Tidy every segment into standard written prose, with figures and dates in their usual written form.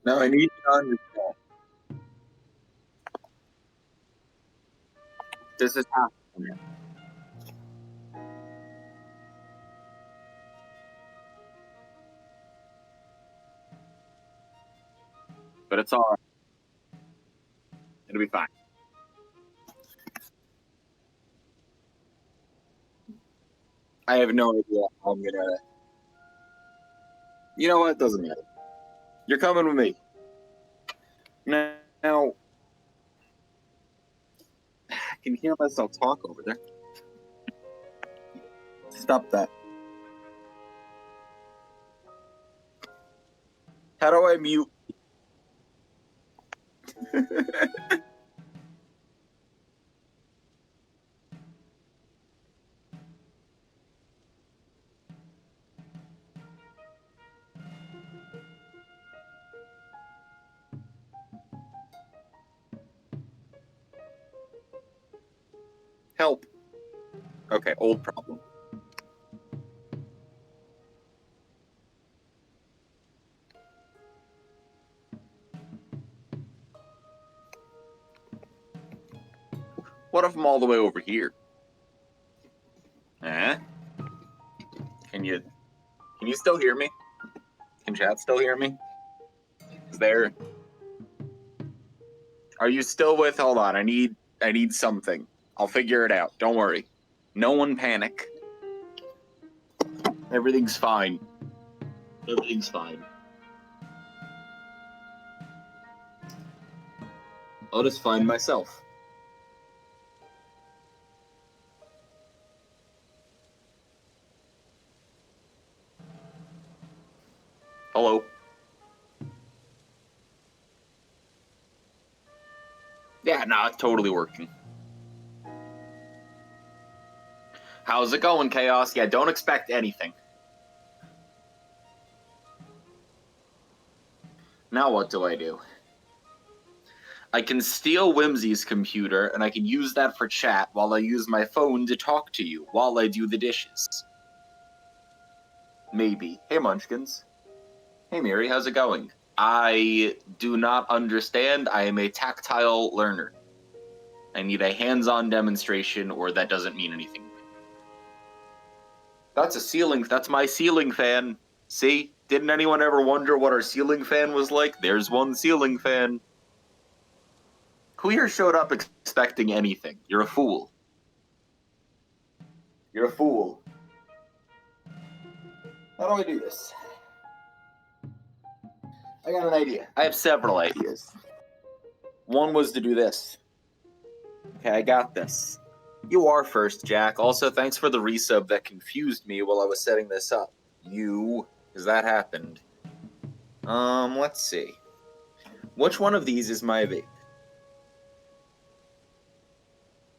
No, I need you to understand. This is happening. But it's all right. It'll be fine. I have no idea how I'm gonna. You know what? It doesn't matter. You're coming with me. Now, I can hear myself talk over there. Stop that. How do I mute? Help. Okay, old problem. What if I'm all the way over here? Eh? Can you still hear me? Can chat still hear me? Is there? Are you still with? Hold on, I need something. I'll figure it out. Don't worry. No one panic. Everything's fine. Everything's fine. I'll just find myself. Hello. Yeah, no, it's totally working. How's it going, Chaos? Yeah, don't expect anything. Now what do? I can steal Whimsy's computer, and I can use that for chat while I use my phone to talk to you while I do the dishes. Maybe. Hey, Munchkins. Hey, Mary, how's it going? I do not understand. I am a tactile learner. I need a hands-on demonstration, or that doesn't mean anything. That's a ceiling. That's my ceiling fan. See? Didn't anyone ever wonder what our ceiling fan was like? There's one ceiling fan. Who here showed up expecting anything? You're a fool. You're a fool. How do I do this? I got an idea. I have several ideas. One was to do this. Okay, I got this. You are first, Jack. Also, thanks for the resub that confused me while I was setting this up. Because that happened. Let's see. Which one of these is my vape?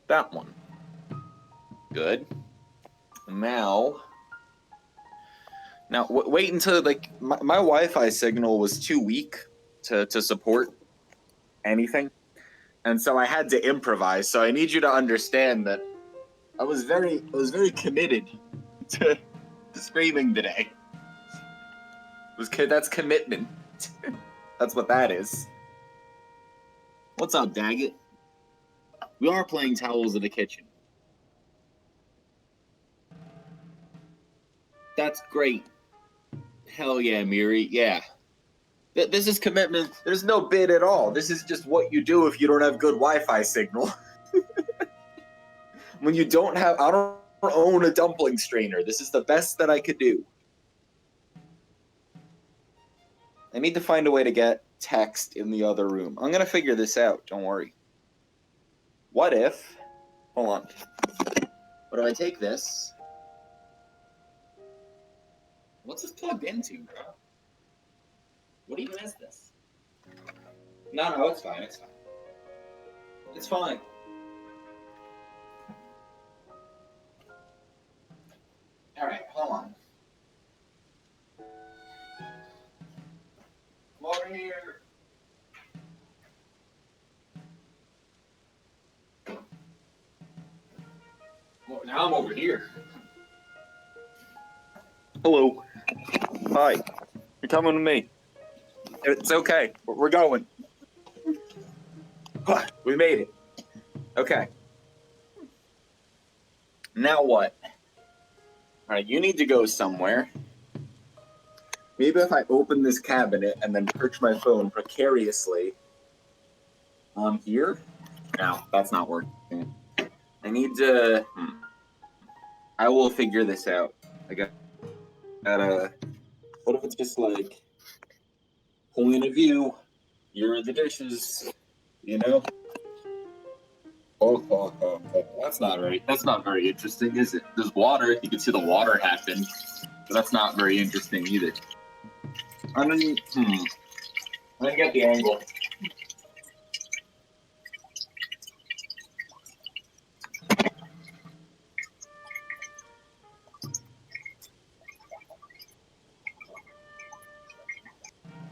That one. Good. Now, wait until, like, my Wi-Fi signal was too weak to support anything. And so I had to improvise. So I need you to understand that I was very committed to screaming today. That's commitment. That's what that is. What's up, Daggett? We are playing Towels in the Kitchen. That's great. Hell yeah, Miri. Yeah. This is commitment. There's no bid at all. This is just what you do if you don't have good Wi-Fi signal. When you don't have, I don't own a dumpling strainer. This is the best that I could do. I need to find a way to get text in the other room. I'm gonna figure this out, don't worry. What if... Hold on. What if I take this? What's this plugged into, bro? What even is this? No, it's fine, it's fine. It's fine. Alright, hold on. Come over here. Well, now I'm over here. Hello. Hi. You're coming with me. It's okay. We're going. We made it. Okay. Now what? Alright, you need to go somewhere. Maybe if I open this cabinet and then perch my phone precariously on here? No, that's not working. I need to... I will figure this out. I gotta... What if it's just like... point of view, here are the dishes, you know? That's not very interesting, is it? There's water, you can see the water happen, but that's not very interesting either. I'm gonna get the angle.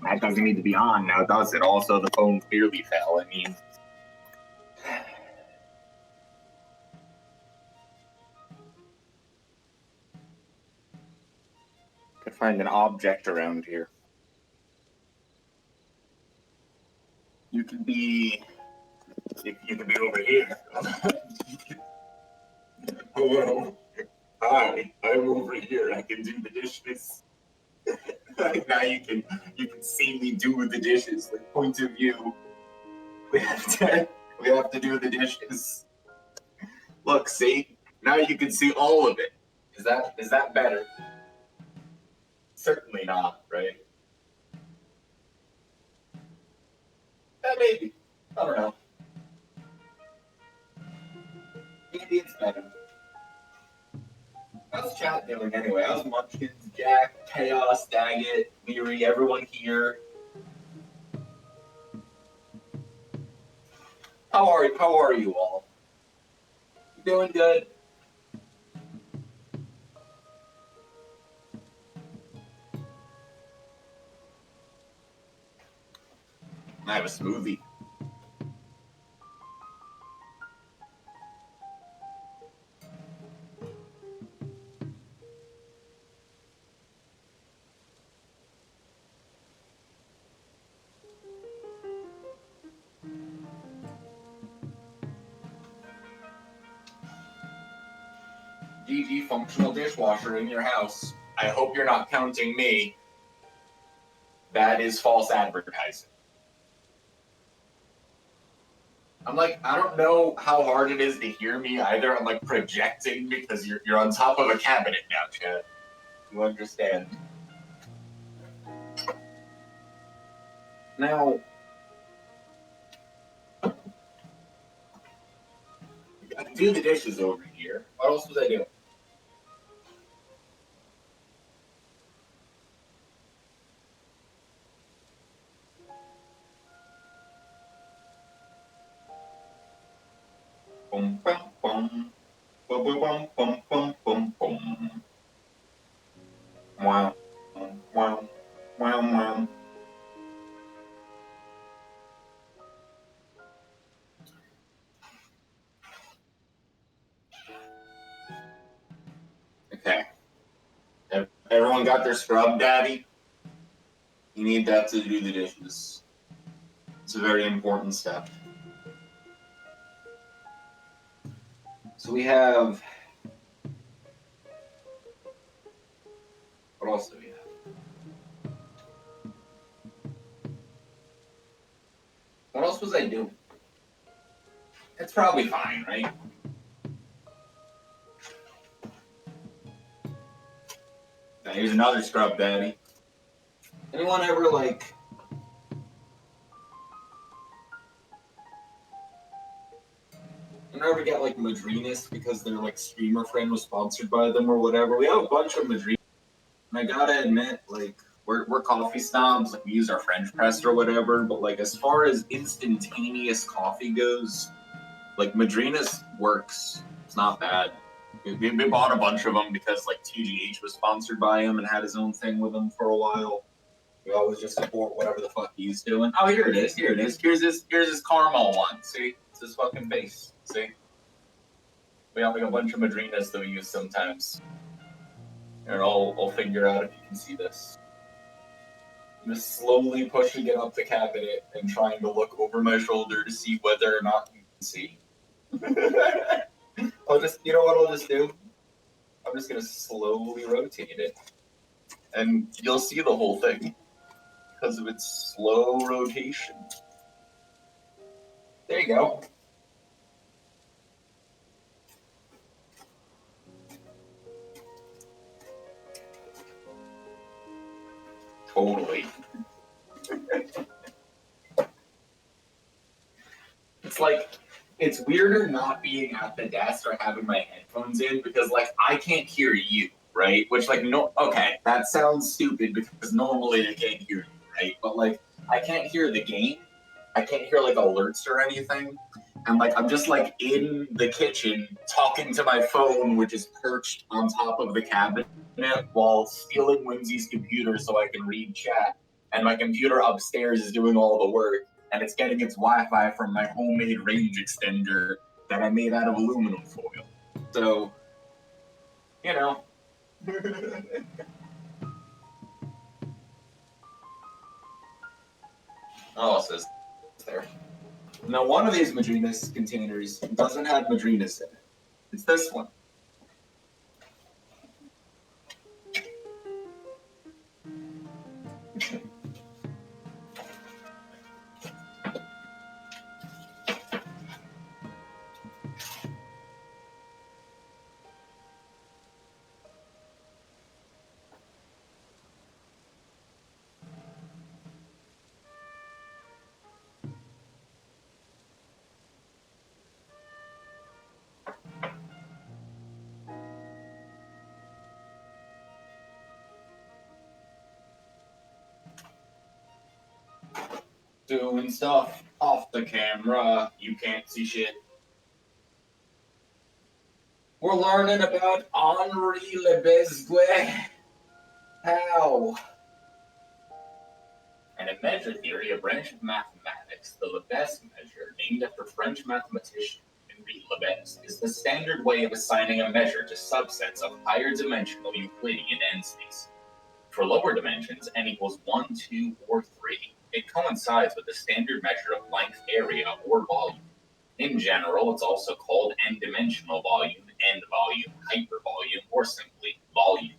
That doesn't need to be on now, does it? Also, the phone clearly fell, I mean... Could find an object around here. You could be over here. Hello. Hi, I'm over here. I can do the dishes. Now you can see me do the dishes. Like, point of view. We have to do the dishes. Look, see? Now you can see all of it. Is that better? Certainly not, right? Yeah, maybe. I don't know. Maybe it's better. How's chat doing anyway? How's Munchkins, Jack, Chaos, Daggett, Leary, everyone here? How are you all? You doing good? I have a smoothie. GG functional dishwasher in your house. I hope you're not counting me. That is false advertising. I'm like, I don't know how hard it is to hear me either. I'm like projecting because you're on top of a cabinet now, Chad. You understand? Now, I can do the dishes over here. What else was I doing? Bum, bum, bum. Bum, bum, bum, bum, bum, bum. Wow. Wow. Wow, wow. Okay. Everyone got their scrub, Daddy? You need that to do the dishes. It's a very important step. So we have... What else do we have? What else was I doing? It's probably fine, right? here's another scrub daddy. Anyone ever like... Anyone ever get like Madrinas because their like streamer friend was sponsored by them or whatever? We have a bunch of Madrinas. And I gotta admit, like, we're coffee snobs, like we use our French press or whatever, but like as far as instantaneous coffee goes, like Madrinas works. It's not bad. We bought a bunch of them because like TGH was sponsored by him and had his own thing with him for a while. We always just support whatever the fuck he's doing. Oh, here it is. Here it is. Here's his caramel one. See, it's his fucking base. See, we have like a bunch of Madrinas that we use sometimes. Here, I'll figure out if you can see this. I'm just slowly pushing it up the cabinet and trying to look over my shoulder to see whether or not you can see. You know what I'll just do? I'm just gonna slowly rotate it. And you'll see the whole thing because of its slow rotation. There you go. Totally. It's like, it's weirder not being at the desk or having my headphones in because, like, I can't hear you, right? Which, like, no, okay, that sounds stupid because normally I can't hear you, right? But, like, I can't hear the game. I can't hear, like, alerts or anything. And, like, I'm just, like, in the kitchen talking to my phone, which is perched on top of the cabinet while stealing Whimsy's computer so I can read chat. And my computer upstairs is doing all the work. And it's getting its Wi-Fi from my homemade range extender that I made out of aluminum foil. So, you know. Oh, it says there. Now, one of these Madrinas containers doesn't have Madrinas in it. It's this one. Doing stuff off the camera. You can't see shit. We're learning about Henri Lebesgue. How? And in measure theory, a branch of mathematics, the Lebesgue measure, named after French mathematician Henri Lebesgue, is the standard way of assigning a measure to subsets of higher dimensional Euclidean n-space. For lower dimensions, n equals 1, 2, or 3. It coincides with the standard measure of length, area, or volume. In general, it's also called n-dimensional volume, end-volume, hypervolume, or simply volume.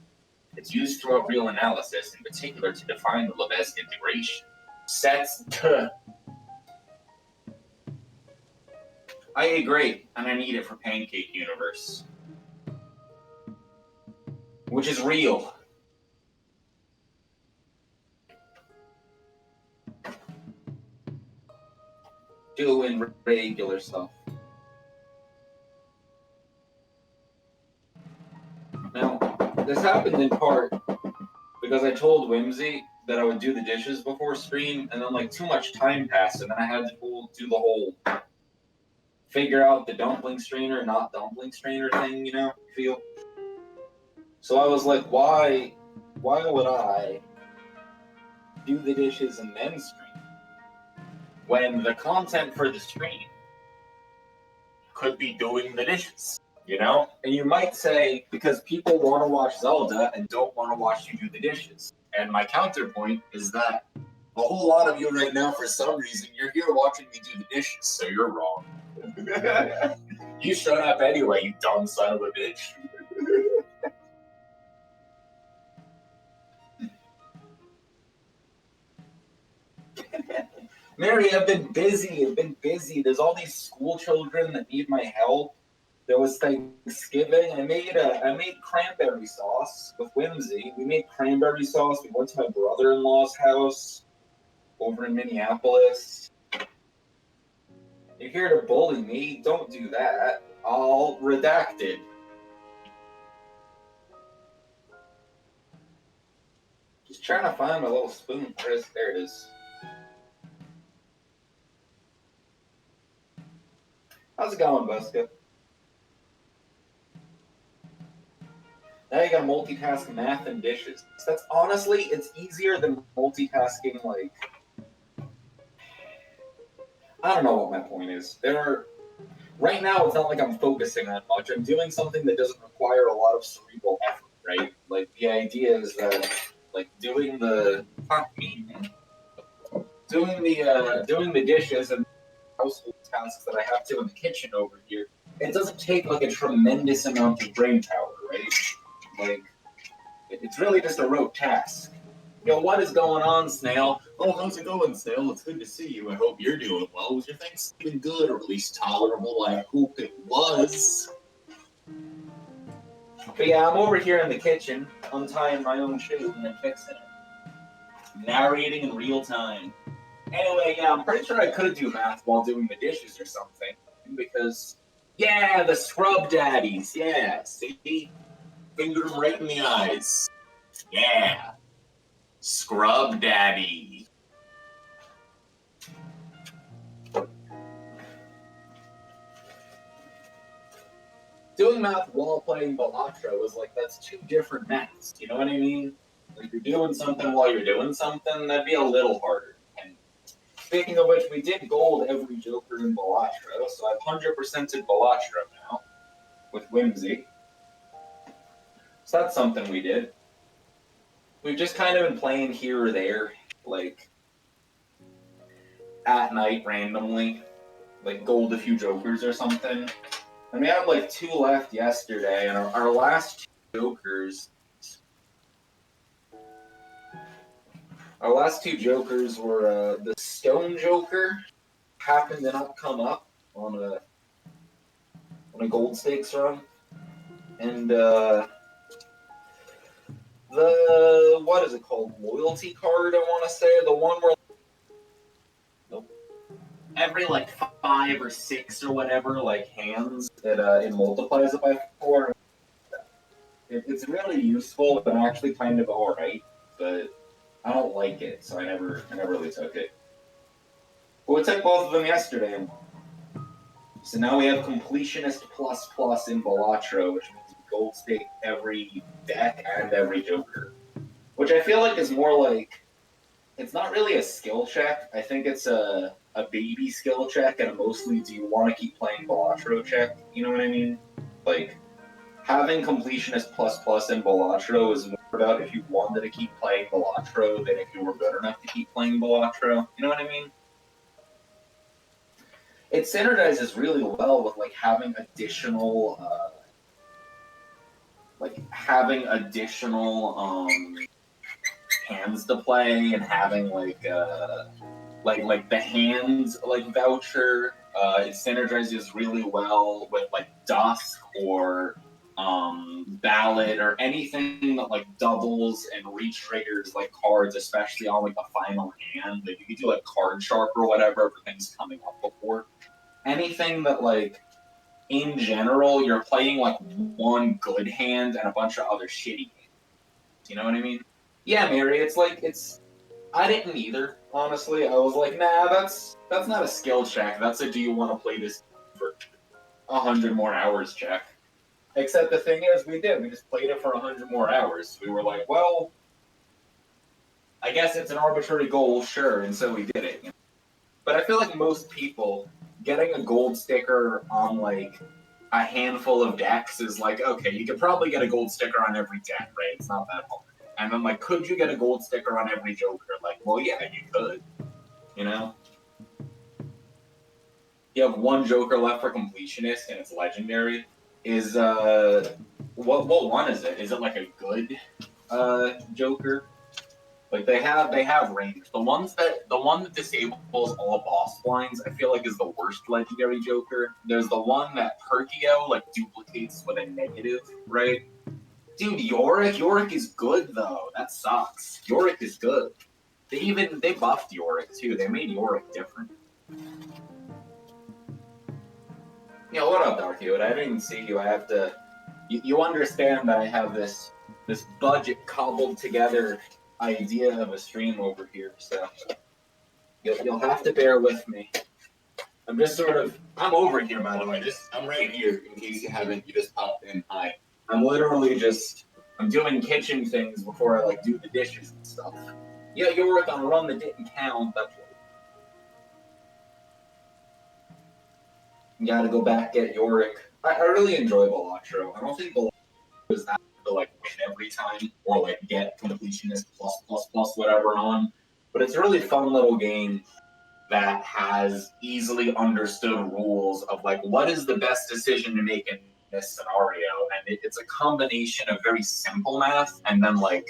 It's used throughout real analysis, in particular to define the Lebesgue integration. Sets to. I agree, and I need it for Pancake Universe. Which is real. Doing regular stuff. Now, this happened in part because I told Whimsy that I would do the dishes before stream, and then like too much time passed, and then I had to do the whole figure out the dumpling strainer, not dumpling strainer thing, you know, feel. So I was like, why would I do the dishes and then stream when the content for the stream could be doing the dishes, you know? And you might say, because people want to watch Zelda and don't want to watch you do the dishes. And my counterpoint is that a whole lot of you right now, for some reason, you're here watching me do the dishes, so you're wrong. You shut up anyway, you dumb son of a bitch. Mary, I've been busy. There's all these school children that need my help. There was Thanksgiving. I made cranberry sauce with Whimsy. We made cranberry sauce. We went to my brother-in-law's house over in Minneapolis. You're here to bully me. Don't do that. I'll redact it. Just trying to find my little spoon. There it is. How's it going, Buska? Now you gotta multitask math and dishes. That's honestly, it's easier than multitasking, like, I don't know what my point is. Right now, it's not like I'm focusing on much. I'm doing something that doesn't require a lot of cerebral effort, right? Like, the idea is that, like, doing the dishes and household tasks that I have to in the kitchen over here, it doesn't take, like, a tremendous amount of brain power, right? Like, it's really just a rote task. Yo, what is going on, Snail? Oh, how's it going, Snail? It's good to see you. I hope you're doing well. Was your Thanksgiving good, or at least tolerable? I hope it was. But yeah, I'm over here in the kitchen, untying my own shoes and then fixing it. Narrating in real time. Anyway, yeah, I'm pretty sure I could do math while doing the dishes or something. Because, yeah, the scrub daddies. Yeah, see? Finger them right in the eyes. Yeah. Scrub daddy. Doing math while playing Balatro is like, that's two different maths. You know what I mean? Like, you're doing something while you're doing something, that'd be a little harder. And speaking of which, we did gold every Joker in Balatro, so I've 100%ed Balatro now with Whimsy. So that's something we did. We've just kind of been playing here or there, like, at night randomly. Like, gold a few Jokers or something. And we had like 2 left yesterday, and our last 2 Jokers. Our last 2 Jokers were the Stone Joker happened to not come up on a gold stakes run, and the what is it called? Loyalty card, I want to say, the one where every like 5 or 6 or whatever like hands it multiplies it by 4. It's really useful and actually kind of alright, but I don't like it, so I never really took it. But we took both of them yesterday, so now we have Completionist ++ in Balatro, which means we gold stake every deck and every Joker. Which I feel like is more like, it's not really a skill check. I think it's a baby skill check and a mostly do you want to keep playing Balatro check. You know what I mean? Like, having Completionist ++ in Balatro is more about if you wanted to keep playing Balatro than if you were good enough to keep playing Balatro. You know what I mean? It synergizes really well with like having additional hands to play and having like the hands like voucher. It synergizes really well with like Dusk or Ballad or anything that like doubles and re-triggers like cards, especially on like the final hand. Like you could do like Card Sharp or whatever for things coming up before. Anything that like in general you're playing like one good hand and a bunch of other shitty hands. You know what I mean? Yeah, Mary, it's I didn't either, honestly. I was like, nah, that's not a skill check. That's a do you want to play this for 100 more hours check. Except the thing is, we did. We just played it for 100 more hours. We were like, well, I guess it's an arbitrary goal, sure, and so we did it. But I feel like most people getting a gold sticker on like a handful of decks is like, okay, you could probably get a gold sticker on every deck, right? It's not that hard. And then like, could you get a gold sticker on every Joker? Like, well, yeah, you could. You know? You have 1 Joker left for Completionist, and it's legendary. Is what one is it? Is it like a good Joker? Like they have range. The one that disables all boss blinds, I feel like is the worst legendary Joker. There's the one that Perkio like duplicates with a negative, right? Dude, Yorick is good though. That sucks. Yorick is good. They buffed Yorick too. They made Yorick different. Yeah, what up, Darkwood? I didn't even see you. I have to. You understand that I have this budget cobbled together idea of a stream over here, so you'll have to bear with me. I'm just sort of. I'm over here, by the way. I'm right here. In case you just popped in. Hi. I'm literally just. I'm doing kitchen things before I like do the dishes and stuff. Yeah, Yorick on a run that didn't count. That's what. You gotta go back get Yorick. I really enjoy Balatro. I don't think Balatro is that to like win every time or like get completionist plus whatever on. But it's a really fun little game that has easily understood rules of like what is the best decision to make in this scenario, and it's a combination of very simple math and then like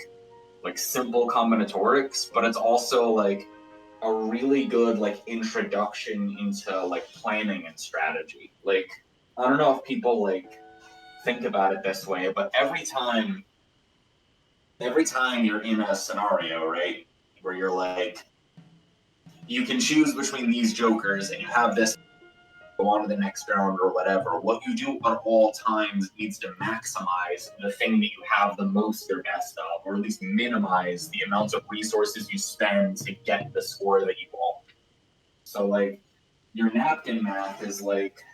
simple combinatorics, but it's also like a really good like introduction into like planning and strategy. Like I don't know if people like think about it this way, but every time you're in a scenario, right, where you're like you can choose between these jokers and you have this go on to the next round or whatever, what you do at all times needs to maximize the thing that you have the most or best of, or at least minimize the amounts of resources you spend to get the score that you want. So like your napkin math is like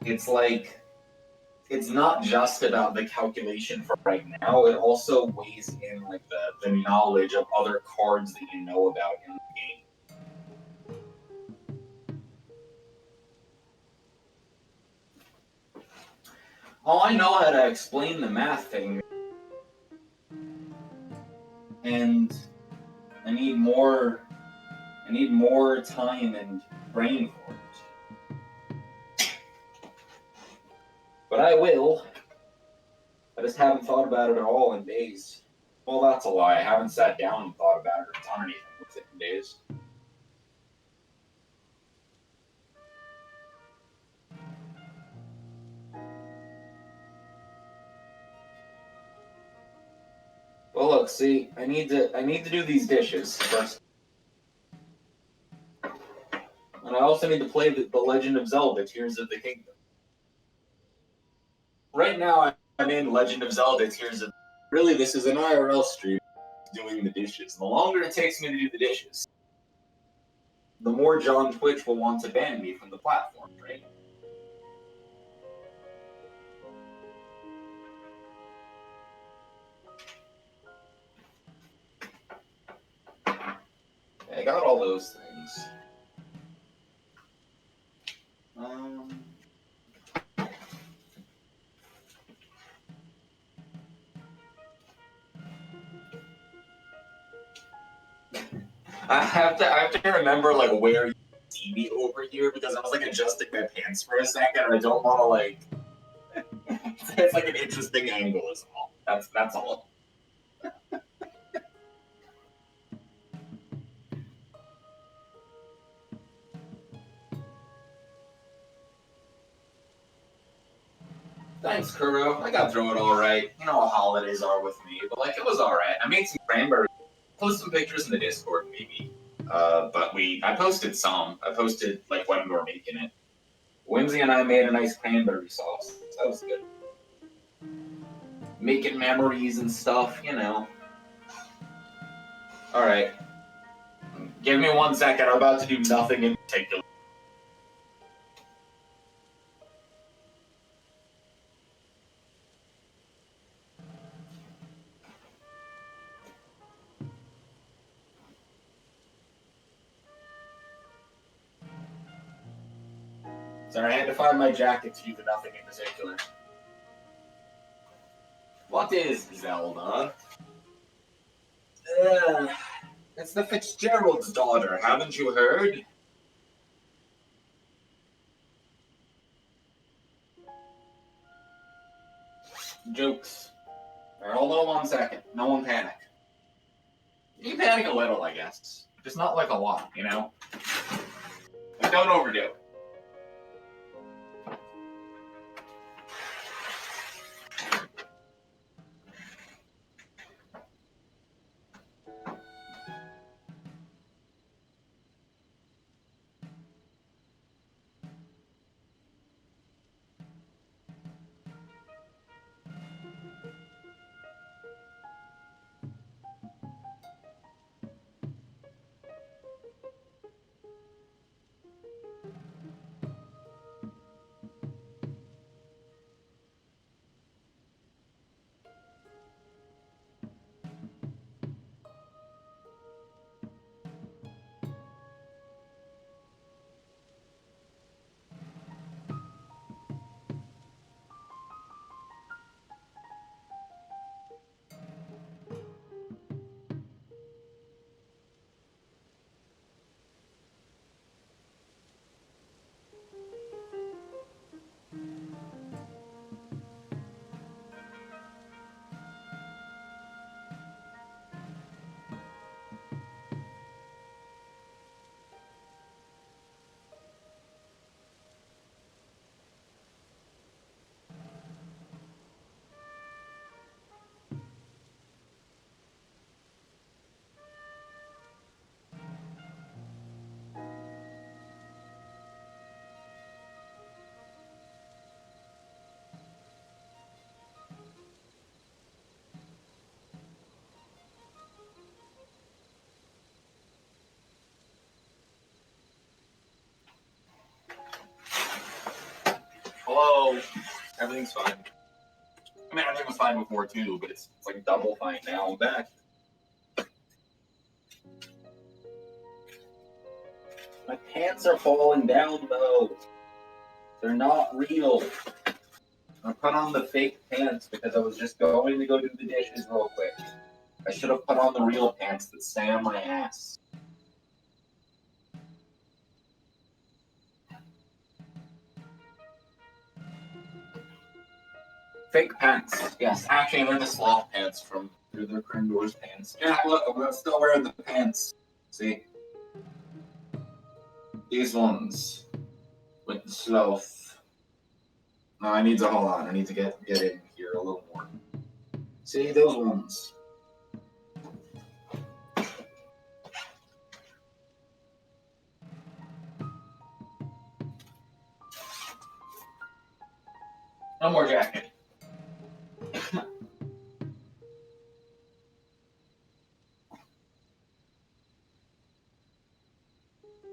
it's not just about the calculation for right now, it also weighs in like the knowledge of other cards that you know about in the game. Oh, I know how to explain the math thing. And I need more time and brain for it. But I will. I just haven't thought about it at all in days. Well, that's a lie. I haven't sat down and thought about it or done anything with it in days. Well, look, see, I need to do these dishes first. And I also need to play the Legend of Zelda: Tears of the Kingdom. Right now, I'm in Legend of Zelda: Tears of. Really, this is an IRL stream doing the dishes. The longer it takes me to do the dishes, the more John Twitch will want to ban me from the platform, right? I got all those things. I have to remember like where you see me over here because I was like adjusting my pants for a second and I don't want to like it's like an interesting angle is all. That's all. Thanks, Kuro. I got through it all right. You know how holidays are with me, but like it was all right. I made some cranberry. Post some pictures in the Discord, maybe. But I posted some. I posted like when we were making it. Whimsy and I made a nice cranberry sauce. That was good. Making memories and stuff, you know. All right. Give me 1 second. I'm about to do nothing in particular. Sorry, I had to find my jacket to do the nothing in particular. What is Zelda? It's the Fitzgerald's daughter, haven't you heard? Jokes. Alright, hold on 1 second. No one panic. You can panic a little, I guess. Just not like a lot, you know? But don't overdo it. Hello? Everything's fine. I mean, everything was fine before too, but it's like double fine now. I'm back. My pants are falling down though. They're not real. I put on the fake pants because I was just going to go do the dishes real quick. I should have put on the real pants that stay on my ass. Fake pants. Yes, actually, they're the sloth pants from the Gryffindor's pants. Yeah, look, I'm still wearing the pants. See? These ones with the sloth. No, I need to hold on. I need to get in here a little more. See those ones? No more jacket.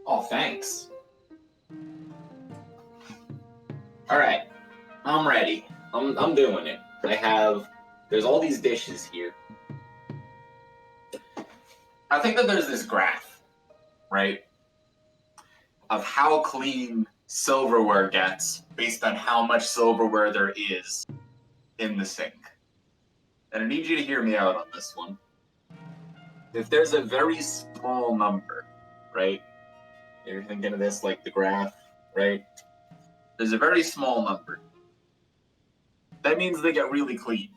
Oh, thanks. All right, I'm ready. I'm doing it. There's all these dishes here. I think that there's this graph, right, of how clean silverware gets based on how much silverware there is in the sink. And I need you to hear me out on this one. If there's a very small number, right? You're thinking of this like the graph, right? There's a very small number. That means they get really clean.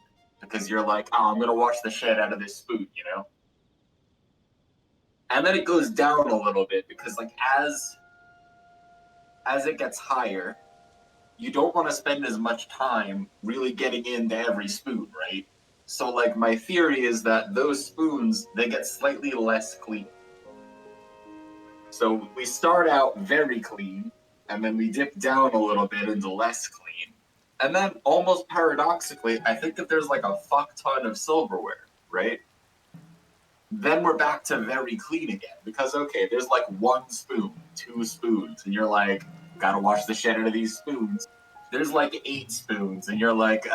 Because you're like, oh, I'm going to wash the shit out of this spoon, you know? And then it goes down a little bit because, like, as it gets higher, you don't want to spend as much time really getting into every spoon, right? So, like, my theory is that those spoons, they get slightly less clean. So we start out very clean, and then we dip down a little bit into less clean. And then, almost paradoxically, I think that there's like a fuck ton of silverware, right? Then we're back to very clean again. Because, okay, there's like 1 spoon, 2 spoons, and you're like, gotta wash the shit out of these spoons. There's like 8 spoons, and you're like,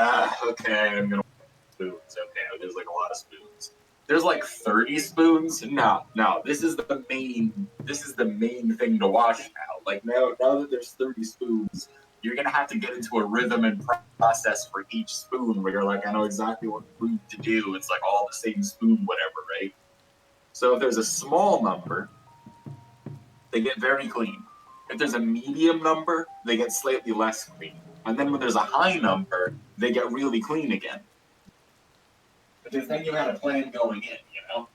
okay, I'm gonna wash spoons. Okay, there's like a lot of spoons. There's like 30 spoons. No, this is the main thing to wash now. Like now that there's 30 spoons, you're gonna have to get into a rhythm and process for each spoon where you're like, I know exactly what food to do. It's like all the same spoon, whatever, right? So if there's a small number, they get very clean. If there's a medium number, they get slightly less clean. And then when there's a high number, they get really clean again. Because then you had a plan going in, you know?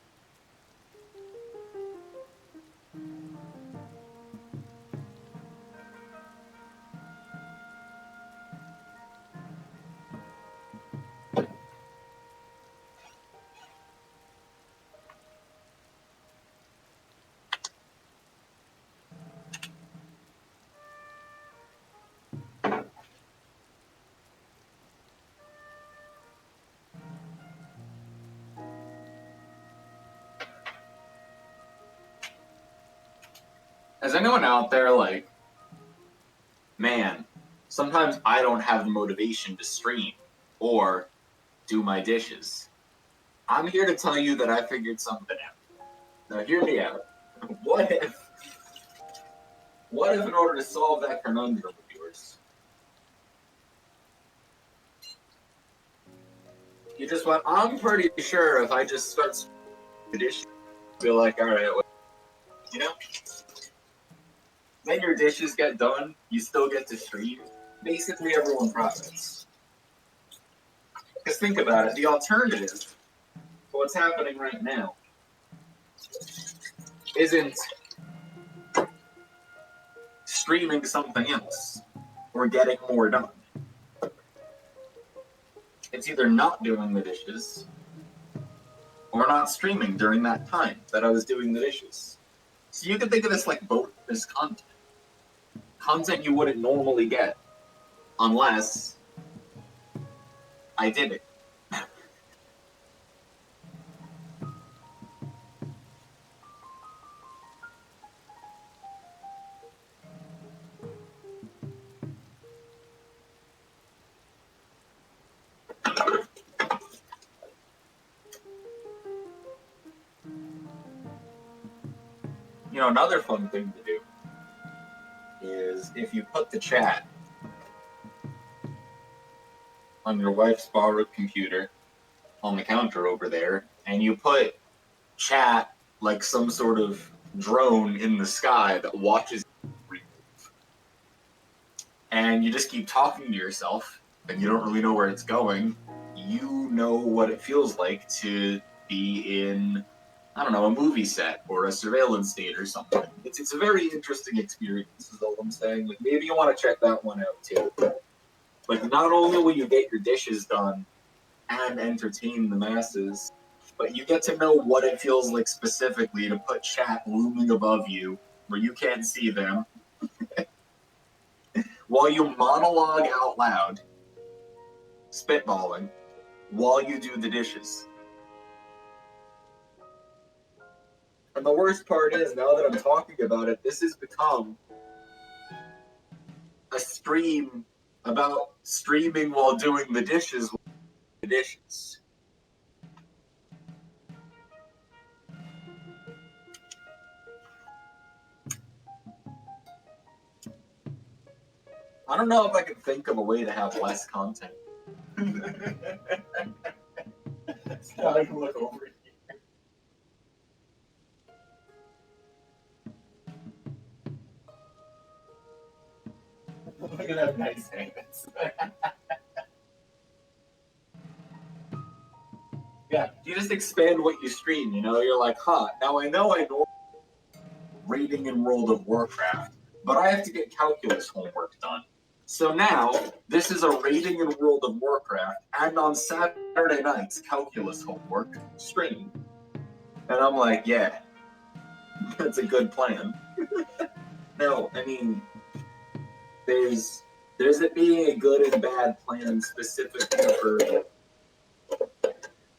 Is anyone out there like, man, sometimes I don't have the motivation to stream or do my dishes? I'm here to tell you that I figured something out. Now, hear me out. What if in order to solve that conundrum of yours, you just went, I'm pretty sure if I just start the dishes, feel like, all right, you know? Then your dishes get done, you still get to stream. Basically, everyone profits. Because think about it, the alternative to what's happening right now isn't streaming something else or getting more done. It's either not doing the dishes or not streaming during that time that I was doing the dishes. So you can think of this like bonus content. Content you wouldn't normally get unless I did it. You know, another fun thing to do is if you put the chat on your wife's borrowed computer on the counter over there, and you put chat like some sort of drone in the sky that watches you move, and you just keep talking to yourself, and you don't really know where it's going, you know what it feels like to be in, I don't know, a movie set or a surveillance state or something. It's a very interesting experience, is all I'm saying. Like, maybe you want to check that one out too. Like, not only will you get your dishes done and entertain the masses, but you get to know what it feels like specifically to put chat looming above you where you can't see them while you monologue out loud, spitballing, while you do the dishes. And the worst part is, now that I'm talking about it, this has become a stream about streaming while doing the dishes. I don't know if I can think of a way to have less content. So I can look over here. Look at that nice hands. Yeah, you just expand what you stream, you know? You're like, huh, now I know I know rating in World of Warcraft, but I have to get calculus homework done. So now, this is a rating in World of Warcraft, and on Saturday nights, calculus homework stream. And I'm like, yeah, that's a good plan. No, I mean, there's it being a good and bad plan specifically for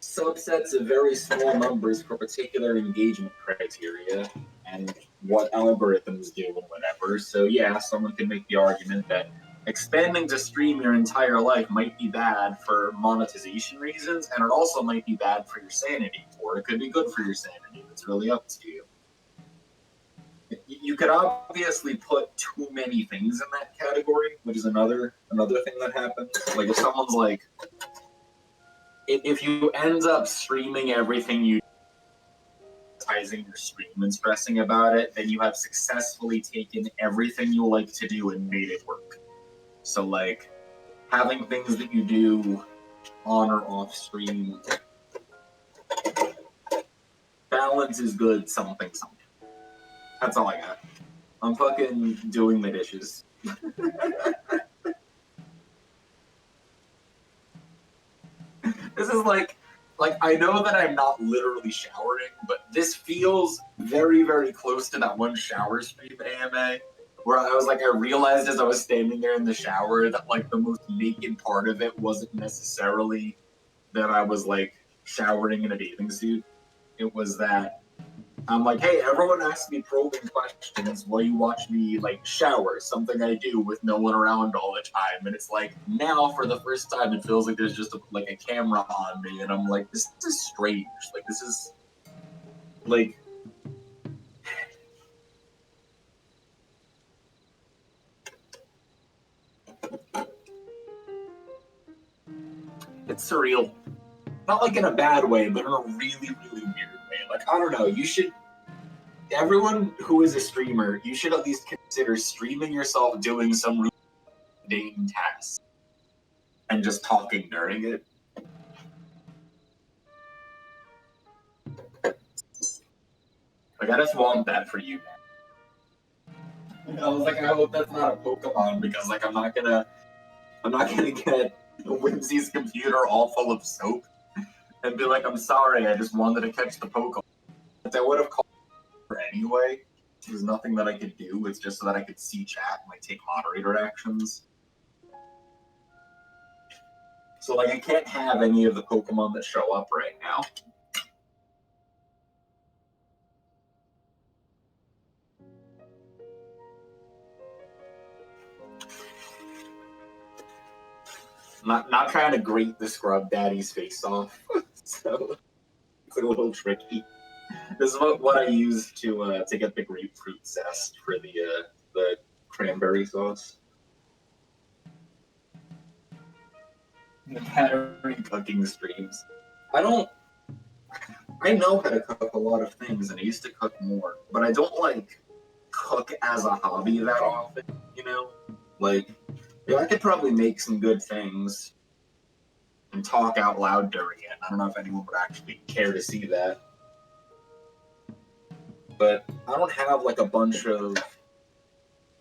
subsets of very small numbers for particular engagement criteria and what algorithms do and whatever. So yeah, someone can make the argument that expanding to stream your entire life might be bad for monetization reasons, and it also might be bad for your sanity, or it could be good for your sanity. It's really up to you. You could obviously put too many things in that category, which is another thing that happens. Like if someone's like, if you end up streaming everything you advertising your stream and stressing about it, then you have successfully taken everything you like to do and made it work. So like having things that you do on or off stream balance is good, something, something. That's all I got. I'm fucking doing the dishes. This is like I know that I'm not literally showering, but this feels very, very close to that one shower stream AMA where I was like, I realized as I was standing there in the shower that like the most naked part of it wasn't necessarily that I was like showering in a bathing suit. It was that I'm like, hey, everyone asks me probing questions while you watch me like shower, something I do with no one around all the time. And it's like now for the first time it feels like there's just like a camera on me and I'm like, this is strange. Like this is like it's surreal. Not like in a bad way, but in a really, really weird way. Like, I don't know, you should everyone who is a streamer, you should at least consider streaming yourself doing some mundane task and just talking during it. Like, I just want that for you. I was like, I hope that's not a Pokemon because, like, I'm not gonna get Whimsy's computer all full of soap and be like, I'm sorry, I just wanted to catch the Pokemon. But I would have called her anyway. There's nothing that I could do. It's just so that I could see chat and like take moderator actions. So like, I can't have any of the Pokemon that show up right now. Not trying to grate the scrub daddy's face off, so it's a little tricky. This is what I use to get the grapefruit zest for the cranberry sauce. The pattern cooking streams. I know how to cook a lot of things, and I used to cook more, but I don't like cook as a hobby that often. You know, like yeah, I could probably make some good things and talk out loud during it. I don't know if anyone would actually care to see that. But I don't have like a bunch of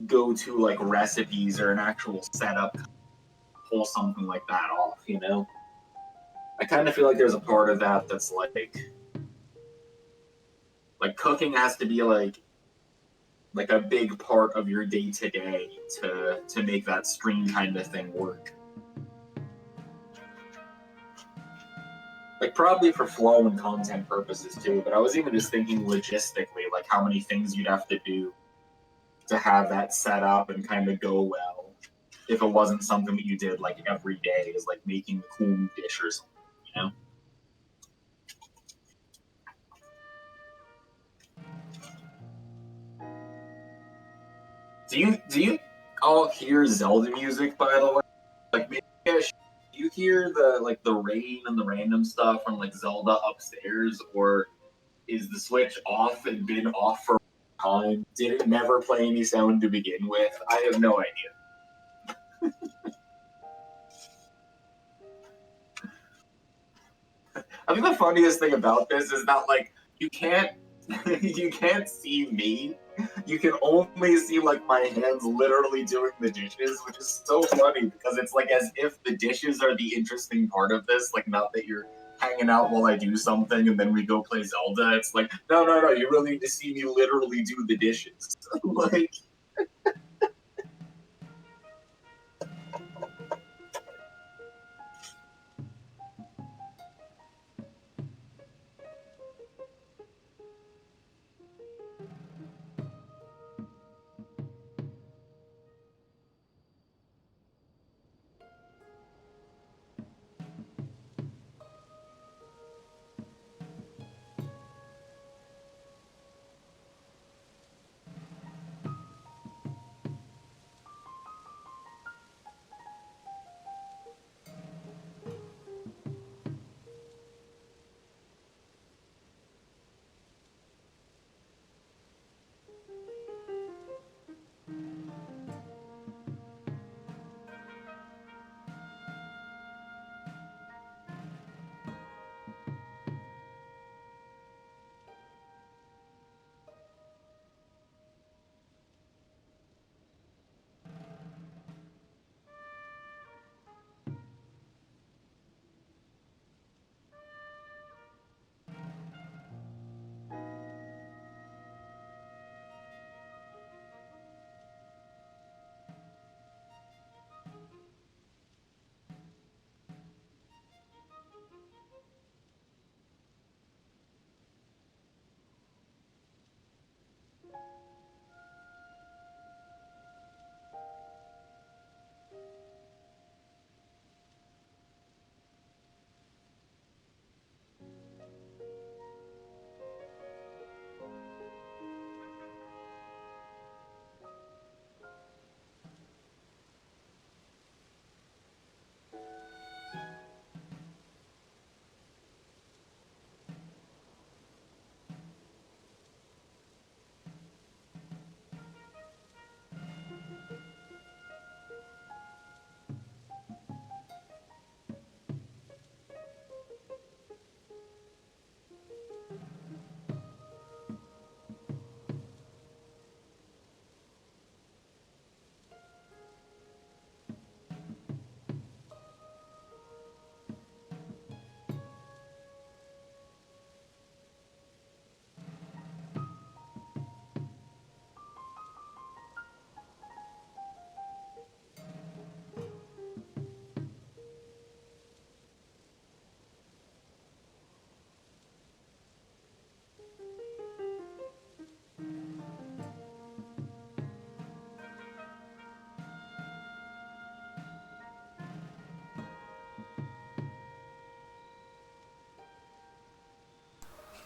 go-to like recipes or an actual setup to pull something like that off, you know? I kind of feel like there's a part of that that's like cooking has to be like a big part of your day-to-day to make that stream kind of thing work. Like probably for flow and content purposes too, but I was even just thinking logistically, like how many things you'd have to do to have that set up and kind of go well if it wasn't something that you did like every day, is like making a cool dish or something, you know? Do you all hear Zelda music, by the way? Like maybe do you hear the rain and the random stuff from like Zelda upstairs, or is the Switch off and been off for a time? Did it never play any sound to begin with? I have no idea. I think the funniest thing about this is that like you can't you can't see me. You can only see like my hands literally doing the dishes, which is so funny because it's like as if the dishes are the interesting part of this, like not that you're hanging out while I do something and then we go play Zelda. It's like, no, you really need to see me literally do the dishes. Like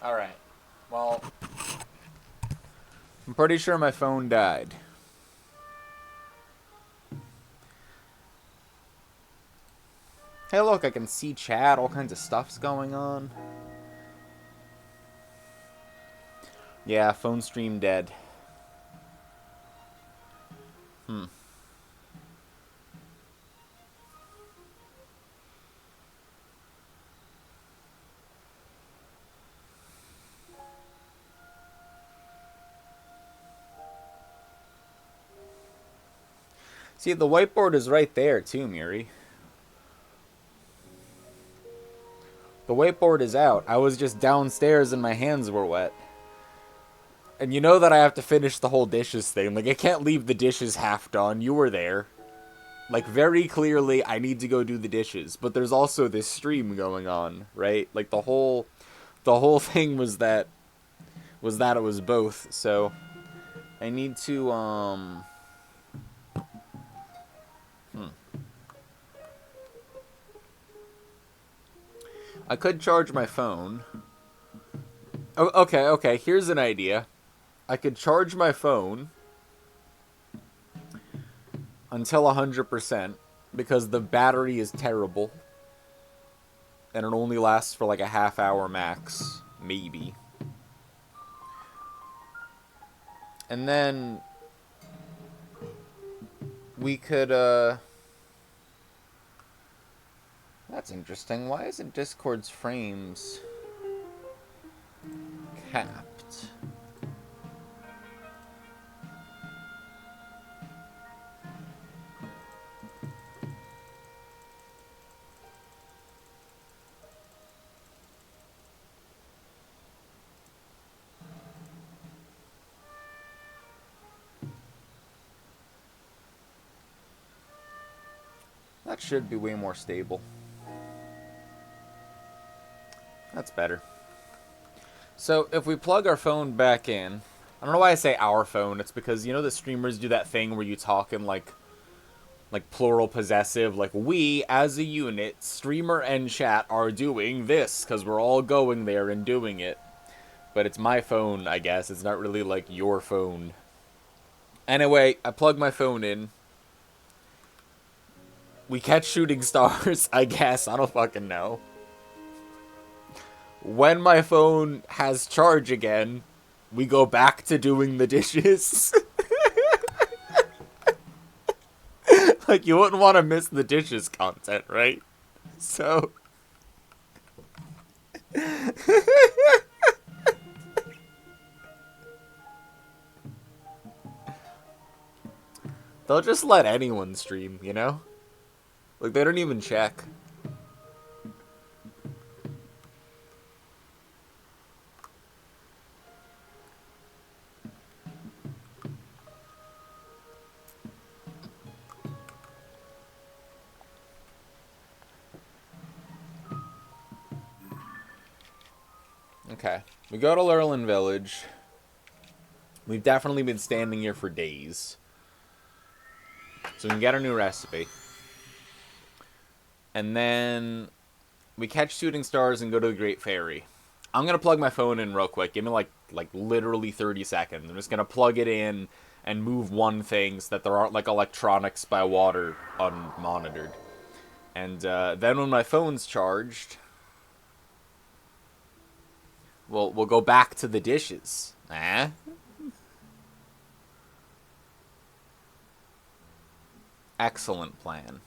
Alright. Well, I'm pretty sure my phone died. Hey, look, I can see chat. All kinds of stuff's going on. Yeah, phone stream dead. See, the whiteboard is right there, too, Muri. The whiteboard is out. I was just downstairs and my hands were wet. And you know that I have to finish the whole dishes thing. Like, I can't leave the dishes half done. You were there. Like, very clearly, I need to go do the dishes. But there's also this stream going on, right? Like, the whole thing was that it was both. So, I need to, I could charge my phone. Oh, okay, here's an idea. I could charge my phone until 100% because the battery is terrible. And it only lasts for like a half hour max. Maybe. And then we could, that's interesting. Why isn't Discord's frames capped? That should be way more stable. That's better. So if we plug our phone back in, I don't know why I say our phone. It's because, you know, the streamers do that thing where you talk in like plural possessive, like we as a unit, streamer and chat are doing this because we're all going there and doing it. But it's my phone, I guess. It's not really like your phone. Anyway, I plug my phone in. We catch shooting stars, I guess. I don't fucking know. When my phone has charge again, we go back to doing the dishes. Like, you wouldn't want to miss the dishes content, right? So... they'll just let anyone stream, you know? Like, they don't even check. Okay. We go to Lurlin Village. We've definitely been standing here for days. So we can get our new recipe. And then we catch shooting stars and go to the Great Fairy. I'm going to plug my phone in real quick. Give me like literally 30 seconds. I'm just going to plug it in and move one thing so that there aren't like electronics by water unmonitored. And then when my phone's charged, we'll go back to the dishes. Excellent plan.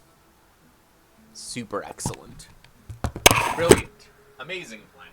Super excellent. Brilliant. Amazing plan.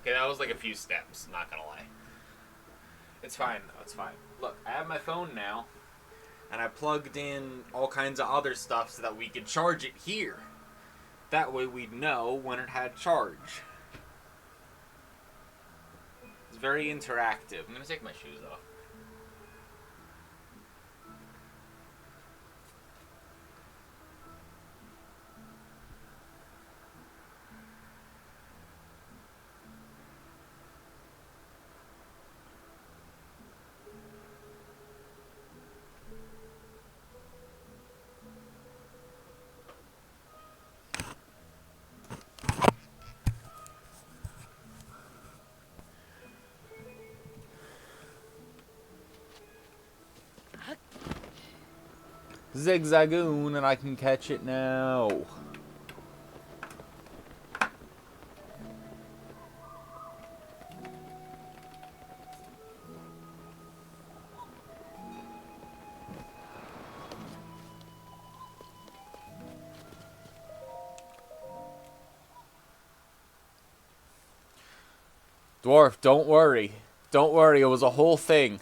Okay, that was like a few steps, not gonna lie. It's fine, though, it's fine. Look, I have my phone now, and I plugged in all kinds of other stuff so that we could charge it here. That way we'd know when it had charge. It's very interactive. I'm gonna take my shoes off. Zigzagoon, and I can catch it now. Dwarf, don't worry. Don't worry, it was a whole thing.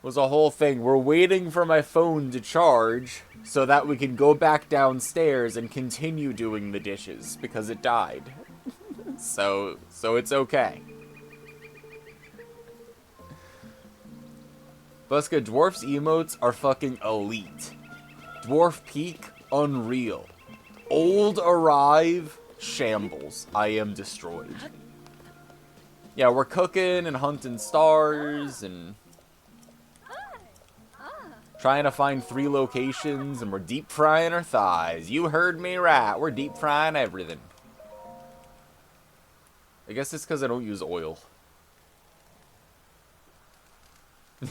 Was a whole thing. We're waiting for my phone to charge so that we can go back downstairs and continue doing the dishes because it died. So it's okay. Buska, Dwarf's emotes are fucking elite. Dwarf Peak, unreal. Old Arrive, shambles. I am destroyed. Yeah, we're cooking and hunting stars and trying to find 3 locations, and we're deep frying our thighs. You heard me right. We're deep frying everything. I guess it's because I don't use oil.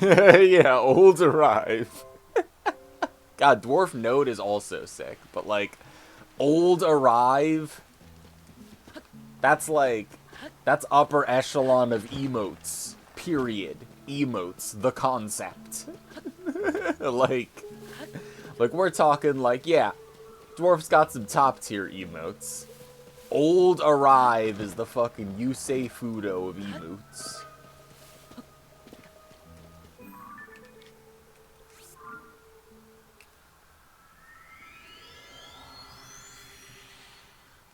Yeah, old Arrive. God, Dwarf Node is also sick, but like, old Arrive, that's like, that's upper echelon of emotes. Period. Emotes, the concept. like we're talking like, yeah, Dwarf's got some top tier emotes. Old Arrive is the fucking Yusei Fudo of emotes.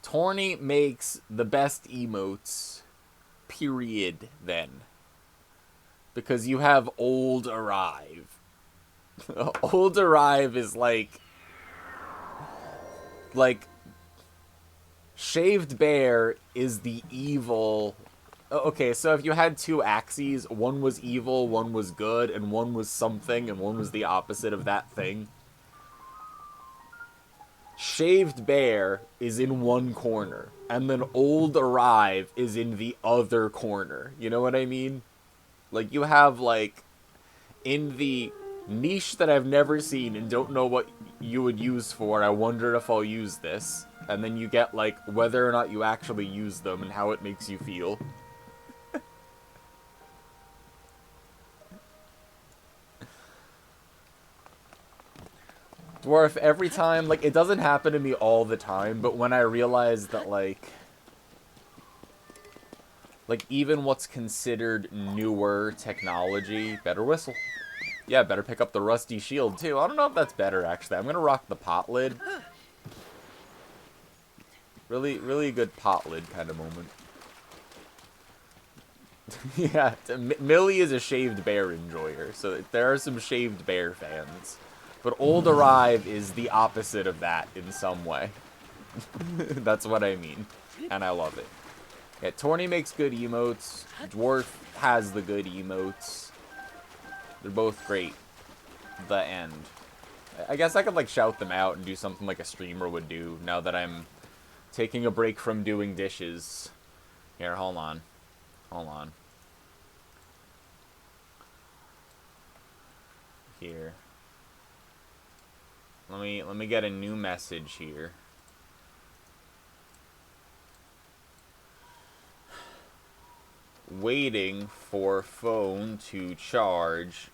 Torny makes the best emotes, period, then. Because you have Old Arrive. Old Arrive is like Shaved Bear is the evil. Okay, so if you had 2 axes, one was evil, one was good, and one was something, and one was the opposite of that thing. Shaved Bear is in one corner, and then Old Arrive is in the other corner. You know what I mean? Like, you have, like, in the niche that I've never seen and don't know what you would use for, I wonder if I'll use this. And then you get, like, whether or not you actually use them and how it makes you feel. Dwarf, every time, like, it doesn't happen to me all the time, but when I realize that, like, even what's considered newer technology, better whistle. Yeah, better pick up the rusty shield, too. I don't know if that's better, actually. I'm gonna rock the pot lid. Really, really good pot lid kind of moment. Yeah, Millie is a Shaved Bear enjoyer, so there are some Shaved Bear fans. But Old Arrive is the opposite of that in some way. That's what I mean. And I love it. Yeah, Torny makes good emotes. Dwarf has the good emotes. They're both great. The end. I guess I could, like, shout them out and do something like a streamer would do now that I'm taking a break from doing dishes. Here, hold on. Hold on. Here. Let me get a new message here. Waiting for phone to charge.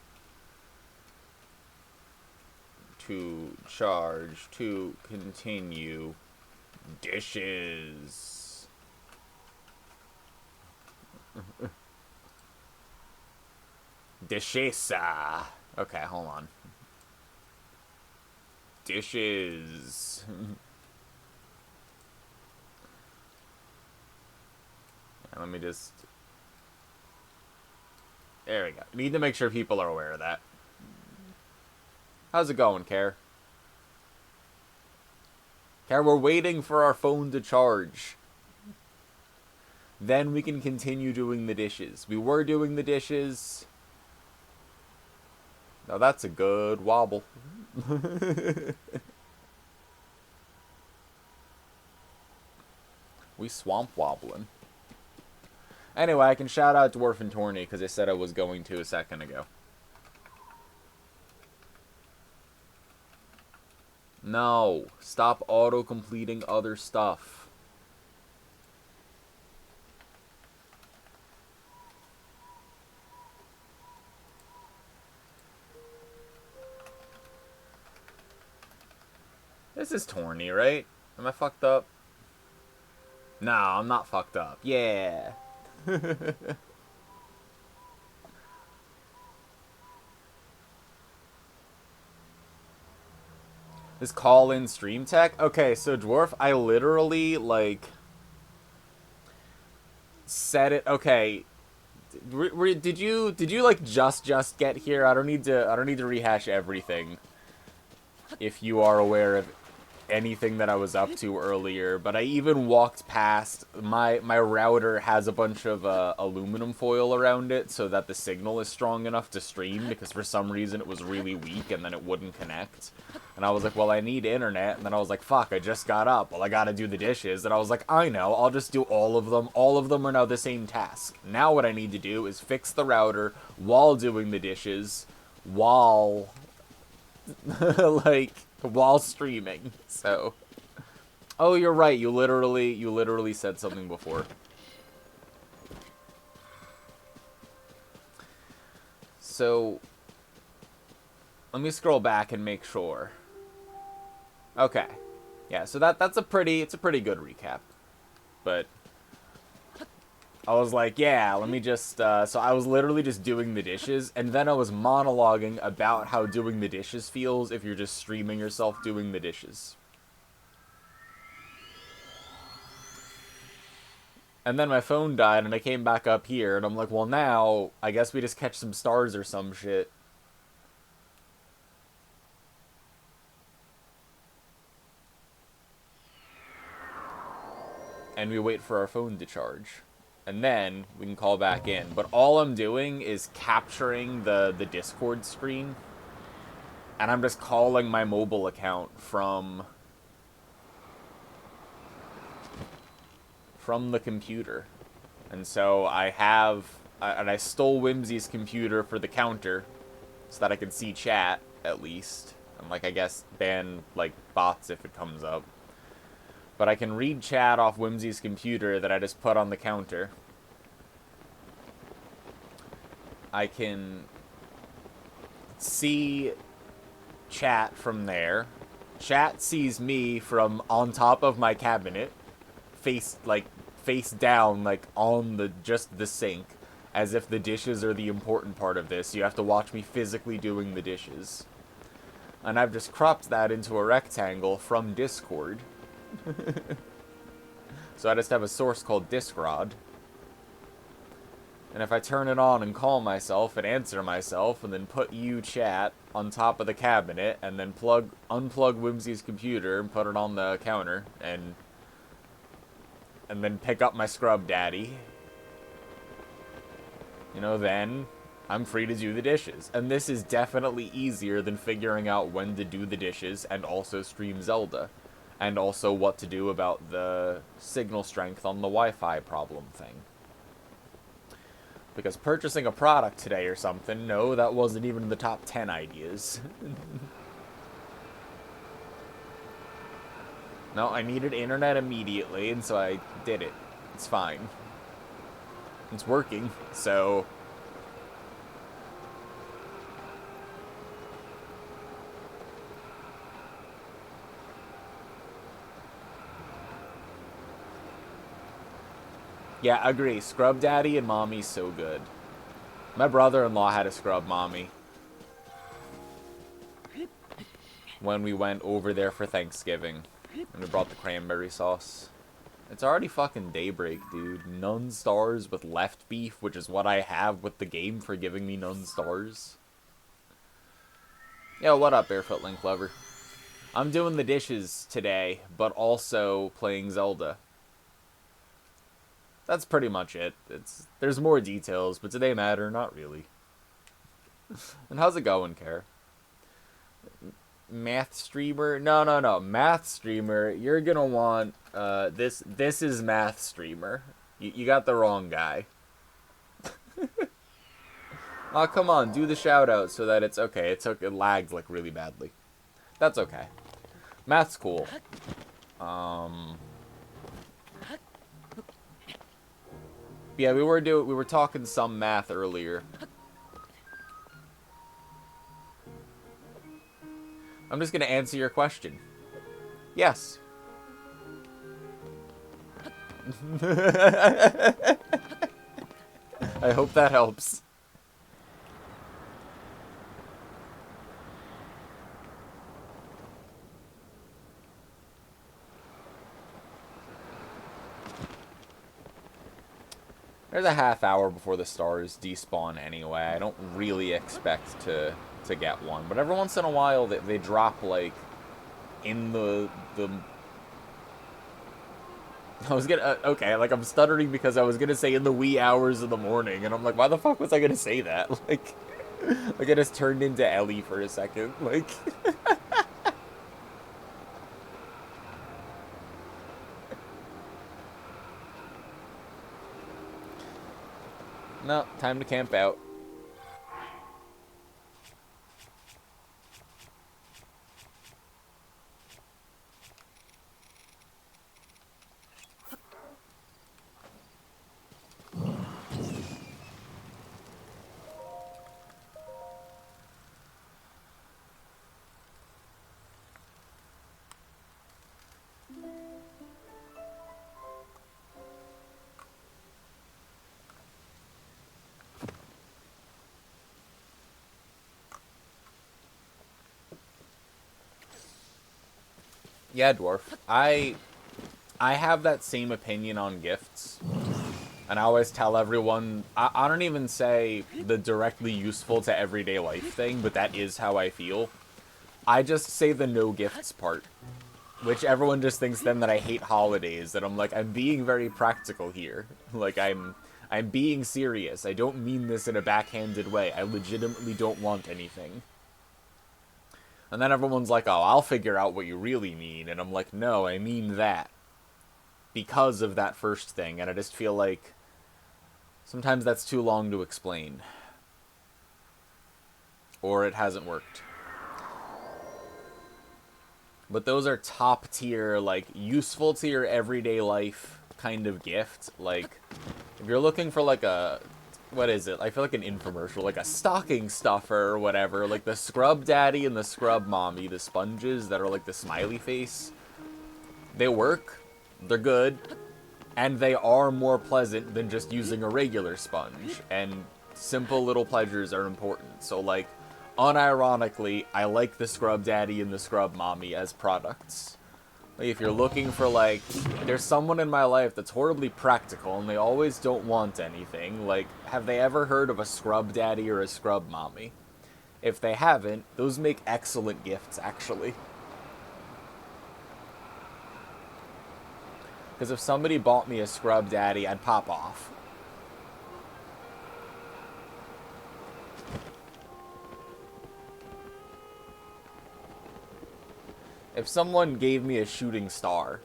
To continue Dishes. Dishesa. Okay, hold on. Dishes. Let me just... There we go. Need to make sure people are aware of that. How's it going, Care? Care, we're waiting for our phone to charge. Then we can continue doing the dishes. We were doing the dishes. Now that's a good wobble. We swamp wobbling. Anyway, I can shout out Dwarf and Torny because I said I was going to a second ago. No. Stop auto-completing other stuff. This is Torny, right? Am I fucked up? No, I'm not fucked up. Yeah. This call-in stream tech? Okay, so Dwarf, I literally, like, said it. Okay, did you like just get here? I don't need to rehash everything. If you are aware of anything that I was up to earlier, but I even walked past my router has a bunch of aluminum foil around it so that the signal is strong enough to stream, because for some reason it was really weak and then it wouldn't connect. And I was like, well, I need internet. And then I was like, fuck, I just got up. Well, I gotta do the dishes. And I was like, I know, I'll just do all of them. All of them are now the same task. Now what I need to do is fix the router while doing the dishes, while like while streaming. So, oh, you're right. You literally said something before. So, let me scroll back and make sure. Okay. Yeah, so it's a pretty good recap. But I was like, yeah, let me just, so I was literally just doing the dishes, and then I was monologuing about how doing the dishes feels if you're just streaming yourself doing the dishes. And then my phone died, and I came back up here, and I'm like, well, now, I guess we just catch some stars or some shit. And we wait for our phone to charge. And then we can call back in. But all I'm doing is capturing the Discord screen. And I'm just calling my mobile account from the computer. And so I stole Whimsy's computer for the counter so that I could see chat, at least. And, like, I guess ban, like, bots if it comes up. But I can read chat off Whimsy's computer that I just put on the counter. I can see chat from there. Chat sees me from on top of my cabinet, face down, like on just the sink, as if the dishes are the important part of this. You have to watch me physically doing the dishes. And I've just cropped that into a rectangle from Discord. So I just have a source called Discrod. And if I turn it on and call myself and answer myself and then put you chat on top of the cabinet and then unplug Whimsy's computer and put it on the counter and then pick up my scrub daddy, you know, then I'm free to do the dishes. And this is definitely easier than figuring out when to do the dishes and also stream Zelda. And also what to do about the signal strength on the Wi-Fi problem thing. Because purchasing a product today or something, no, that wasn't even in the top 10 ideas. No, I needed internet immediately, and so I did it. It's fine. It's working, so... Yeah, agree. Scrub Daddy and Mommy's so good. My brother-in-law had a scrub mommy when we went over there for Thanksgiving. And we brought the cranberry sauce. It's already fucking daybreak, dude. None stars with left beef, which is what I have with the game for giving me none stars. Yo, what up, Barefoot Link Lover? I'm doing the dishes today, but also playing Zelda. That's pretty much it. There's more details, but do they matter? Not really. And how's it going, Care? Math streamer? No. Math streamer. You're gonna want this. This is math streamer. You got the wrong guy. Oh, come on, do the shout out so that it's okay. It lagged like really badly. That's okay. Math's cool. Yeah, we were talking some math earlier. I'm just gonna answer your question. Yes. I hope that helps. There's a half hour before the stars despawn anyway. I don't really expect to get one, but every once in a while they drop like in the I was gonna okay, like I'm stuttering because I was gonna say in the wee hours of the morning, and I'm like, why the fuck was I gonna say that? Like I just turned into Ellie for a second, like. No, time to camp out. Yeah, Dwarf. I have that same opinion on gifts. And I always tell everyone, I don't even say the directly useful to everyday life thing, but that is how I feel. I just say the no gifts part. Which everyone just thinks then that I hate holidays, that I'm like, I'm being very practical here. Like, I'm being serious. I don't mean this in a backhanded way. I legitimately don't want anything. And then everyone's like, oh, I'll figure out what you really mean. And I'm like, no, I mean that. Because of that first thing. And I just feel like sometimes that's too long to explain. Or it hasn't worked. But those are top tier, like, useful to your everyday life kind of gift. Like, if you're looking for, like, a... What is it? I feel like an infomercial, like a stocking stuffer or whatever. Like the Scrub Daddy and the Scrub Mommy, the sponges that are like the smiley face. They work. They're good. And they are more pleasant than just using a regular sponge. And simple little pleasures are important. So, like, unironically, I like the Scrub Daddy and the Scrub Mommy as products. Like, if you're looking for, like, there's someone in my life that's horribly practical and they always don't want anything. Like, have they ever heard of a Scrub Daddy or a Scrub Mommy? If they haven't, those make excellent gifts, actually. Because if somebody bought me a Scrub Daddy, I'd pop off. If someone gave me a shooting star,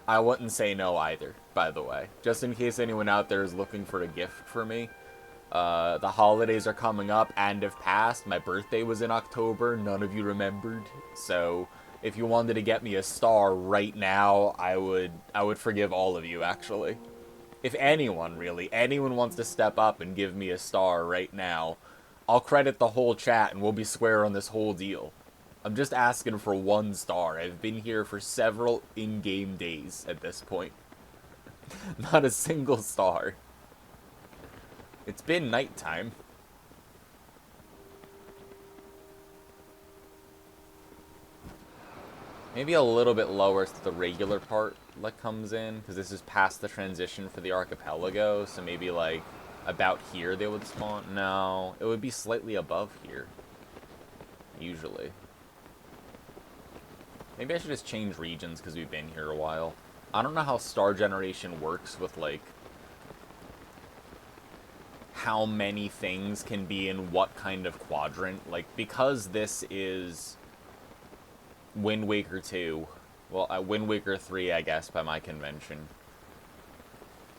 I wouldn't say no either, by the way. Just in case anyone out there is looking for a gift for me. The holidays are coming up and have passed. My birthday was in October. None of you remembered. So if you wanted to get me a star right now, I would forgive all of you, actually. If anyone, really, anyone wants to step up and give me a star right now, I'll credit the whole chat and we'll be square on this whole deal. I'm just asking for one star. I've been here for several in-game days at this point. Not a single star. It's been nighttime. Maybe a little bit lower so the regular part like comes in, because this is past the transition for the archipelago, so maybe like about here they would spawn. No, it would be slightly above here. Usually. Maybe I should just change regions because we've been here a while. I don't know how star generation works with like how many things can be in what kind of quadrant. Like, because this is Wind Waker 2, well, Wind Waker 3, I guess, by my convention,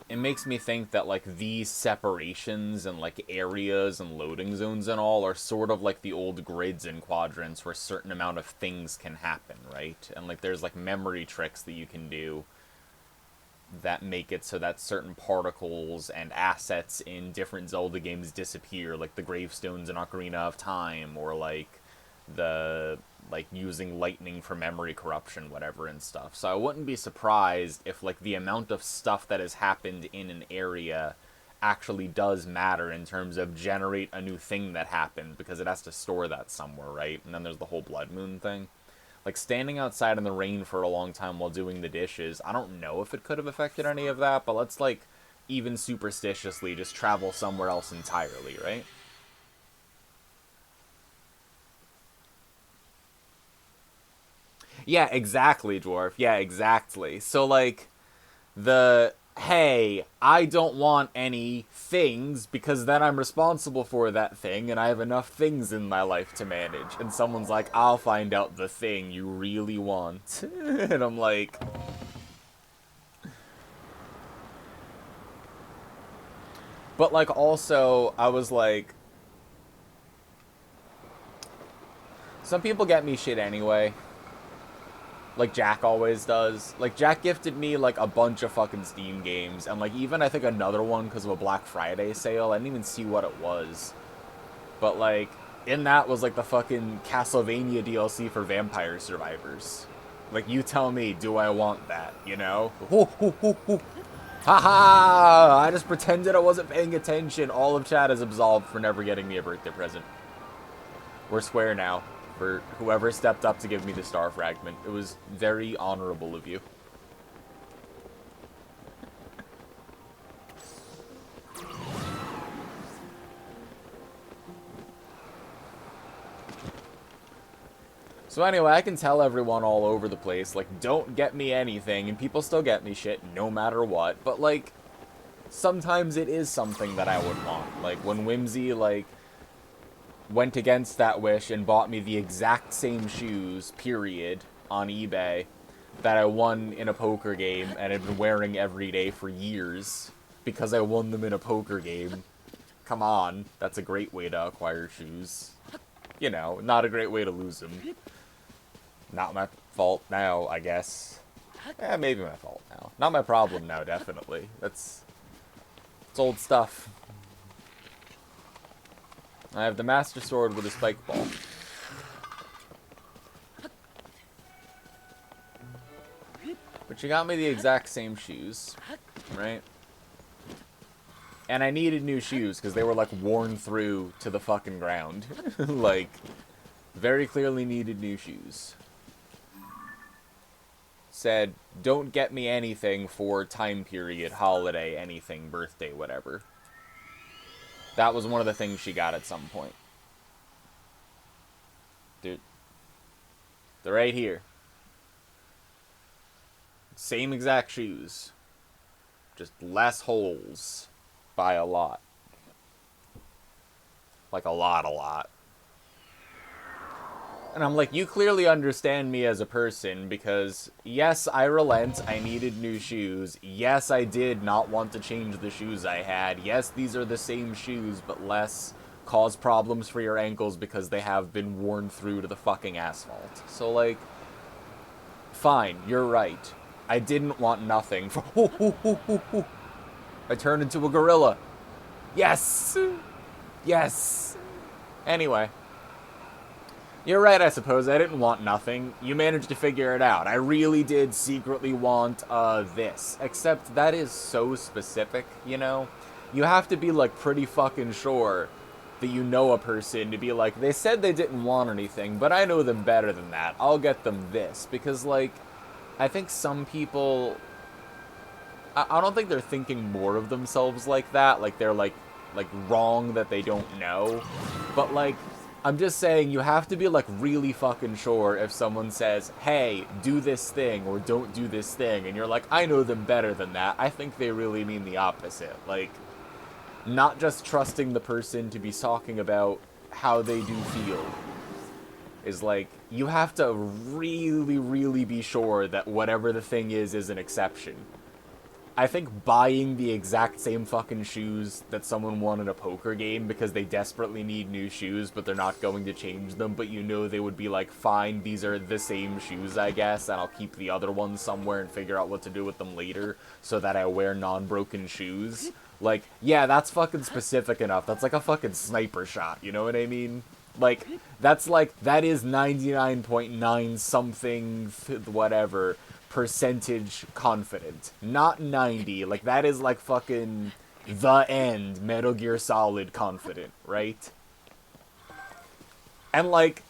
it makes me think that, like, these separations and, like, areas and loading zones and all are sort of like the old grids and quadrants where a certain amount of things can happen, right? And, like, there's, like, memory tricks that you can do that make it so that certain particles and assets in different Zelda games disappear, like the gravestones in Ocarina of Time, or, like, the, like, using lightning for memory corruption, whatever, and stuff. So I wouldn't be surprised if, like, the amount of stuff that has happened in an area actually does matter in terms of generate a new thing that happened, because it has to store that somewhere, right? And then there's the whole Blood Moon thing. Like, standing outside in the rain for a long time while doing the dishes, I don't know if it could have affected any of that, but let's, like, even superstitiously just travel somewhere else entirely, right? Yeah, exactly, Dwarf. Yeah, exactly. So, like, hey, I don't want any things because then I'm responsible for that thing and I have enough things in my life to manage. And someone's like, I'll find out the thing you really want. And I'm like... But, like, also, I was like... Some people get me shit anyway. Like Jack always does. Like, Jack gifted me, like, a bunch of fucking Steam games. And, like, even, I think, another one because of a Black Friday sale. I didn't even see what it was. But, like, in that was, like, the fucking Castlevania DLC for Vampire Survivors. Like, you tell me, do I want that, you know? Haha! I just pretended I wasn't paying attention. All of chat is absolved for never getting me a birthday present. We're square now. For whoever stepped up to give me the star fragment. It was very honorable of you. So anyway, I can tell everyone all over the place, like, don't get me anything, and people still get me shit no matter what, but, like, sometimes it is something that I would want. Like, when Whimsy, like, went against that wish and bought me the exact same shoes, period, on eBay, that I won in a poker game and had been wearing every day for years because I won them in a poker game. Come on, that's a great way to acquire shoes. You know, not a great way to lose them. Not my fault now, I guess. Eh, maybe my fault now. Not my problem now, definitely. It's old stuff. I have the Master Sword with a spike ball. But you got me the exact same shoes, right? And I needed new shoes because they were, like, worn through to the fucking ground. Like, very clearly needed new shoes. Said, don't get me anything for time period, holiday, anything, birthday, whatever. That was one of the things she got at some point. Dude. They're right here. Same exact shoes. Just less holes. By a lot. Like a lot. And I'm like, you clearly understand me as a person, because yes, I relent, I needed new shoes. Yes, I did not want to change the shoes I had. Yes, these are the same shoes, but less cause problems for your ankles because they have been worn through to the fucking asphalt. So, like, fine, you're right. I didn't want nothing. I turned into a gorilla. Yes! Yes! Anyway. You're right, I suppose. I didn't want nothing. You managed to figure it out. I really did secretly want, this. Except that is so specific, you know? You have to be, like, pretty fucking sure that you know a person to be like, they said they didn't want anything, but I know them better than that. I'll get them this. Because, like, I think some people... I don't think they're thinking more of themselves like that. Like, they're, like, wrong that they don't know. But, like... I'm just saying you have to be, like, really fucking sure if someone says, hey, do this thing, or don't do this thing, and you're like, I know them better than that. I think they really mean the opposite. Like, not just trusting the person to be talking about how they do feel. Is, like, you have to really, really be sure that whatever the thing is an exception. I think buying the exact same fucking shoes that someone won in a poker game because they desperately need new shoes, but they're not going to change them, but you know they would be like, fine, these are the same shoes, I guess, and I'll keep the other ones somewhere and figure out what to do with them later so that I wear non-broken shoes. Like, yeah, that's fucking specific enough. That's like a fucking sniper shot, you know what I mean? Like, that's like, that is 99.9 something, whatever, percentage confident. Not 90. Like, that is like fucking the end Metal Gear Solid confident, right? And like,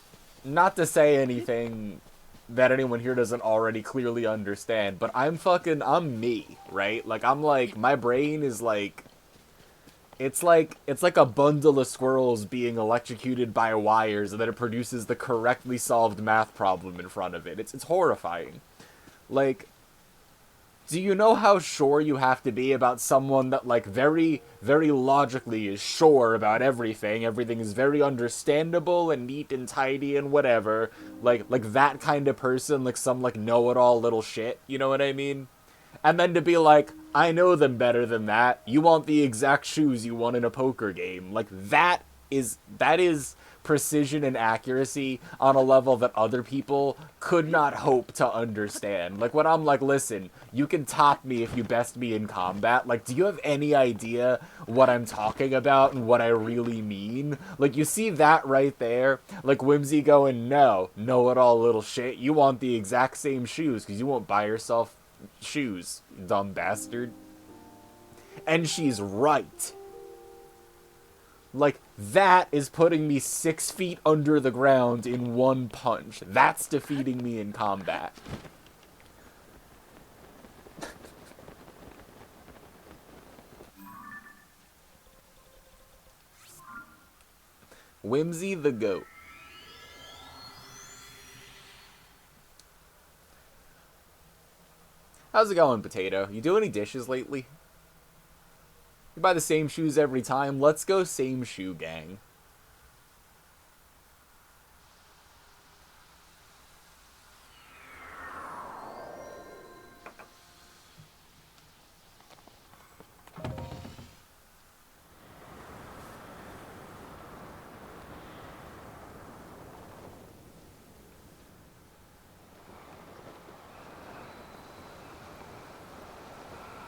not to say anything that anyone here doesn't already clearly understand, but I'm me, right? Like, I'm like, my brain is like, it's like a bundle of squirrels being electrocuted by wires, and then it produces the correctly solved math problem in front of it. It's horrifying. Like, do you know how sure you have to be about someone that, like, very, very logically is sure about everything? Everything is very understandable and neat and tidy and whatever. Like that kind of person, like some, like, know-it-all little shit, you know what I mean? And then to be like, I know them better than that. You want the exact shoes you won in a poker game. Like, that is precision and accuracy on a level that other people could not hope to understand. Like, when I'm like, listen, you can top me if you best me in combat. Like, do you have any idea what I'm talking about and what I really mean? Like, you see that right there? Like, Whimsy going, no, know-it-all little shit. You want the exact same shoes because you won't buy yourself shoes, dumb bastard. And she's right. Like, that is putting me 6 feet under the ground in one punch. That's defeating me in combat. Whimsy the goat. How's it going, Potato? You do any dishes lately? You buy the same shoes every time? Let's go same shoe gang.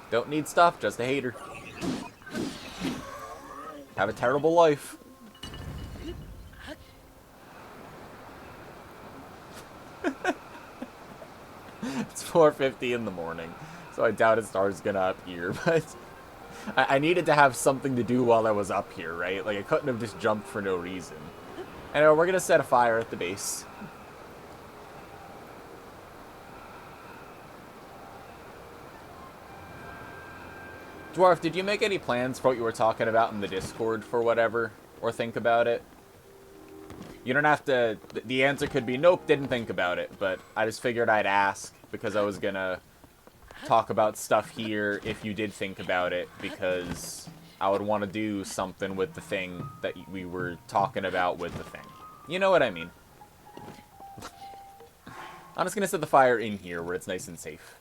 Don't need stuff, just a hater. Have a terrible life. It's 4:50 in the morning, so I doubt a star's gonna appear, but I needed to have something to do while I was up here, right? Like, I couldn't have just jumped for no reason. Anyway, we're gonna set a fire at the base. Dwarf, did you make any plans for what you were talking about in the Discord for whatever? Or think about it? You don't have to... The answer could be, nope, didn't think about it. But I just figured I'd ask, because I was gonna talk about stuff here if you did think about it, because I would want to do something with the thing that we were talking about with the thing. You know what I mean. I'm just gonna set the fire in here where it's nice and safe.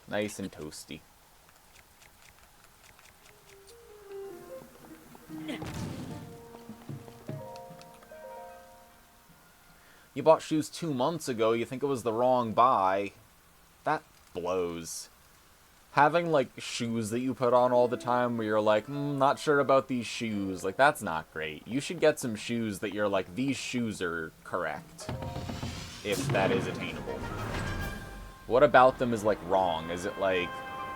Nice and toasty. You bought shoes 2 months ago, you think it was the wrong buy. That blows. having, like, shoes that you put on all the time where you're like, not sure about these shoes, like, that's not great. You should get some shoes that you're like, these shoes are correct, if that is attainable. What about them is, like, wrong? Is it, like,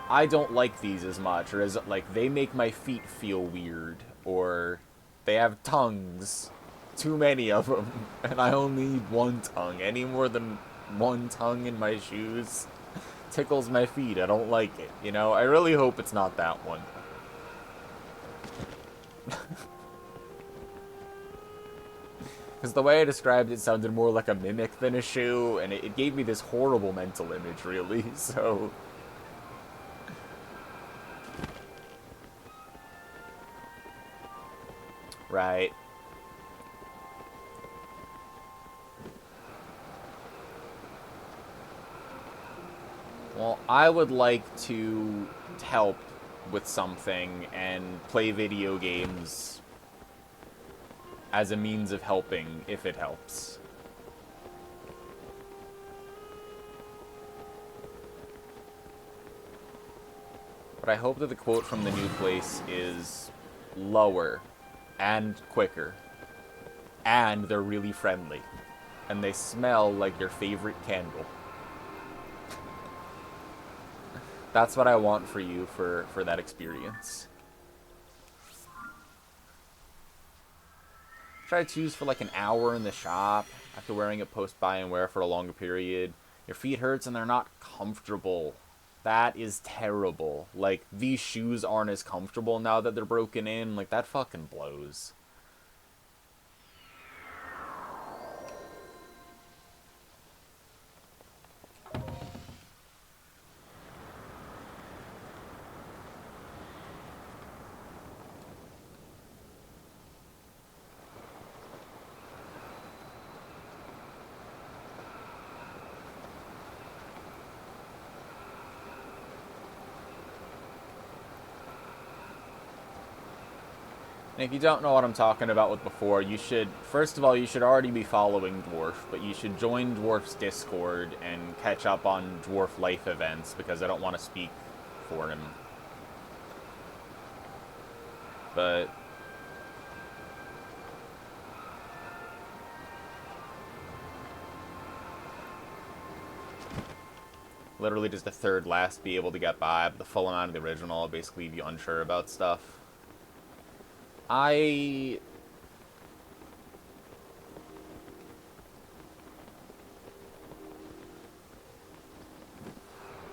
I don't like these as much? Or is it, like, they make my feet feel weird? Or they have tongues. Too many of them. And I only need one tongue. Any more than one tongue in my shoes tickles my feet. I don't like it, you know? I really hope it's not that one. Because the way I described it sounded more like a mimic than a shoe, and it gave me this horrible mental image, really, so... Right. Well, I would like to help with something and play video games as a means of helping, if it helps. But I hope that the quote from the new place is lower and quicker. And they're really friendly. And they smell like your favorite candle. That's what I want for you for that experience. Try to choose for like an hour in the shop after wearing it post-buy and wear for a longer period. Your feet hurts and they're not comfortable. That is terrible. Like, these shoes aren't as comfortable now that they're broken in. Like, that fucking blows. And if you don't know what I'm talking about with before, you should, first of all, you should already be following Dwarf, but you should join Dwarf's Discord and catch up on Dwarf life events, because I don't want to speak for him. But literally just the third last be able to get by, but the full amount of the original will basically be unsure about stuff.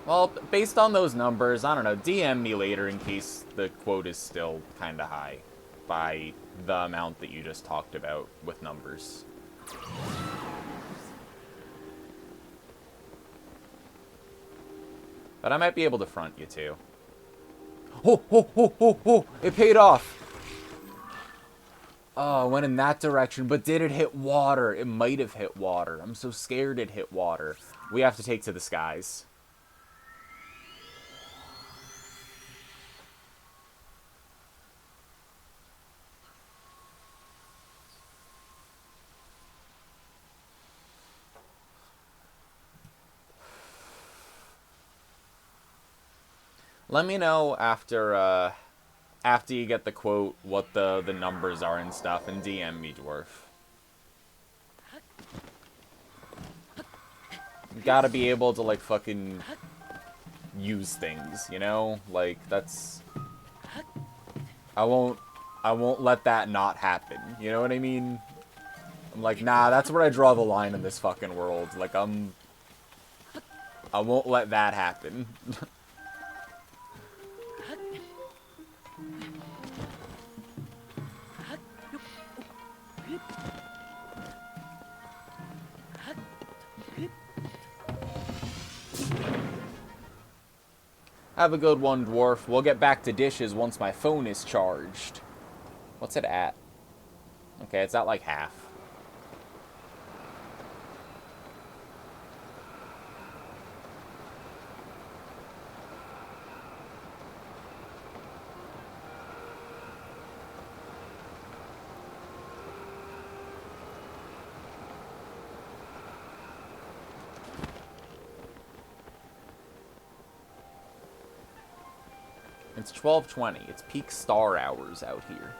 Well, based on those numbers, I don't know, DM me later in case the quote is still kind of high by the amount that you just talked about with numbers. But I might be able to front you too. Oh, oh, oh, oh, oh! It paid off! Oh, it went in that direction, but did it hit water? It might have hit water. I'm so scared it hit water. We have to take to the skies. Let me know after you get the quote what the numbers are and stuff, and DM me, Dwarf. You gotta be able to, like, fucking use things, you know? Like, that's... I won't let that not happen, you know what I mean? I'm like, nah, that's where I draw the line in this fucking world. Like, I won't let that happen. Have a good one, Dwarf. We'll get back to dishes once my phone is charged. What's it at? Okay, it's at like half. It's 12:20. It's peak star hours out here.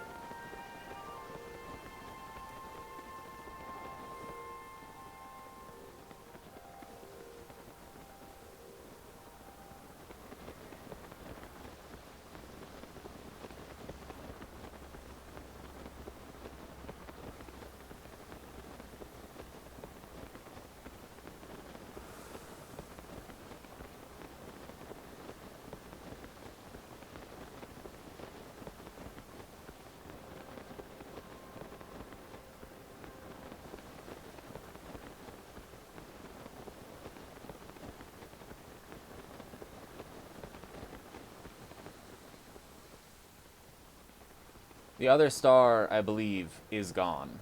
The other star, I believe, is gone.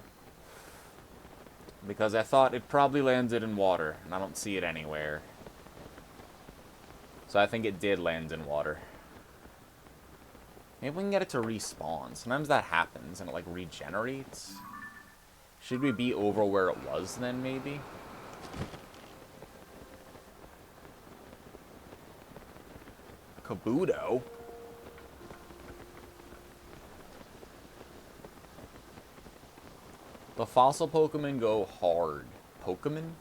Because I thought it probably landed in water, and I don't see it anywhere. So I think it did land in water. Maybe we can get it to respawn. Sometimes that happens, and it, like, regenerates. Should we be over where it was, then, maybe? Kabuto? The fossil Pokemon go hard. Pokemon?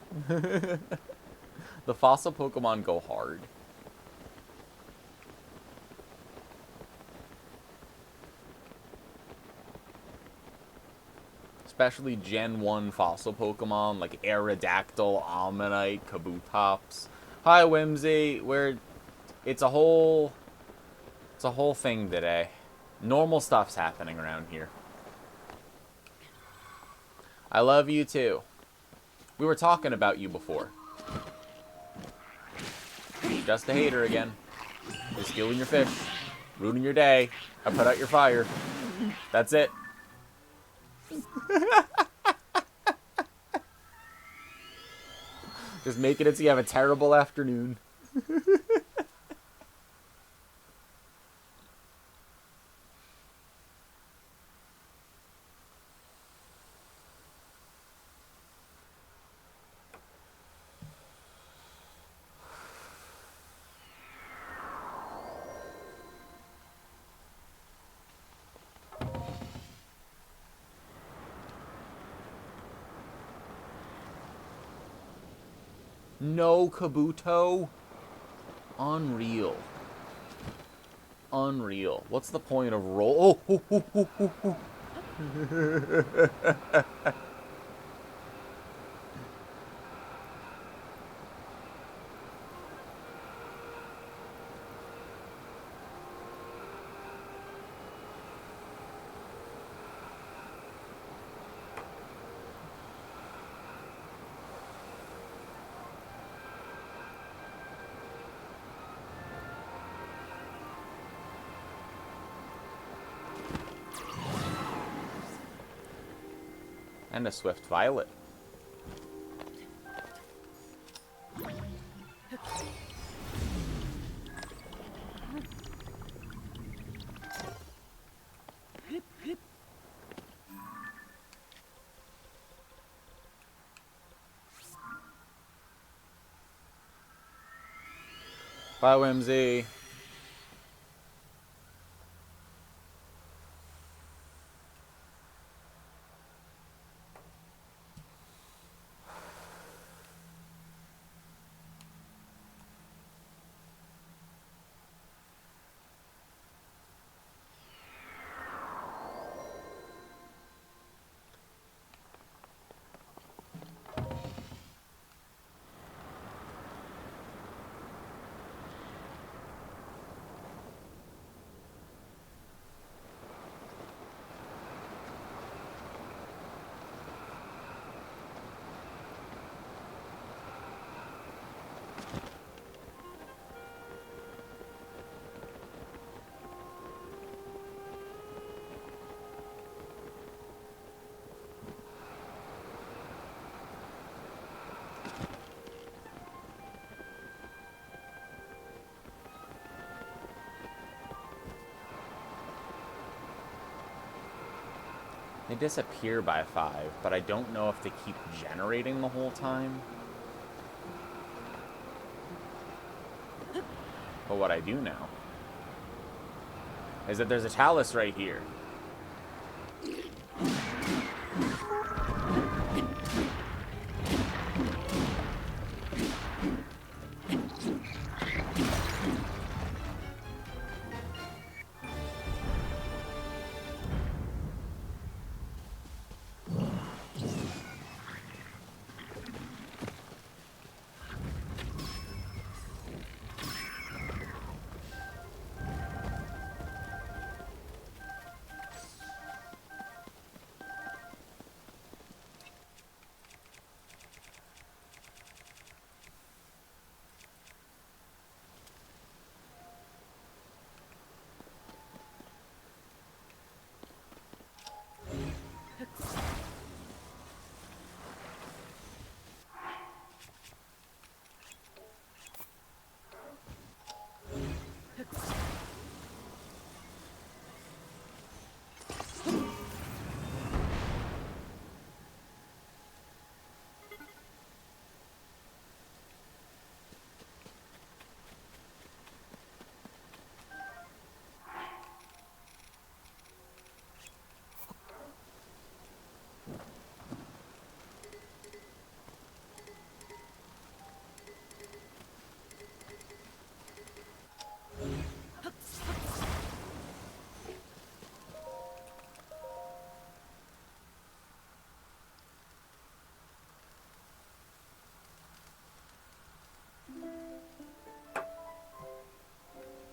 The fossil Pokemon go hard. Especially Gen 1 fossil Pokemon like Aerodactyl, Ammonite, Kabutops. Hi, Whimsy. It's a whole thing today. Normal stuff's happening around here. I love you too. We were talking about you before. Just a hater again. Just stealing your fish. Ruining your day. I put out your fire. That's it. Just making it so you have a terrible afternoon. No Kabuto. Unreal. Unreal. What's the point of roll? Oh. And a Swift Violet. Bye, Whimsy. They disappear by 5, but I don't know if they keep generating the whole time. But what I do know is that there's a Talus right here.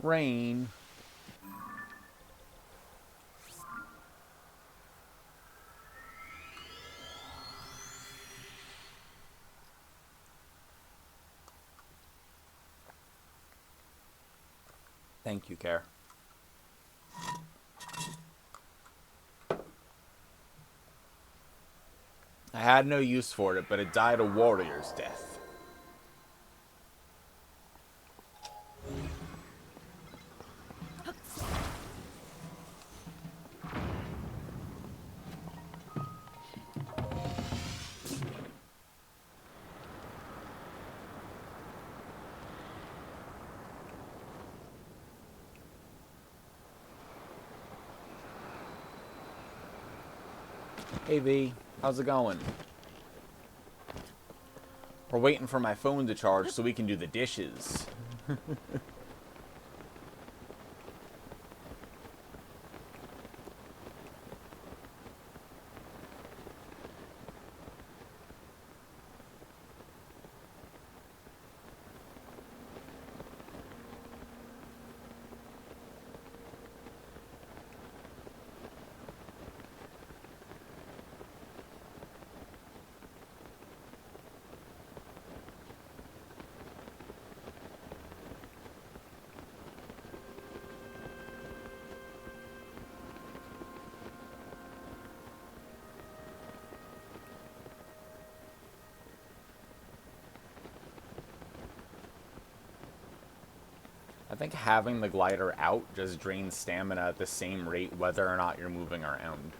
Rain. Thank you, Care. I had no use for it, but it died a warrior's death. Hey V, how's it going? We're waiting for my phone to charge so we can do the dishes. I think having the glider out just drains stamina at the same rate whether or not you're moving around.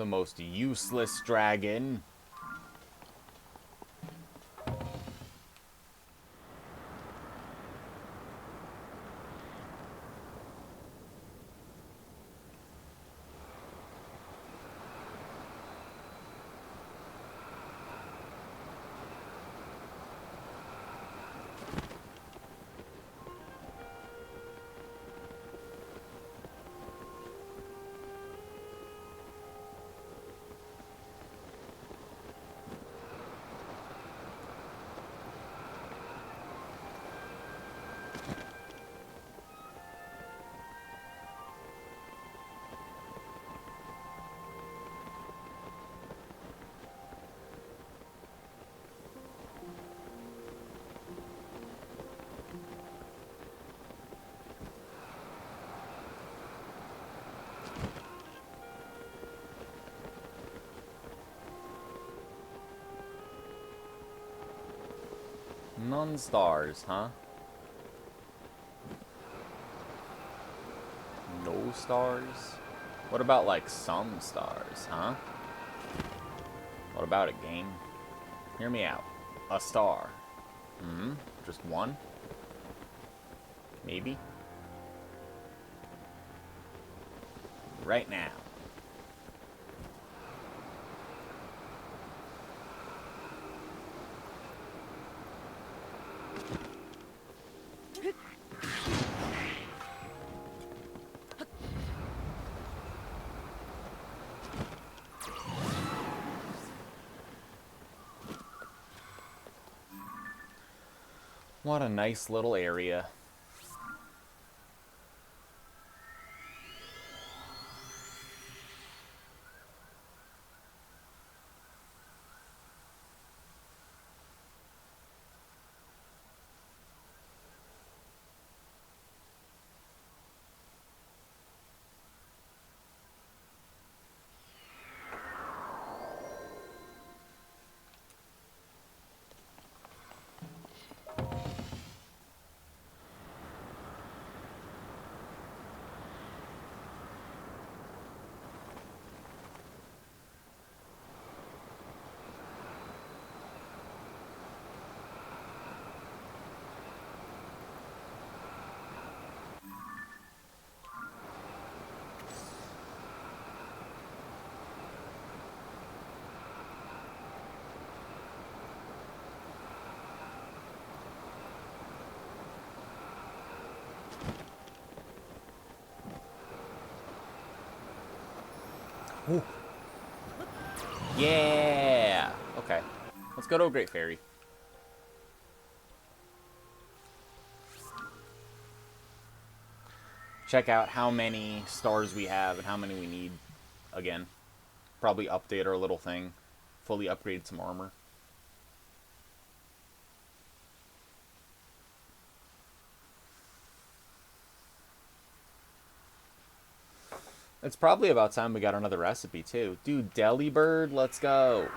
The most useless dragon. None stars, huh? No stars? What about, like, some stars, huh? What about it, game? Hear me out. A star. Hmm? Just one? Maybe? Right now. What a nice little area. Ooh. Yeah! Okay. Let's go to a Great Fairy. Check out how many stars we have and how many we need again. Probably update our little thing. Fully upgrade some armor. It's probably about time we got another recipe, too. Dude, Delibird, let's go.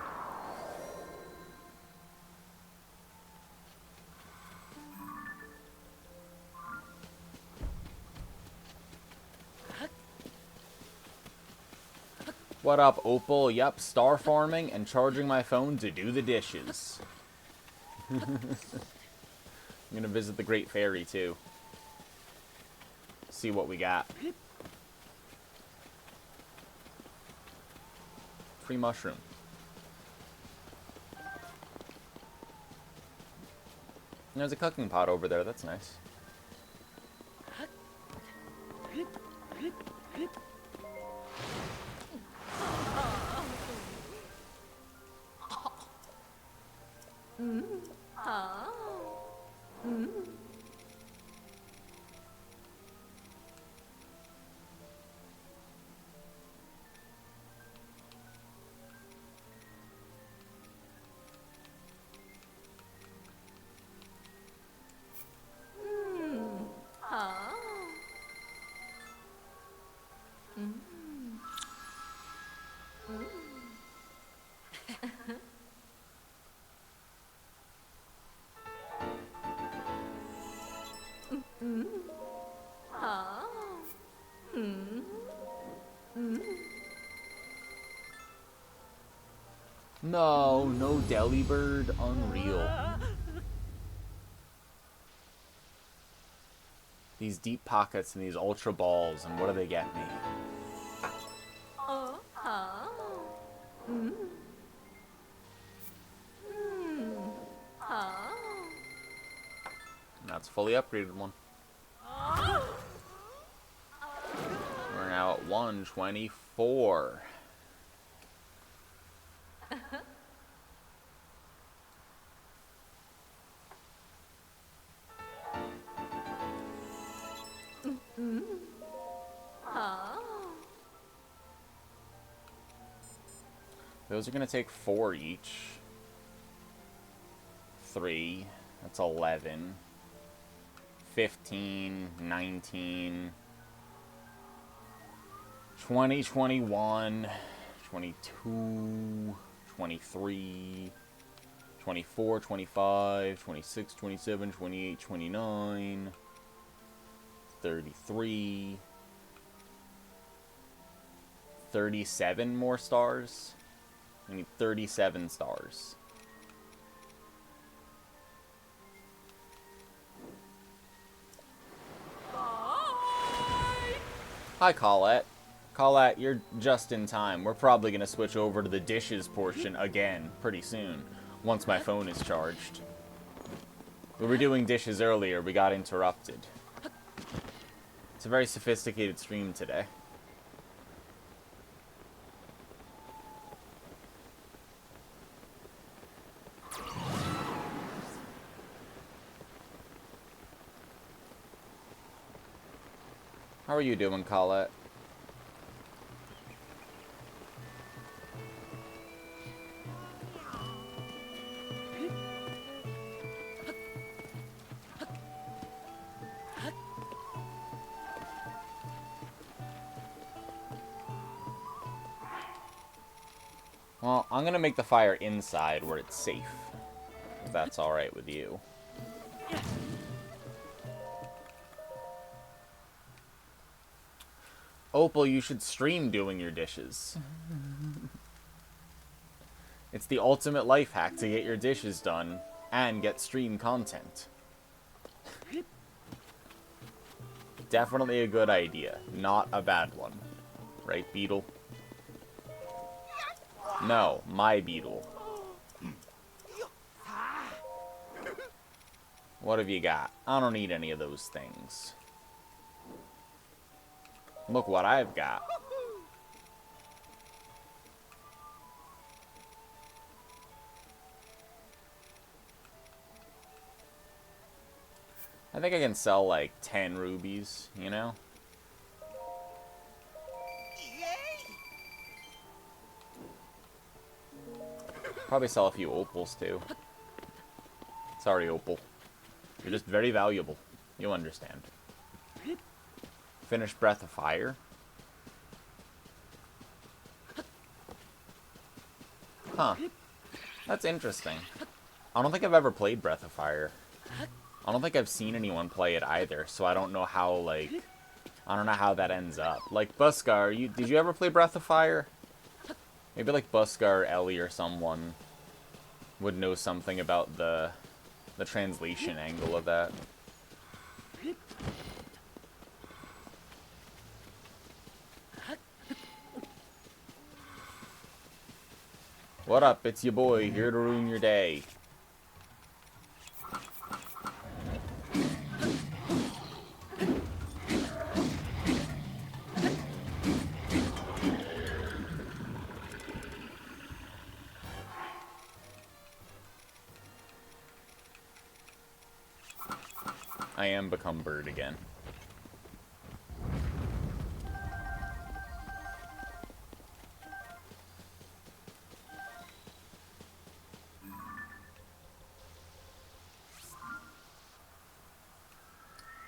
What up, Opal? Yup, star farming and charging my phone to do the dishes. I'm gonna visit the Great Fairy, too. See what we got. Free mushroom. There's a cooking pot over there, that's nice. No, no Delibird. Unreal. These deep pockets and these ultra balls, and what do they get me? And that's a fully upgraded one. We're now at 124. Those are going to take 4 each. 3. That's 11. 15, 19, 20, 21, 22, 23, 24, 25, 26, 27, 28, 29, 33, 37 more stars. I need 37 stars. Hi, Colette. Colette, you're just in time. We're probably going to switch over to the dishes portion again pretty soon, once my phone is charged. We were doing dishes earlier, we got interrupted. It's a very sophisticated stream today. How are you doing, Colette? Well, I'm gonna make the fire inside where it's safe, if that's alright with you. Opal, you should stream doing your dishes. It's the ultimate life hack to get your dishes done and get stream content. Definitely a good idea. Not a bad one. Right, Beetle? No, my Beetle. What have you got? I don't need any of those things. Look what I've got. I think I can sell like 10 rubies, you know? Probably sell a few opals too. Sorry, Opal. You're just very valuable. You'll understand. Finish Breath of Fire. Huh. That's interesting. I don't think I've ever played Breath of Fire. I don't think I've seen anyone play it either, so I don't know how, like... I don't know how that ends up. Like, Buskar, did you ever play Breath of Fire? Maybe, like, Buskar or Ellie or someone would know something about the translation angle of that. What up? It's your boy, here to ruin your day. I am become bird again.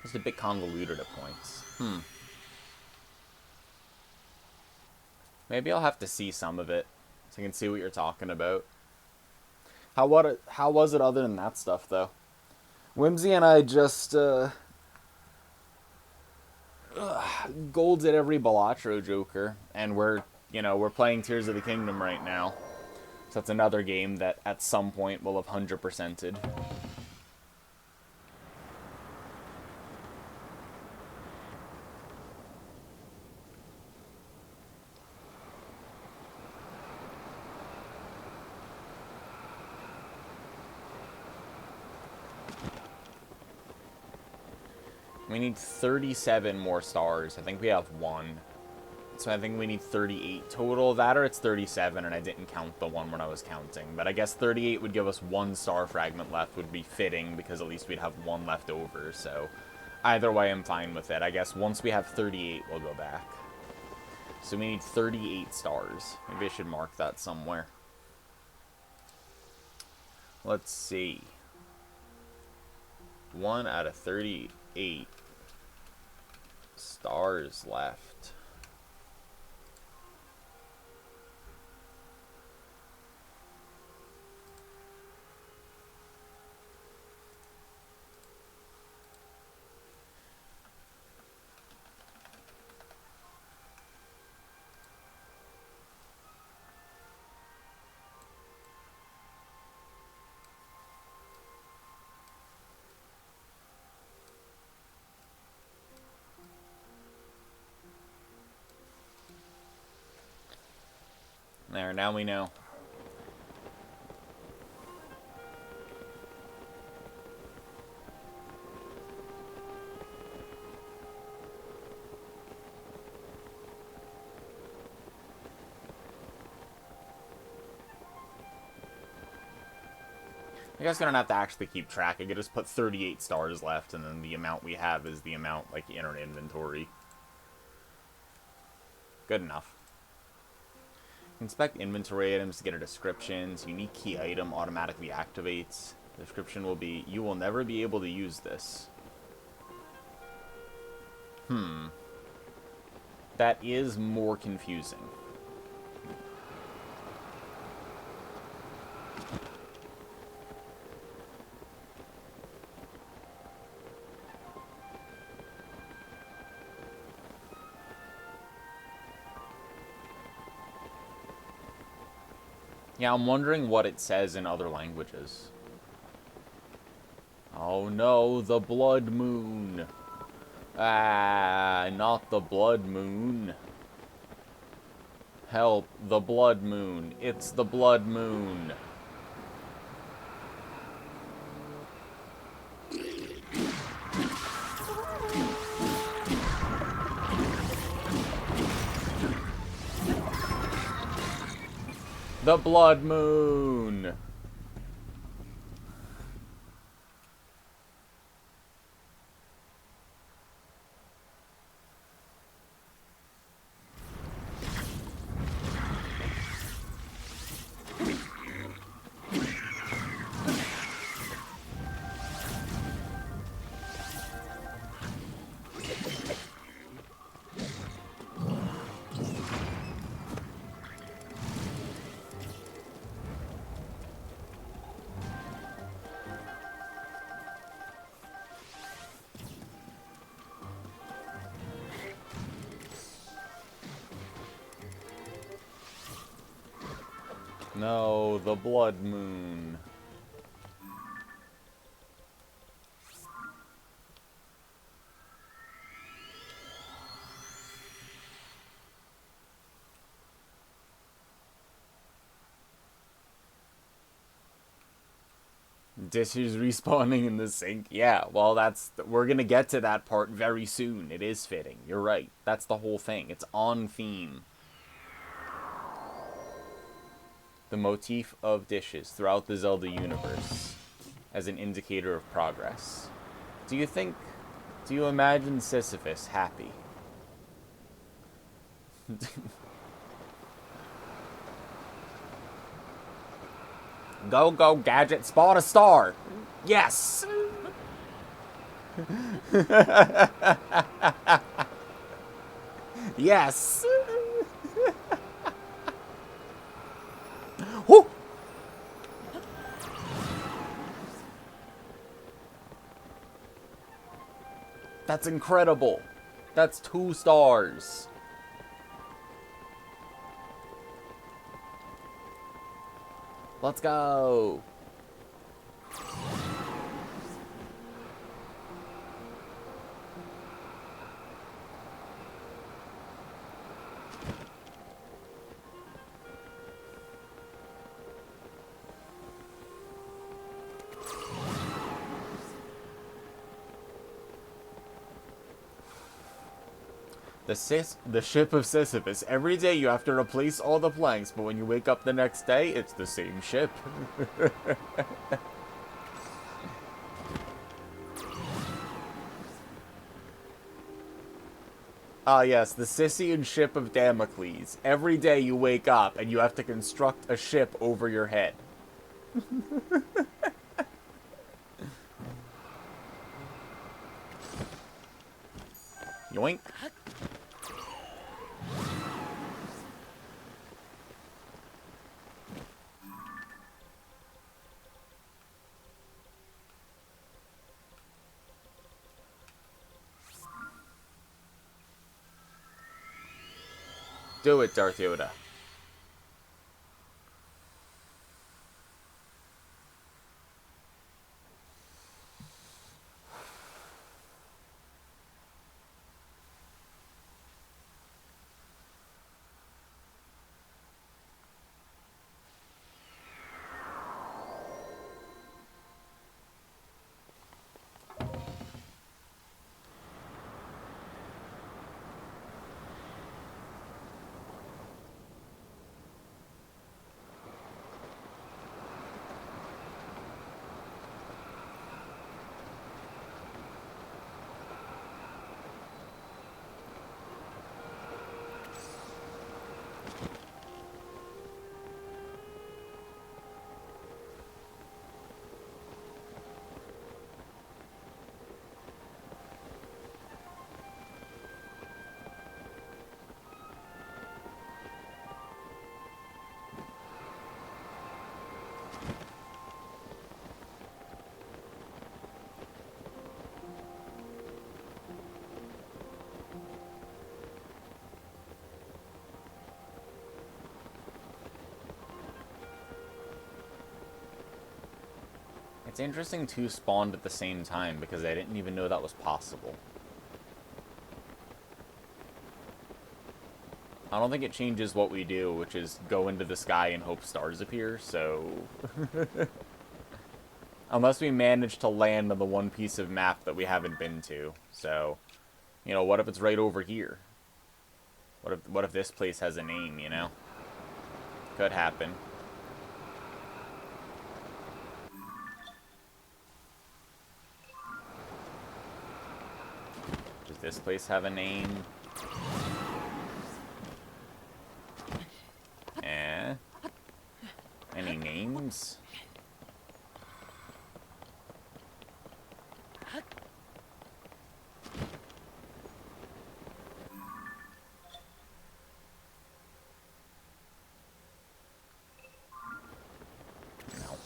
Just a bit convoluted at points. Maybe I'll have to see some of it, so I can see what you're talking about. How was it other than that stuff, though? Whimsy and I just, golded every Balatro Joker, and we're playing Tears of the Kingdom right now. So that's another game that at some point will have 100%ed. We need 37 more stars. I think we have 1. So I think we need 38 total. That or it's 37, and I didn't count the one when I was counting. But I guess 38 would give us 1 star fragment left, would be fitting, because at least we'd have 1 left over. So either way, I'm fine with it. I guess once we have 38, we'll go back. So we need 38 stars. Maybe I should mark that somewhere. Let's see. 1 out of 38 stars left. There, now we know. I guess I don't have to actually keep track. I could just put 38 stars left, and then the amount we have is the amount, like, in our inventory. Good enough. Inspect inventory items to get a description. Unique key item automatically activates. The description will be, you will never be able to use this. That is more confusing. Yeah, I'm wondering what it says in other languages. Oh no, the blood moon. Ah, not the blood moon. Help, the blood moon. It's the blood moon. The blood moon. No, the blood moon. Dishes respawning in the sink. Yeah, well, we're gonna get to that part very soon. It is fitting. You're right. That's the whole thing. It's on theme. The motif of dishes throughout the Zelda universe as an indicator of progress. Do you imagine Sisyphus happy? Go, go, Gadget, spot a star! Yes! Yes! Woo! That's incredible. That's 2 stars. Let's go. The ship of Sisyphus. Every day you have to replace all the planks, but when you wake up the next day, it's the same ship. Ah, yes, the Sisyphean ship of Damocles. Every day you wake up and you have to construct a ship over your head. Yoink. Do it, Darth Yoda. It's interesting two spawned at the same time because I didn't even know that was possible. I don't think it changes what we do, which is go into the sky and hope stars appear, so... Unless we manage to land on the one piece of map that we haven't been to. So, you know, what if it's right over here? What if this place has a name, you know? Could happen. Does this place have a name? Any names? No.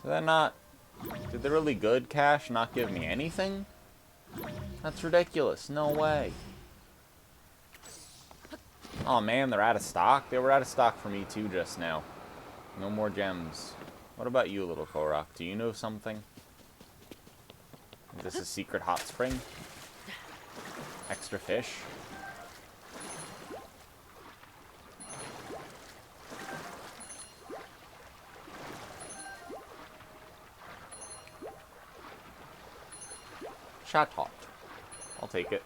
Did that not... Did the really good cache not give me anything? That's ridiculous. No way. Oh man, they're out of stock? They were out of stock for me too just now. No more gems. What about you, little Korok? Do you know something? Is this a secret hot spring? Extra fish? Shot hot. I'll take it.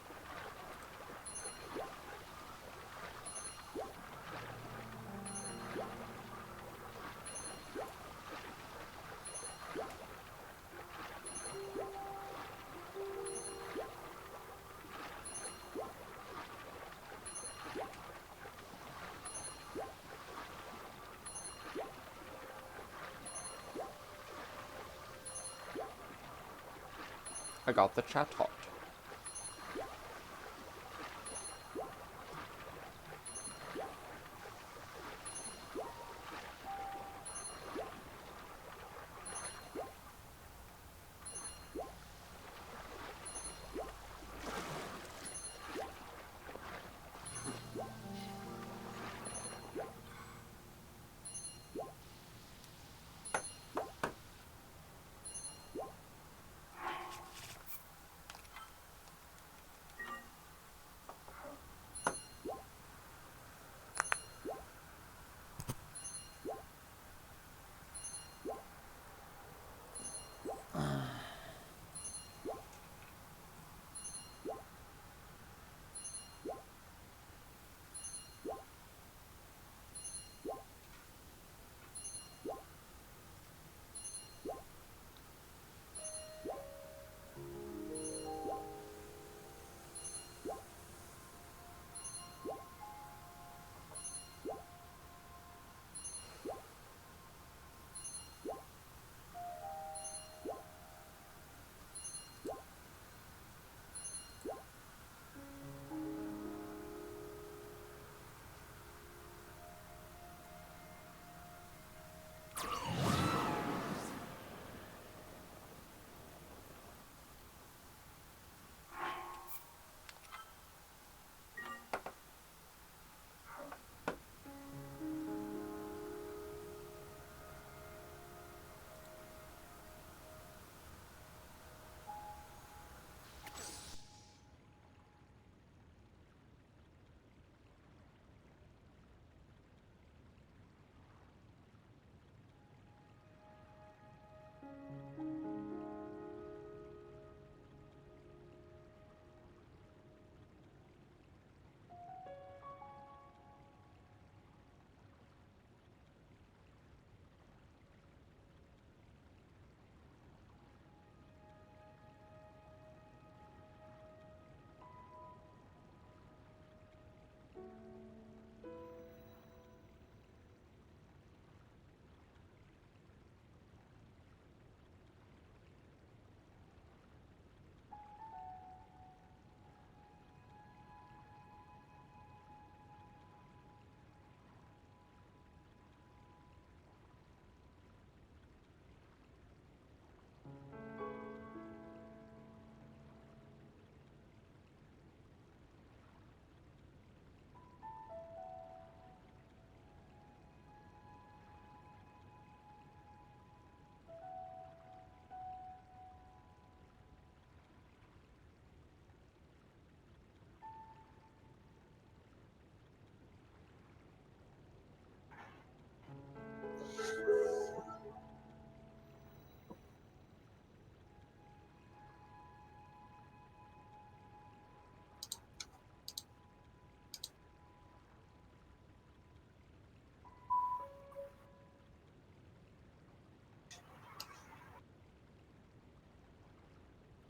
I got the chat hot.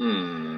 Hmm.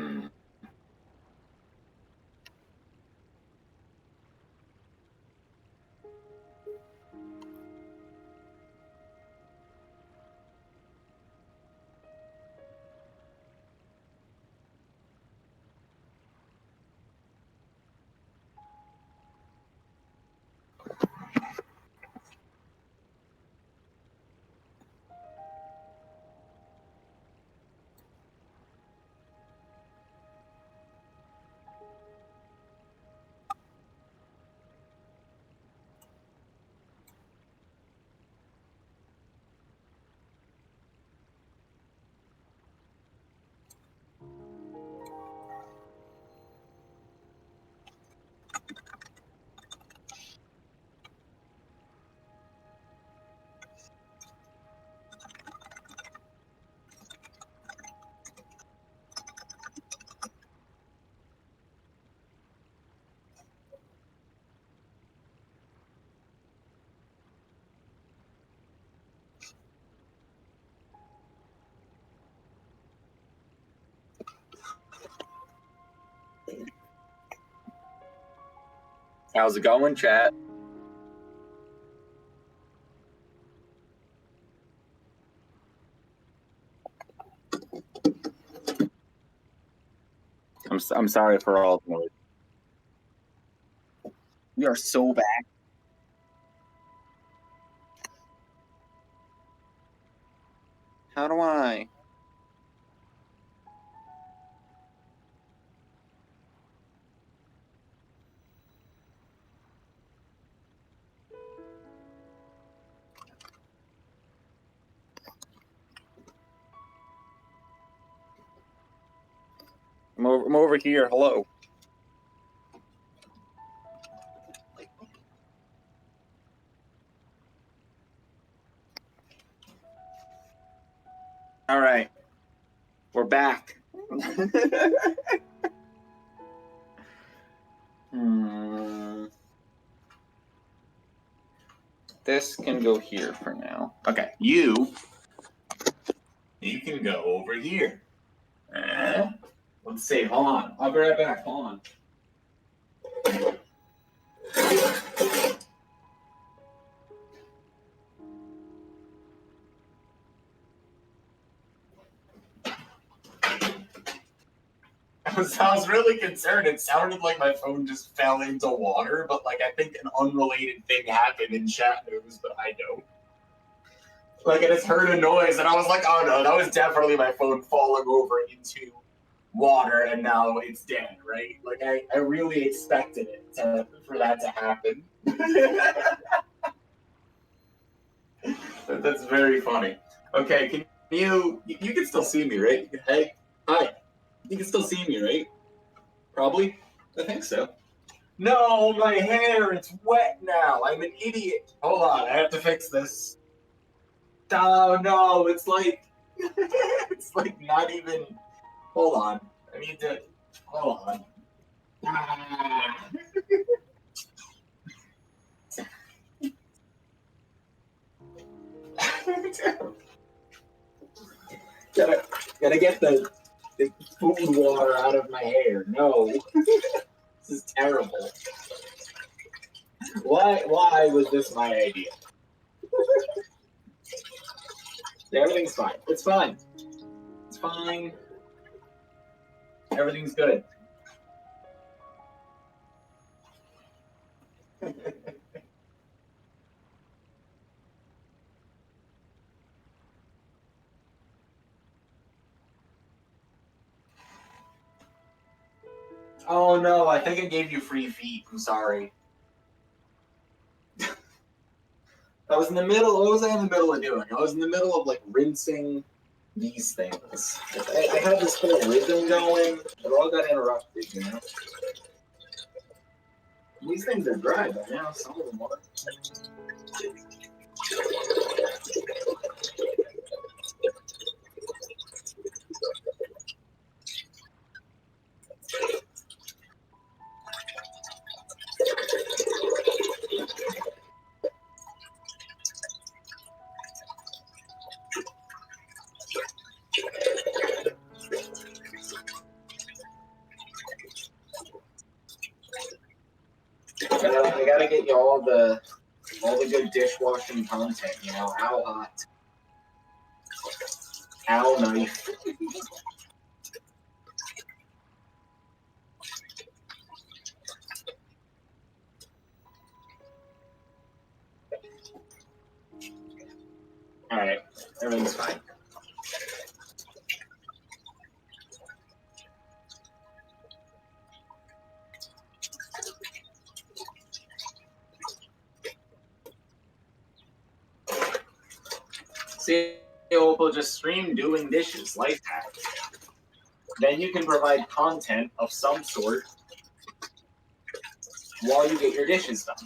How's it going, chat? I'm sorry for all the noise. We are so back. How do I? I'm over here. Hello. All right. We're back. This can go here for now. Okay, you can go over here. Let's see. Hold on. I'll be right back. Hold on. I was really concerned. It sounded like my phone just fell into water, but like I think an unrelated thing happened in chat news, but I don't. Like I just heard a noise, and I was like, "Oh no, that was definitely my phone falling over into water, and now it's dead." Right? Like I really expected it for that to happen. That's very funny. Okay, can you can still see me, right? Hey, hi. You can still see me, right? Probably. I think so. No, my hair, it's wet now. I'm an idiot. Hold on, I have to fix this. Oh no, it's like it's like not even. Hold on. I need to hold on. Ah. gotta get the food water out of my hair. No. This is terrible. Why was this my idea? Everything's fine. It's fine. It's fine. Everything's good. Oh no, I think I gave you free feet. I'm sorry. I was in the middle. What was I in the middle of doing? I was in the middle of like rinsing these things. I had this whole rhythm going. It all got interrupted, you know. These things are dry by now. Some of them are. I gotta get you all the good dishwashing content. You know, owl hot, owl knife. All right, everything's fine. See, we'll just stream doing dishes, life hack. Then you can provide content of some sort while you get your dishes done.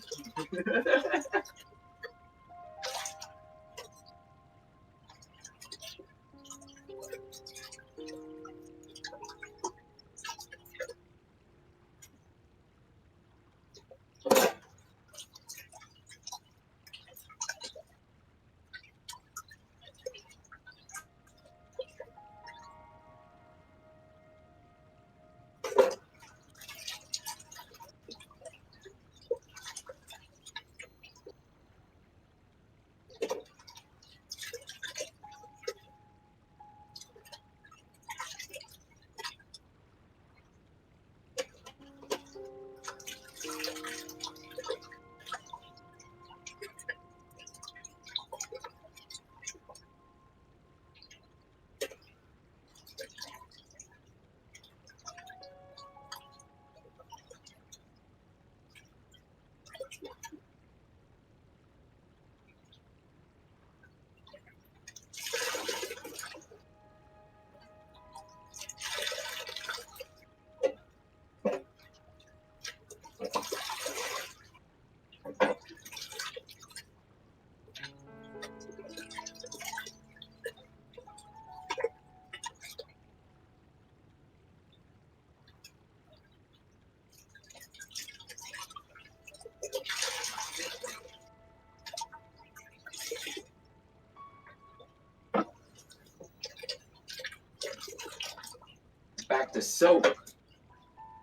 soap.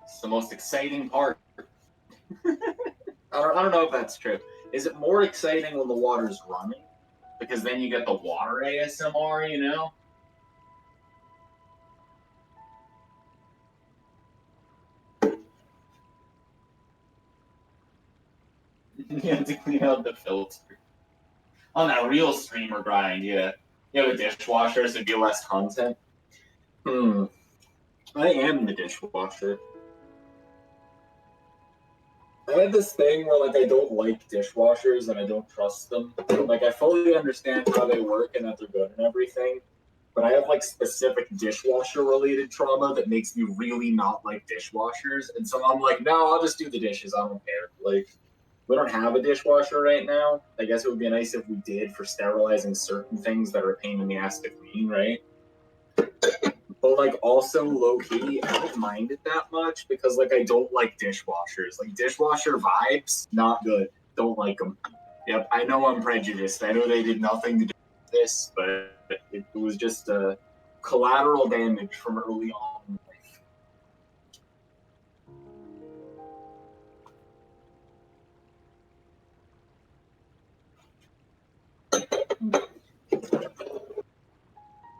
It's the most exciting part. I don't know if that's true. Is it more exciting when the water's running? Because then you get the water ASMR, you know? You have to clean out the filter. On that real streamer grind, yeah. You have a dishwasher, so it'd be less content. I am the dishwasher. I have this thing where, like, I don't like dishwashers and I don't trust them. Like, I fully understand how they work and that they're good and everything, but I have, like, specific dishwasher-related trauma that makes me really not like dishwashers. And so I'm like, no, I'll just do the dishes. I don't care. Like, we don't have a dishwasher right now. I guess it would be nice if we did for sterilizing certain things that are a pain in the ass to clean, right? But, like, also, low-key, I don't mind it that much because, like, I don't like dishwashers. Like, dishwasher vibes, not good. Don't like them. Yep, I know I'm prejudiced. I know they did nothing to do with this, but it was just collateral damage from early on in life.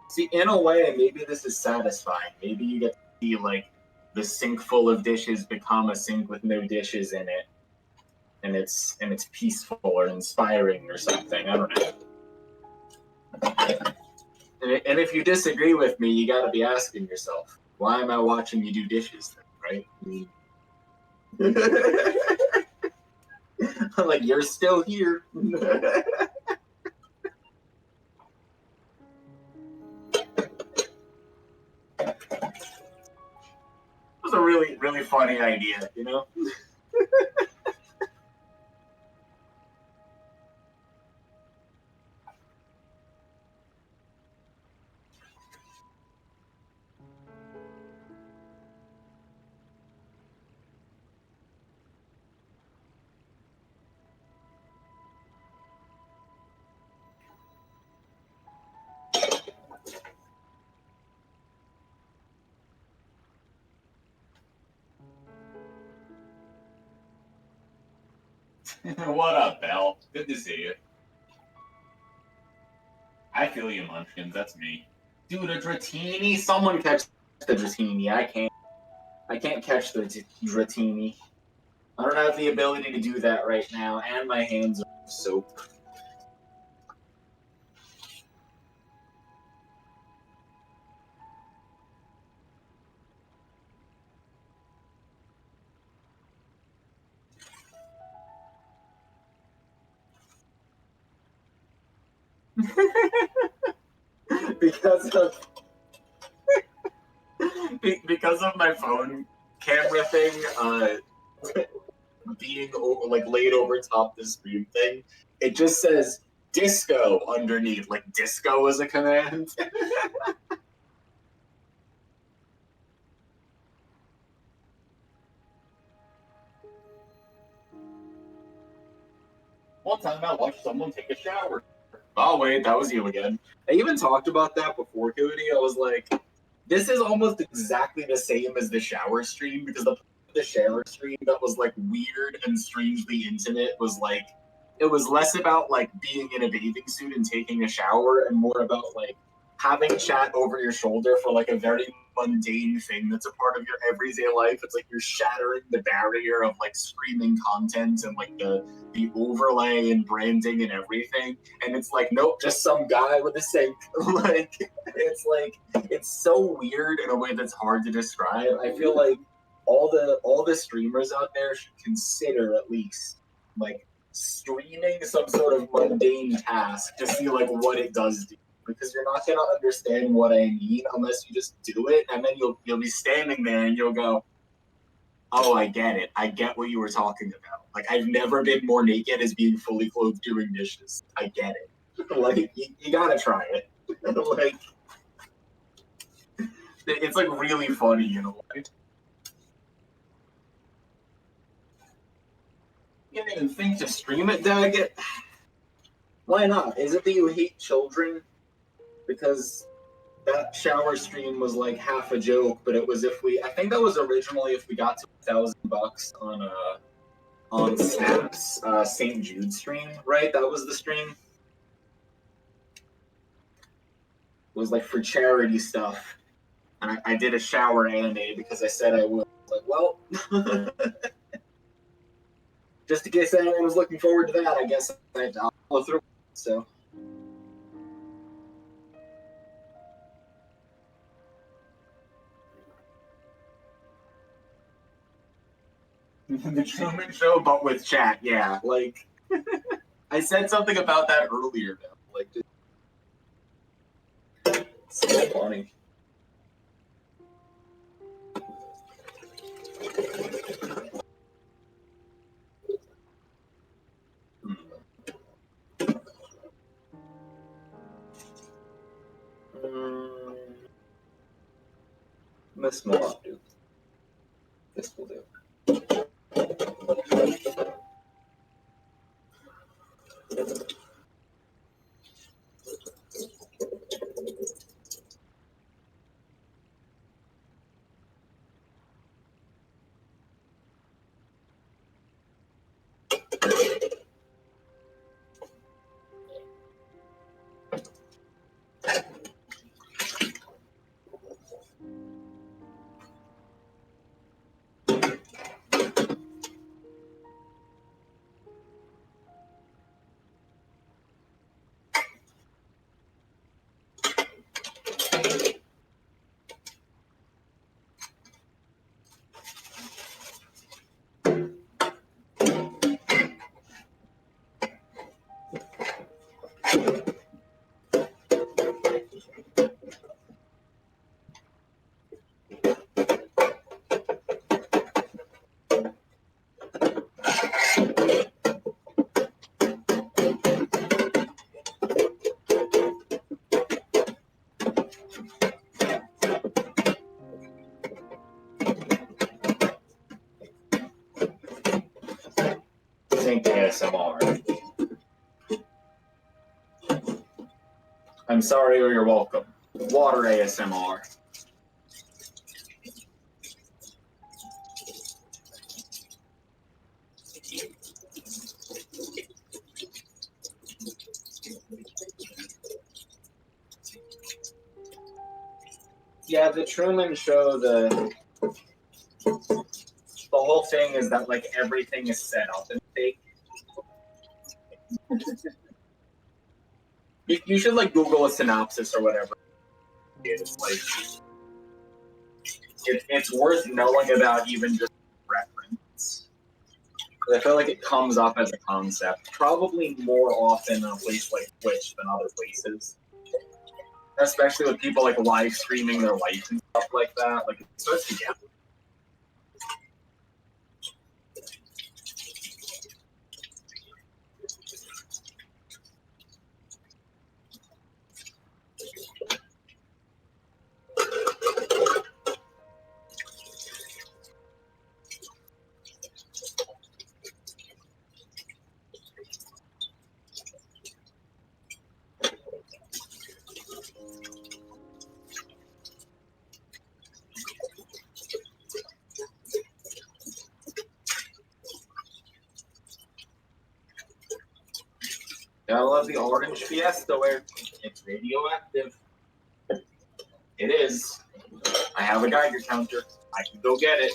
See, in a way, maybe this is satisfying. Maybe you get to see, like, the sink full of dishes become a sink with no dishes in it. And it's peaceful or inspiring or something. I don't know. And if you disagree with me, you got to be asking yourself, why am I watching you do dishes then, right? I'm like, you're still here. It was a really, really funny idea, you know? What up, Belle? Good to see you. I feel you, Munchkins. That's me. Dude, a Dratini? Someone catch the Dratini. I can't catch the Dratini. I don't have the ability to do that right now, and my hands are soap. because of my phone camera thing being like laid over top the screen thing, it just says disco underneath, like disco is a command. One time I watched someone take a shower. Oh wait, that was you again. I even talked about that before, Cody. I was like, this is almost exactly the same as the shower stream, because the shower stream that was like weird and strangely intimate was like, it was less about like being in a bathing suit and taking a shower and more about like having chat over your shoulder for like a very mundane thing that's a part of your everyday life. It's like you're shattering the barrier of like streaming content and like the overlay and branding and everything. And it's like, nope, just some guy with a sink. Like, it's so weird in a way that's hard to describe. I feel like all the streamers out there should consider at least like streaming some sort of mundane task to see like what it does to you. Because you're not gonna understand what I mean unless you just do it, and then you'll be standing there and you'll go, "Oh, I get it. I get what you were talking about. Like I've never been more naked as being fully clothed doing dishes. I get it. Like you gotta try it. Like it's like really funny, you know. You didn't even think to stream it, Daggett? Why not? Is it that you hate children? Because that shower stream was like half a joke, but it was I think that was originally if we got to $1,000 on Snap's St. Jude stream, right? That was the stream. It was like for charity stuff. And I did a shower anime because I said I would. Like, well, just in case anyone was looking forward to that, I guess I'll follow through. So. The Truman Show, but with chat, yeah. Like, I said something about that earlier, though. Like, it's so funny. This will not do. This will do. Sync ASMR. I'm sorry or you're welcome. Water ASMR. Yeah, the Truman Show, the whole thing is that like everything is set up and fake. You should like Google a synopsis or whatever. It's like it's worth knowing about even just reference. I feel like it comes up as a concept, probably more often in a place like Twitch than other places. Especially with people like live streaming their life and stuff like that. Like it starts to get. I love the orange Fiesta where it's radioactive. It is. I have a Geiger counter. I can go get it.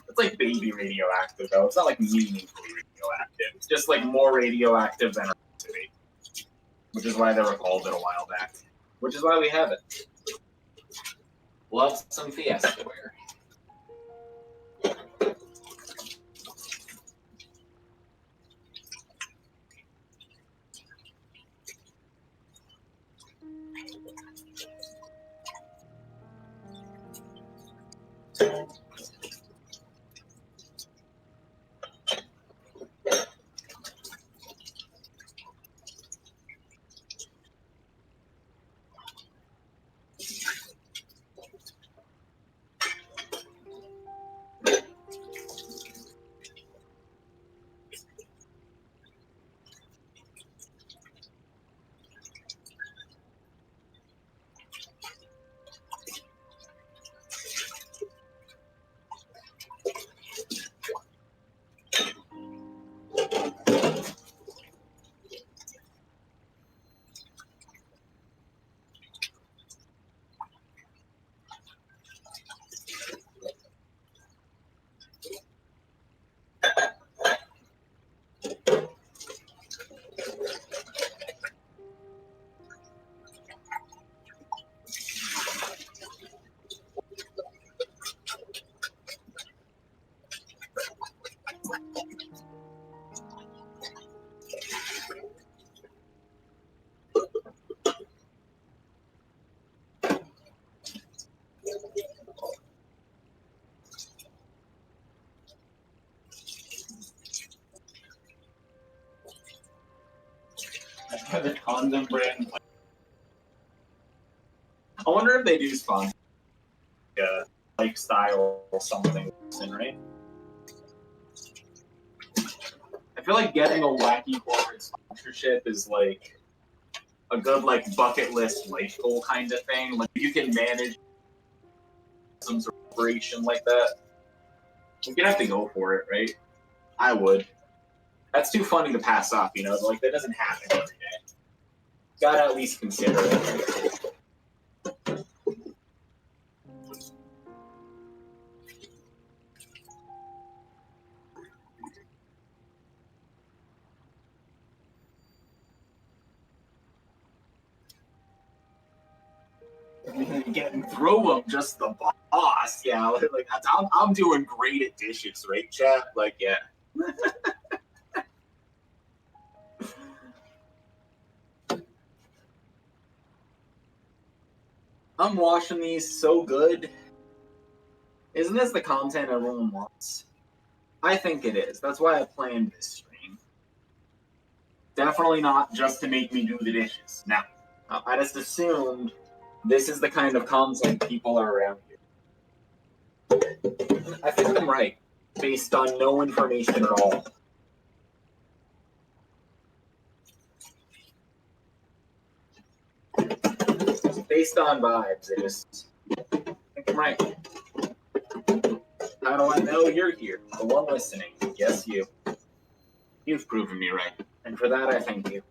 It's like baby radioactive though. It's not like meaningfully radioactive. It's just like more radioactive than electricity. Which is why they recalled it a while back. Which is why we have it. Love some Fiesta ware. other condom brand. I wonder if they do sponsor lifestyle or something, right? I feel like getting a wacky corporate sponsorship is like a good like bucket list life goal kind of thing. Like you can manage some sort of operation like that. You'd have to go for it, right? I would. That's too funny to pass up, you know. Like that doesn't happen every day. Gotta at least consider it. Getting through them, just the boss. Yeah, like I'm doing great at dishes, right, chat? Like, yeah. I'm washing these so good. Isn't this the content everyone wants? I think it is. That's why I planned this stream. Definitely not just to make me do the dishes. Now, I just assumed this is the kind of content people are around here. I think I'm right, based on no information at all. Based on vibes, I think I'm right. How do I know you're here? The one listening. Yes, you. You've proven me right. And for that, I thank you.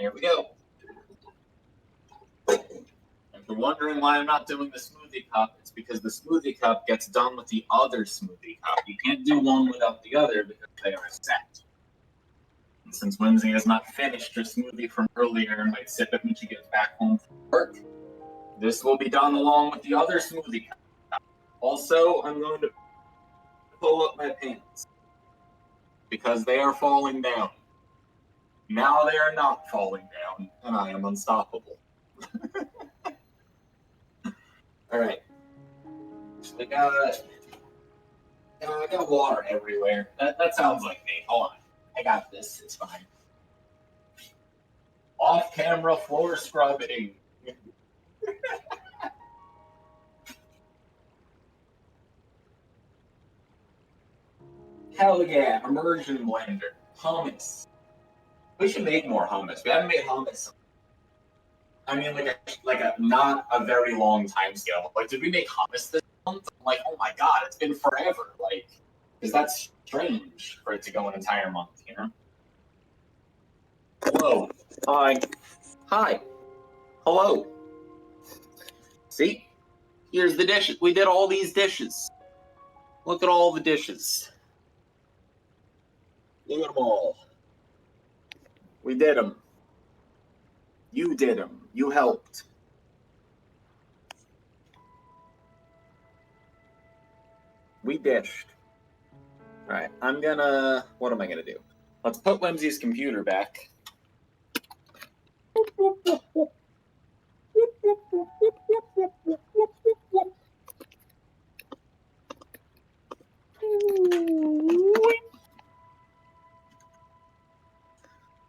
There we go. If you're wondering why I'm not doing the smoothie cup, it's because the smoothie cup gets done with the other smoothie cup. You can't do one without the other because they are set. And since Lindsay has not finished her smoothie from earlier and might sip it when she gets back home from work, this will be done along with the other smoothie cup. Also, I'm going to pull up my pants because they are falling down. Now they are not falling down, and I am unstoppable. All right. So I got water everywhere. That sounds like me. Hold on. I got this. It's fine. Off-camera floor scrubbing. Hell yeah. Immersion blender. Hummus. We should make more hummus. We haven't made hummus. I mean, like a not a very long time scale. Like, did we make hummus this month? I'm like, oh my god, it's been forever. Like, because that's strange for it to go an entire month, you know? Hello. Hi. Hi. Hello. See? Here's the dishes. We did all these dishes. Look at all the dishes. Look at them all. We did them. You did them. You helped. We dished. Alright, I'm gonna... What am I gonna do? Let's put Whimsy's computer back.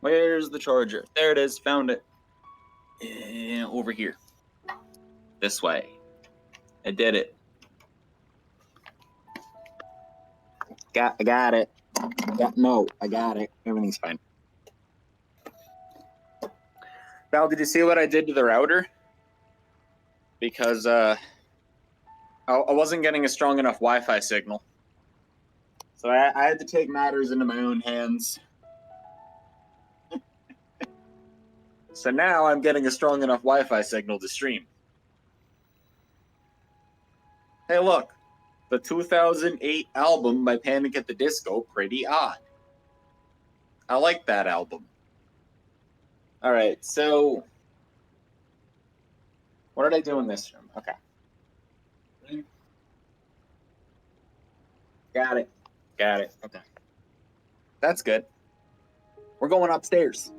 Where's the charger? There it is. Found it. Over here. This way. I did it. I got it. I got it. Everything's fine. Val, did you see what I did to the router? Because I wasn't getting a strong enough Wi-Fi signal. So I had to take matters into my own hands. So now I'm getting a strong enough Wi-Fi signal to stream. Hey, look. The 2008 album by Panic at the Disco, pretty odd. I like that album. Alright, so... What did I do in this room? Okay. Got it. Okay. That's good. We're going upstairs.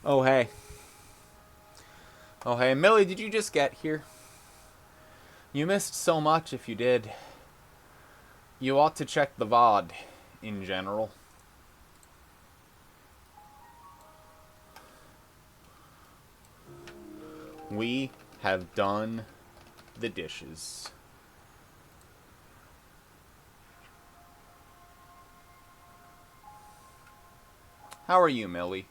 Oh, hey. Oh, hey. Millie, did you just get here? You missed so much if you did. You ought to check the VOD in general. We have done the dishes. How are you, Millie?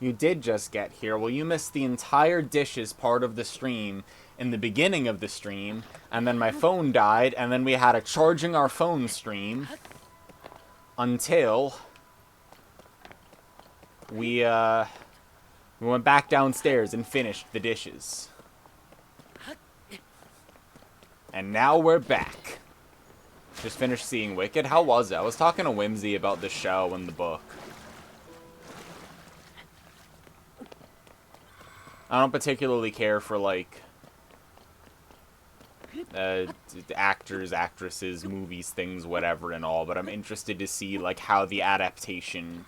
You did just get here. Well, you missed the entire dishes part of the stream in the beginning of the stream, and then my phone died, and then we had a charging our phone stream until we went back downstairs and finished the dishes. And now we're back. Just finished seeing Wicked. How was it? I was talking to Whimsy about the show and the book. I don't particularly care for, like, actors, actresses, movies, things, whatever and all, but I'm interested to see, like, how the adaptation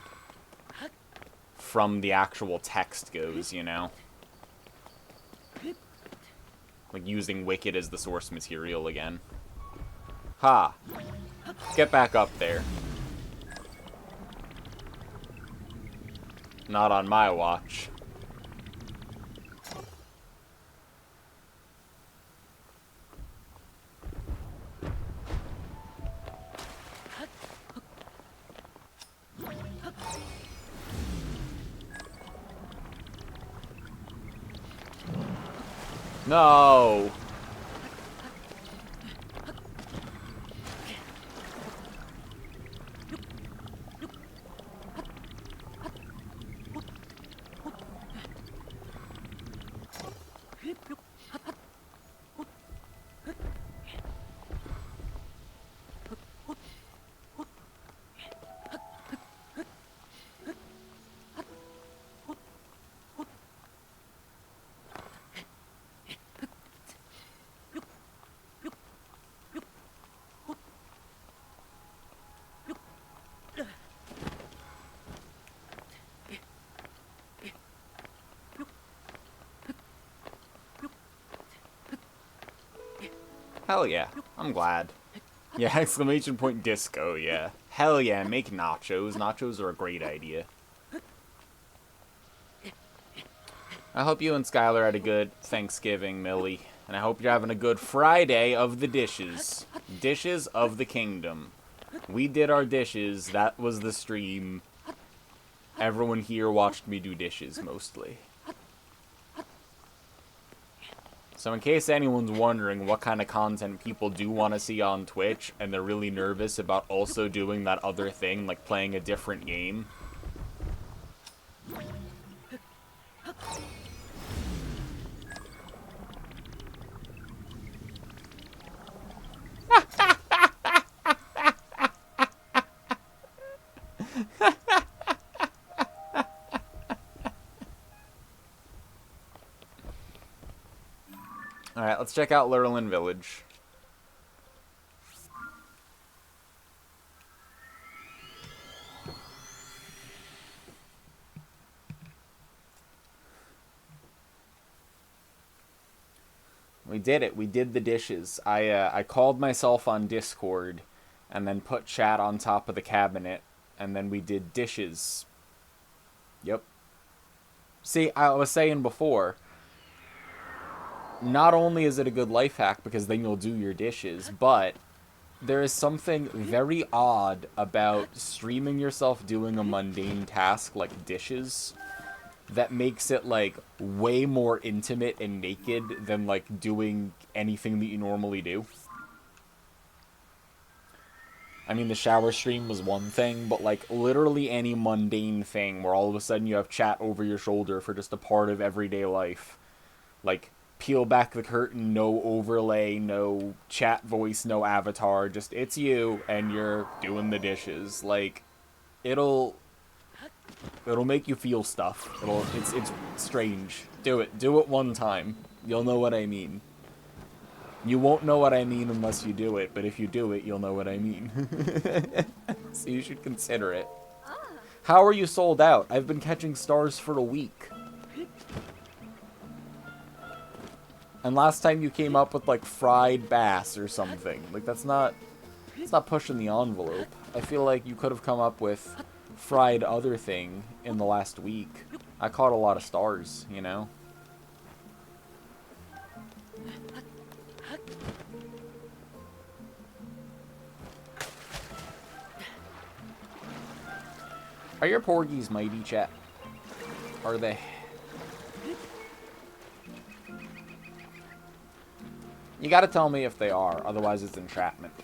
from the actual text goes, you know? Like, using Wicked as the source material again. Ha! Get back up there. Not on my watch. No! Hell yeah. I'm glad. Yeah, exclamation point disco, yeah. Hell yeah, make nachos. Nachos are a great idea. I hope you and Skylar had a good Thanksgiving, Millie. And I hope you're having a good Friday of the dishes. Dishes of the kingdom. We did our dishes. That was the stream. Everyone here watched me do dishes, mostly. So in case anyone's wondering what kind of content people do want to see on Twitch, and they're really nervous about also doing that other thing, like playing a different game. Alright, let's check out Lurelin Village. We did it. We did the dishes. I called myself on Discord and then put chat on top of the cabinet, and then we did dishes. Yep. See, I was saying before, not only is it a good life hack because then you'll do your dishes, but there is something very odd about streaming yourself doing a mundane task like dishes that makes it, like, way more intimate and naked than, like, doing anything that you normally do. I mean, the shower stream was one thing, but, like, literally any mundane thing where all of a sudden you have chat over your shoulder for just a part of everyday life. Like, peel back the curtain, no overlay, no chat voice, no avatar, just it's you, and you're doing the dishes. Like, it'll make you feel stuff. It's strange. Do it one time. You'll know what I mean. You won't know what I mean unless you do it, but if you do it, you'll know what I mean. So you should consider it. How are you sold out? I've been catching stars for a week. And last time you came up with, like, fried bass or something. Like, it's not pushing the envelope. I feel like you could have come up with fried other thing in the last week. I caught a lot of stars, you know? Are your porgies mighty, chat? Are they? You gotta tell me if they are, otherwise it's entrapment.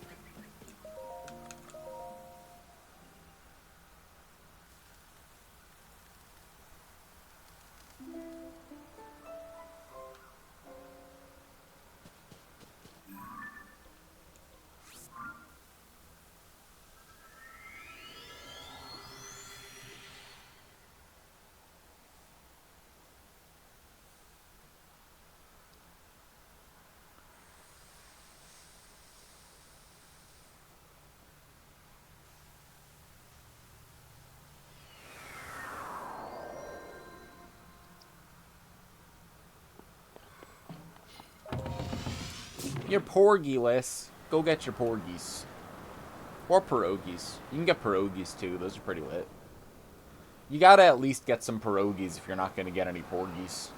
You're porgy-less. Go get your porgies. Or pierogies. You can get pierogies too, those are pretty lit. You gotta at least get some pierogies if you're not gonna get any porgies.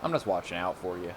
I'm just watching out for you.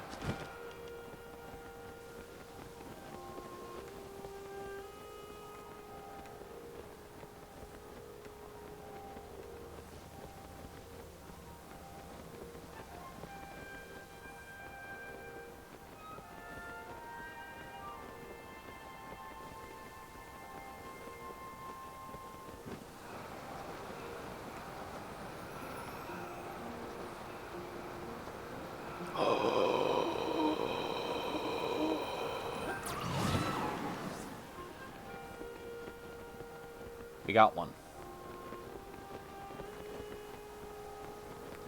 We got one.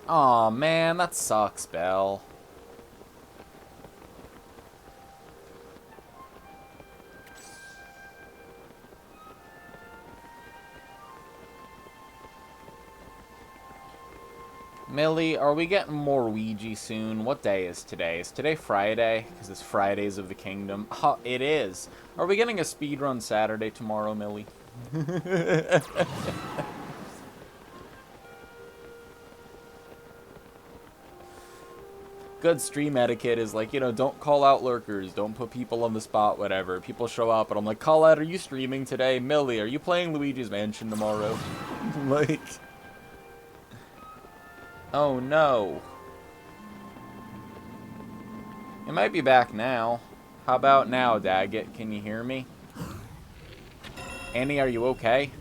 Aw, man, that sucks, Belle. Millie, are we getting more Ouija soon? What day is today? Is today Friday? Because it's Fridays of the Kingdom. Oh, it is. Are we getting a speedrun Saturday tomorrow, Millie? good stream etiquette is like, you know, don't call out lurkers, don't put people on the spot, whatever. People show up and I'm like, call out, are you streaming today? Millie, are you playing Luigi's Mansion tomorrow? Like, oh no. It might be back now. How about now, Daggett? Can you hear me? Annie, are you okay?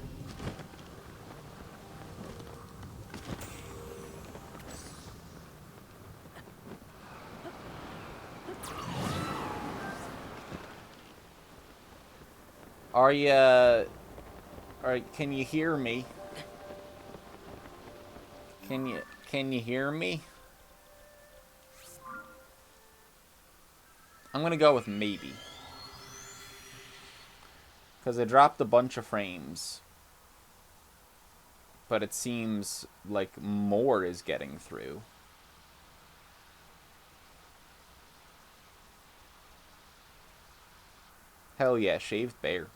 Are you, can you hear me? Can you hear me? I'm gonna go with maybe. Because I dropped a bunch of frames. But it seems like more is getting through. Hell yeah, shaved bear.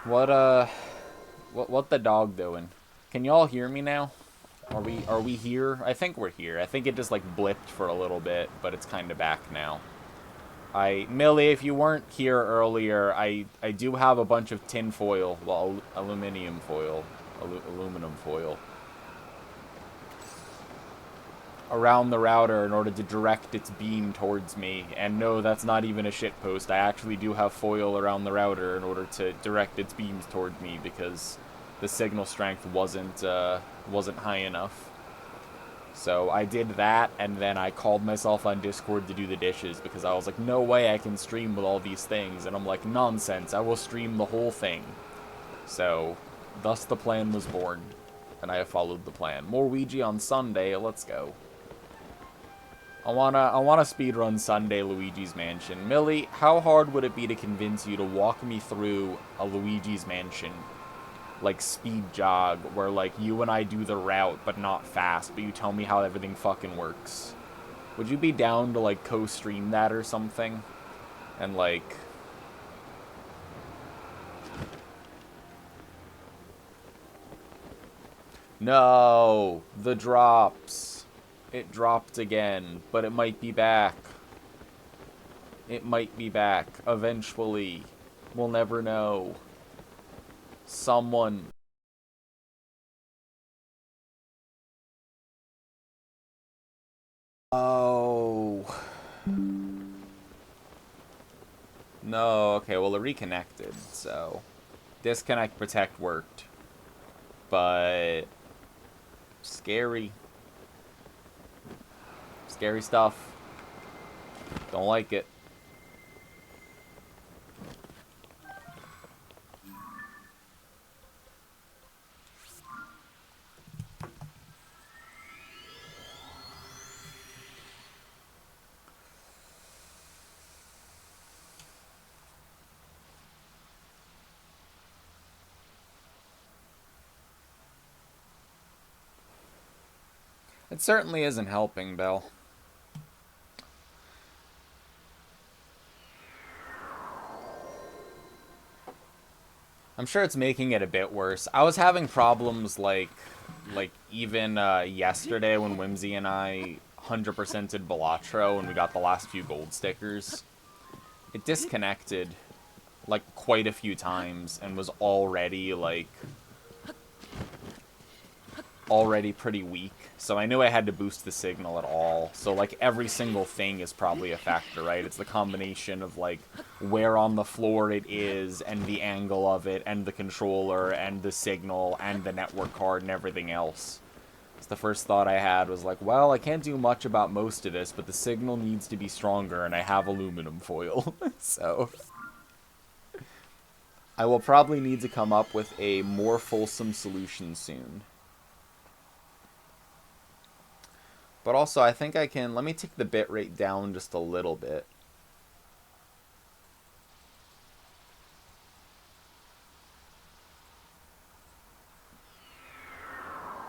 What the dog doing? Can y'all hear me now? Are we here? I think we're here. I think it just like blipped for a little bit, but it's kind of back now. Millie, if you weren't here earlier, I do have a bunch of tin foil, well, aluminum foil around the router in order to direct its beam towards me. And no, that's not even a shitpost. I actually do have foil around the router in order to direct its beams toward me because the signal strength wasn't high enough. So I did that, and then I called myself on Discord to do the dishes because I was like, no way I can stream with all these things. And I'm like, nonsense, I will stream the whole thing. So, thus the plan was born, and I have followed the plan. More Ouija on Sunday, let's go. I wanna speedrun Sunday Luigi's Mansion. Millie, how hard would it be to convince you to walk me through a Luigi's Mansion, like, speed jog, where, like, you and I do the route, but not fast, but you tell me how everything fucking works? Would you be down to, like, co-stream that or something? And, like... No! The drops. It dropped again, but it might be back. It might be back, eventually. We'll never know. Someone... Oh. No, okay, well it reconnected, so... Disconnect, protect worked. But... Scary. Scary stuff. Don't like it. It certainly isn't helping, Belle. I'm sure it's making it a bit worse. I was having problems like even yesterday when Whimsy and I 100%ed Balatro and we got the last few gold stickers. It disconnected like quite a few times and was already pretty weak. So I knew I had to boost the signal at all. So like every single thing is probably a factor, right? It's the combination of like where on the floor it is and the angle of it and the controller and the signal and the network card and everything else. So the first thought I had was like, well, I can't do much about most of this, but the signal needs to be stronger and I have aluminum foil. So I will probably need to come up with a more fulsome solution soon. But also, I think I can... Let me take the bitrate down just a little bit.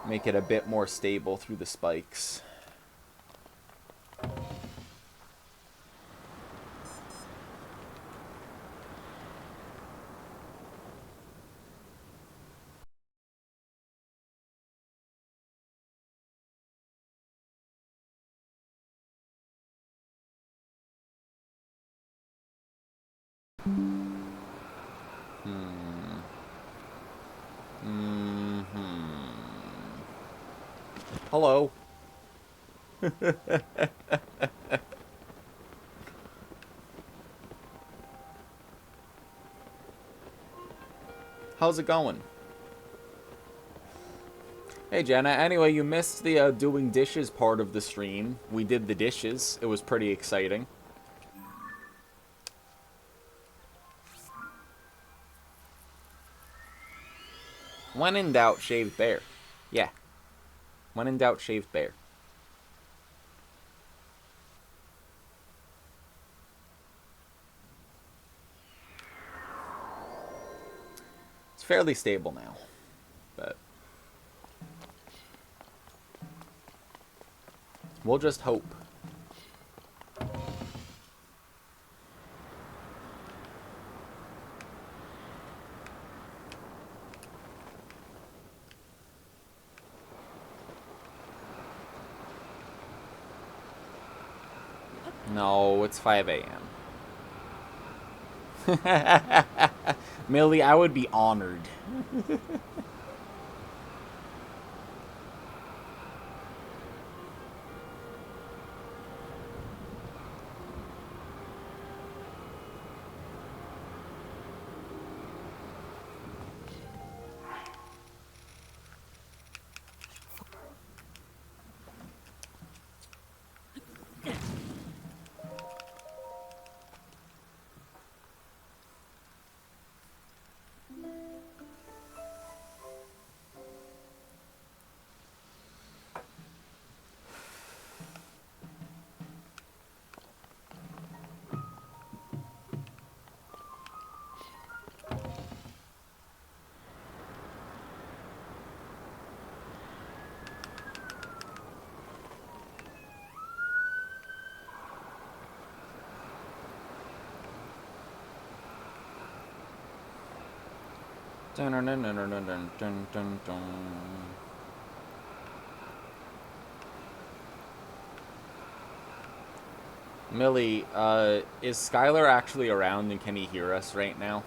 Make it a bit more stable through the spikes. Hello. How's it going? Hey, Jenna. Anyway, you missed the doing dishes part of the stream. We did the dishes. It was pretty exciting. When in doubt, shaved bear. Yeah. When in doubt, shaved bear. It's fairly stable now, but we'll just hope. No, it's 5 a.m. Millie, I would be honored. Dun, dun, dun, dun, dun, dun, dun, dun, dun. Millie, is Skylar actually around and can he hear us right now?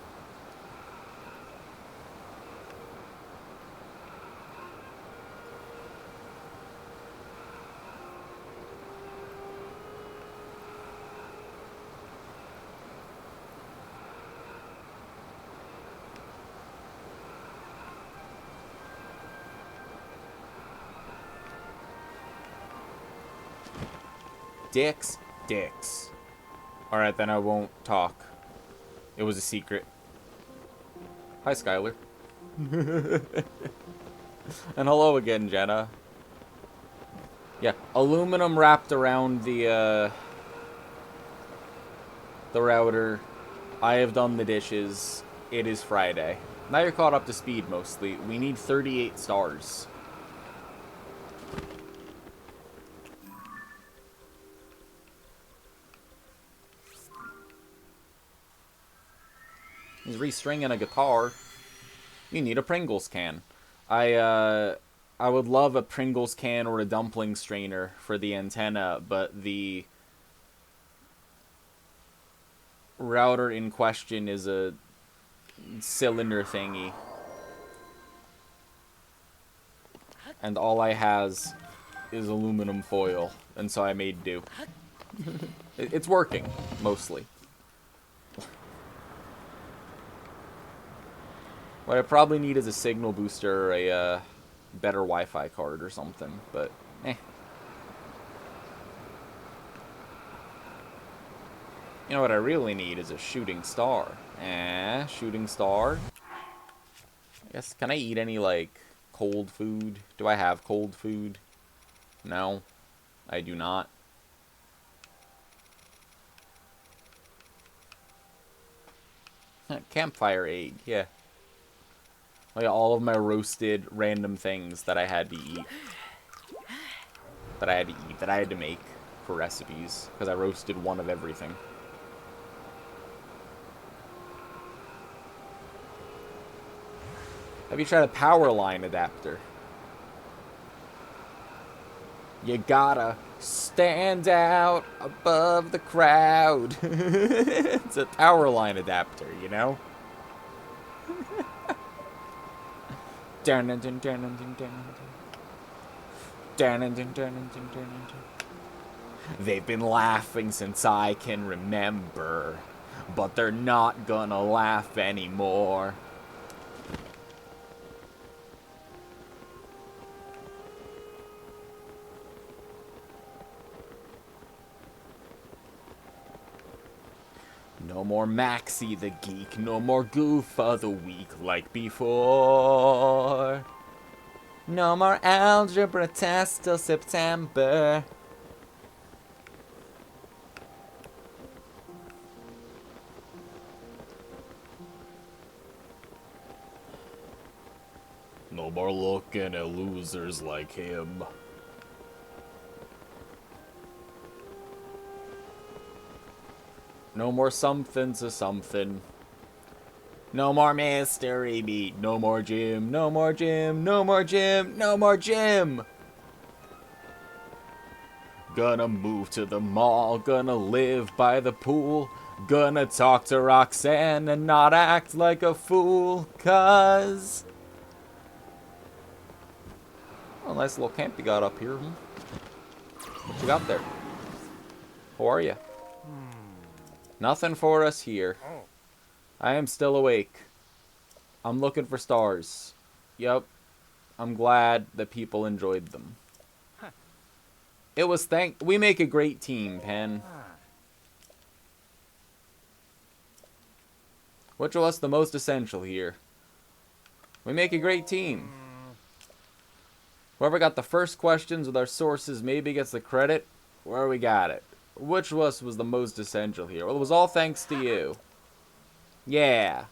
Dicks. Dicks. Alright, then I won't talk. It was a secret. Hi, Skylar. And hello again, Jenna. Yeah, aluminum wrapped around the router. I have done the dishes. It is Friday. Now you're caught up to speed, mostly. We need 38 stars. He's restringing a guitar. You need a Pringles can. I would love a Pringles can or a dumpling strainer for the antenna, but the router in question is a cylinder thingy. And all I has is aluminum foil, and so I made do. It's working, mostly. What I probably need is a signal booster or a better Wi-Fi card or something, but eh. You know what I really need is a shooting star. Shooting star. I guess, can I eat any, like, cold food? Do I have cold food? No, I do not. Campfire egg, yeah. Like all of my roasted random things that I had to eat. That I had to make for recipes. Because I roasted one of everything. Have you tried a power line adapter? You gotta stand out above the crowd. It's a power line adapter, you know? They've been laughing since I can remember, but they're not gonna laugh anymore. No more Maxie the Geek, no more Goof of the Week like before. No more algebra tests till September. No more looking at losers like him. No more something to something. No more mystery meat. No more gym. No more gym. No more gym. No more gym. Gonna move to the mall. Gonna live by the pool. Gonna talk to Roxanne and not act like a fool. Cause... Oh, nice little camp you got up here. What you got there? How are you? Nothing for us here. I am still awake. I'm looking for stars. Yep. I'm glad that people enjoyed them. It was we make a great team, Pen. Which was the most essential here? We make a great team. Whoever got the first questions with our sources maybe gets the credit. Where we got it. Which of us was the most essential here? Well, it was all thanks to you. Yeah.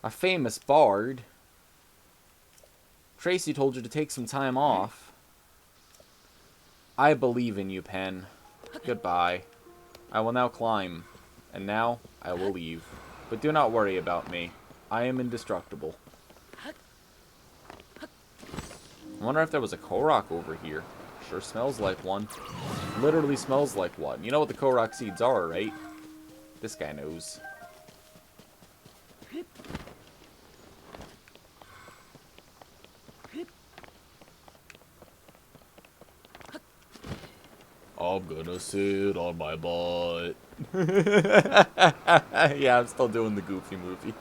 A famous bard. Tracy told you to take some time off. I believe in you, Pen. Goodbye. I will now climb. And now, I will leave. But do not worry about me. I am indestructible. I wonder if there was a Korok over here. Sure smells like one. Literally smells like one. You know what the Korok seeds are, right? This guy knows. I'm gonna sit on my butt. Yeah, I'm still doing the Goofy movie.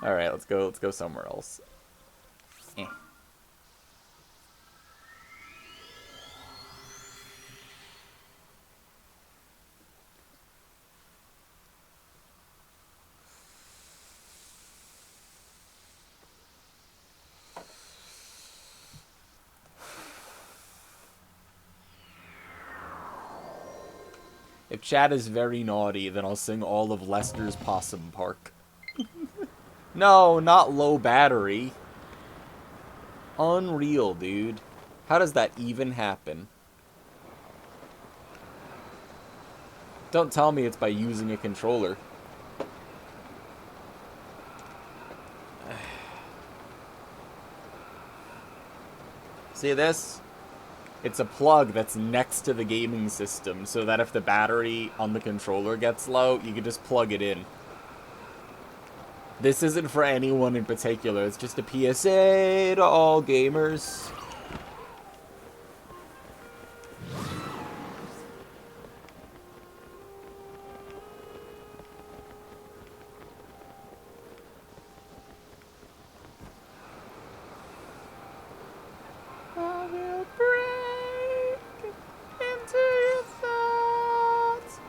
Alright, let's go somewhere else. Eh. If chat is very naughty, then I'll sing all of Lester's Possum Park. No, not low battery. Unreal, dude. How does that even happen? Don't tell me it's by using a controller. See this? It's a plug that's next to the gaming system, so that if the battery on the controller gets low, you can just plug it in. This isn't for anyone in particular, it's just a PSA to all gamers. I will break into your thoughts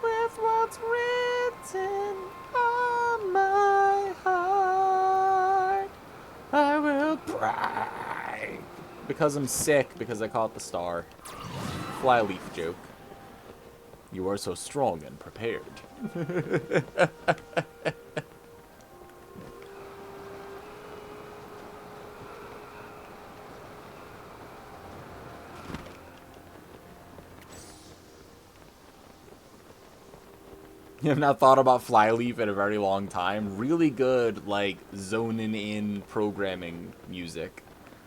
with what's written on my heart. I will break. Because I'm sick, because I caught the star. Flyleaf joke. You are so strong and prepared. I've not thought about Flyleaf in a very long time. Really good, like, zoning in programming music.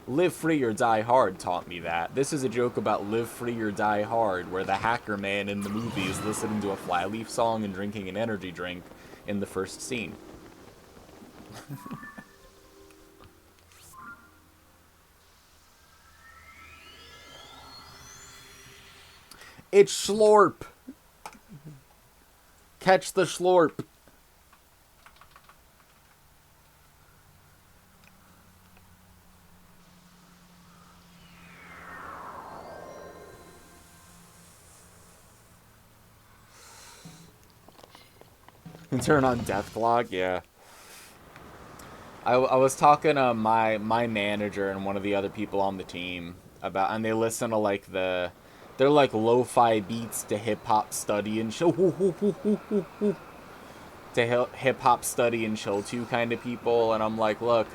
Live Free or Die Hard taught me that. This is a joke about Live Free or Die Hard, where the hacker man in the movie is listening to a Flyleaf song and drinking an energy drink in the first scene. It's Schlorp! Catch the Schlorp! Turn on Deathclock, yeah. I was talking to my manager and one of the other people on the team about, and they listen to like they're like lo-fi beats to hip hop study and chill to hip hop study and chill to kind of people, and I'm like, look,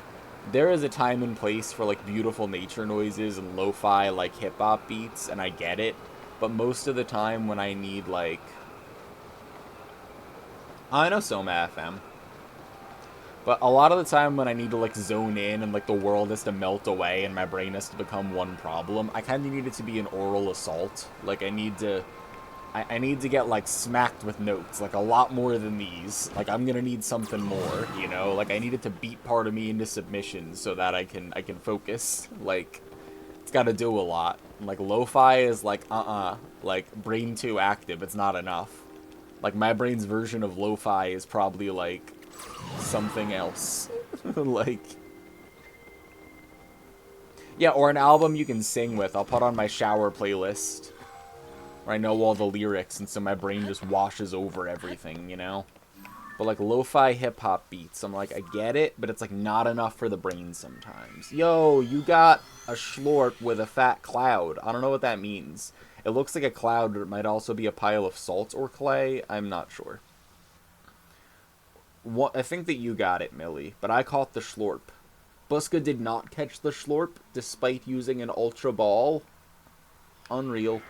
there is a time and place for like beautiful nature noises and lo-fi like hip hop beats, and I get it, but most of the time when I need like, I know Soma FM. But a lot of the time when I need to, like, zone in and, like, the world has to melt away and my brain has to become one problem, I kind of need it to be an oral assault. Like, I need to get, like, smacked with notes, like, a lot more than these. Like, I'm gonna need something more, you know? Like, I need it to beat part of me into submission so that I can focus. Like, it's gotta do a lot. Like, lo-fi is, like, like, brain too active, it's not enough. Like, my brain's version of lo-fi is probably, like, something else. Like, yeah, or an album you can sing with. I'll put on my shower playlist where I know all the lyrics, and so my brain just washes over everything, you know? But, like, lo-fi hip-hop beats, I'm like, I get it, but it's, like, not enough for the brain sometimes. Yo, you got a Schlorp with a fat cloud. I don't know what that means. It looks like a cloud, but it might also be a pile of salt or clay. I'm not sure. I think that you got it, Millie, but I caught the Schlorp. Buska did not catch the Schlorp, despite using an Ultra Ball. Unreal.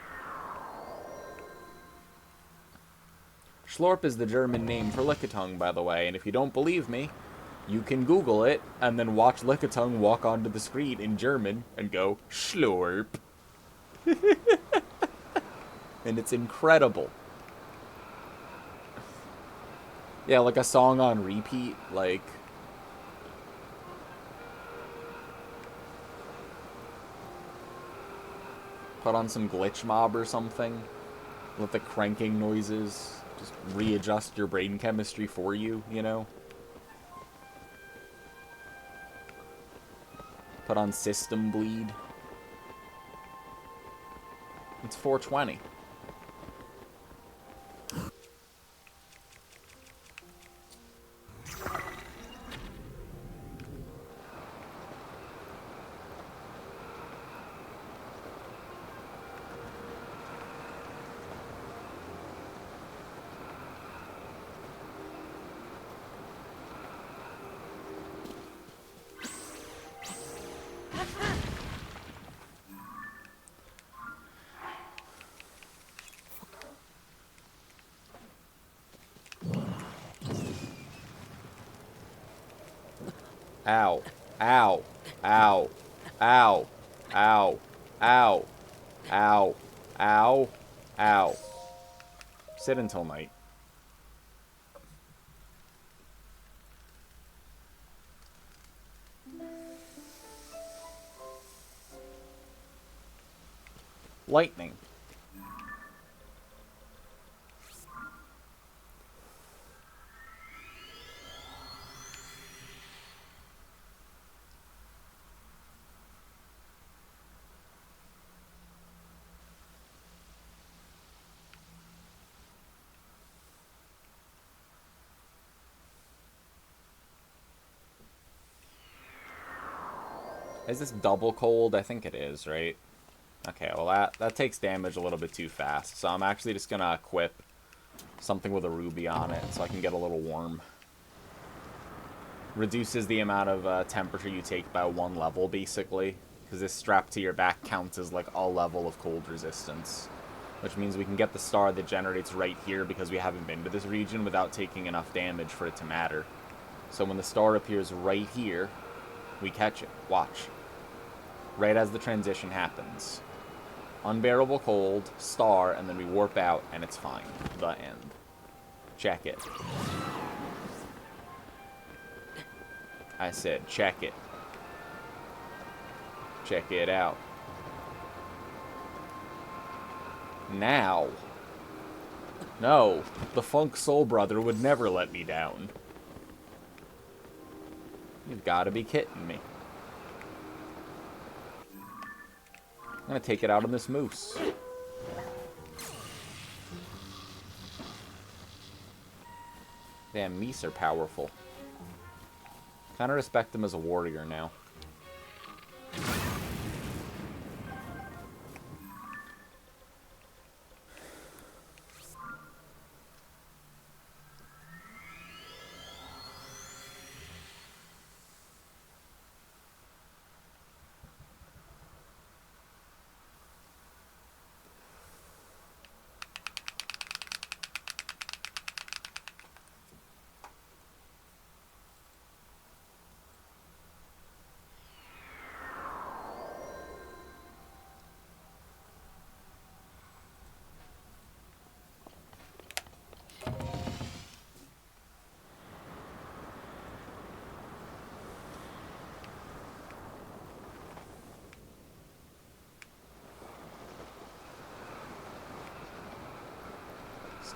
Schlorp is the German name for Lickitung, by the way, and if you don't believe me, you can Google it, and then watch Lickitung walk onto the screen in German, and go, Schlorp. And it's incredible. Yeah, like a song on repeat, like... Put on some Glitch Mob or something. Let the cranking noises just readjust your brain chemistry for you, you know? Put on System Bleed. It's 420. Ow. Ow. Ow. Ow. Ow. Ow. Ow. Ow. Ow. Sit until night. Lightning. Is this double cold? I think it is, right? Okay, well that takes damage a little bit too fast, so I'm actually just gonna equip something with a ruby on it so I can get a little warm. Reduces the amount of temperature you take by 1 level, basically, because this strap to your back counts as like a level of cold resistance. which means we can get the star that generates right here because we haven't been to this region without taking enough damage for it to matter. So when the star appears right here, we catch it. Watch. Right as the transition happens. Unbearable cold, star, and then we warp out, and it's fine. The end. Check it. I said, check it. Check it out. Now. No, the Funk Soul Brother would never let me down. You've got to be kidding me. I'm going to take it out on this moose. Damn, meese are powerful. Kind of respect him as a warrior now.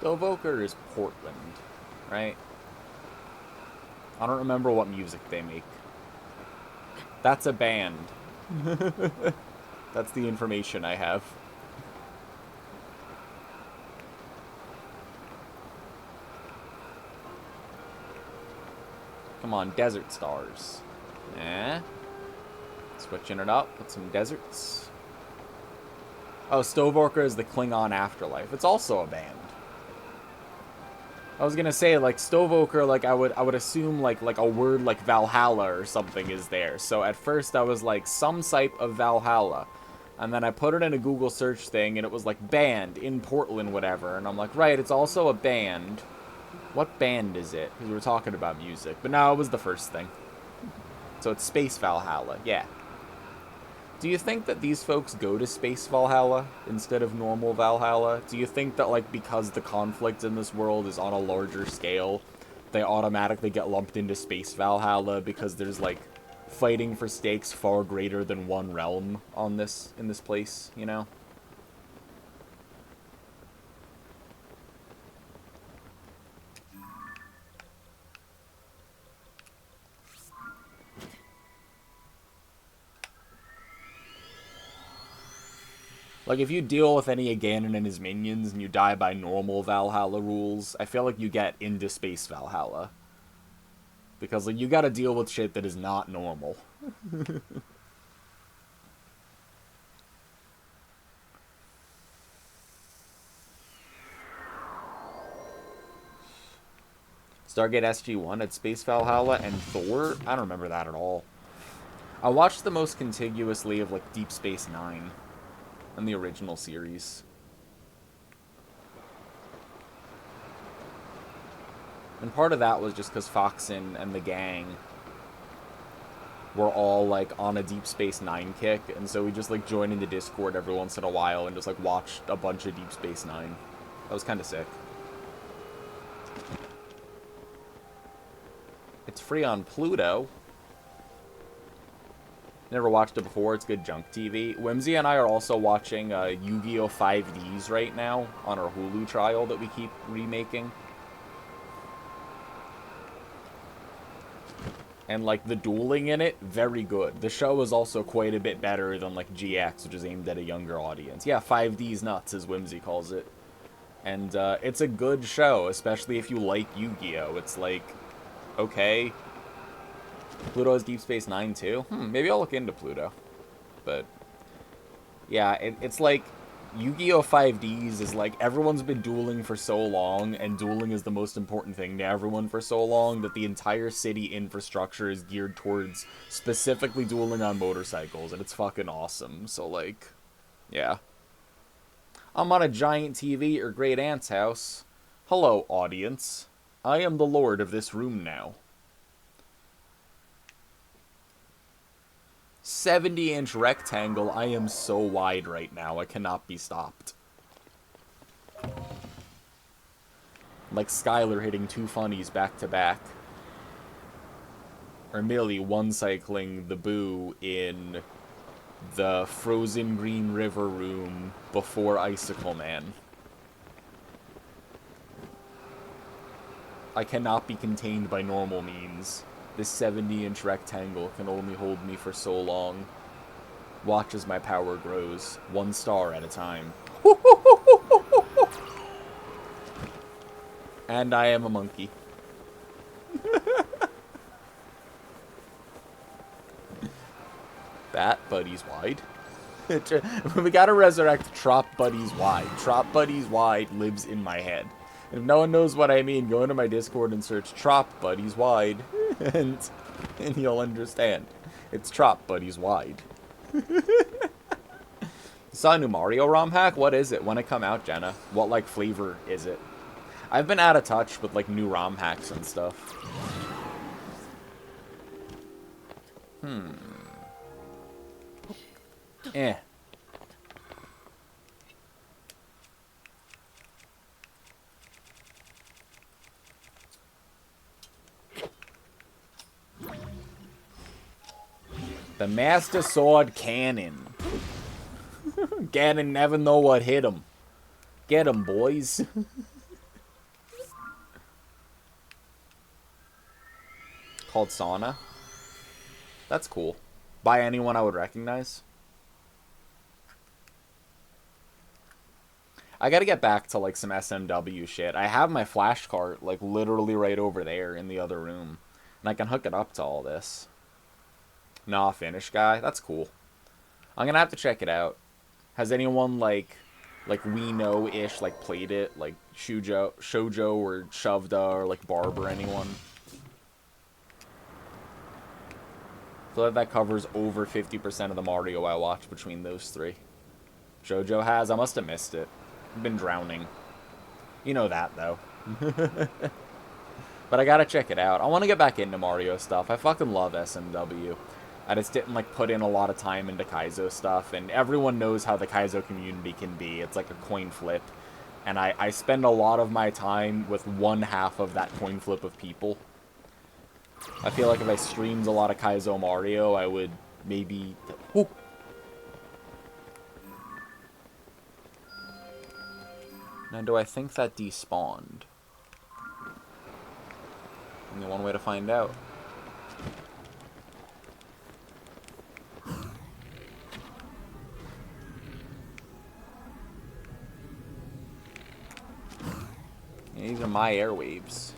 Stovoker is Portland, right? I don't remember what music they make. That's a band. That's the information I have. Come on, desert stars. Eh? Switching it up with some deserts. Oh, Stovoker is the Klingon Afterlife. It's also a band. I was gonna say, like, Stovoker, like, I would assume, like a word like Valhalla or something is there. So at first I was like, some type of Valhalla. And then I put it in a Google search thing, and it was like, band, in Portland, whatever. And I'm like, right, it's also a band. What band is it? Because we were talking about music. But no, it was the first thing. So it's Space Valhalla, yeah. Do you think that these folks go to Space Valhalla instead of normal Valhalla? Do you think that, like, because the conflict in this world is on a larger scale, they automatically get lumped into Space Valhalla because there's, like, fighting for stakes far greater than one realm in this place, you know? Like, if you deal with any Ganon and his minions and you die by normal Valhalla rules, I feel like you get into Space Valhalla. Because, like, you gotta deal with shit that is not normal. Stargate SG-1 at Space Valhalla and Thor? I don't remember that at all. I watched the most contiguously of, like, Deep Space Nine in the original series. And part of that was just because Foxen and the gang were all, like, on a Deep Space Nine kick, and so we just, like, joined into Discord every once in a while and just, like, watched a bunch of Deep Space Nine. That was kind of sick. It's free on Pluto. Never watched it before. It's good junk TV. Whimsy and I are also watching Yu-Gi-Oh! 5Ds right now on our Hulu trial that we keep remaking. And, like, the dueling in it, very good. The show is also quite a bit better than, like, GX, which is aimed at a younger audience. Yeah, 5D's nuts, as Whimsy calls it. And it's a good show, especially if you like Yu-Gi-Oh! It's like, okay. Pluto has Deep Space Nine too? Maybe I'll look into Pluto. But, yeah, it's like, Yu-Gi-Oh! 5Ds is like, everyone's been dueling for so long, and dueling is the most important thing to everyone for so long, that the entire city infrastructure is geared towards specifically dueling on motorcycles, and it's fucking awesome. So, like, yeah. I'm on a giant TV at your great aunt's house. Hello, audience. I am the lord of this room now. 70-inch rectangle. I am so wide right now. I cannot be stopped. Like Skylar hitting 2 funnies back to back. Or Millie one-cycling the boo in the Frozen Green River room before Icicle Man. I cannot be contained by normal means. This 70-inch rectangle can only hold me for so long. Watch as my power grows, 1 star at a time. And I am a monkey. Bat Buddies Wide. We gotta resurrect Trop Buddies Wide. Trop Buddies Wide lives in my head. If no one knows what I mean, go into my Discord and search Trop Buddies Wide, and you'll understand. It's Trop Buddies Wide. Saw a new Mario ROM hack? What is it? When it come out, Jenna? What, like, flavor is it? I've been out of touch with, like, new ROM hacks and stuff. Eh. The Master Sword Cannon. Ganon never know what hit him. Get him, boys. Called Sauna. That's cool. By anyone I would recognize. I gotta get back to, like, some SMW shit. I have my flash cart, like, literally right over there in the other room. And I can hook it up to all this. Nah, Finnish guy. That's cool. I'm gonna have to check it out. Has anyone, like we know-ish, like, played it? Like, Shoujo or Shovda or, like, Barb or anyone? I feel like that covers over 50% of the Mario I watched between those 3. Shoujo has? I must have missed it. I've been drowning. You know that, though. But I gotta check it out. I want to get back into Mario stuff. I fucking love SMW. I just didn't, like, put in a lot of time into Kaizo stuff, and everyone knows how the Kaizo community can be. It's like a coin flip. And I spend a lot of my time with 1/2 of that coin flip of people. I feel like if I streamed a lot of Kaizo Mario, I would maybe... Ooh. Now, do I think that despawned? Only one way to find out. Yeah, these are my airwaves.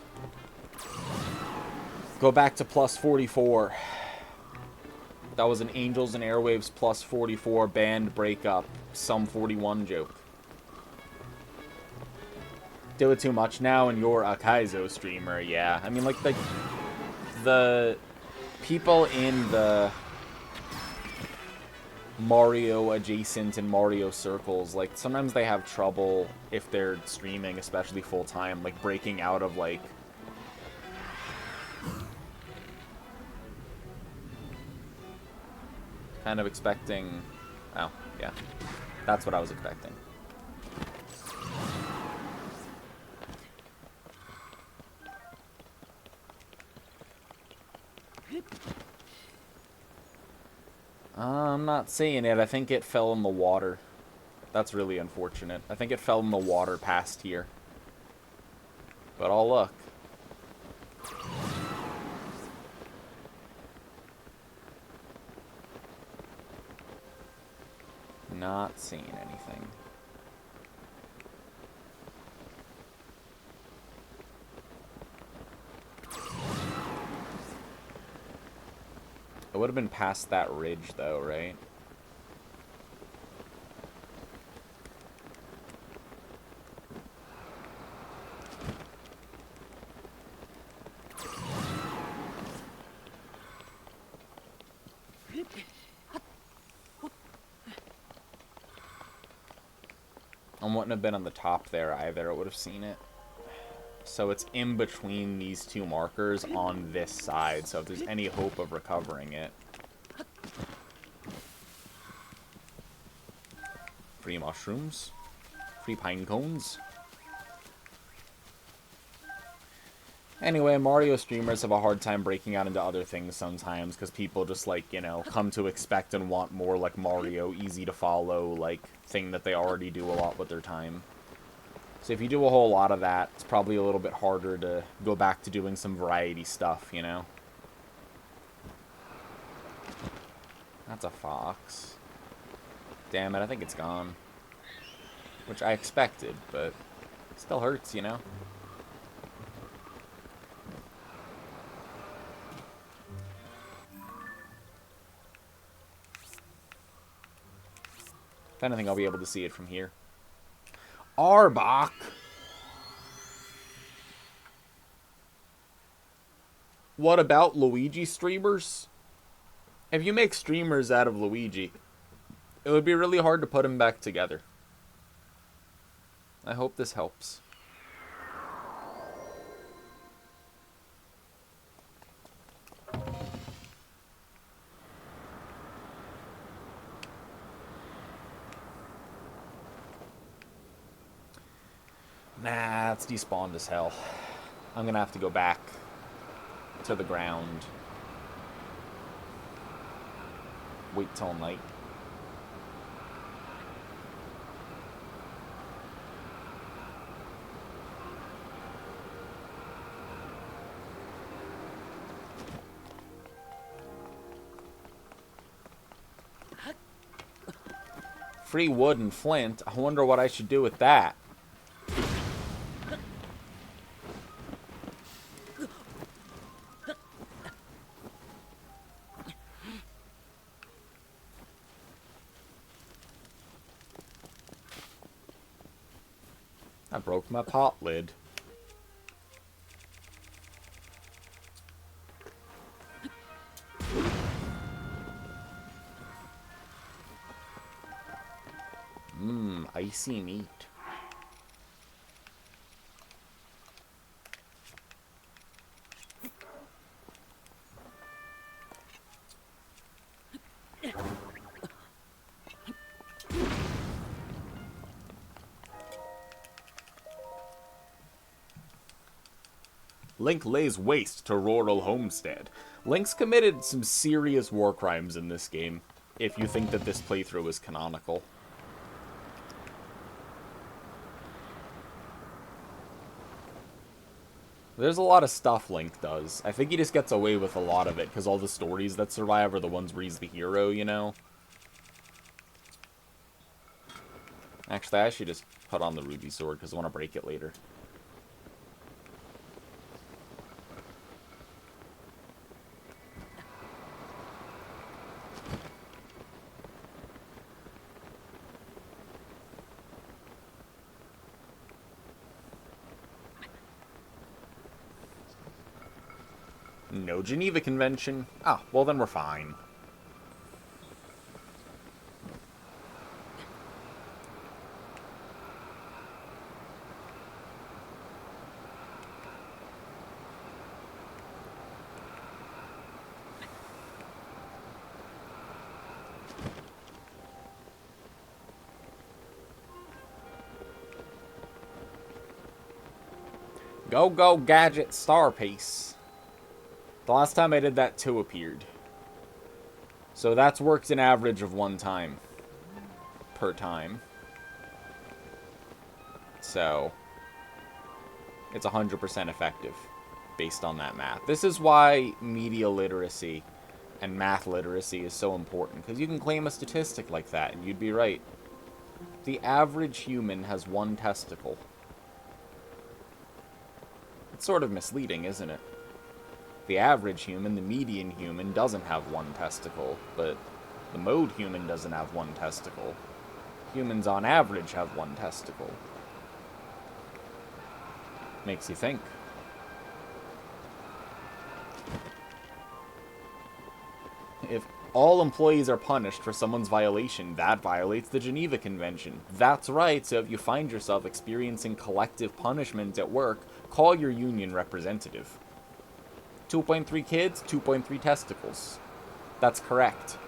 Go back to plus 44. That was an Angels and Airwaves plus 44 band breakup. Some 41 joke. Do it too much now and you're a Kaizo streamer, yeah. I mean, like, the people in the Mario adjacent and Mario circles, like, sometimes they have trouble if they're streaming, especially full-time, like, breaking out of, like, kind of expecting... Oh, yeah. That's what I was expecting. I'm not seeing it. I think it fell in the water. That's really unfortunate. I think it fell in the water past here. But I'll look. Not seeing anything. It would have been past that ridge, though, right? I wouldn't have been on the top there either. I would have seen it. So it's in between these two markers on this side. So if there's any hope of recovering it. Free mushrooms. Free pine cones. Anyway, Mario streamers have a hard time breaking out into other things sometimes because people just, like, you know, come to expect and want more, like, Mario, easy to follow, like, thing that they already do a lot with their time. So if you do a whole lot of that, it's probably a little bit harder to go back to doing some variety stuff, you know? That's a fox. Damn it, I think it's gone. Which I expected, but it still hurts, you know? If anything, I'll be able to see it from here. Arbok! What about Luigi streamers? If you make streamers out of Luigi, it would be really hard to put them back together. I hope this helps. Nah, it's despawned as hell. I'm gonna have to go back to the ground. Wait till night. Free wood and flint. I wonder what I should do with that. I broke my pot lid. Mmm, icy meat. Link lays waste to rural homestead. Link's committed some serious war crimes in this game, if you think that this playthrough is canonical. There's a lot of stuff Link does. I think he just gets away with a lot of it, because all the stories that survive are the ones where he's the hero, you know? Actually, I should just put on the ruby sword, because I want to break it later. No Geneva Convention? Ah, well then we're fine. Go Go Gadget Star Piece. The last time I did that, 2 appeared. So that's worked an average of 1 time. Per time. So it's 100% effective based on that math. This is why media literacy and math literacy is so important, because you can claim a statistic like that and you'd be right. The average human has 1 testicle. It's sort of misleading, isn't it? The average human, the median human, doesn't have 1 testicle, but the mode human doesn't have 1 testicle. Humans on average have 1 testicle. Makes you think. All employees are punished for someone's violation. That violates the Geneva Convention. That's right, so if you find yourself experiencing collective punishment at work, call your union representative. 2.3 kids, 2.3 testicles. That's correct.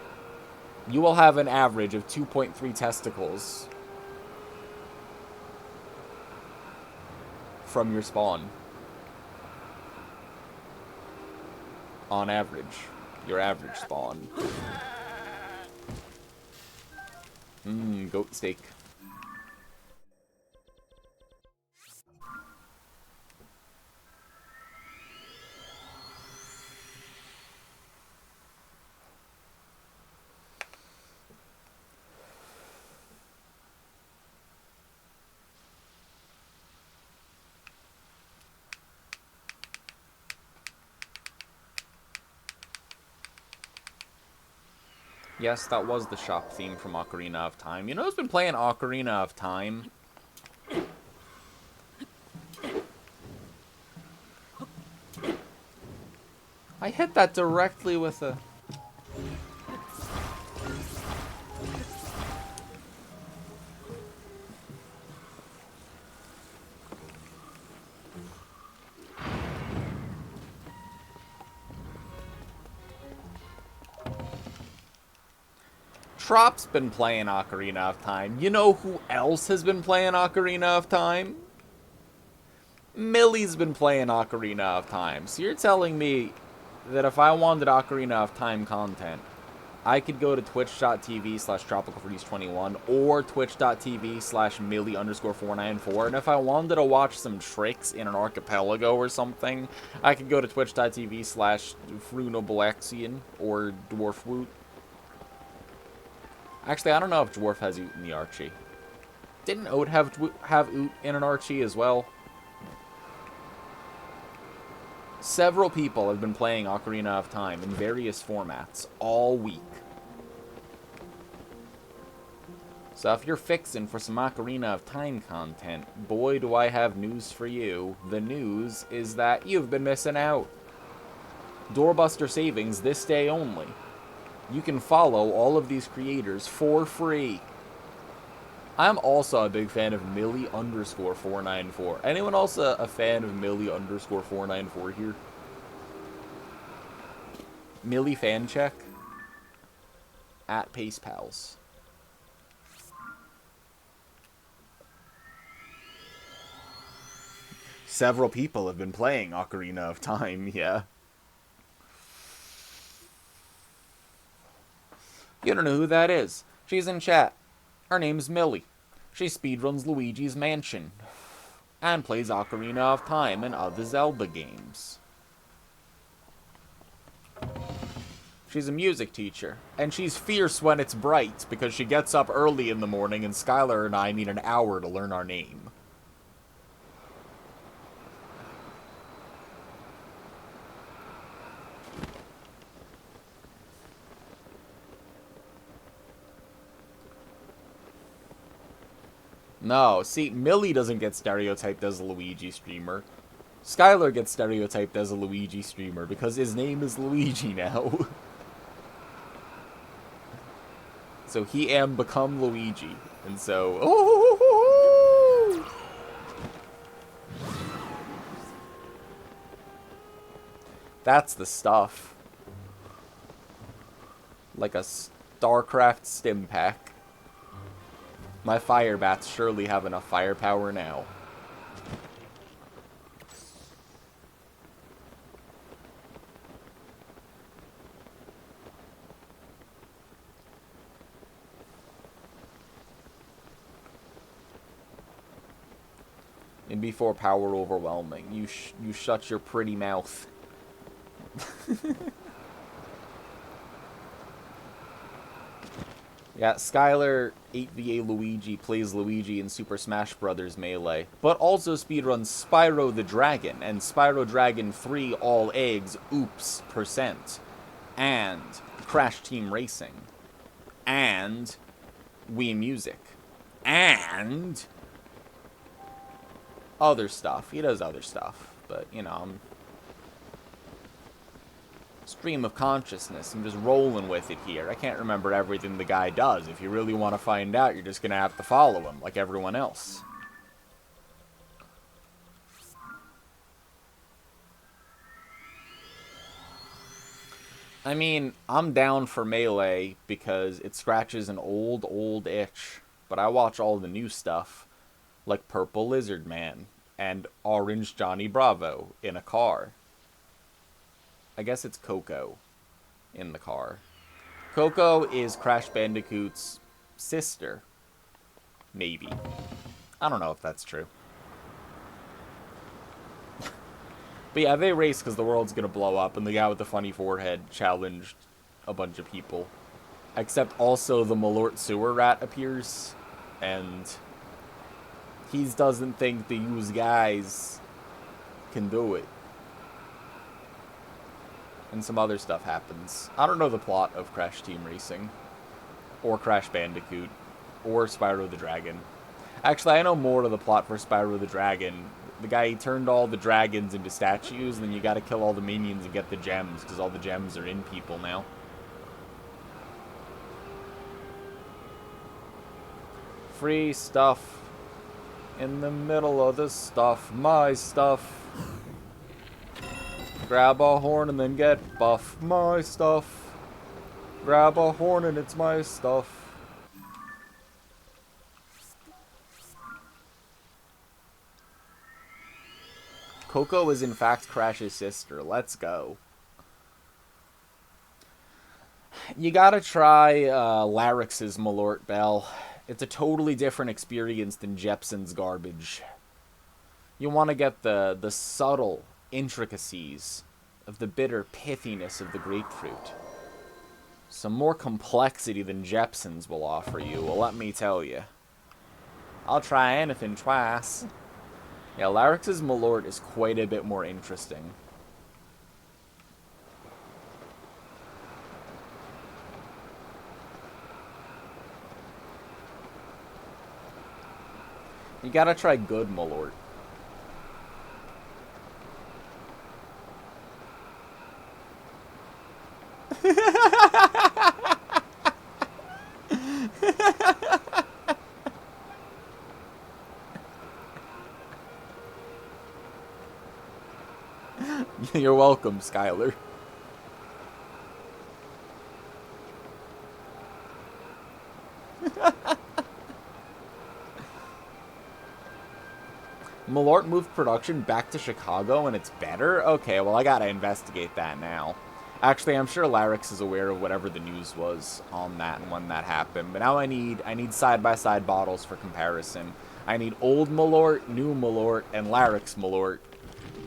You will have an average of 2.3 testicles from your spawn. On average. Your average spawn. Goat steak. Yes, that was the shop theme from Ocarina of Time. You know who's been playing Ocarina of Time? I hit that directly with a... Trop's been playing Ocarina of Time. You know who else has been playing Ocarina of Time? Millie's been playing Ocarina of Time. So you're telling me that if I wanted Ocarina of Time content, I could go to twitch.tv/tropicalfreeze21 or twitch.tv/Millie_494. And if I wanted to watch some tricks in an archipelago or something, I could go to twitch.tv/FrunoBlaxian or Dwarfwoot. Actually, I don't know if Dwarf has Oot in the Archie. Didn't Oat have Oot in an Archie as well? Several people have been playing Ocarina of Time in various formats all week. So if you're fixing for some Ocarina of Time content, boy do I have news for you. The news is that you've been missing out. Doorbuster savings this day only. You can follow all of these creators for free. I'm also a big fan of Millie_494. Anyone else a fan of Millie_494 here? Millie fan check? At Pace Pals. Several people have been playing Ocarina of Time, yeah. You don't know who that is. She's in chat. Her name's Millie. She speedruns Luigi's Mansion. And plays Ocarina of Time and other Zelda games. She's a music teacher. And she's fierce when it's bright, because she gets up early in the morning and Skylar and I need an hour to learn our name. No, see, Millie doesn't get stereotyped as a Luigi streamer. Skylar gets stereotyped as a Luigi streamer because his name is Luigi now. So he am become Luigi. And so... Oh! That's the stuff. Like a StarCraft stim pack. My fire bats surely have enough firepower now. And before power overwhelming, you shut your pretty mouth. Yeah, Skylar 8va Luigi plays Luigi in Super Smash Bros. Melee, but also speedruns Spyro the Dragon and Spyro Dragon 3 All Eggs Oops %, and Crash Team Racing, and Wii Music, and other stuff. He does other stuff, but, you know, stream of consciousness. I'm just rolling with it here. I can't remember everything the guy does. If you really want to find out, you're just going to have to follow him, like everyone else. I mean, I'm down for Melee because it scratches an old itch. But I watch all the new stuff, like Purple Lizard Man and Orange Johnny Bravo in a car. I guess it's Coco in the car. Coco is Crash Bandicoot's sister. Maybe. I don't know if that's true. But yeah, they race because the world's going to blow up, and the guy with the funny forehead challenged a bunch of people. Except also the Malort sewer rat appears, and he doesn't think the used guys can do it. And some other stuff happens. I don't know the plot of Crash Team Racing, or Crash Bandicoot, or Spyro the Dragon. Actually, I know more of the plot for Spyro the Dragon. The guy, he turned all the dragons into statues, and then you gotta kill all the minions and get the gems, because all the gems are in people now. Free stuff. In the middle of the stuff. My stuff. Grab a horn and then get buff. My stuff. Grab a horn and it's my stuff. Coco is in fact Crash's sister. Let's go. You gotta try Larix's Malort Bell. It's a totally different experience than Jepson's garbage. You want to get the subtle intricacies of the bitter pithiness of the grapefruit. Some more complexity than Jepson's will offer you, well, let me tell you. I'll try anything twice. Yeah, Larix's Malort is quite a bit more interesting. You gotta try good Malort. You're welcome, Skylar. Malort moved production back to Chicago and it's better? Okay, well I gotta investigate that now. Actually, I'm sure Larix is aware of whatever the news was on that and when that happened. But now I need side-by-side bottles for comparison. I need old Malort, new Malort, and Larix Malort.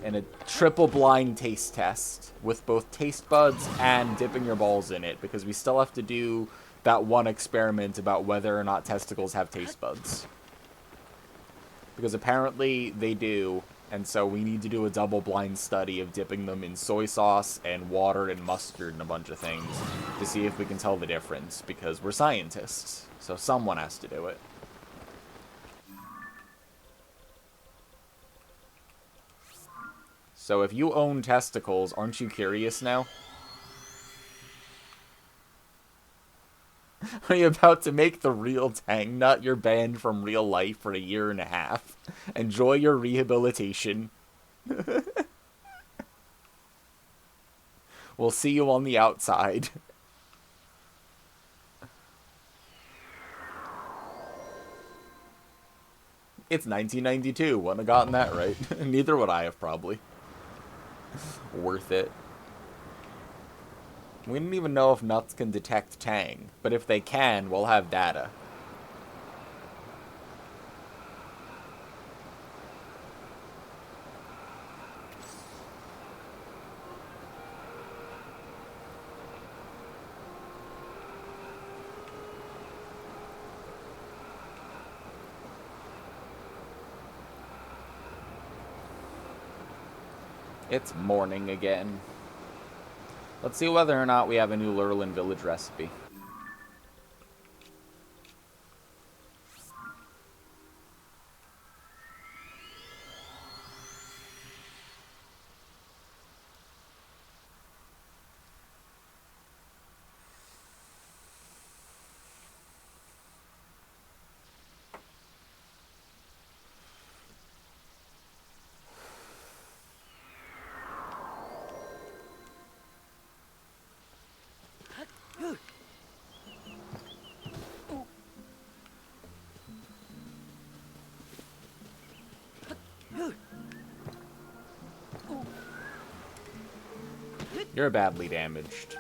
And a triple blind taste test with both taste buds and dipping your balls in it. Because we still have to do that one experiment about whether or not testicles have taste buds. Because apparently they do, and so we need to do a double-blind study of dipping them in soy sauce and water and mustard and a bunch of things to see if we can tell the difference, because we're scientists, so someone has to do it. So if you own testicles, aren't you curious now? Are you about to make the real Tang Nut your banned from real life for a year and a half? Enjoy your rehabilitation. We'll see you on the outside. It's 1992. Wouldn't have gotten that right. Neither would I have, probably. Worth it. We don't even know if nuts can detect Tang, but if they can, we'll have data. It's morning again. Let's see whether or not we have a new Lurlin Village recipe. You're badly damaged.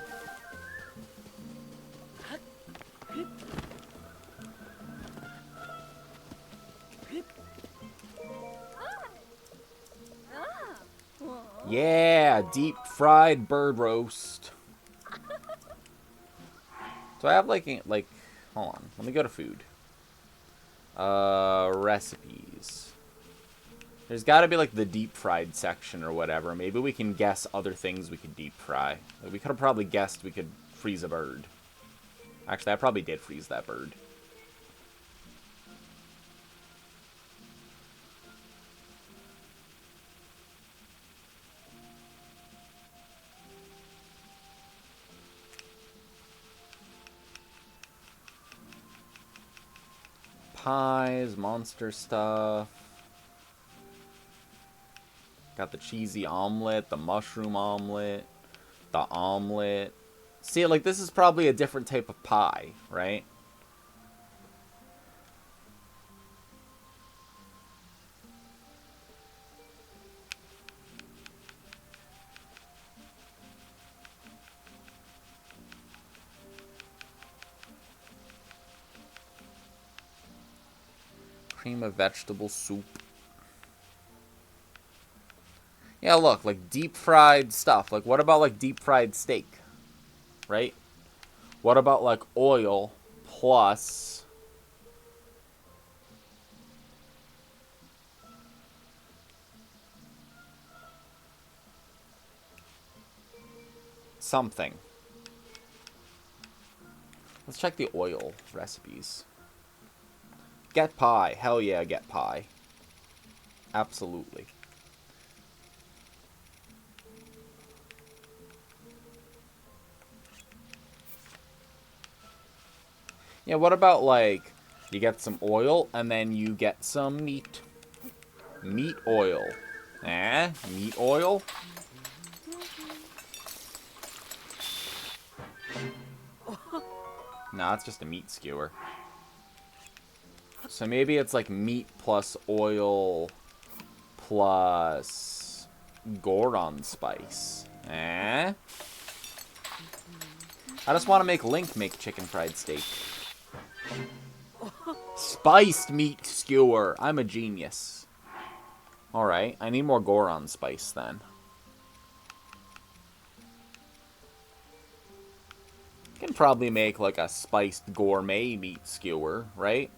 Yeah, deep fried bird roast. So I have like, hold on. Let me go to food. Recipes. There's got to be like the deep fried section or whatever. Maybe we can guess other things we could deep fry. Like, we could have probably guessed we could freeze a bird. Actually, I probably did freeze that bird. Pies, monster stuff. Got the cheesy omelet, the mushroom omelet, the omelet. See, like, this is probably a different type of pie, right? Cream of vegetable soup. Yeah, look, like deep fried stuff. Like, what about like deep fried steak? Right? What about like oil plus something? Let's check the oil recipes. Get pie. Hell yeah, get pie. Absolutely. Yeah, what about, like, you get some oil, and then you get some meat. Meat oil. Eh? Meat oil? Nah, it's just a meat skewer. So maybe it's, like, meat plus oil plus Goron spice. Eh? I just want to make Link make chicken fried steak. Spiced meat skewer. I'm a genius. Alright, I need more Goron spice then. Can probably make like a spiced gourmet meat skewer, right?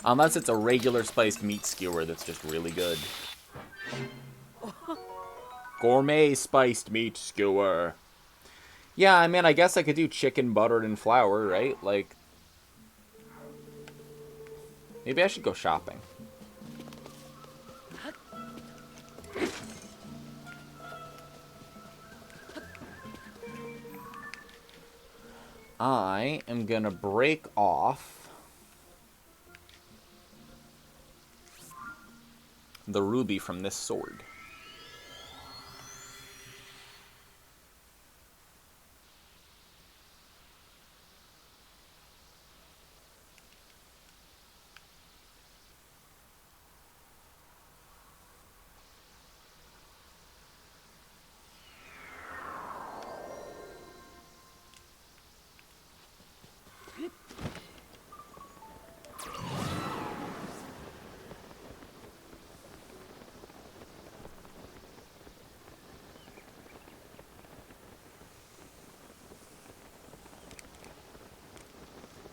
Unless it's a regular spiced meat skewer that's just really good. Gourmet spiced meat skewer. Yeah, I mean, I guess I could do chicken buttered in flour, right? Like, maybe I should go shopping. I am gonna break off the ruby from this sword.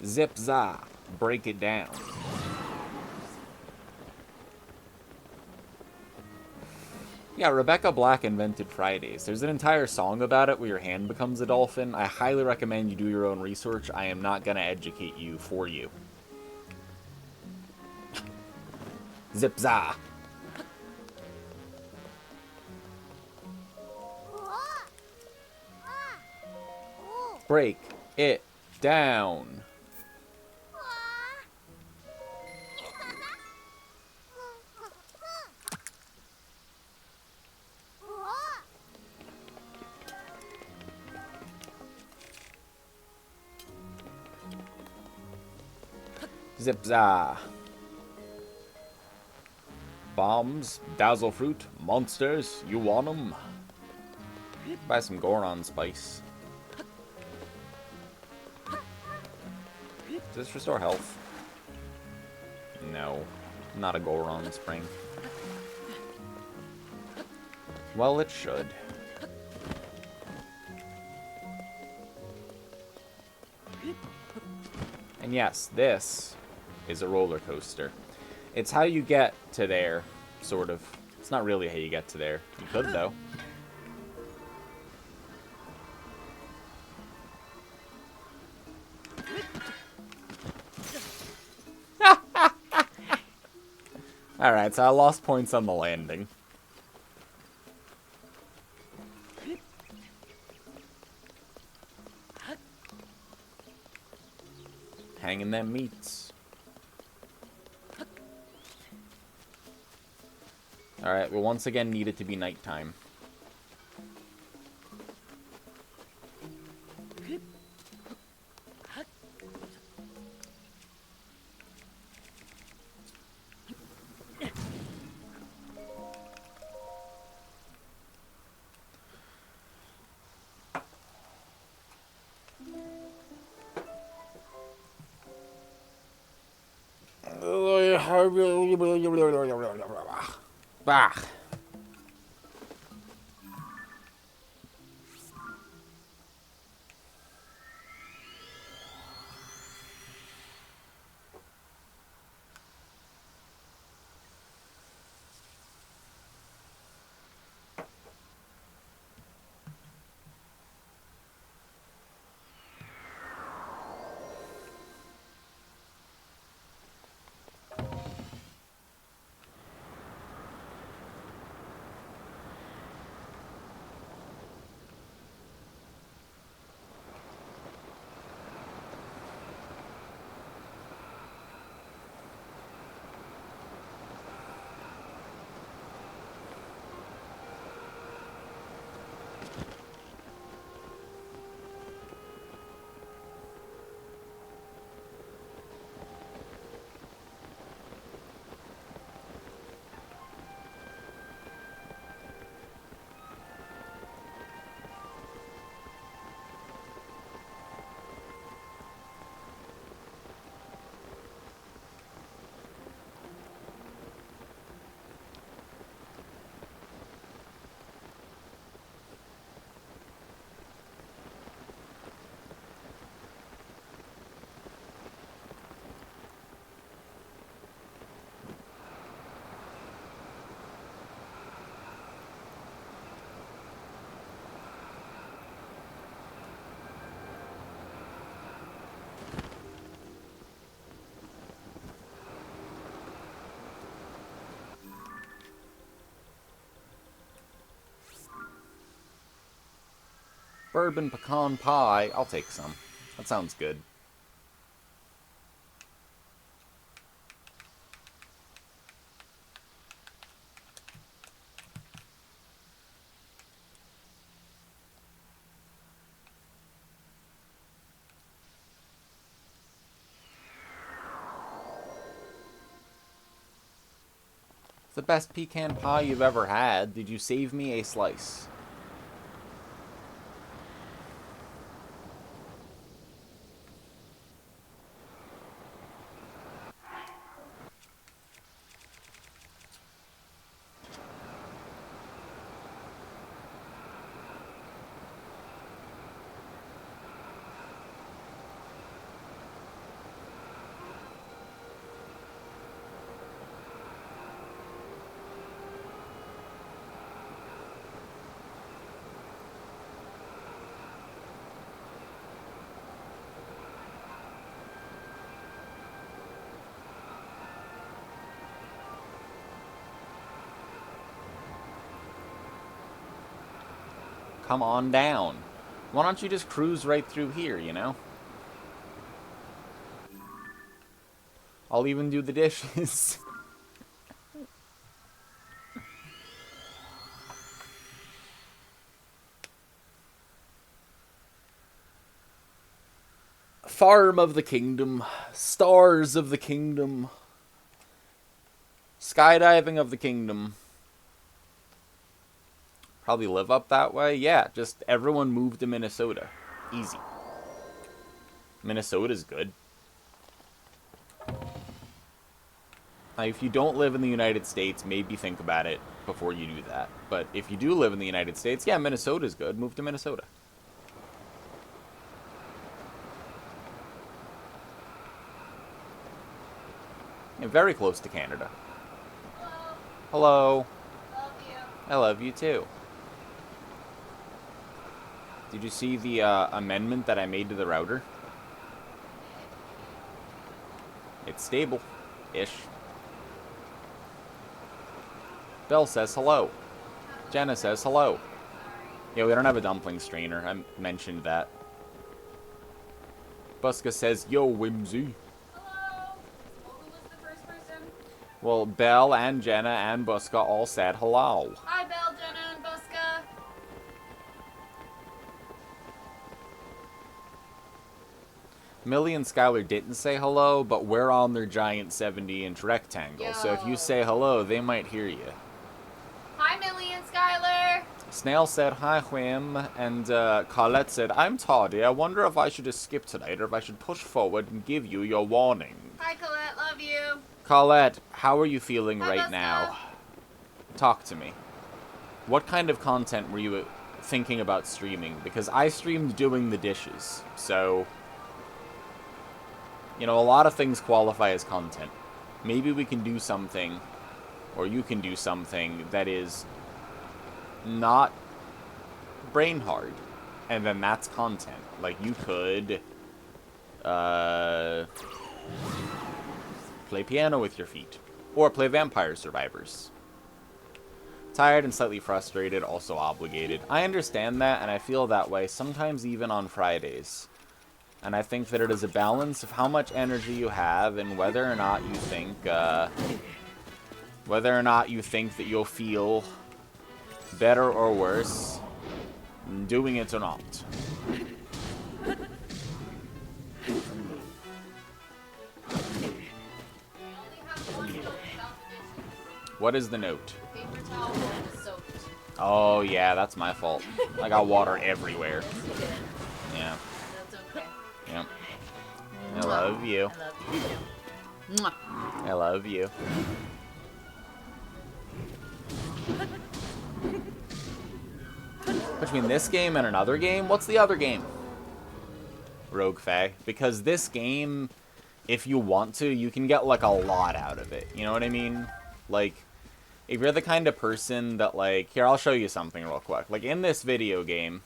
Zip za, break it down. Yeah, Rebecca Black invented Fridays. There's an entire song about it where your hand becomes a dolphin. I highly recommend you do your own research. I am not going to educate you for you. Zip za. Break it down. Zip za. bombs, dazzle fruit, monsters, you want them? Buy some Goron spice. Does this restore health? No, not a Goron spring. Well, it should. And yes, this is a roller coaster. It's how you get to there, sort of. It's not really how you get to there. You could, though. Alright, so I lost points on the landing. Hanging them meats. Alright, we'll once again need it to be nighttime. Bah. Bourbon pecan pie. I'll take some. That sounds good. It's the best pecan pie you've ever had. Did you save me a slice? Come on down. Why don't you just cruise right through here, you know? I'll even do the dishes. Farm of the Kingdom. Stars of the Kingdom. Skydiving of the kingdom. Probably live up that way. Yeah, just everyone move to Minnesota. Easy. Minnesota's good. If you don't live in the United States, maybe think about it before you do that. But if you do live in the United States, yeah, Minnesota's good. Move to Minnesota. And very close to Canada. Hello. Hello. Love you. I love you too. Did you see the amendment that I made to the router? It's stable-ish. Belle says hello. Jenna says hello. Yeah, we don't have a dumpling strainer. I mentioned that. Buska says, yo, Whimsy. Hello. Well, who was the first person? Well, Belle and Jenna and Buska all said hello. Hi, Belle, Jenna, and Buska. Millie and Skylar didn't say hello, but we're on their giant 70-inch rectangle. So if you Yo. say hello, they might hear you. Hi, Millie and Skylar. Snail said, hi, Whim, and Colette said, I'm Toddy. I wonder if I should just skip tonight or if I should push forward and give you your warning. Hi, Colette. Love you. Colette, how are you feeling Hi, right Buska. now? Talk to me. What kind of content were you thinking about streaming? Because I streamed doing the dishes, so... You know, a lot of things qualify as content. Maybe we can do something, or you can do something that is not brain hard, and then that's content. Like, you could play piano with your feet, or play Vampire Survivors. Tired and slightly frustrated, also obligated. I understand that, and I feel that way sometimes even on Fridays. And I think that it is a balance of how much energy you have and whether or not you think that you'll feel better or worse doing it or not. What is the note? Paper towel is soaked. Oh yeah, that's my fault. I got water everywhere. Yeah. That's okay. Yep. I love you. I love you too. Mwah. I love you. Between this game and another game, what's the other game? Rogue Fae. Because this game, if you want to, you can get, like, a lot out of it. You know what I mean? Like, if you're the kind of person that, like... Here, I'll show you something real quick. Like, in this video game,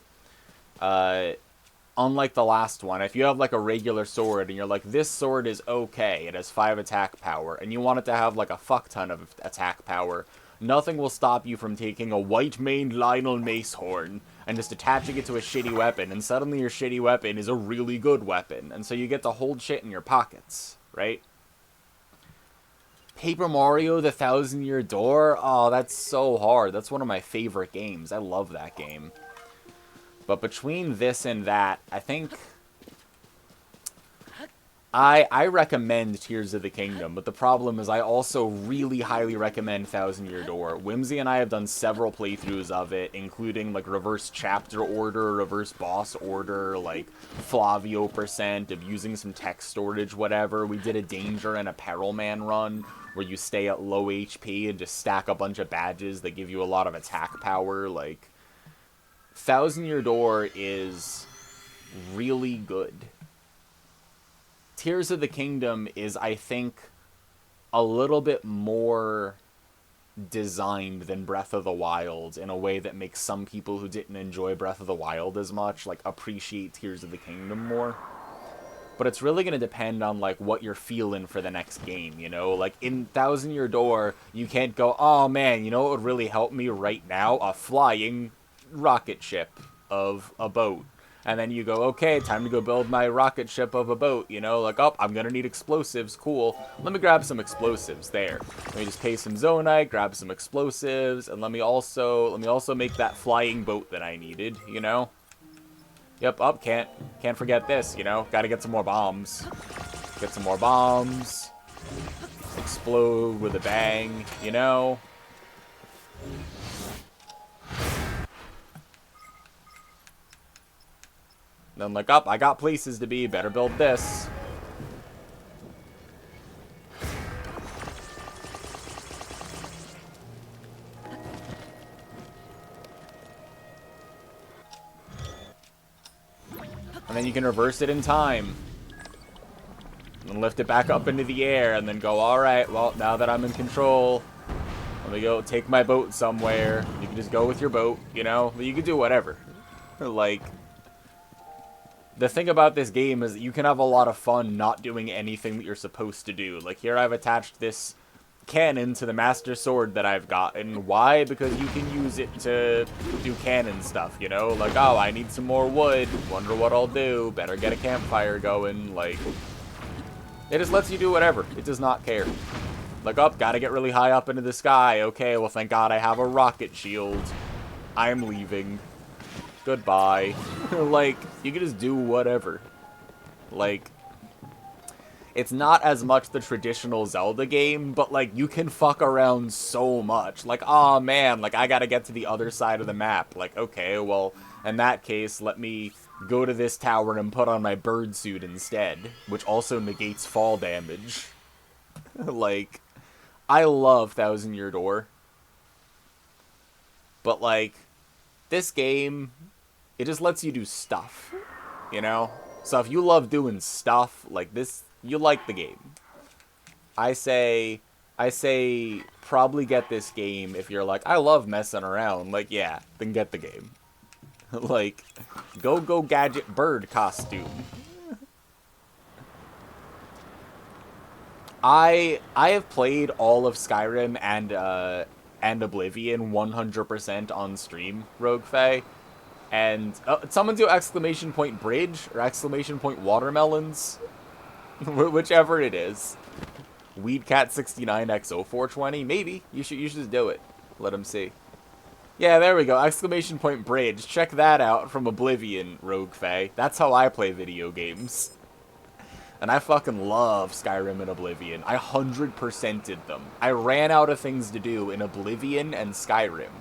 unlike the last one, if you have, like, a regular sword, and you're like, this sword is okay, it has 5 attack power, and you want it to have, like, a fuck ton of attack power, nothing will stop you from taking a white-maned Lionel Mace Horn and just attaching it to a shitty weapon, and suddenly your shitty weapon is a really good weapon, and so you get to hold shit in your pockets, right? Paper Mario: The Thousand Year Door? Oh, that's so hard. That's one of my favorite games. I love that game. But between this and that, I think... I recommend Tears of the Kingdom, but the problem is I also really highly recommend Thousand Year Door. Whimsy and I have done several playthroughs of it, including, like, reverse chapter order, reverse boss order, like, Flavio %, abusing some text storage, whatever. We did a Danger and a Peril Man run, where you stay at low HP and just stack a bunch of badges that give you a lot of attack power, like... Thousand Year Door is really good. Tears of the Kingdom is, I think, a little bit more designed than Breath of the Wild in a way that makes some people who didn't enjoy Breath of the Wild as much, like, appreciate Tears of the Kingdom more. But it's really going to depend on, like, what you're feeling for the next game, you know? Like, in Thousand Year Door, you can't go, oh man, you know what would really help me right now? A flying rocket ship of a boat. And then you go, okay, time to go build my rocket ship of a boat, you know? Like, oh, I'm gonna need explosives, cool. Let me grab some explosives, there. Let me just pay some Zonite, grab some explosives, and let me also make that flying boat that I needed, you know? Yep, up, can't forget this, you know? Gotta get some more bombs. Get some more bombs. explode with a bang, you know? Then like, up, I got places to be, better build this. And then you can reverse it in time. And lift it back up into the air, and then go, alright, well, now that I'm in control, let me go take my boat somewhere. You can just go with your boat, you know? You can do whatever. Like, the thing about this game is that you can have a lot of fun not doing anything that you're supposed to do. Like, here I've attached this cannon to the Master Sword that I've got. And why? Because you can use it to do cannon stuff, you know? Like, oh, I need some more wood. Wonder what I'll do. Better get a campfire going. Like, it just lets you do whatever. It does not care. Like, up, gotta get really high up into the sky. Okay, well, thank God I have a rocket shield. I'm leaving. Goodbye. Like, you can just do whatever. Like, it's not as much the traditional Zelda game, but, like, you can fuck around so much. Like, oh man, like, I gotta get to the other side of the map. Like, okay, well, in that case, let me go to this tower and put on my bird suit instead, which also negates fall damage. Like, I love Thousand Year Door. But, like, this game, it just lets you do stuff, you know? So if you love doing stuff like this, you like the game. I say probably get this game if you're like, I love messing around. Like, yeah, then get the game. Like, go gadget bird costume. I have played all of Skyrim and Oblivion 100% on stream, Rogue Faye. And someone do exclamation point bridge or exclamation point watermelons, whichever it is. Weedcat69XO420, maybe you should just do it. Let him see. Yeah, there we go. Exclamation point bridge. Check that out from Oblivion, Rogue Faye. That's how I play video games. And I fucking love Skyrim and Oblivion. I 100%ed them. I ran out of things to do in Oblivion and Skyrim.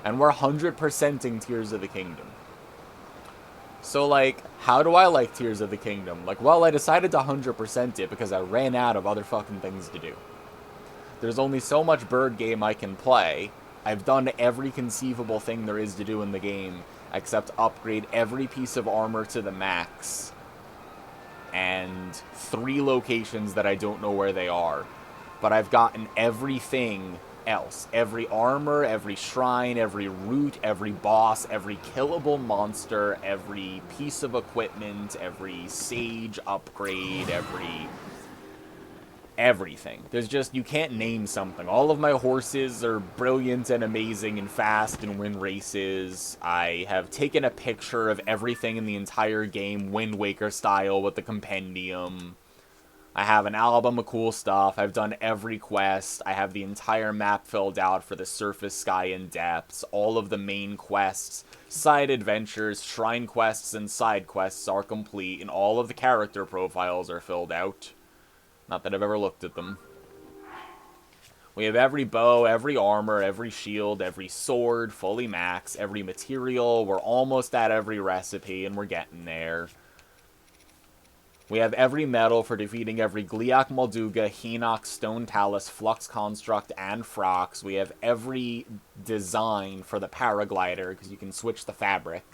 And we're 100%ing Tears of the Kingdom. So, like, how do I like Tears of the Kingdom? Like, well, I decided to 100% it because I ran out of other fucking things to do. There's only so much bird game I can play. I've done every conceivable thing there is to do in the game, except upgrade every piece of armor to the max. And 3 locations that I don't know where they are. But I've gotten everything else. Every armor, every shrine, every route, every boss, every killable monster, every piece of equipment, every sage upgrade, everything. There's just, you can't name something. All of my horses are brilliant and amazing and fast and win races. I have taken a picture of everything in the entire game, Wind Waker style, with the compendium. I have an album of cool stuff. I've done every quest. I have the entire map filled out for the surface, sky, and depths. All of the main quests, side adventures, shrine quests, and side quests are complete, and all of the character profiles are filled out. Not that I've ever looked at them. We have every bow, every armor, every shield, every sword, fully max, every material. We're almost at every recipe, and we're getting there. We have every medal for defeating every Gliak Molduga, Hinox, Stone Talus, Flux Construct, and Frox. We have every design for the paraglider, because you can switch the fabric.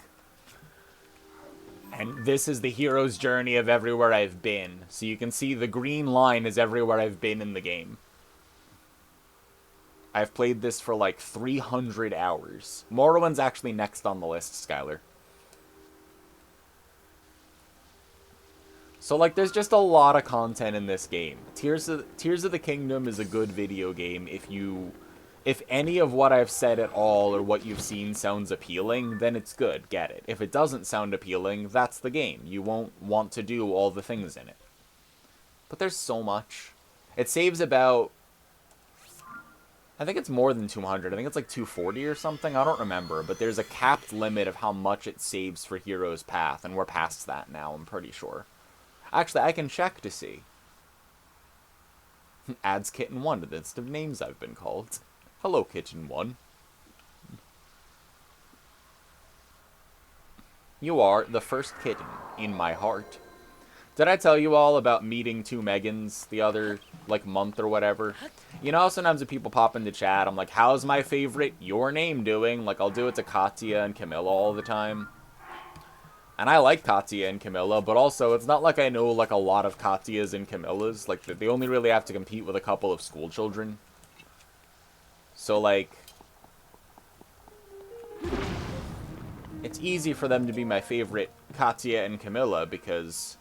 And this is the hero's journey of everywhere I've been. So you can see the green line is everywhere I've been in the game. I've played this for like 300 hours. Morrowind's actually next on the list, Skylar. So, like, there's just a lot of content in this game. Tears of the Kingdom is a good video game if any of what I've said at all or what you've seen sounds appealing, then it's good, get it. If it doesn't sound appealing, that's the game. You won't want to do all the things in it. But there's so much. It saves about, I think it's more than 200. I think it's like 240 or something. I don't remember. But there's a capped limit of how much it saves for Hero's Path, and we're past that now, I'm pretty sure. Actually, I can check to see. Adds Kitten 1 to the list of names I've been called. Hello, Kitten 1. You are the first kitten in my heart. Did I tell you all about meeting 2 Megans the other, like, month or whatever? You know, sometimes when people pop into chat, I'm like, how's my favorite Your Name doing? Like, I'll do it to Katya and Camilla all the time. And I like Katya and Camilla, but also, it's not like I know, like, a lot of Katyas and Camillas. Like, they only really have to compete with a couple of school children. So, like, it's easy for them to be my favorite Katya and Camilla because,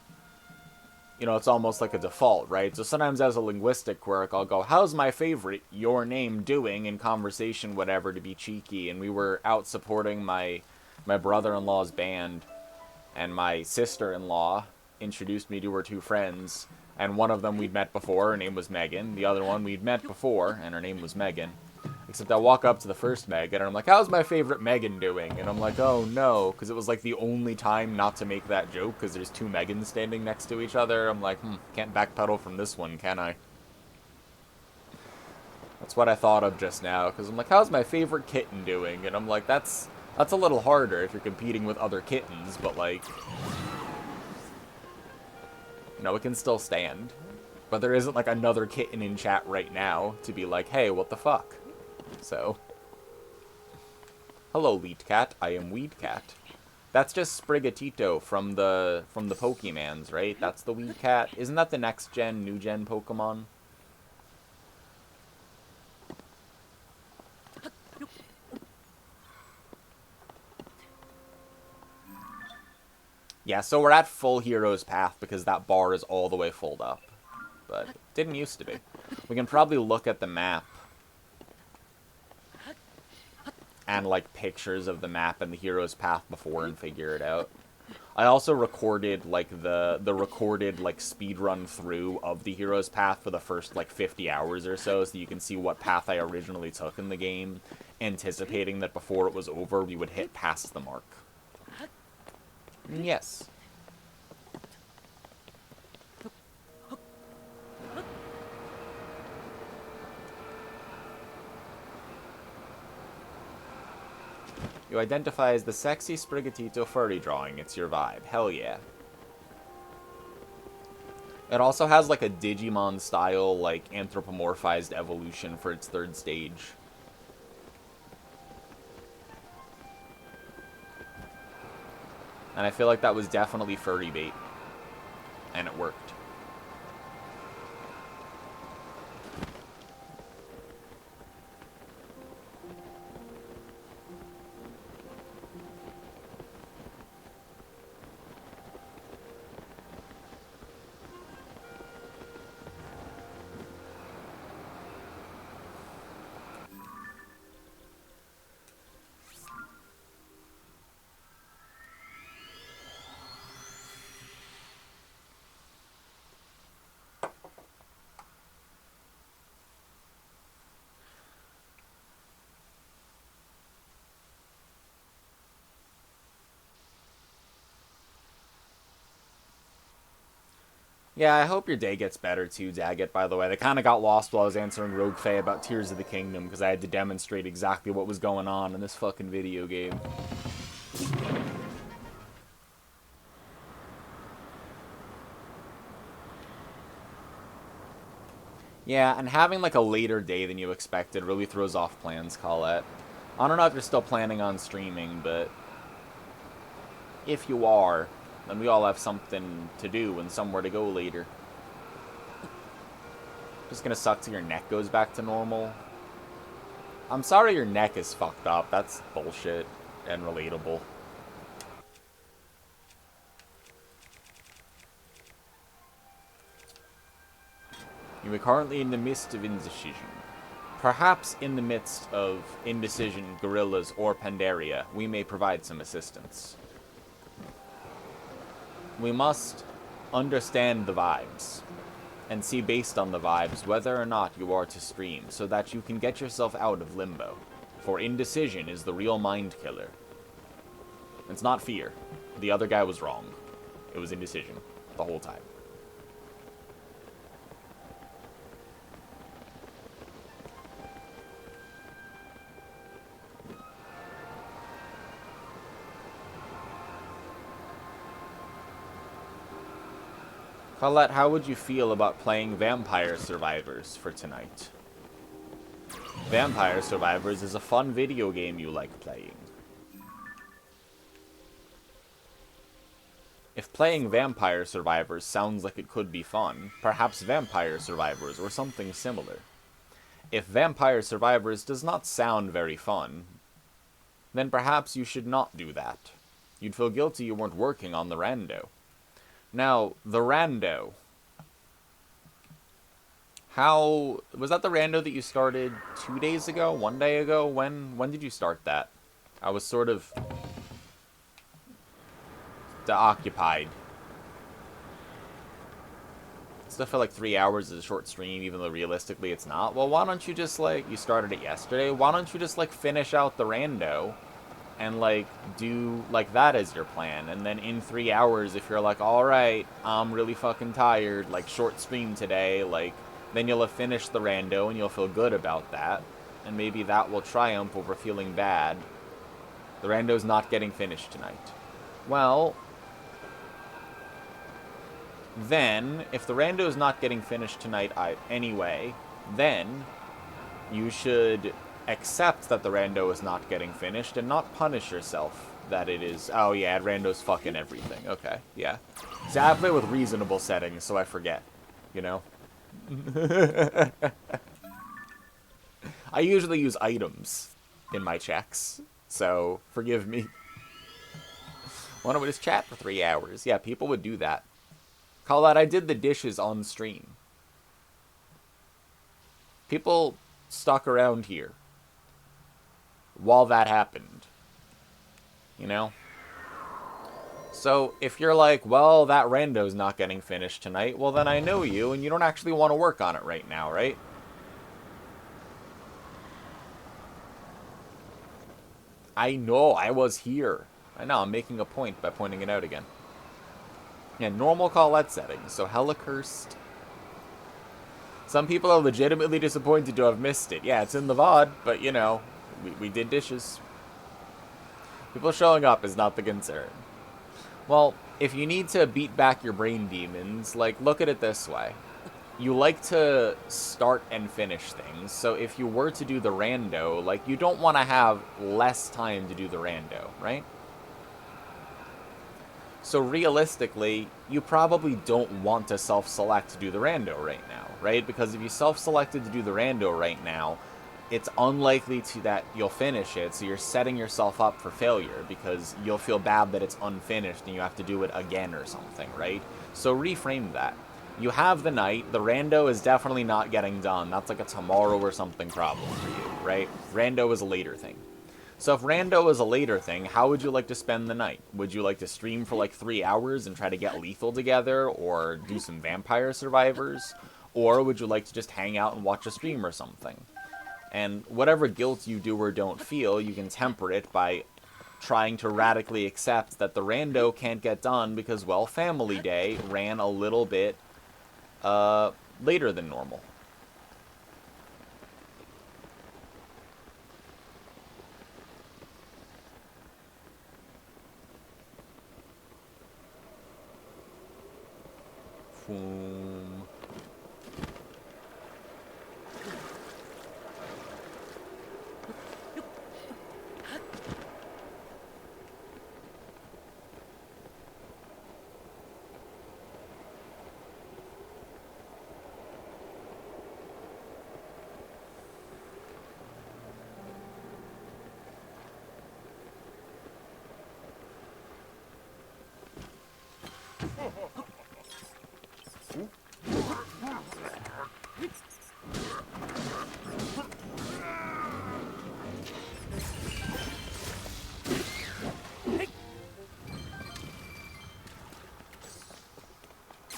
you know, it's almost like a default, right? So sometimes as a linguistic quirk, I'll go, how's my favorite Your Name doing in conversation, whatever, to be cheeky. And we were out supporting my brother-in-law's band, and my sister-in-law introduced me to her 2 friends, and one of them we'd met before, her name was Megan. The other one we'd met before, and her name was Megan. Except I walk up to the first Megan, and I'm like, how's my favorite Megan doing? And I'm like, oh no, because it was like the only time not to make that joke, because there's 2 Megans standing next to each other. I'm like, can't backpedal from this one, can I? That's what I thought of just now, because I'm like, how's my favorite kitten doing? And I'm like, that's a little harder if you're competing with other kittens, but like, you know, it can still stand. But there isn't like another kitten in chat right now to be like, hey, what the fuck? So, hello, Leet Cat. I am Weed Cat. That's just Sprigatito from the Pokemans, right? That's the Weed Cat. Isn't that the next gen, new gen Pokemon? Yeah, so we're at full Hero's Path because that bar is all the way filled up. But it didn't used to be. We can probably look at the map and like pictures of the map and the Hero's Path before and figure it out. I also recorded like the recorded like speed run through of the Hero's Path for the first like 50 hours or so you can see what path I originally took in the game, anticipating that before it was over we would hit past the mark. Yes. You identify as the sexy Sprigatito furry drawing. It's your vibe. Hell yeah. It also has like a Digimon style, like anthropomorphized evolution for its 3rd stage. And I feel like that was definitely furry bait. And it worked. Yeah, I hope your day gets better too, Daggett, by the way. They kind of got lost while I was answering Rogue Faye about Tears of the Kingdom, because I had to demonstrate exactly what was going on in this fucking video game. Yeah, and having like a later day than you expected really throws off plans, Colette. I don't know if you're still planning on streaming, but if you are, then we all have something to do and somewhere to go later. Just gonna suck till your neck goes back to normal. I'm sorry your neck is fucked up. That's bullshit and relatable. You are currently in the midst of indecision. Perhaps in the midst of indecision, gorillas, or Pandaria, we may provide some assistance. We must understand the vibes, and see based on the vibes whether or not you are to stream, so that you can get yourself out of limbo. For indecision is the real mind killer. It's not fear. The other guy was wrong. It was indecision the whole time. Colette, how would you feel about playing Vampire Survivors for tonight? Vampire Survivors is a fun video game you like playing. If playing Vampire Survivors sounds like it could be fun, perhaps Vampire Survivors or something similar. If Vampire Survivors does not sound very fun, then perhaps you should not do that. You'd feel guilty you weren't working on the rando. Now, the rando. How... Was that the rando that you started 2 days ago? 1 day ago? When did you start that? I was sort of... occupied. Still feel like 3 hours is a short stream, even though realistically it's not. Well, why don't you just, like... You started it yesterday. Why don't you just, like, finish out the rando and, like, do, like, that as your plan. And then in 3 hours, if you're like, alright, I'm really fucking tired, like, short stream today, like, then you'll have finished the rando and you'll feel good about that. And maybe that will triumph over feeling bad. The rando's not getting finished tonight. Well, then, if the rando is not getting finished tonight anyway, then you should accept that the rando is not getting finished and not punish yourself that it is. Oh yeah, rando's fucking everything. Okay, yeah. See, I play with reasonable settings, so I forget, you know? I usually use items in my checks, so forgive me. Why don't we just chat for 3 hours? Yeah, people would do that. Call out, I did the dishes on stream. People stuck around here while that happened. You know? So, if you're like, well, that rando's not getting finished tonight, well, then I know you, and you don't actually want to work on it right now, right? I know, I was here. I know, I'm making a point by pointing it out again. Yeah, normal Colette settings, so hella cursed. Some people are legitimately disappointed to have missed it. Yeah, it's in the VOD, but, you know, we did dishes. People showing up is not the concern. Well, if you need to beat back your brain demons, like, look at it this way. You like to start and finish things, so if you were to do the rando, like, you don't want to have less time to do the rando, right? So realistically, you probably don't want to self-select to do the rando right now, right? Because if you self-selected to do the rando right now, it's unlikely that you'll finish it, so you're setting yourself up for failure because you'll feel bad that it's unfinished and you have to do it again or something, right? So reframe that. You have the night, the rando is definitely not getting done. That's like a tomorrow or something problem for you, right? Rando is a later thing. So if rando is a later thing, how would you like to spend the night? Would you like to stream for like 3 hours and try to get lethal together, or do some Vampire Survivors? Or would you like to just hang out and watch a stream or something? And whatever guilt you do or don't feel, you can temper it by trying to radically accept that the rando can't get done because, well, Family Day ran a little bit later than normal.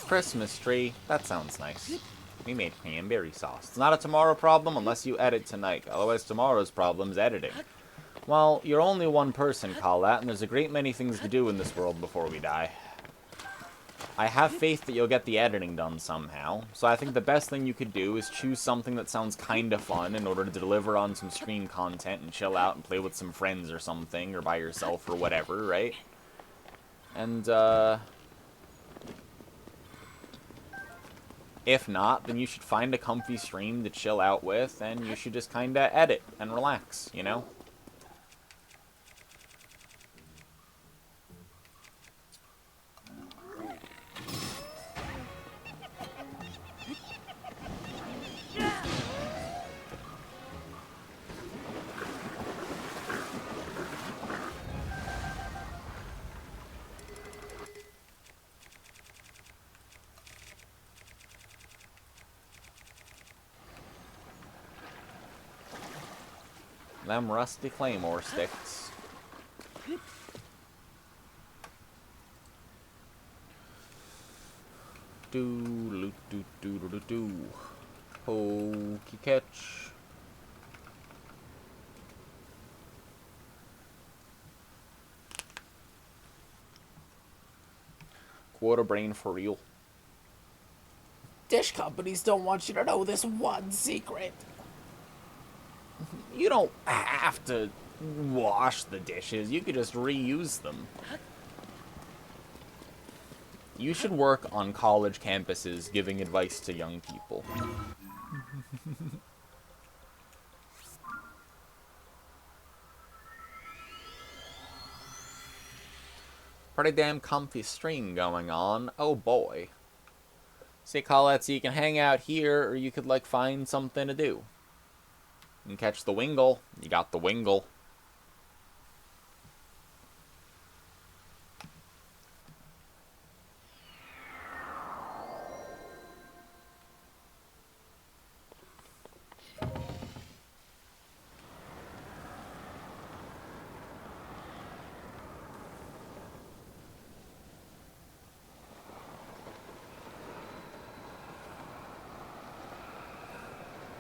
Christmas tree. That sounds nice. We made cranberry sauce. It's not a tomorrow problem unless you edit tonight. Otherwise, tomorrow's problem is editing. Well, you're only one person, Colette, and there's a great many things to do in this world before we die. I have faith that you'll get the editing done somehow, so I think the best thing you could do is choose something that sounds kinda fun in order to deliver on some stream content and chill out and play with some friends or something, or by yourself or whatever, right? And, If not, then you should find a comfy stream to chill out with, and you should just kind of edit and relax, you know? Them rusty claymore sticks. Do do do do do do. Pokey catch. Quarter brain for real. Dish companies don't want you to know this one secret. You don't have to wash the dishes. You could just reuse them. You should work on college campuses giving advice to young people. Pretty damn comfy stream going on. Oh boy. See, Colette, so you can hang out here, or you could, like, find something to do. You can catch the Wingle. You got the Wingle.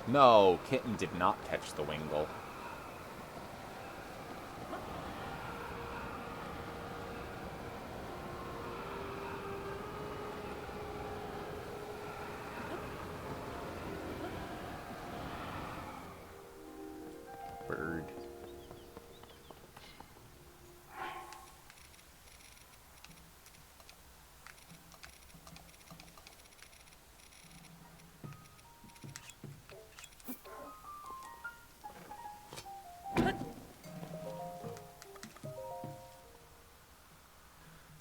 No, Kitten did not catch the Wingle. Bird.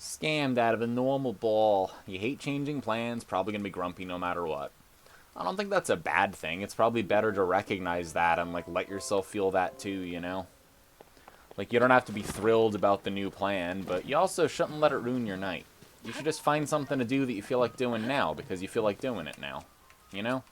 Scammed out of a normal ball. You hate changing plans, probably gonna be grumpy no matter what. I don't think that's a bad thing. It's probably better to recognize that and, like, let yourself feel that too, you know? Like, you don't have to be thrilled about the new plan, but you also shouldn't let it ruin your night. You should just find something to do that you feel like doing now, because you feel like doing it now. You know?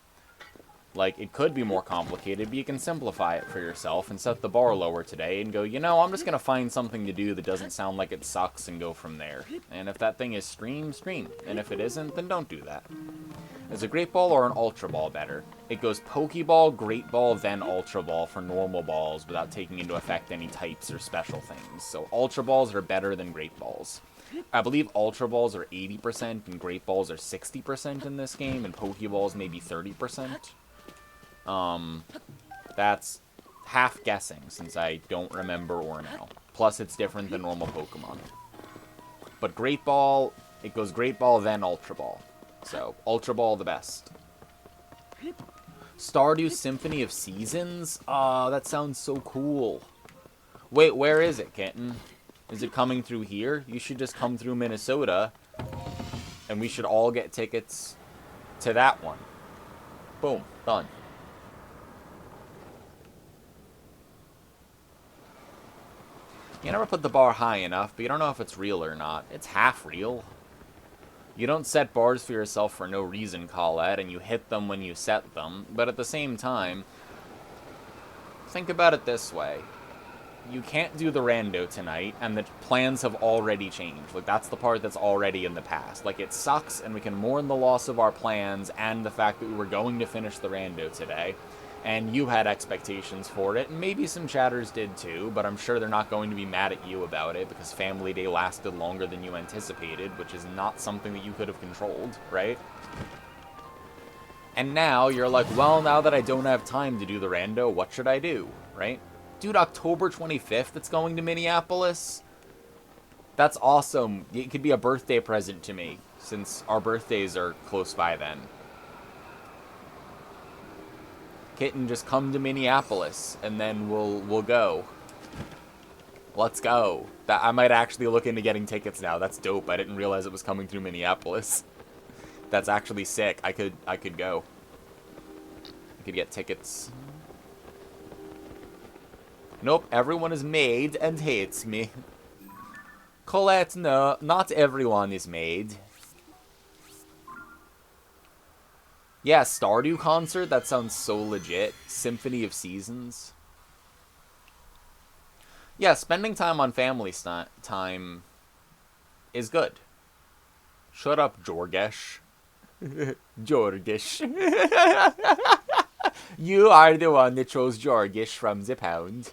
Like, it could be more complicated, but you can simplify it for yourself and set the bar lower today and go, you know, I'm just going to find something to do that doesn't sound like it sucks and go from there. And if that thing is stream, stream. And if it isn't, then don't do that. Is a Great Ball or an Ultra Ball better? It goes Pokeball, Great Ball, then Ultra Ball for normal balls without taking into effect any types or special things. So Ultra Balls are better than Great Balls. I believe Ultra Balls are 80% and Great Balls are 60% in this game, and Pokeballs maybe 30%. That's half guessing, since I don't remember or know. Plus, it's different than normal Pokemon. But Great Ball, it goes Great Ball, then Ultra Ball. So, Ultra Ball the best. Stardew Symphony of Seasons? Ah, that sounds so cool. Wait, where is it, Kitten? Is it coming through here? You should just come through Minnesota, and we should all get tickets to that one. Boom, done. You never put the bar high enough, but you don't know if it's real or not. It's half real. You don't set bars for yourself for no reason, Colette, and you hit them when you set them. But at the same time, think about it this way. You can't do the rando tonight, and the plans have already changed. Like, that's the part that's already in the past. Like, it sucks, and we can mourn the loss of our plans and the fact that we were going to finish the rando today. And you had expectations for it, and maybe some chatters did too, but I'm sure they're not going to be mad at you about it, because Family Day lasted longer than you anticipated, which is not something that you could have controlled, right? And now, you're like, well, now that I don't have time to do the rando, what should I do, right? Dude, October 25th, it's going to Minneapolis? That's awesome. It could be a birthday present to me, since our birthdays are close by then. Kitten, just come to Minneapolis, and then we'll go. Let's go. I might actually look into getting tickets now. That's dope. I didn't realize it was coming through Minneapolis. That's actually sick. I could go. I could get tickets. Nope, everyone is made and hates me. Colette, no, not everyone is made. Yeah, Stardew concert? That sounds so legit. Symphony of Seasons. Yeah, spending time on family time is good. Shut up, Jorgesh. Jorgish. You are the one that chose Jorgish from the pound.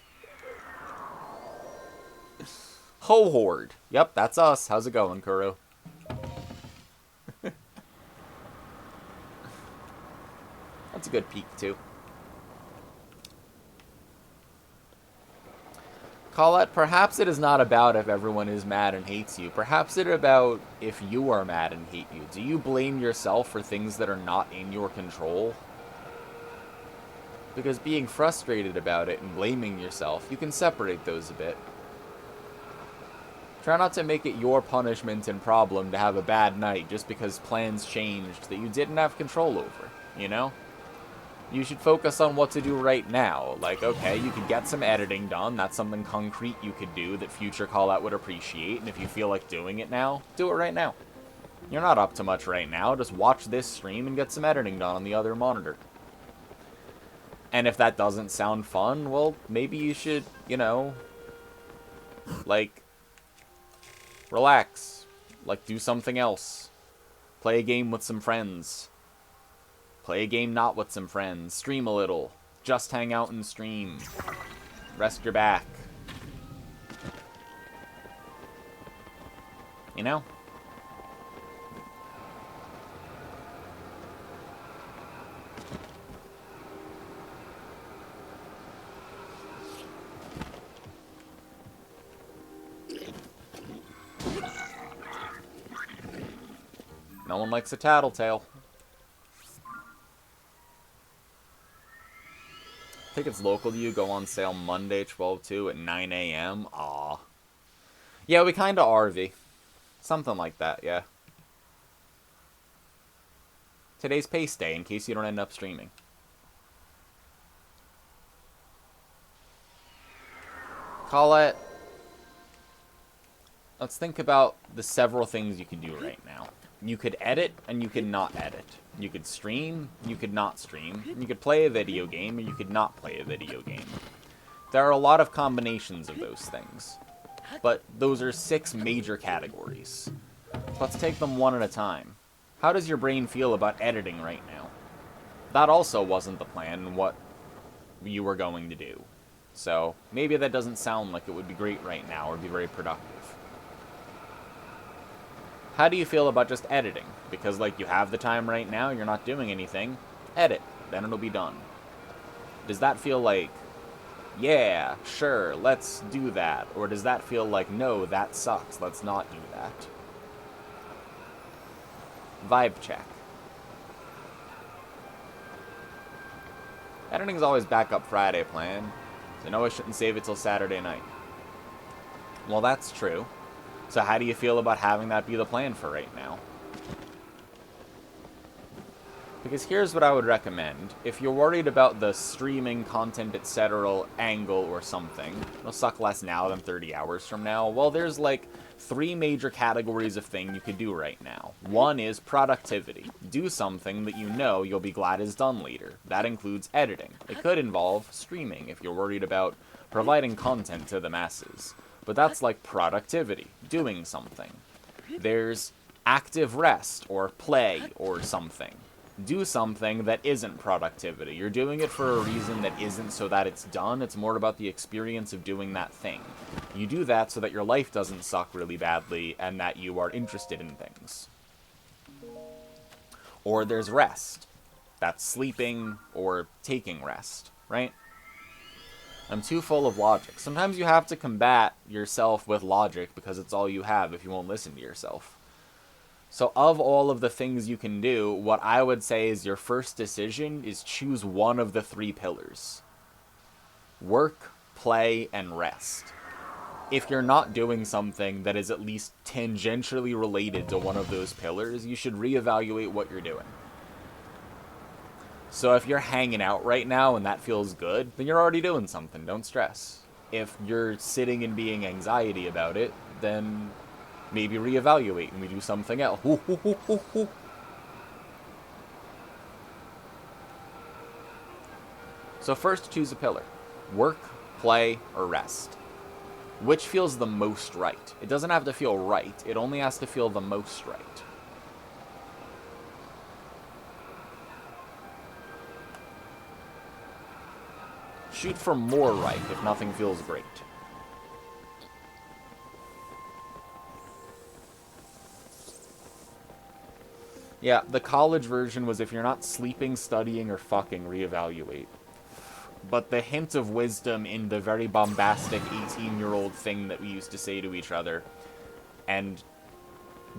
Ho Horde. Yep, that's us. How's it going, Kuro? That's a good peek, too. Colette, perhaps it is not about if everyone is mad and hates you. Perhaps it is about if you are mad and hate you. Do you blame yourself for things that are not in your control? Because being frustrated about it and blaming yourself, you can separate those a bit. Try not to make it your punishment and problem to have a bad night just because plans changed that you didn't have control over, you know? You should focus on what to do right now. Like, okay, you could get some editing done. That's something concrete you could do that future Callout would appreciate. And if you feel like doing it now, do it right now. You're not up to much right now. Just watch this stream and get some editing done on the other monitor. And if that doesn't sound fun, well, maybe you should, you know, like, relax. Like, do something else. Play a game with some friends. Play a game not with some friends. Stream a little. Just hang out and stream. Rest your back. You know? No one likes a tattletale. Tickets local to you go on sale Monday, 12/2 at 9 a.m. Aw. Yeah, we kinda RV. Something like that, yeah. Today's pace day, in case you don't end up streaming. Colette, let's think about the several things you can do right now. You could edit, and you could not edit. You could stream, you could not stream. You could play a video game, or you could not play a video game. There are a lot of combinations of those things. But those are 6 major categories. Let's take them one at a time. How does your brain feel about editing right now? That also wasn't the plan, what you were going to do. So, maybe that doesn't sound like it would be great right now, or be very productive. How do you feel about just editing? Because, like, you have the time right now, you're not doing anything. Edit. Then it'll be done. Does that feel like, yeah, sure, let's do that? Or does that feel like, no, that sucks, let's not do that? Vibe check. Editing's always backup Friday plan, so no, I shouldn't save it till Saturday night. Well, that's true. So how do you feel about having that be the plan for right now? Because here's what I would recommend. If you're worried about the streaming content, etc. angle or something, it'll suck less now than 30 hours from now. Well, there's like 3 major categories of thing you could do right now. One is productivity. Do something that you know you'll be glad is done later. That includes editing. It could involve streaming if you're worried about providing content to the masses. But that's like productivity, doing something. There's active rest or play or something. Do something that isn't productivity. You're doing it for a reason that isn't so that it's done. It's more about the experience of doing that thing. You do that so that your life doesn't suck really badly and that you are interested in things. Or there's rest. That's sleeping or taking rest, right? I'm too full of logic. Sometimes you have to combat yourself with logic because it's all you have if you won't listen to yourself. So of all of the things you can do, what I would say is your first decision is choose one of the 3 pillars. Work, play, and rest. If you're not doing something that is at least tangentially related to one of those pillars, you should reevaluate what you're doing. So if you're hanging out right now and that feels good, then you're already doing something. Don't stress. If you're sitting and being anxiety about it, then maybe reevaluate and we do something else. So first, choose a pillar. Work, play, or rest. Which feels the most right? It doesn't have to feel right. It only has to feel the most right. Shoot for more right if nothing feels great. Yeah, the college version was if you're not sleeping, studying, or fucking, reevaluate. But the hint of wisdom in the very bombastic 18-year-old thing that we used to say to each other, and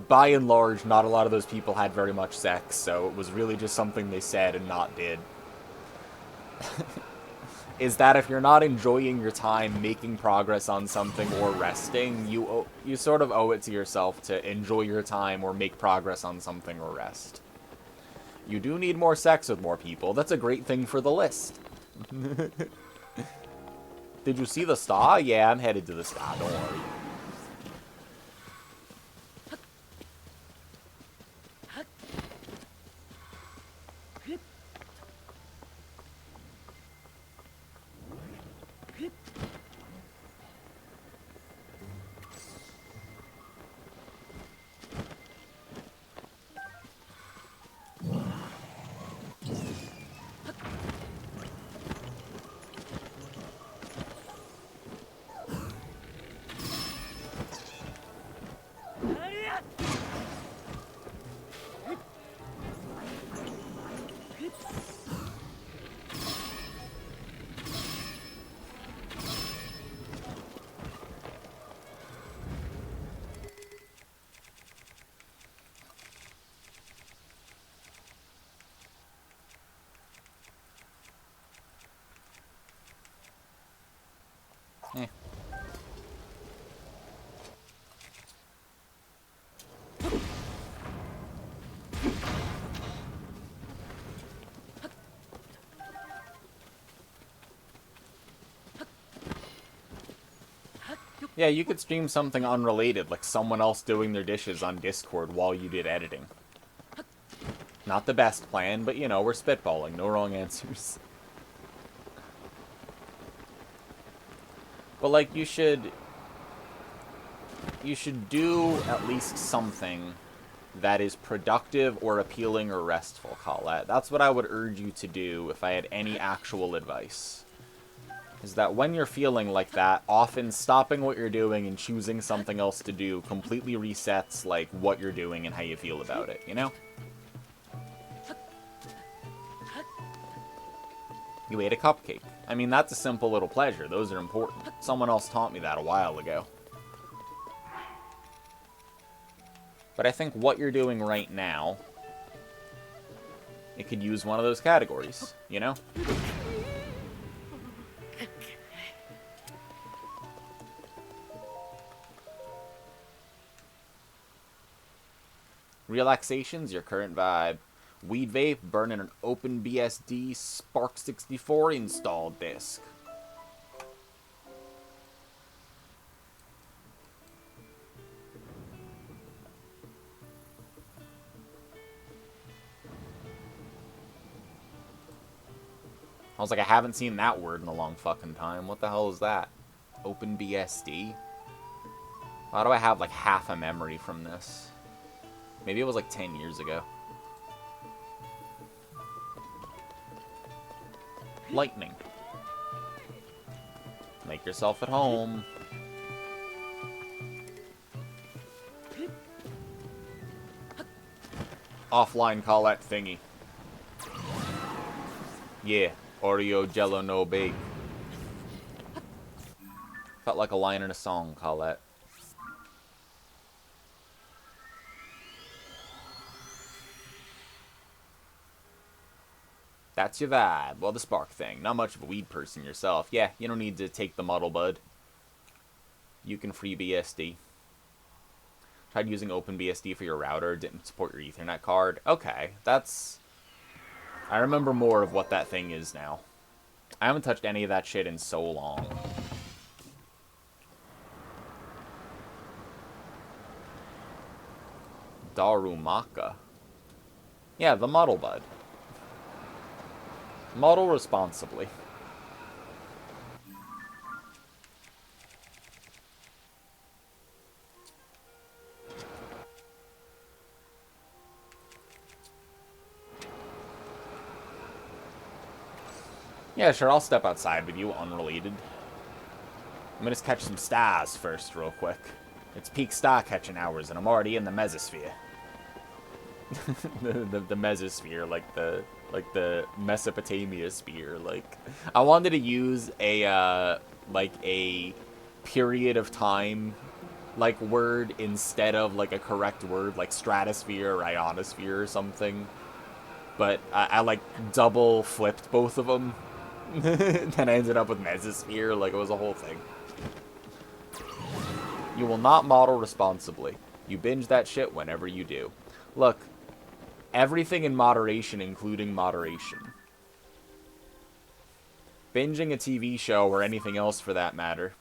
by and large, not a lot of those people had very much sex, so it was really just something they said and not did, is that if you're not enjoying your time making progress on something or resting, you sort of owe it to yourself to enjoy your time or make progress on something or rest. You do need more sex with more people. That's a great thing for the list. Did you see the star? Yeah, I'm headed to the star, don't worry. Yeah, you could stream something unrelated, like someone else doing their dishes on Discord while you did editing. Not the best plan, but you know, we're spitballing. No wrong answers. But like, you should do at least something that is productive or appealing or restful, Colette. That's what I would urge you to do if I had any actual advice. Is that when you're feeling like that, often stopping what you're doing and choosing something else to do completely resets, like, what you're doing and how you feel about it, you know? You ate a cupcake. I mean, that's a simple little pleasure. Those are important. Someone else taught me that a while ago. But I think what you're doing right now, it could use one of those categories, you know? Relaxation's your current vibe. Weed vape, burning an OpenBSD Spark 64 install disk. I was like, I haven't seen that word in a long fucking time. What the hell is that? OpenBSD? Why do I have like half a memory from this? Maybe it was like 10 years ago. Lightning. Make yourself at home. Offline call that thingy. Yeah, Oreo Jello no bake. Felt like a line in a song, Colette. That's your vibe. Well, the spark thing. Not much of a weed person yourself. Yeah, you don't need to take the muddle, bud. You can free BSD. Tried using OpenBSD for your router. Didn't support your Ethernet card. Okay, that's... I remember more of what that thing is now. I haven't touched any of that shit in so long. Darumaka. Yeah, the model bud. Model responsibly. Yeah, sure, I'll step outside with you, unrelated. I'm gonna catch some stars first, real quick. It's peak star catching hours, and I'm already in the mesosphere. the mesosphere, like the Mesopotamia sphere. Like, I wanted to use a like a period of time like word instead of like a correct word like stratosphere or ionosphere or something, but I like double flipped both of them. Then I ended up with mesosphere. Like, it was a whole thing. You will not model responsibly. You binge that shit whenever you do. Look, everything in moderation, including moderation. Binging a TV show, or anything else for that matter.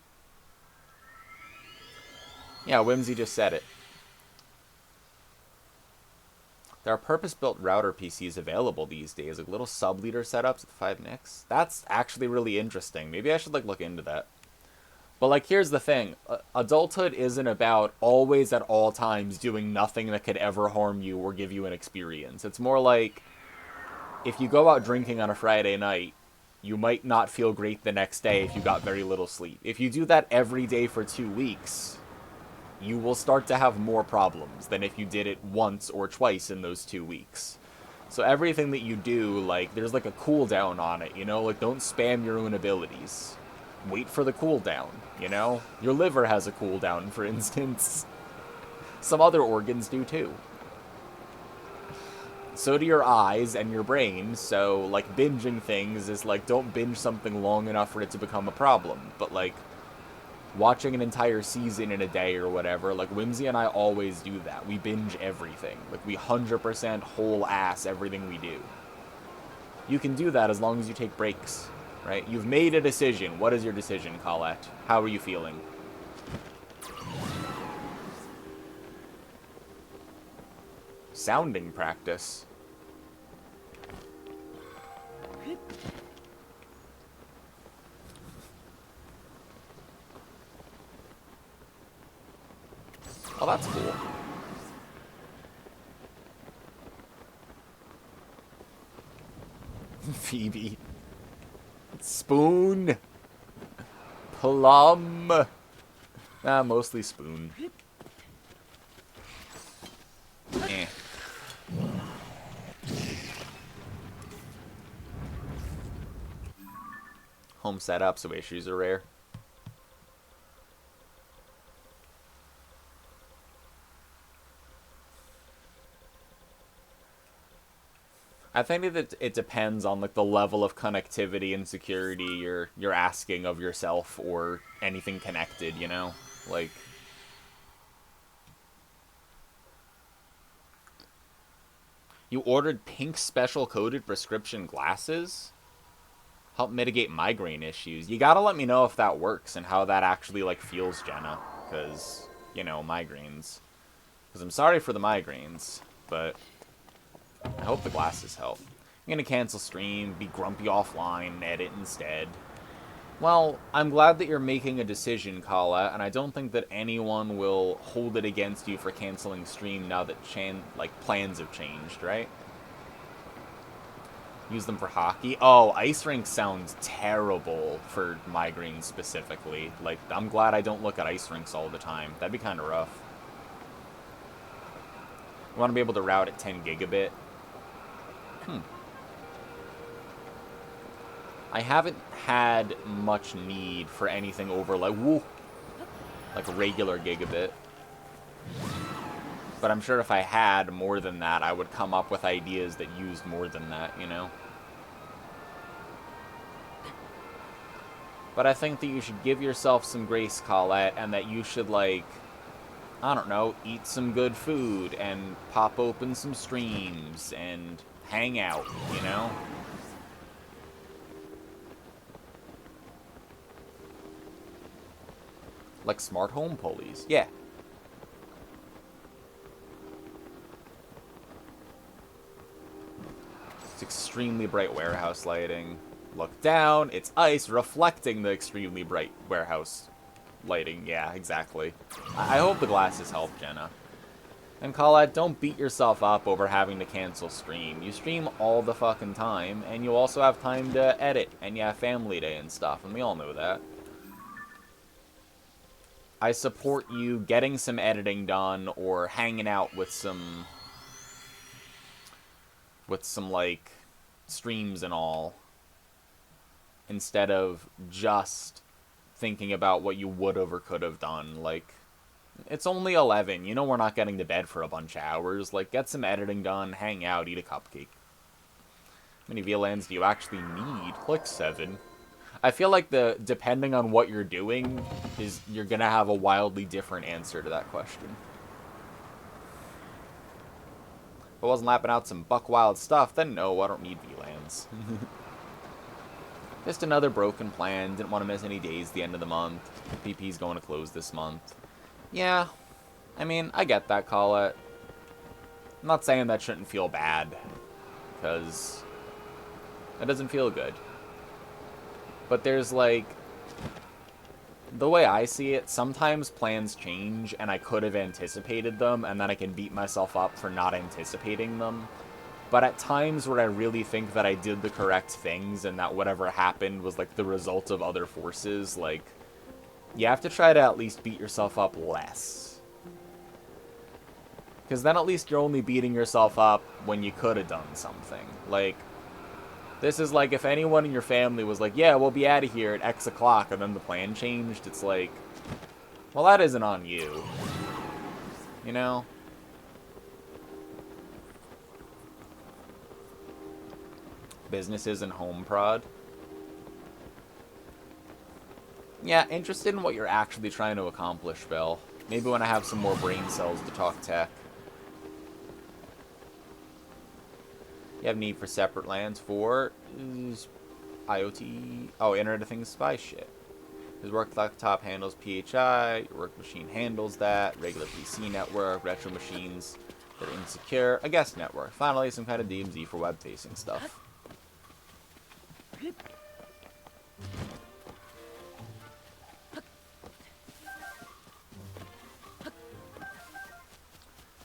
Yeah, Whimsy just said it. There are purpose-built router PCs available these days, like little sub-liter setups with 5 NICs. That's actually really interesting. Maybe I should like look into that. But like, here's the thing. Adulthood isn't about always at all times doing nothing that could ever harm you or give you an experience. It's more like, if you go out drinking on a Friday night, you might not feel great the next day if you got very little sleep. If you do that every day for 2 weeks, you will start to have more problems than if you did it once or twice in those 2 weeks. So everything that you do, like, there's like a cooldown on it, you know? Like, don't spam your own abilities. Wait for the cooldown, you know? Your liver has a cooldown, for instance. Some other organs do too. So do your eyes and your brain, so, like, binging things is like, don't binge something long enough for it to become a problem. But, like, watching an entire season in a day or whatever, like, Whimsy and I always do that. We binge everything. Like, we 100% whole ass everything we do. You can do that as long as you take breaks, right? You've made a decision. What is your decision, Colette? How are you feeling? Sounding practice. Oh, that's cool. Phoebe. Spoon. Plum. Mostly Spoon. Eh. Home set up, so issues are rare. I think that it depends on like the level of connectivity and security you're asking of yourself or anything connected, you know? Like, you ordered pink special coded prescription glasses? Help mitigate migraine issues. You gotta let me know if that works and how that actually like feels, Jenna, cuz, you know, migraines. Cuz I'm sorry for the migraines, but I hope the glasses help. I'm gonna cancel stream, be grumpy offline, and edit instead. Well, I'm glad that you're making a decision, Kala, and I don't think that anyone will hold it against you for canceling stream now that plans have changed, right? Use them for hockey. Oh, ice rink sounds terrible for migraines specifically. Like, I'm glad I don't look at ice rinks all the time. That'd be kind of rough. You want to be able to route at 10 gigabit. I haven't had much need for anything over like regular gigabit. But I'm sure if I had more than that, I would come up with ideas that used more than that, you know? But I think that you should give yourself some grace, Colette, and that you should, like, I don't know, eat some good food and pop open some streams and hang out, you know? Like smart home pulleys. Yeah. It's extremely bright warehouse lighting. Look down, it's ice reflecting the extremely bright warehouse lighting. Yeah, exactly. I hope the glasses help, Jenna. And Colette, don't beat yourself up over having to cancel stream. You stream all the fucking time, and you also have time to edit, and you have family day and stuff, and we all know that. I support you getting some editing done, or hanging out with some, like, streams and all, instead of just thinking about what you would have or could have done. Like, it's only 11. You know we're not getting to bed for a bunch of hours. Like, get some editing done, hang out, eat a cupcake. How many VLANs do you actually need? Like 7. I feel like depending on what you're doing, you're gonna have a wildly different answer to that question. If I wasn't lapping out some buck wild stuff, then no, I don't need VLANs. Just another broken plan. Didn't want to miss any days the end of the month. PP's going to close this month. Yeah, I mean, I get that, Colette. I'm not saying that shouldn't feel bad, because it doesn't feel good. But there's, like, the way I see it, sometimes plans change, and I could have anticipated them, and then I can beat myself up for not anticipating them. But at times where I really think that I did the correct things, and that whatever happened was, like, the result of other forces, like, you have to try to at least beat yourself up less. Because then at least you're only beating yourself up when you could have done something. Like, this is like if anyone in your family was like, yeah, we'll be out of here at X o'clock, and then the plan changed, it's like, well, that isn't on you. You know? Businesses and home prod. Yeah, interested in what you're actually trying to accomplish, Bill. Maybe when I have some more brain cells to talk tech. You have need for separate lands for IoT. Oh, Internet of Things spy shit. His work laptop handles PHI. Your work machine handles that. Regular PC network. Retro machines that are insecure. A guest network. Finally, some kind of DMZ for web-facing stuff.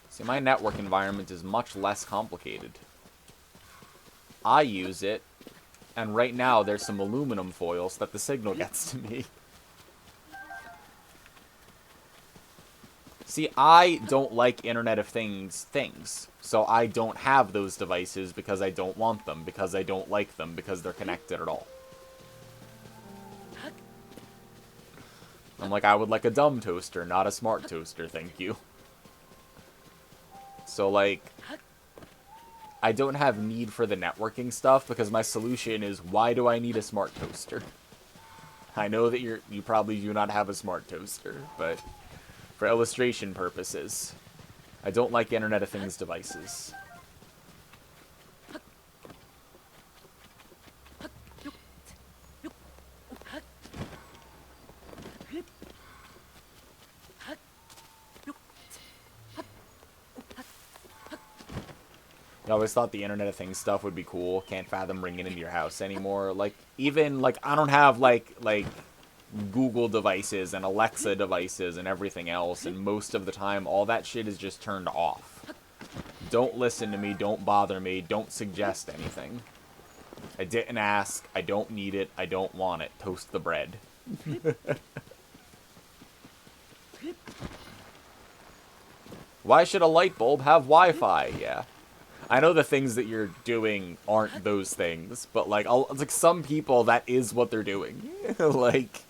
See, my network environment is much less complicated. I use it, and right now there's some aluminum foil so that the signal gets to me. See, I don't like Internet of Things, so I don't have those devices because I don't want them, because I don't like them, because they're connected at all. I'm like, I would like a dumb toaster, not a smart toaster, thank you. So, like, I don't have need for the networking stuff because my solution is, why do I need a smart toaster? I know that you probably do not have a smart toaster, but for illustration purposes, I don't like Internet of Things devices. I always thought the Internet of Things stuff would be cool. Can't fathom bringing it into your house anymore. Like, even, like, I don't have, like Google devices and Alexa devices and everything else, and most of the time, all that shit is just turned off. Don't listen to me, don't bother me, don't suggest anything. I didn't ask, I don't need it, I don't want it. Toast the bread. Why should a light bulb have Wi-Fi? Yeah. I know the things that you're doing aren't those things, but, like, some people, that is what they're doing. Like,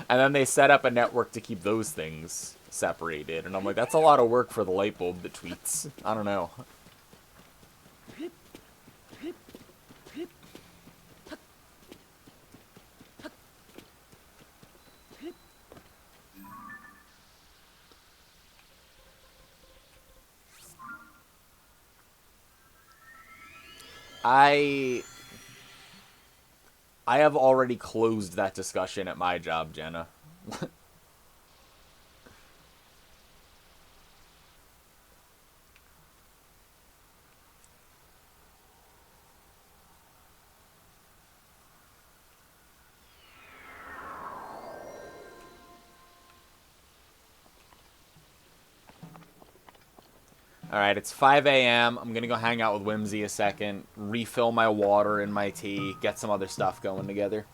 and then they set up a network to keep those things separated, and I'm like, that's a lot of work for the light bulb that tweets. I don't know. I have already closed that discussion at my job, Jenna. Alright, it's 5 a.m. I'm gonna go hang out with Whimsy a second, refill my water and my tea, get some other stuff going together.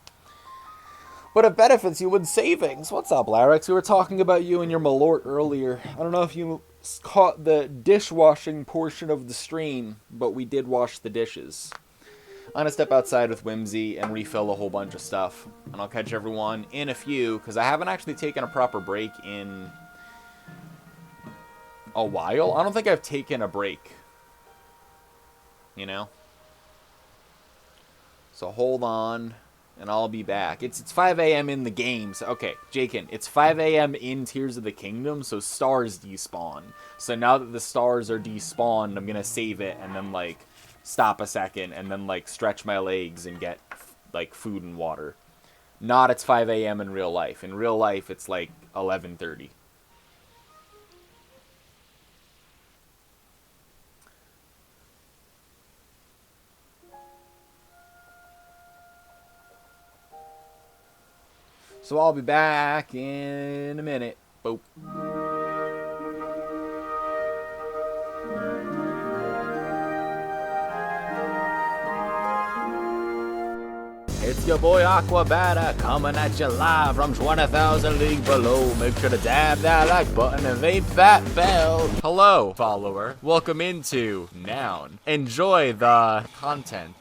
But it benefits you with savings. What's up, Larix? We were talking about you and your Malort earlier. I don't know if you caught the dishwashing portion of the stream, but we did wash the dishes. I'm gonna step outside with Whimsy and refill a whole bunch of stuff. And I'll catch everyone in a few, because I haven't actually taken a proper break in a while. I don't think I've taken a break. You know? So hold on, and I'll be back. It's 5 a.m. in the game. So, okay, Jakin, it's 5 a.m. in Tears of the Kingdom, so stars despawn. So now that the stars are despawned, I'm gonna save it and then, like, stop a second and then, like, stretch my legs and get, like, food and water. Not it's 5 a.m. in real life. In real life, it's, like, 11:30. So I'll be back in a minute. Boop. It's your boy Aquabata coming at you live from 20,000 leagues below. Make sure to dab that like button and vape that bell. Hello, follower. Welcome into Noun. Enjoy the content.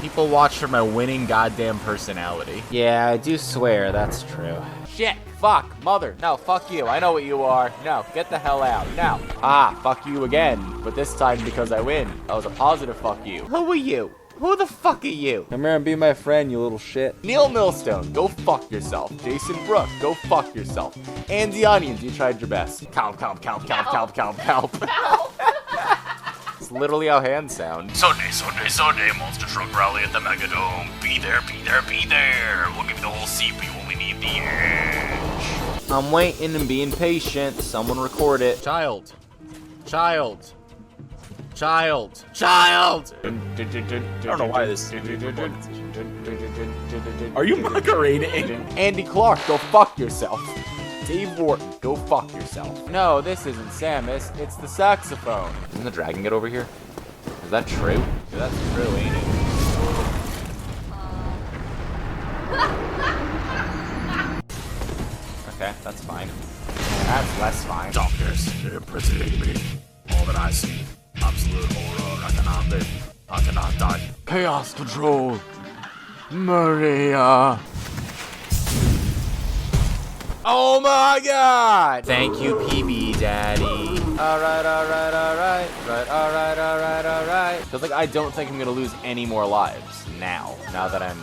People watch for my winning goddamn personality. Yeah, I do swear that's true. Shit, fuck, mother, no, fuck you, I know what you are. No, get the hell out, no. Ah, fuck you again, but this time because I win. That was a positive fuck you. Who are you? Who the fuck are you? Come here and be my friend, you little shit. Neil Millstone, go fuck yourself. Jason Brooke, go fuck yourself. Andy Onions, you tried your best. Calp, calp, calp, calp, calp, calp, calp. It's literally how hands sound. Sunday, Sunday, Sunday, Monster Truck Rally at the Megadome. Be there, be there, be there. We'll give you the whole seat, but you only need the edge. I'm waiting and being patient. Someone record it. Child. Child. Child. Child! I don't know why this. Are you Macarena-ing? Andy Clark, go fuck yourself. Dave Wharton, go fuck yourself. No, this isn't Samus, it's the saxophone. Isn't the dragon get over here? Is that true? Yeah, that's true, ain't it? Okay, that's fine. That's less fine. Doctors, they're impersonating me. All that I see, absolute horror. I cannot live. I cannot die. Chaos Control. Maria. Oh my god! Thank you, PB Daddy. Alright, alright, alright. Alright. Cause like I don't think I'm gonna lose any more lives now that I'm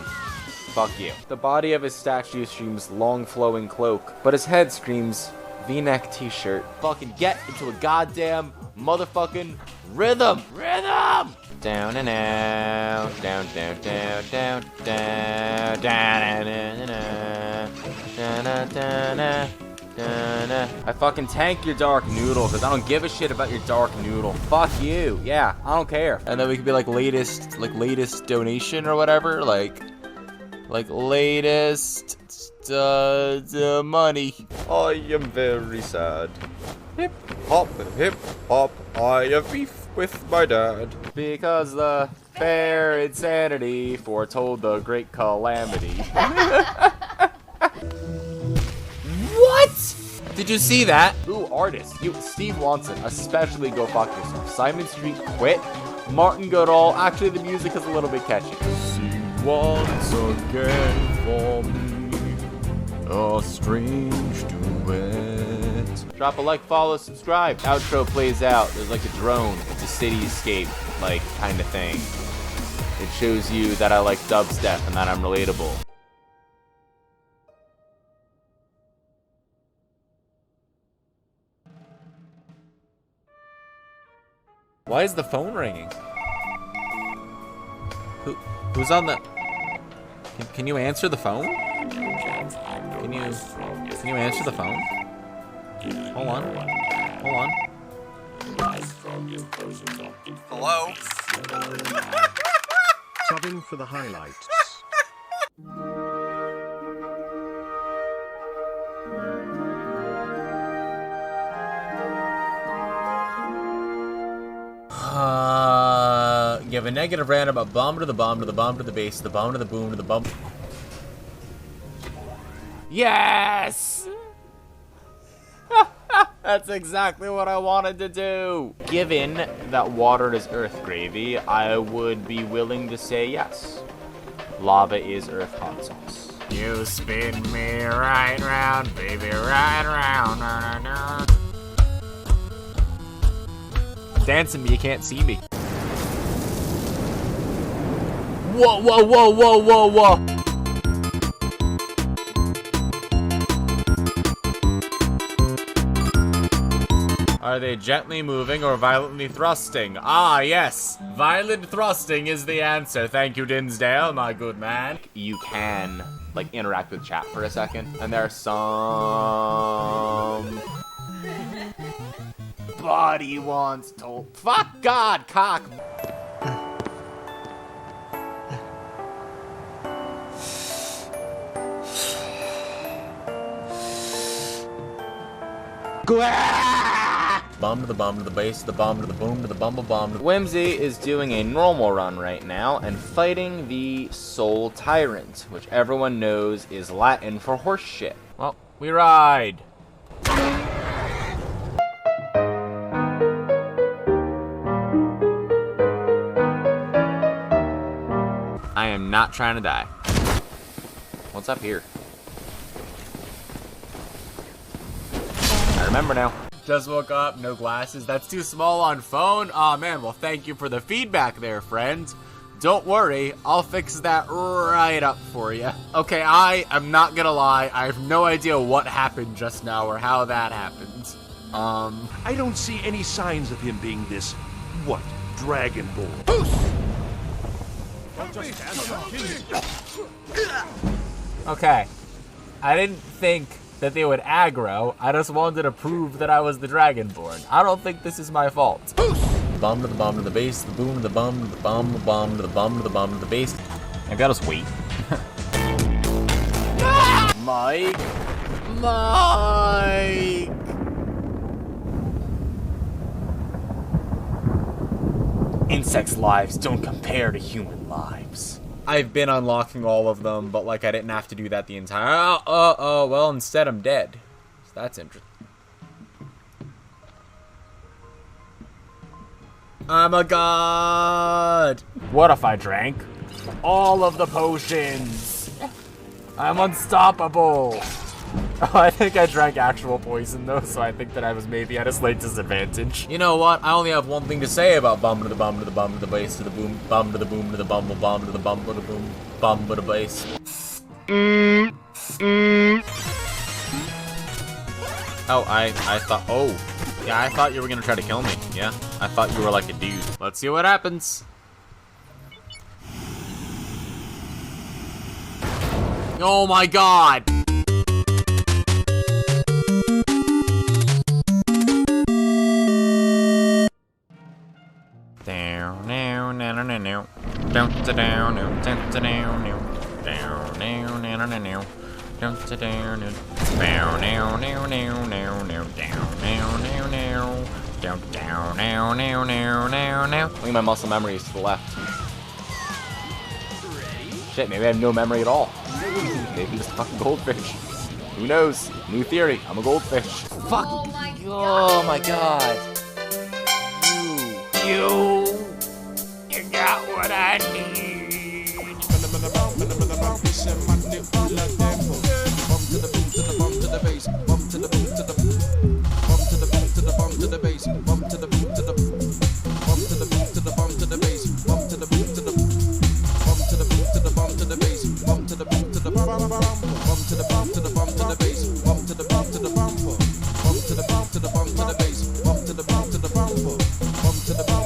fuck you. The body of his statue screams long flowing cloak, but his head screams V-neck t-shirt. Fucking get into a goddamn motherfucking rhythm! Rhythm! Down and out, down, down, down, down, down, down, down, down, down, down. I fucking tank your Dark Noodle because I don't give a shit about your Dark Noodle. Fuck you. Yeah, I don't care. And then we could be like latest donation or whatever, like latest money. I am very sad. Hip hop, I have beef with my dad. Because the fair insanity foretold the great calamity. What? Did you see that? Ooh, artists. You, Steve Watson, especially go fuck yourself. Simon Street quit. Martin Goodall. Actually, the music is a little bit catchy. Sing once again for me, a strange duet. Drop a like, follow, subscribe. Outro plays out. There's like a drone. It's a cityscape, like, kind of thing. It shows you that I like dubstep and that I'm relatable. Why is the phone ringing? Who's on the... Can you answer the phone? Can you answer the phone? Hold on. Hold on. Hello? Subbing for the highlights. Give a negative random a bomb to the bomb to the bomb to the base, the bomb to the boom to the bomb. Yes! That's exactly what I wanted to do. Given that water is earth gravy, I would be willing to say yes. Lava is earth hot sauce. You spin me right round, baby, right round. Na, na, na. Dancing me, you can't see me. Whoa, whoa, whoa, whoa, whoa, whoa. Are they gently moving or violently thrusting? Ah, yes. Violent thrusting is the answer. Thank you, Dinsdale, my good man. You can, like, interact with chat for a second. And there are some... Body wants to... Fuck God, cock. Bomb to the bomb to the base, the bomb to the boom to the bumble bomb. Whimsy is doing a normal run right now and fighting the Soul Tyrant, which everyone knows is Latin for horse shit. Well, we ride. I am not trying to die. What's up here? I remember now. Just woke up, no glasses. That's too small on phone? Aw, man, well, thank you for the feedback there, friend. Don't worry, I'll fix that right up for you. Okay, I am not gonna lie. I have no idea what happened just now or how that happened. I don't see any signs of him being this, what, Dragon Ball. Okay. I didn't think that they would aggro. I just wanted to prove that I was the Dragonborn. I don't think this is my fault. Bomb to the bomb to the base, the boom to the bomb to the bomb to the bomb to the bomb to the bomb to the base. I gotta just wait. Mike! Mike! Insects' lives don't compare to human lives. I've been unlocking all of them, but like I didn't have to do that the entire... well, instead I'm dead. So that's interesting. I'm a god! What if I drank all of the potions? I'm unstoppable! Oh, I think I drank actual poison though, so I think that I was maybe at a slight disadvantage. You know what? I only have one thing to say about bomb to the bomb to the bomb to the base to the boom, bomb to the boom to the bumble, bomb to the bumble to the boom, bomb to the base. Oh, I thought, oh. Yeah, I thought you were gonna try to kill me. Yeah, I thought you were like a dude. Let's see what happens. Oh my god! Down, down, down, down, down, down, down, down, down, down, down, down, down, down, down, down, Look at my muscle memory is to the left. Shit, maybe I have no memory at all. Maybe I'm just a fucking goldfish. Who knows? New theory. I'm a goldfish. Fuck. Oh my god. Oh my god. You got what I need.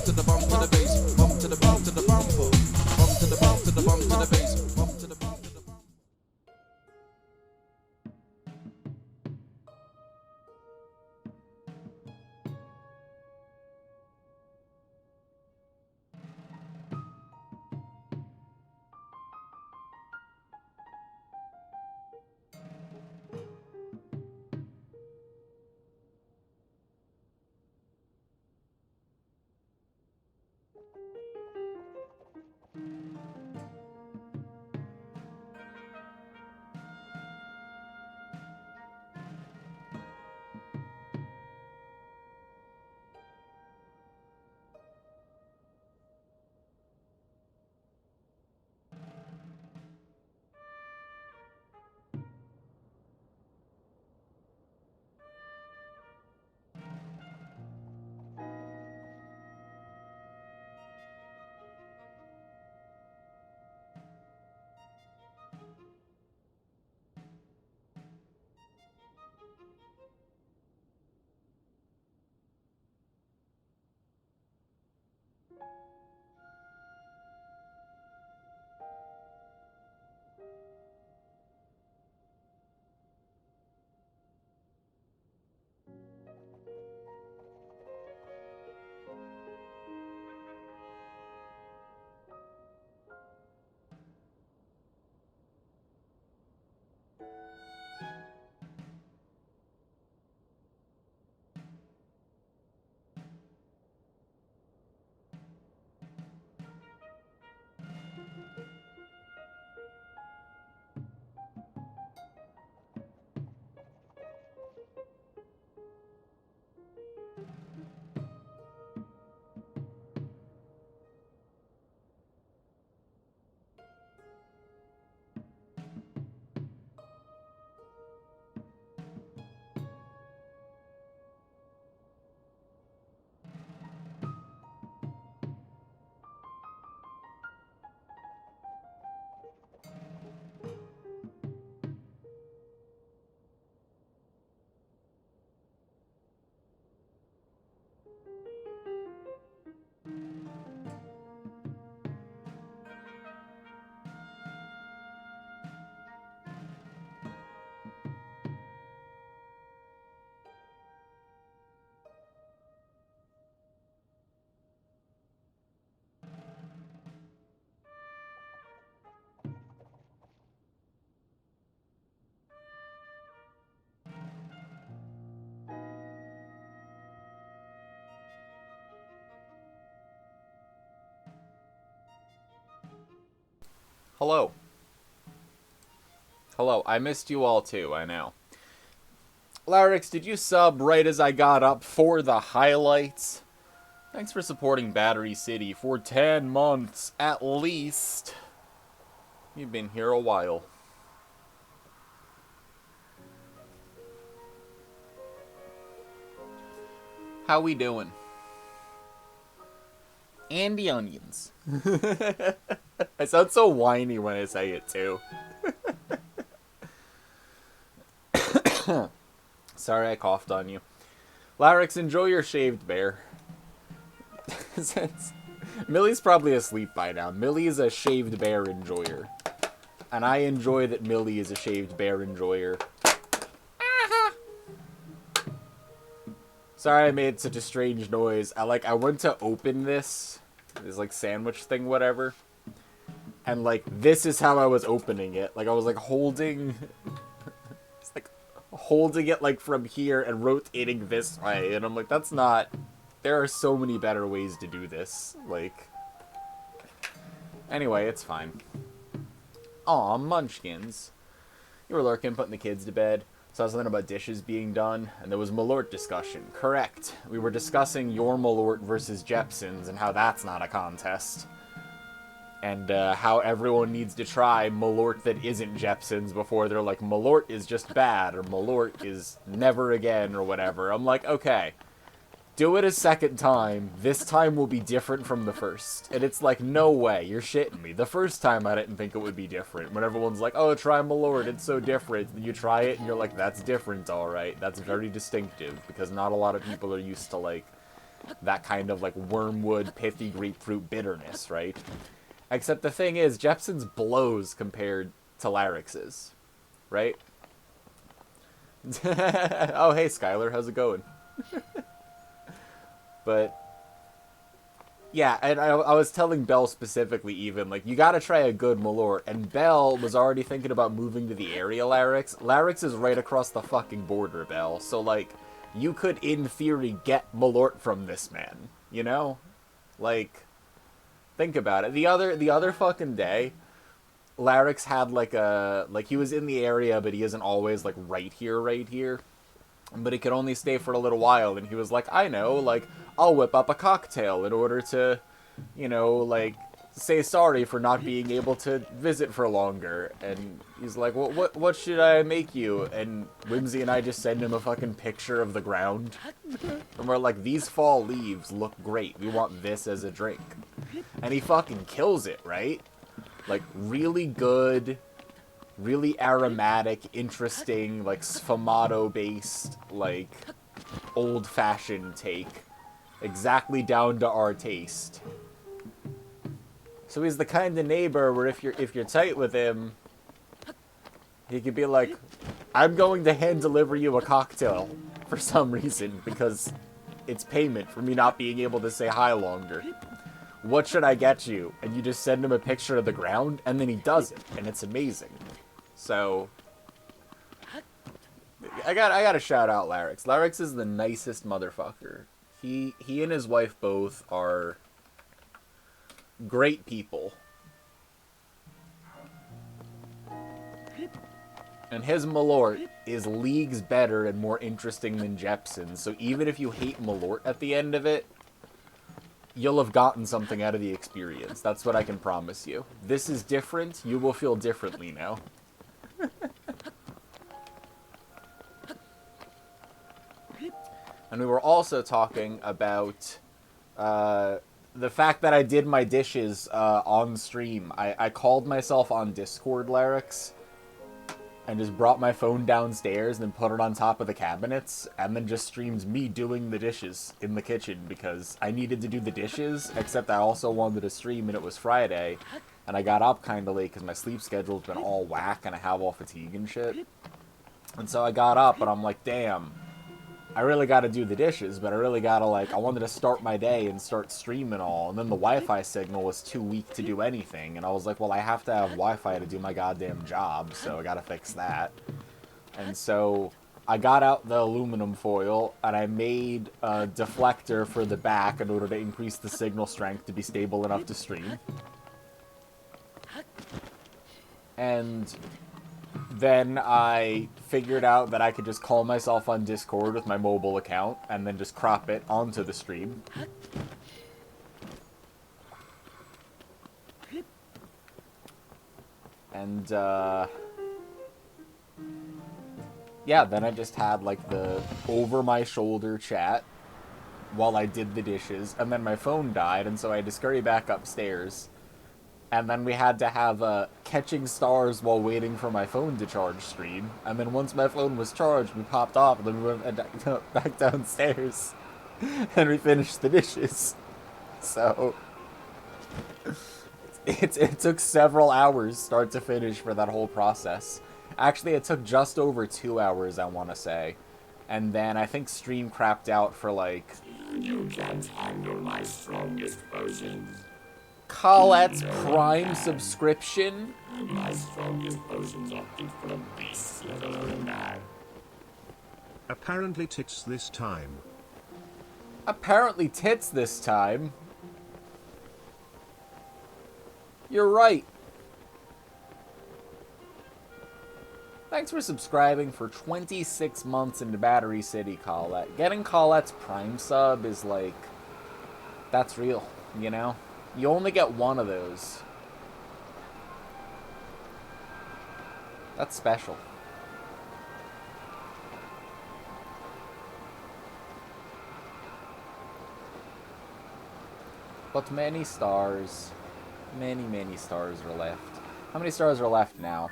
To the Hello. Hello, I missed you all too, I know. Larix, did you sub right as I got up for the highlights? Thanks for supporting Battery City for 10 months, at least. You've been here a while. How we doing? Andy Onions. I sound so whiny when I say it, too. Sorry I coughed on you. Larix, enjoy your shaved bear. Millie's probably asleep by now. Millie is a shaved bear enjoyer. And I enjoy that Millie is a shaved bear enjoyer. Sorry I made such a strange noise. I went to open this like sandwich thing, whatever. And this is how I was opening it. I was holding holding it from here and rotating this way, and I'm like, that's not, there are so many better ways to do this. Anyway, it's fine. Aw, munchkins. You were lurking, putting the kids to bed. Saw something about dishes being done, and there was Malort discussion. Correct. We were discussing your Malort versus Jepson's and how that's not a contest. And how everyone needs to try Malort that isn't Jepson's before they're like, Malort is just bad, or Malort is never again, or whatever. I'm like, okay, do it a second time. This time will be different from the first. And it's like, no way, you're shitting me. The first time I didn't think it would be different. When everyone's like, oh, try Malort, it's so different. And you try it, and you're like, that's different, alright. That's very distinctive, because not a lot of people are used to, that kind of, wormwood, pithy grapefruit bitterness, right? Except the thing is, Jepson's blows compared to Larix's, right? Oh, hey, Skylar, how's it going? But, yeah, and I was telling Belle specifically even, you gotta try a good Malort, and Belle was already thinking about moving to the area Larix. Larix is right across the fucking border, Belle, so, you could, in theory, get Malort from this man, you know? Think about it. The other fucking day, Larix had he was in the area, but he isn't always right here. But he could only stay for a little while, and he was like, I know, I'll whip up a cocktail in order to, say sorry for not being able to visit for longer. And he's like, well, what should I make you? And Whimsy and I just send him a fucking picture of the ground. And we're like, these fall leaves look great. We want this as a drink. And he fucking kills it, right? Really good, really aromatic, interesting, sfumato-based, old-fashioned take. Exactly down to our taste. So he's the kind of neighbor where if you're tight with him, he could be like, I'm going to hand deliver you a cocktail for some reason, because it's payment for me not being able to say hi longer. What should I get you? And you just send him a picture of the ground, and then he does it, and it's amazing. So, I gotta shout out Larix. Larix is the nicest motherfucker. He and his wife both are great people. And his Malort is leagues better and more interesting than Jepson's, so even if you hate Malort at the end of it, you'll have gotten something out of the experience. That's what I can promise you. This is different. You will feel differently now. And we were also talking about the fact that I did my dishes on stream. I called myself on Discord, Larix, and just brought my phone downstairs and then put it on top of the cabinets, and then just streamed me doing the dishes in the kitchen because I needed to do the dishes, except I also wanted to stream, and it was Friday, and I got up kind of late because my sleep schedule's been all whack and I have all fatigue and shit. And so I got up, and I'm like, damn, I really got to do the dishes, but I really got to, I wanted to start my day and start streaming all, and then the Wi-Fi signal was too weak to do anything, and I was like, well, I have to have Wi-Fi to do my goddamn job, so I got to fix that. And so I got out the aluminum foil, and I made a deflector for the back in order to increase the signal strength to be stable enough to stream. And then I figured out that I could just call myself on Discord with my mobile account and then just crop it onto the stream. And, yeah, then I just had, like, the over-my-shoulder chat while I did the dishes, and then my phone died, and so I had to scurry back upstairs. And then we had to have a catching stars while waiting for my phone to charge stream. And then once my phone was charged, we popped off, and then we went back downstairs. And we finished the dishes. So it took several hours start to finish for that whole process. Actually, it took just over 2 hours, I want to say. And then I think stream crapped out for like... You can't handle my strongest potions. Colette's Prime subscription? My strongest potions are fit for a beast, let alone that. Apparently tits this time. Apparently tits this time. You're right. Thanks for subscribing for 26 months into Battery City, Colette. Getting Colette's Prime sub is like... That's real, you know? You only get one of those. That's special. But many stars, many stars are left. How many stars are left now?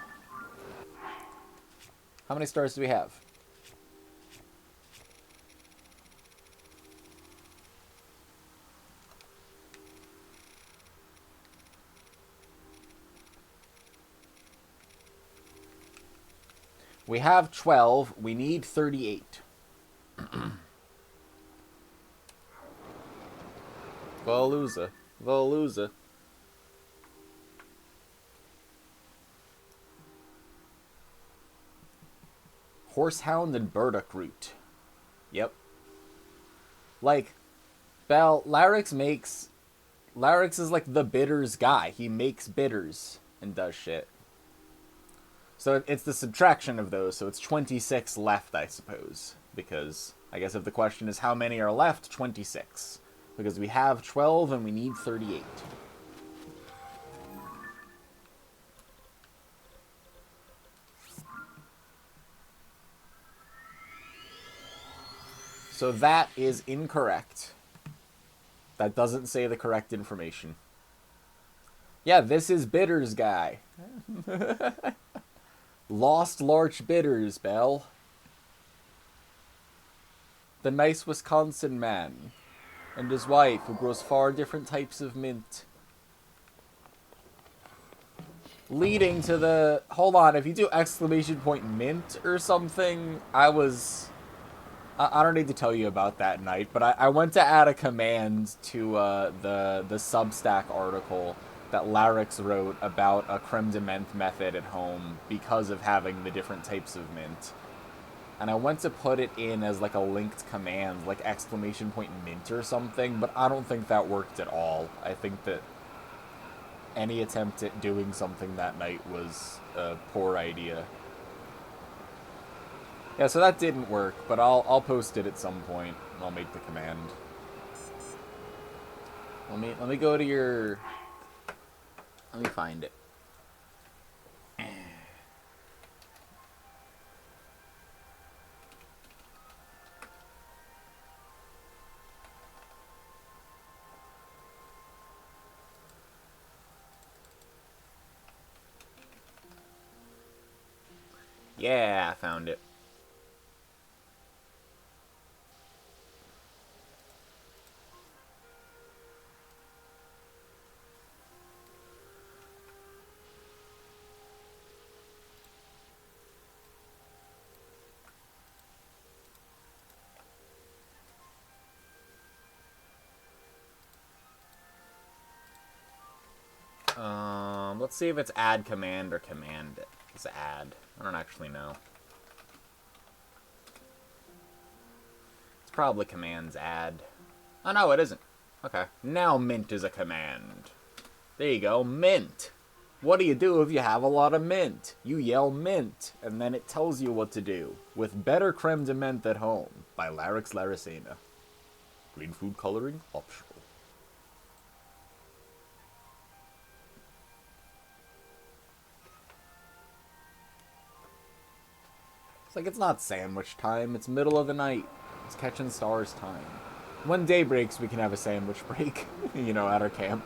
How many stars do we have? We have 12. We need 38. Voluza. Voluza. Horsehound and burdock root. Yep. Like, Bell, Larix is like the bitters guy. He makes bitters and does shit. So it's the subtraction of those, so it's 26 left, I suppose. Because, I guess if the question is how many are left, 26. Because we have 12 and we need 38. So that is incorrect. That doesn't say the correct information. Yeah, this is Bitters guy. Lost Larch Bitters, Belle. The nice Wisconsin man. And his wife, who grows far different types of mint. Leading to the... Hold on, if you do exclamation point mint or something, I don't need to tell you about that night, but I went to add a command to the Substack article that Larix wrote about a creme de menthe method at home because of having the different types of mint. And I went to put it in as like a linked command, like exclamation point mint or something, but I don't think that worked at all. I think that any attempt at doing something that night was a poor idea. Yeah, so that didn't work, but I'll post it at some point. I'll make the command. Let me go to your... Let me find it. Yeah, I found it. Let's see if it's add command or command it. It's add. I don't actually know. It's probably commands add. Oh, no, it isn't. Okay. Now mint is a command. There you go. Mint. What do you do if you have a lot of mint? You yell mint, and then it tells you what to do. With better creme de menthe at home, by Larix Laricina. Green food coloring optional. It's like, it's not sandwich time, it's middle of the night. It's catching stars time. When day breaks, we can have a sandwich break, you know, at our camp.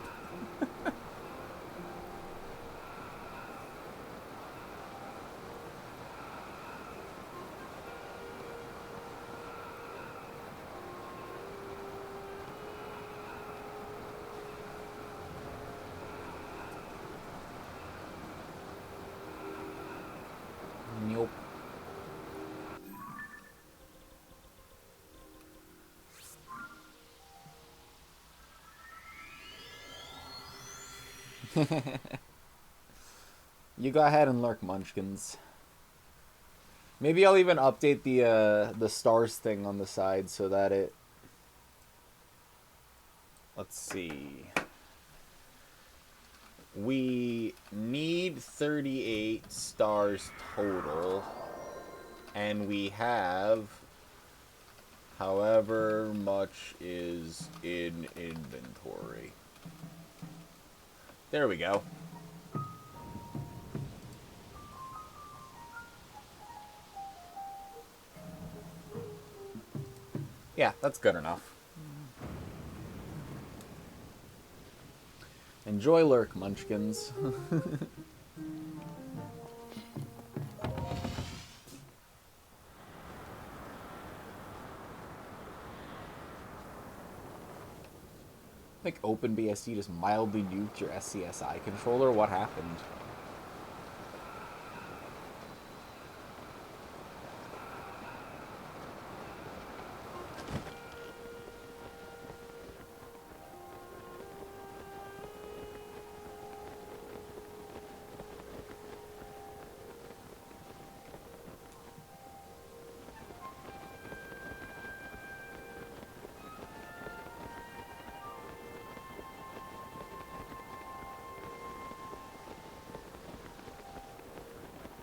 Nope. You go ahead and lurk, Munchkins. Maybe I'll even update the stars thing on the side so that it... Let's see. We need 38 stars total, and we have however much is in inventory. There we go. Yeah, that's good enough. Enjoy lurk, Munchkins. Like OpenBSD just mildly nuked your SCSI controller? What happened?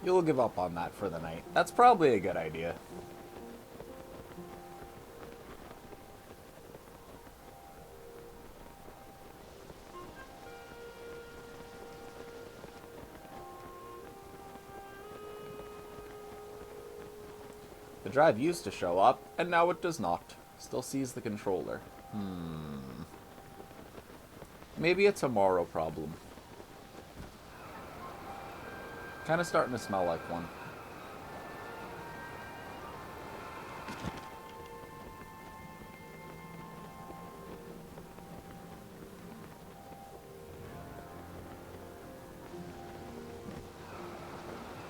You'll give up on that for the night. That's probably a good idea. The drive used to show up, and now it does not. Still sees the controller. Maybe a tomorrow problem. Kind of starting to smell like one.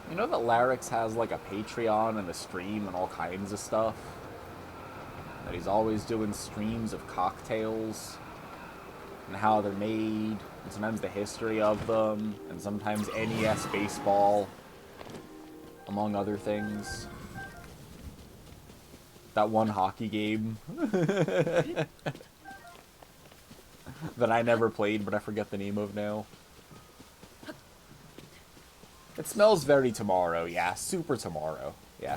You know that Larix has like a Patreon and a stream and all kinds of stuff? That he's always doing streams of cocktails and how they're made, and sometimes the history of them, and sometimes NES baseball, among other things. That one hockey game that I never played, but I forget the name of now. It smells very tomorrow, yeah. Super tomorrow, yeah.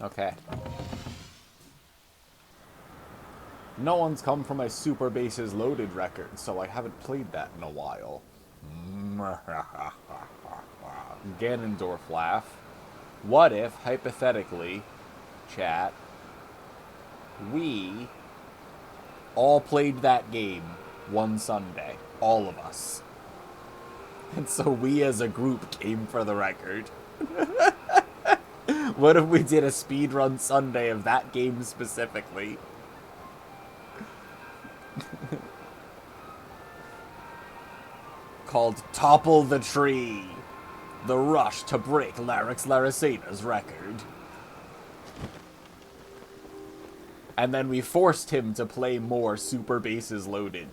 Okay. No one's come for my Super Bases Loaded record, so I haven't played that in a while. Ganondorf laugh. What if, hypothetically, chat, we all played that game one Sunday? All of us. And so we as a group came for the record. What if we did a speedrun Sunday of that game specifically? called Topple the Tree. The rush to break Larix Laricena's record. And then we forced him to play more Super Bases Loaded.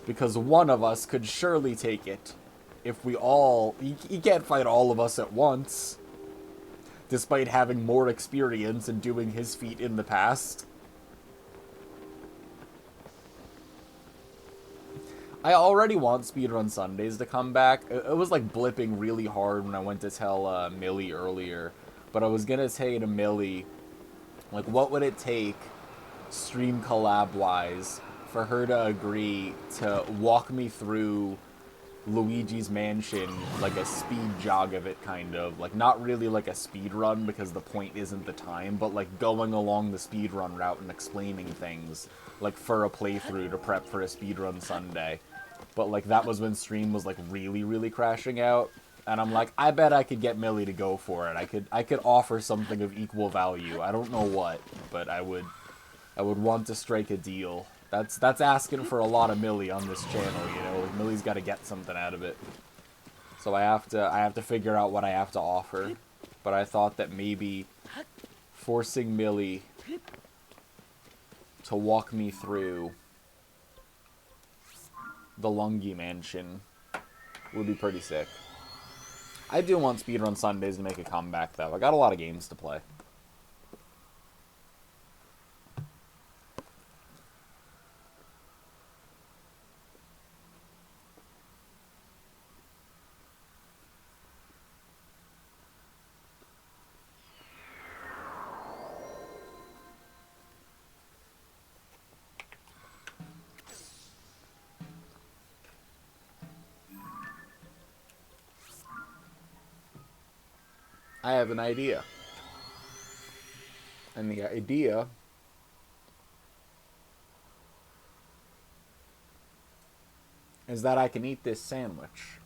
Because one of us could surely take it. If we all... He can't fight all of us at once. Despite having more experience and doing his feat in the past. I already want Speedrun Sundays to come back. It was like blipping really hard when I went to tell Millie earlier. But I was gonna say to Millie, like, what would it take, stream collab-wise, for her to agree to walk me through Luigi's Mansion, like a speed jog of it, kind of. Like, not really like a speed run, because the point isn't the time, but like going along the speed run route and explaining things, like for a playthrough to prep for a speedrun Sunday. But like, that was when stream was like really, really crashing out. And I'm like, I bet I could get Millie to go for it. I could offer something of equal value. I don't know what, but I would want to strike a deal. That's asking for a lot of Millie on this channel, you know. Millie's got to get something out of it. So I have to figure out what I have to offer. But I thought that maybe forcing Millie to walk me through the Lungi Mansion would be pretty sick. I do want Speedrun Sundays to make a comeback, though. I got a lot of games to play. I have an idea. And the idea is that I can eat this sandwich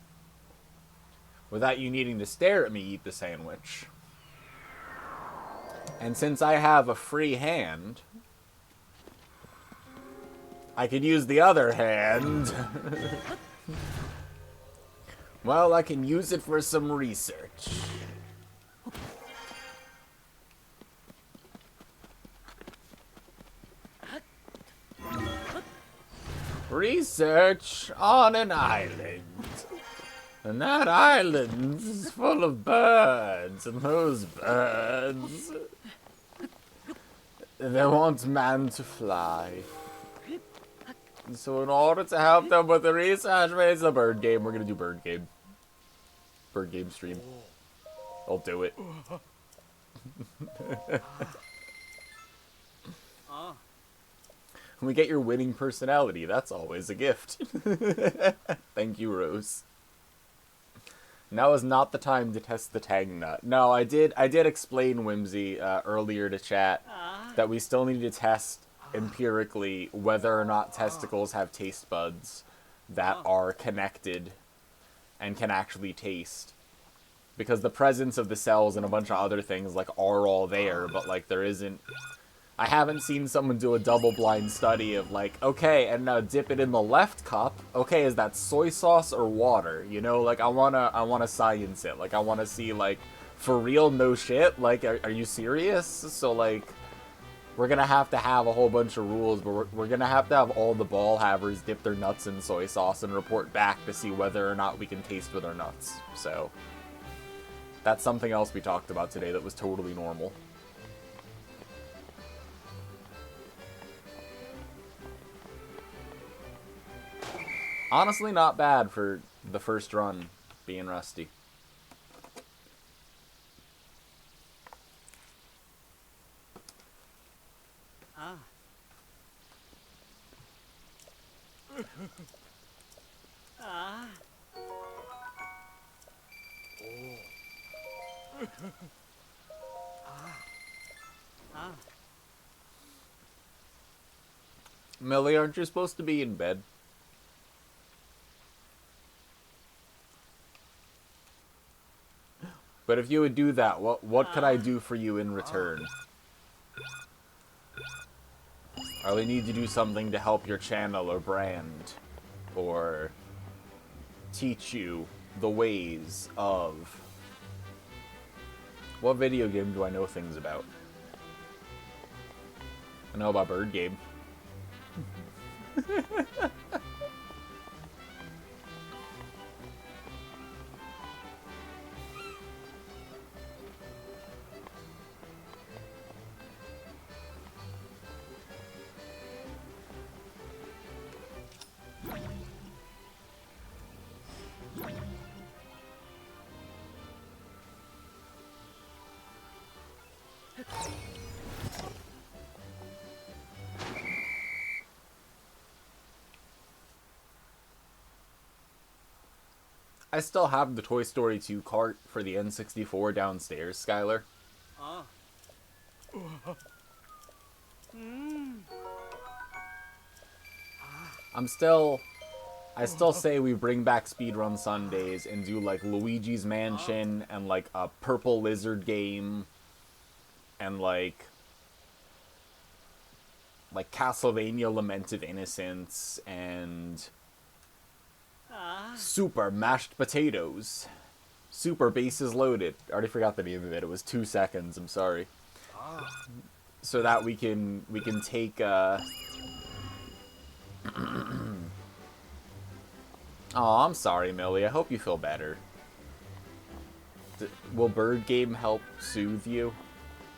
without you needing to stare at me eat the sandwich. And since I have a free hand, I could use the other hand. Well, I can use it for some research. Research on an island. And that island is full of birds. And those birds, they want man to fly. And so in order to help them with the research, it's a bird game. We're going to do bird game. Bird game stream. I'll do it. We get your winning personality. That's always a gift. Thank you, Rose. Now is not the time to test the tang nut. No, I did explain, Whimsy, earlier to chat that we still need to test empirically whether or not testicles have taste buds that are connected and can actually taste. Because the presence of the cells and a bunch of other things, like, are all there, but, like, there isn't... I haven't seen someone do a double-blind study of, like, okay, and now dip it in the left cup. Okay, is that soy sauce or water? You know, like, I wanna science it. Like, I wanna see, like, for real, no shit? Like, are you serious? So, like, we're gonna have to have a whole bunch of rules, but we're gonna have to have all the ball havers dip their nuts in soy sauce and report back to see whether or not we can taste with our nuts. So, that's something else we talked about today that was totally normal. Honestly, not bad for the first run being rusty. Millie, aren't you supposed to be in bed? But if you would do that, what could I do for you in return? I really need to do something to help your channel or brand. Or teach you the ways of... What video game do I know things about? I know about Bird Game. I still have the Toy Story 2 cart for the N64 downstairs, Skylar. I still say we bring back Speedrun Sundays and do like Luigi's Mansion and like a Purple Lizard game and like Castlevania Lament of Innocence and Super Mashed Potatoes. Super Bases Loaded. I already forgot the name of it. It was 2 seconds. I'm sorry. So that we can take Oh, I'm sorry, Millie. I hope you feel better. Will Bird Game help soothe you?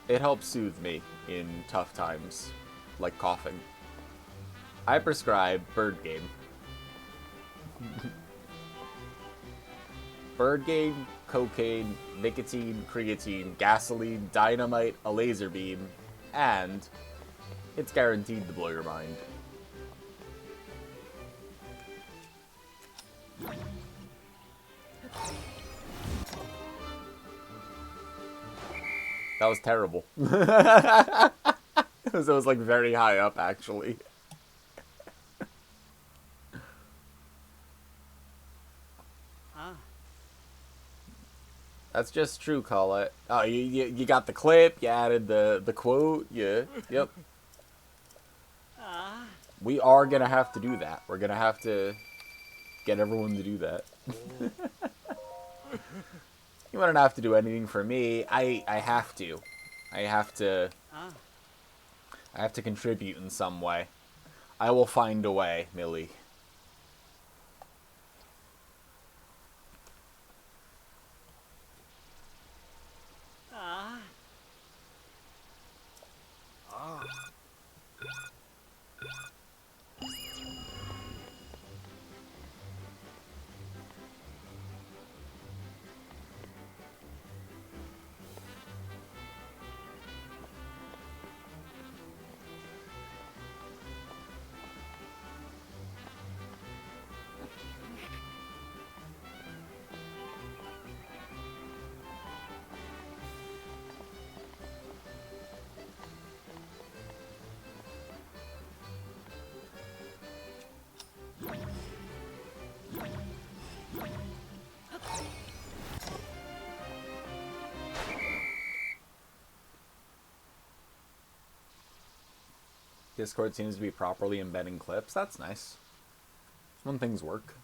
It helps soothe me in tough times, like coughing. I prescribe Bird Game. Bird Game, cocaine, nicotine, creatine, gasoline, dynamite, a laser beam, and it's guaranteed to blow your mind. That was terrible. It was like very high up, actually. That's just true, Colette. Oh, you got the clip, you added the quote, yeah, yep. We are gonna have to do that. We're gonna have to get everyone to do that. You wouldn't have to do anything for me. I have to. I have to contribute in some way. I will find a way, Millie. Discord seems to be properly embedding clips. That's nice. When things work.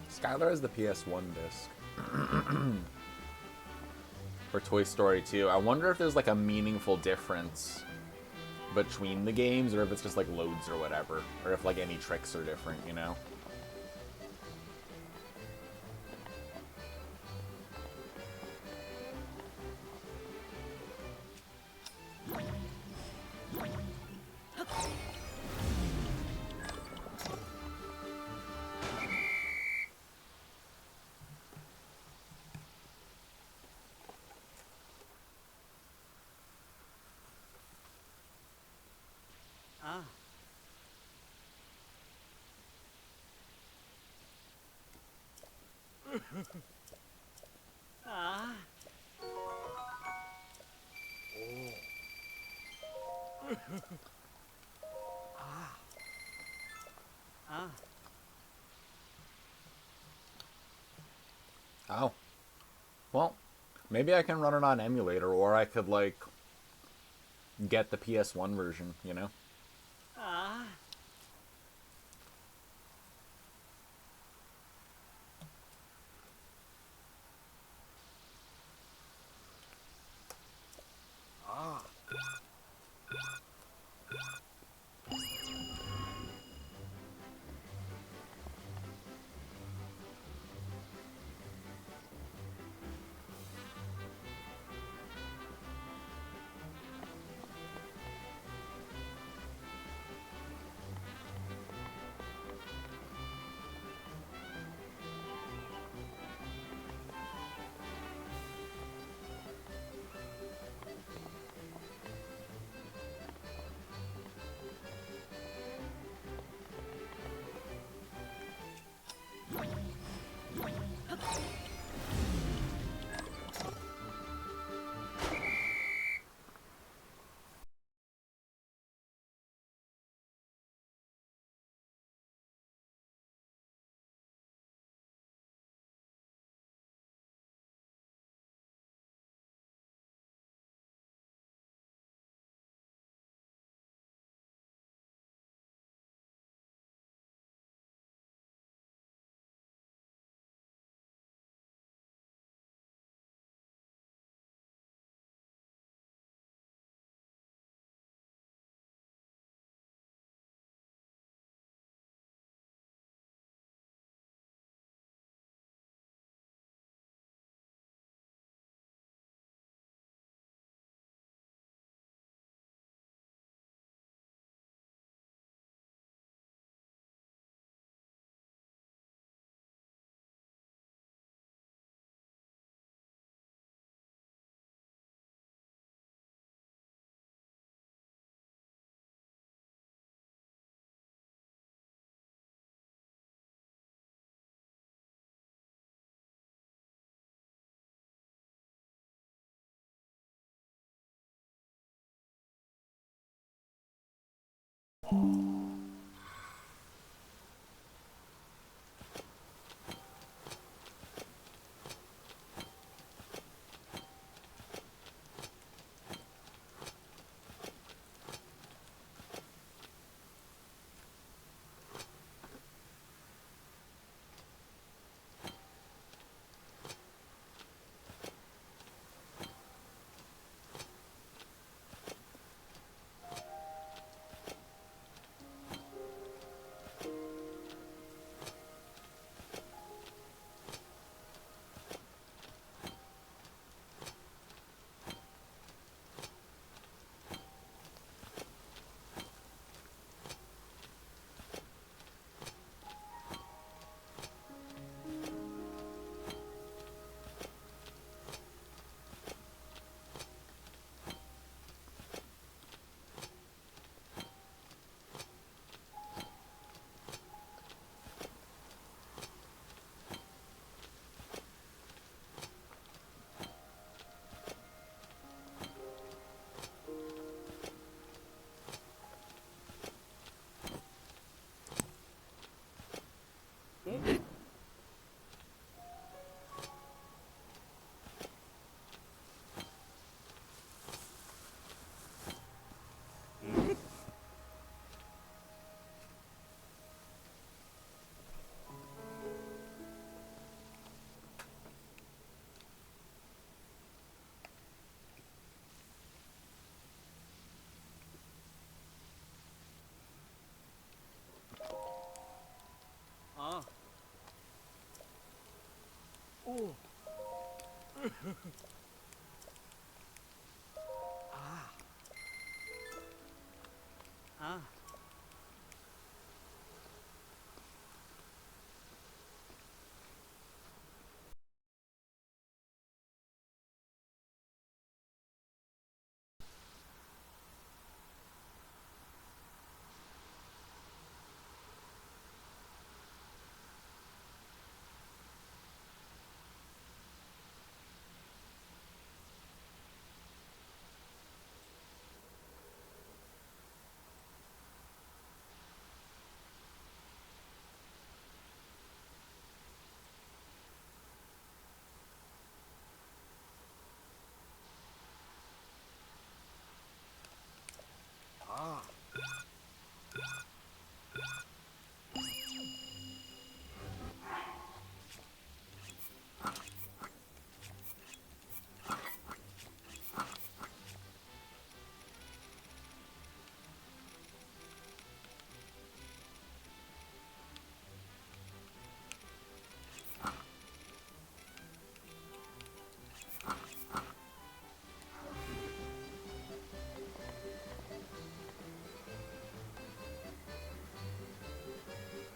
Skylar has the PS1 disc for Toy Story 2. I wonder if there's like a meaningful difference between the games, or if it's just like loads or whatever, or if like any tricks are different, you know? Oh. Well, maybe I can run it on emulator, or I could, like, get the PS1 version, you know?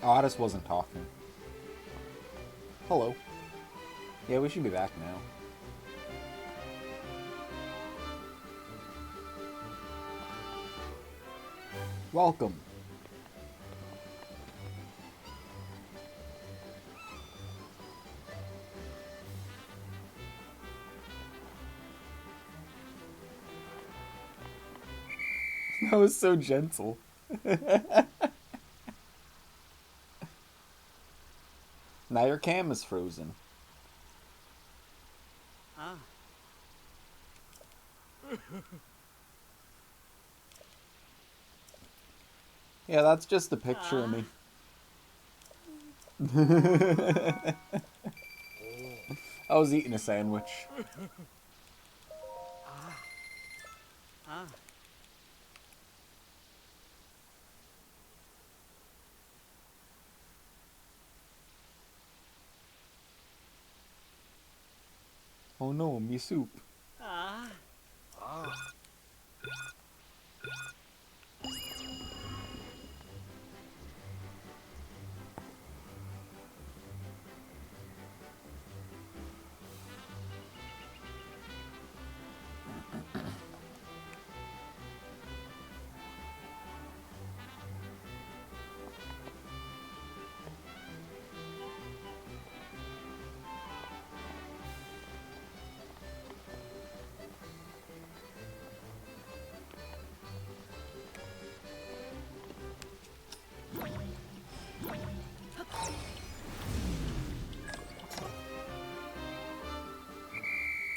Oh, I just wasn't talking. Hello. Yeah, we should be back now. Welcome. That was so gentle. Now your cam is frozen. Ah. Yeah, that's just a picture of me. I was eating a sandwich. Ah. Oh no, me soup. Ah.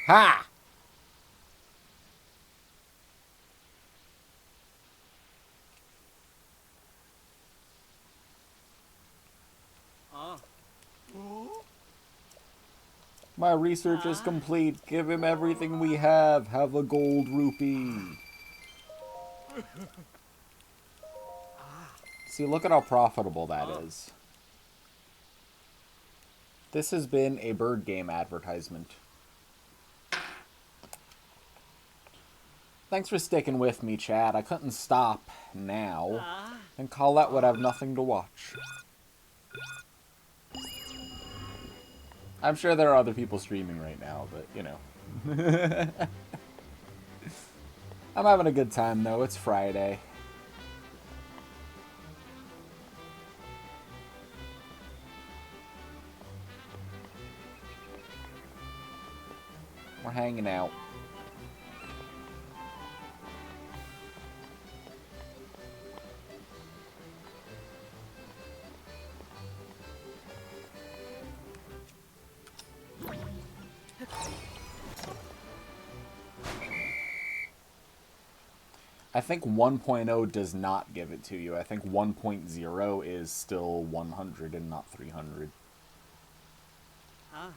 Ha! Ah. My research is complete. Give him everything we have. Have a gold rupee. See, look at how profitable that is. This has been a bird game advertisement. Thanks for sticking with me, Chad. I couldn't stop now. And Colette would have nothing to watch. I'm sure there are other people streaming right now, but, you know. I'm having a good time, though. It's Friday. We're hanging out. I think 1.0 does not give it to you. I think 1.0 is still 100 and not 300. Ah.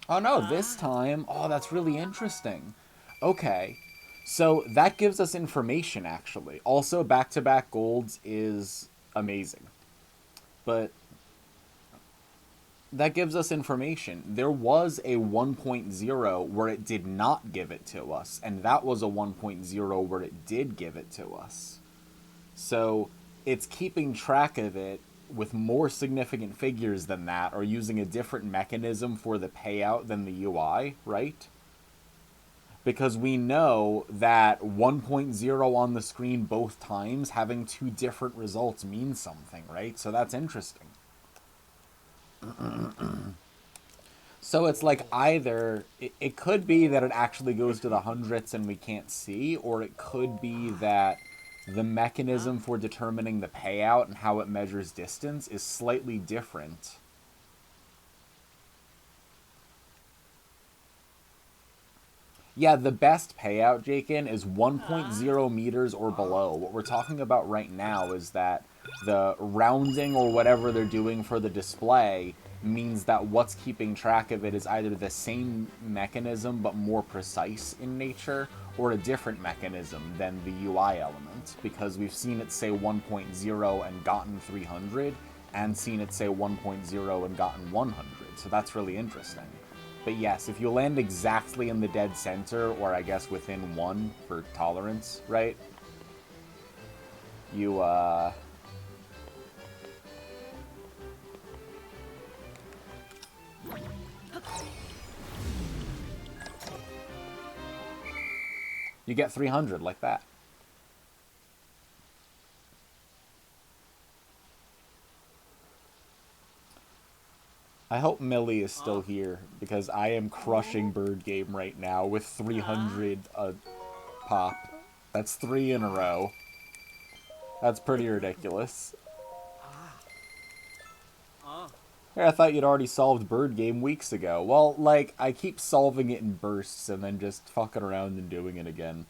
Oh no, this time... Oh, that's really interesting. Okay. So that gives us information, actually. Also, back-to-back golds is amazing. But that gives us information. There was a 1.0 where it did not give it to us, and that was a 1.0 where it did give it to us. So it's keeping track of it with more significant figures than that, or using a different mechanism for the payout than the UI, right? Because we know that 1.0 on the screen both times having two different results means something, right? So that's interesting. So it's like either it could be that it actually goes to the hundredths and we can't see, or it could be that the mechanism for determining the payout and how it measures distance is slightly different. Yeah, the best payout, Jakin, is 1.0 meters or below. What we're talking about right now is that the rounding or whatever they're doing for the display means that what's keeping track of it is either the same mechanism but more precise in nature, or a different mechanism than the UI element, because we've seen it say 1.0 and gotten 300, and seen it say 1.0 and gotten 100, so that's really interesting. But yes, if you land exactly in the dead center, or I guess within 1 for tolerance, right? You You get 300 like that. I hope Millie is still here, because I am crushing Bird Game right now with 300 a pop. That's 3 in a row. That's pretty ridiculous. Hey, I thought you'd already solved Bird Game weeks ago. Well, like, I keep solving it in bursts and then just fucking around and doing it again.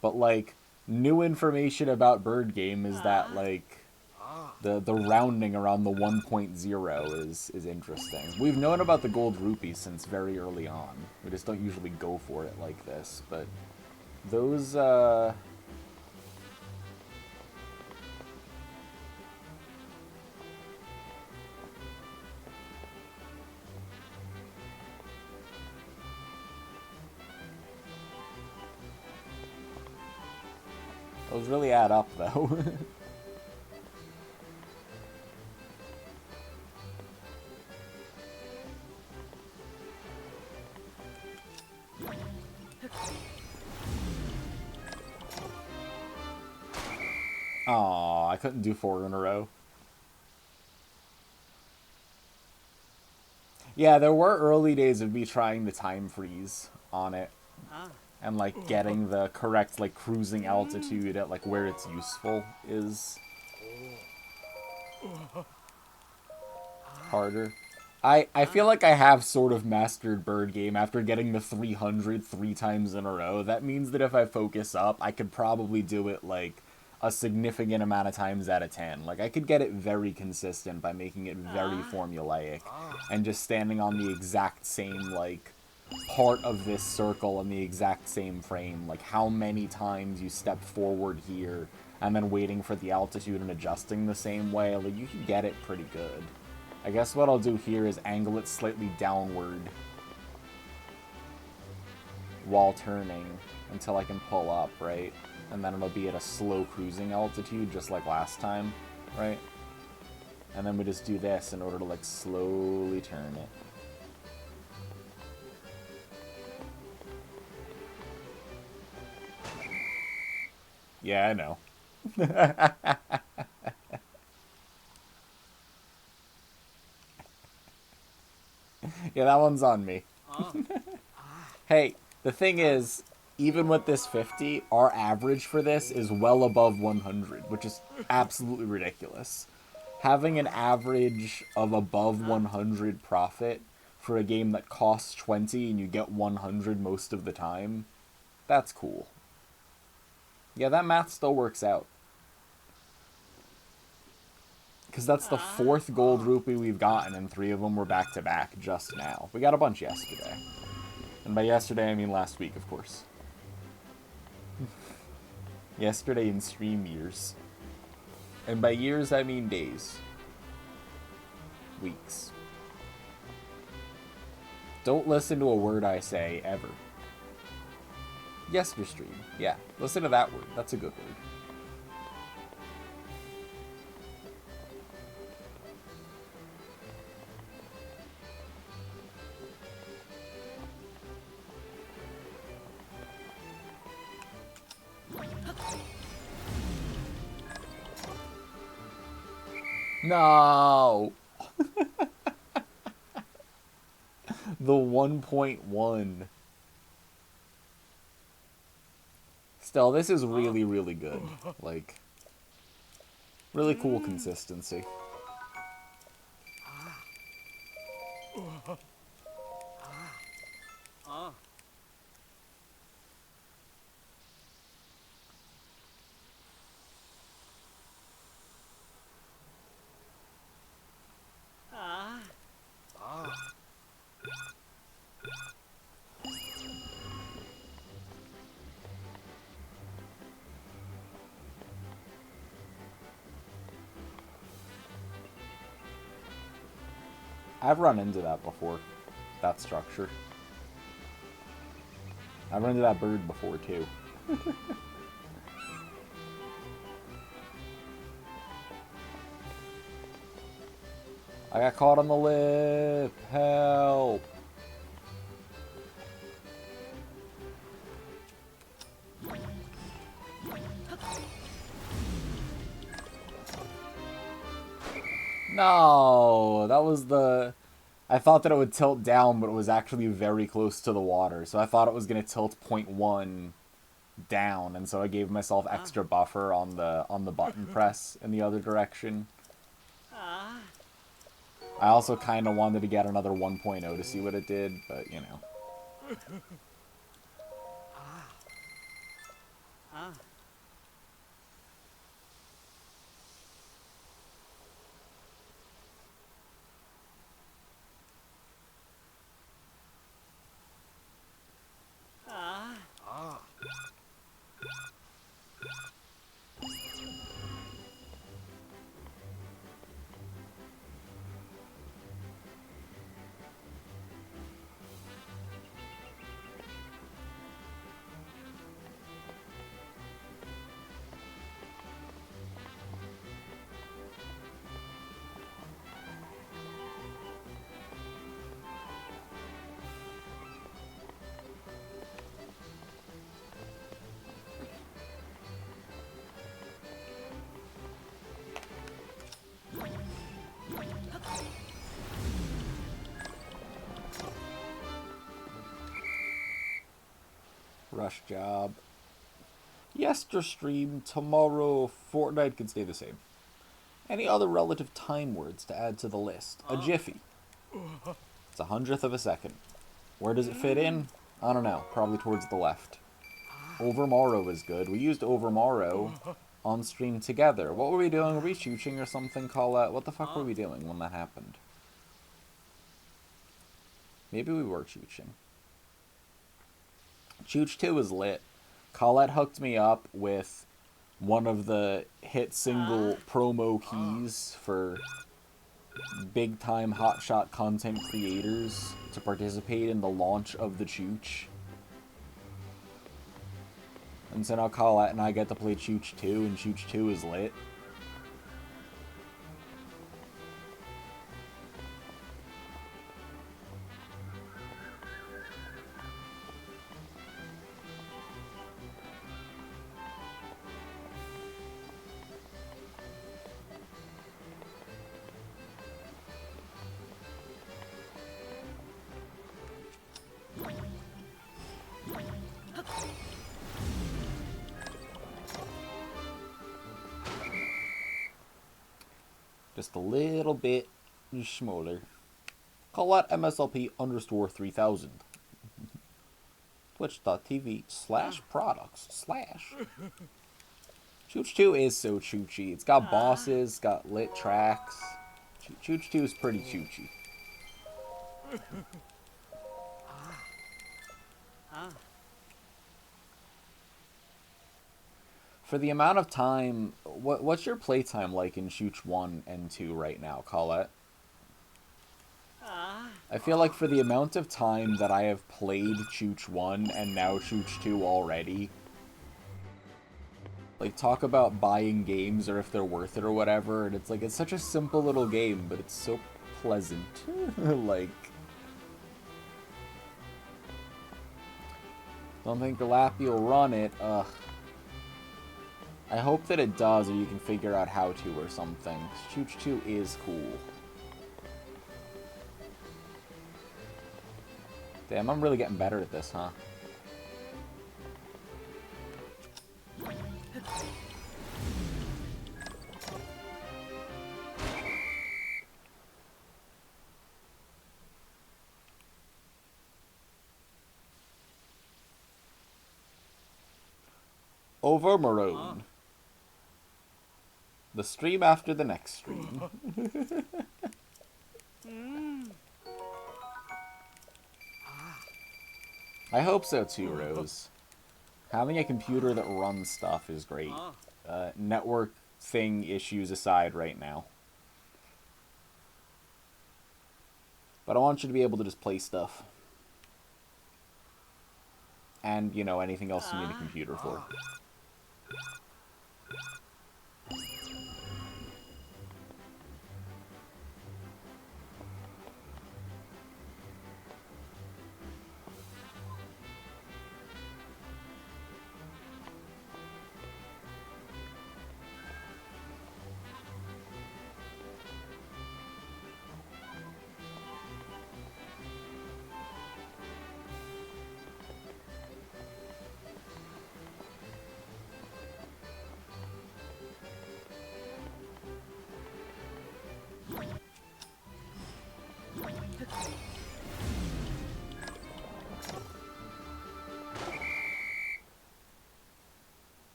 But, like, new information about Bird Game is that, like, the rounding around the 1.0 is interesting. We've known about the gold rupee since very early on. We just don't usually go for it like this, but those, those really add up, though. Aw, I couldn't do 4 in a row. Yeah, there were early days of me trying the time freeze on it. And, like, getting the correct, like, cruising altitude at, like, where it's useful is harder. I feel like I have sort of mastered Bird Game after getting the 300 3 times in a row. That means that if I focus up, I could probably do it, like, a significant amount of times out of 10. Like, I could get it very consistent by making it very formulaic and just standing on the exact same, like, part of this circle in the exact same frame. Like, how many times you step forward here and then waiting for the altitude and adjusting the same way. Like, you can get it pretty good. I guess what I'll do here is angle it slightly downward while turning until I can pull up, right? And then it'll be at a slow cruising altitude, just like last time, right? And then we just do this in order to, like, slowly turn it. Yeah, I know. Yeah, that one's on me. Hey, the thing is, even with this 50, our average for this is well above 100, which is absolutely ridiculous. Having an average of above 100 profit for a game that costs 20 and you get 100 most of the time, that's cool. Yeah, that math still works out. Because that's the 4th gold rupee we've gotten, and 3 of them were back-to-back just now. We got a bunch yesterday. And by yesterday, I mean last week, of course. Yesterday in stream years. And by years, I mean days. Weeks. Don't listen to a word I say, ever. Yesterstream. Yeah, listen to that word. That's a good word. No! The 1.1. Still, this is really, really good. Like, really cool consistency. I've run into that before, that structure. I've run into that bird before, too. I got caught on the lip! Help! No, that was the... I thought that it would tilt down, but it was actually very close to the water. So I thought it was going to tilt 0.1 down, and so I gave myself extra buffer on the button press in the other direction. Ah. I also kind of wanted to get another 1.0 to see what it did, but, you know. Ah. Ah. Ah. Rush job. Yester stream, tomorrow, Fortnite can stay the same. Any other relative time words to add to the list? A jiffy. It's 100th of a second. Where does it fit in? I don't know. Probably towards the left. Overmorrow is good. We used Overmorrow on stream together. What were we doing? Were we shooting or something? What the fuck were we doing when that happened? Maybe we were shooting. Chooch 2 is lit. Colette hooked me up with one of the hit single promo keys for big time hotshot content creators to participate in the launch of the Chooch. And so now Colette and I get to play Chooch 2, and Chooch 2 is lit. Just a little bit smaller. Colette MSLP underscore 3000. Twitch.tv/products/ Chooch 2 is so choochy. It's got bosses, it's got lit tracks. Chooch 2 is pretty choochy. For the amount of time, what's your playtime like in Chooch 1 and 2 right now, Colette? I feel like for the amount of time that I have played Chooch 1 and now Chooch 2 already, like, talk about buying games or if they're worth it or whatever, and it's like, it's such a simple little game, but it's so pleasant. Like, don't think Galapi will run it. Ugh. I hope that it does, or you can figure out how to or something. Chooch 2 is cool. Damn, I'm really getting better at this, huh? Over Maroon. The stream after the next stream. I hope so too, Rose. Having a computer that runs stuff is great. Network thing issues aside right now. But I want you to be able to just play stuff. And, you know, anything else you need a computer for.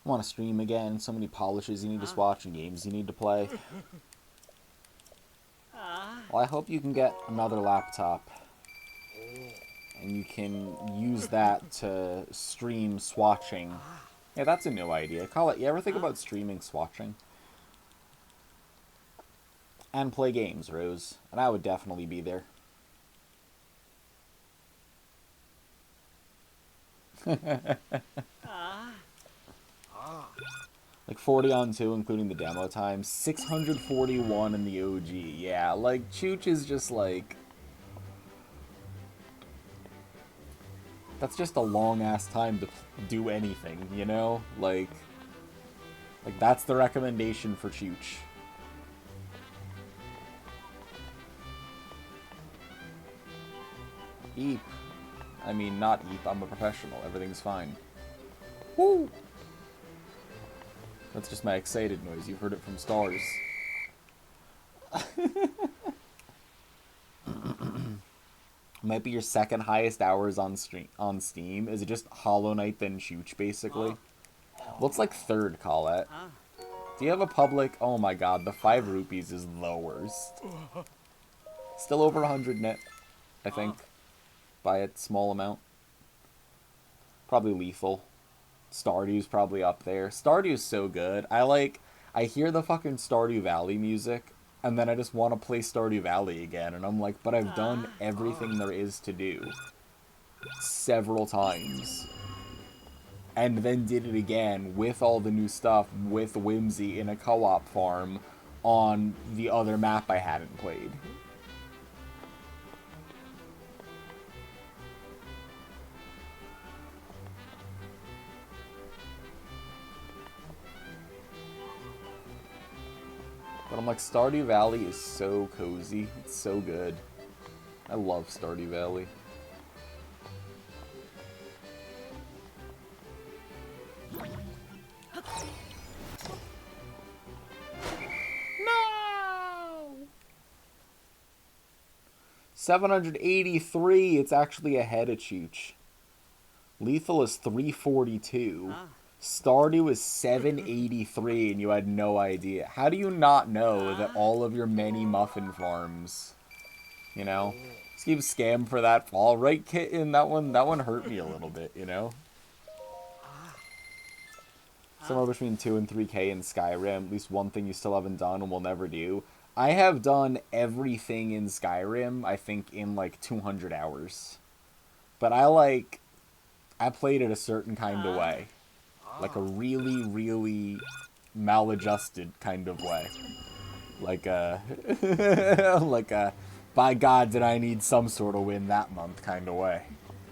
I want to stream again. So many polishes you need to swatch and games you need to play. Well, I hope you can get another laptop. And you can use that to stream swatching. Yeah, that's a new idea. Call it. You ever think about streaming swatching? And play games, Rose. And I would definitely be there. Like 40 on 2, including the demo time. 641 in the OG. Yeah, like, Chooch is just like... That's just a long-ass time to do anything, you know? Like, that's the recommendation for Chooch. Eep. I mean, not Eep, I'm a professional. Everything's fine. Woo! That's just my excited noise. You've heard it from Stars. Might be your second highest hours on Steam. Is it just Hollow Knight then Chooch, basically? Well, it's like third, Colette. Do you have a public? Oh my god, the 5 rupees is the worst. Still over 100 net, I think. By a small amount. Probably Lethal. Stardew's probably up there. Stardew's so good. I hear the fucking Stardew Valley music, and then I just want to play Stardew Valley again, and I'm like, but I've done everything there is to do. Several times. And then did it again with all the new stuff, with Whimsy in a co-op farm on the other map I hadn't played. But I'm like, Stardew Valley is so cozy. It's so good. I love Stardew Valley. No! 783. It's actually ahead of Chooch. Lethal is 342. Stardew is 783, and you had no idea. How do you not know that all of your many muffin farms, you know? Steve scam for that fall, right, Kitten? That one hurt me a little bit, you know? Somewhere between 2 and 3K in Skyrim. At least one thing you still haven't done and will never do. I have done everything in Skyrim, I think, in like 200 hours. But I played it a certain kind of way. Like a really, really maladjusted kind of way. Like a, by God did I need some sort of win that month kind of way.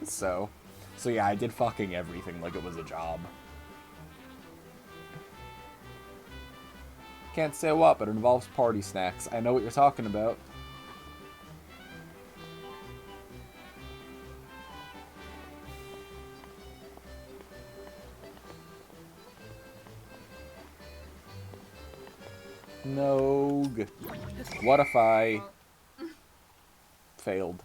So yeah, I did fucking everything like it was a job. Can't say what, but it involves party snacks. I know what you're talking about. No. What if I failed?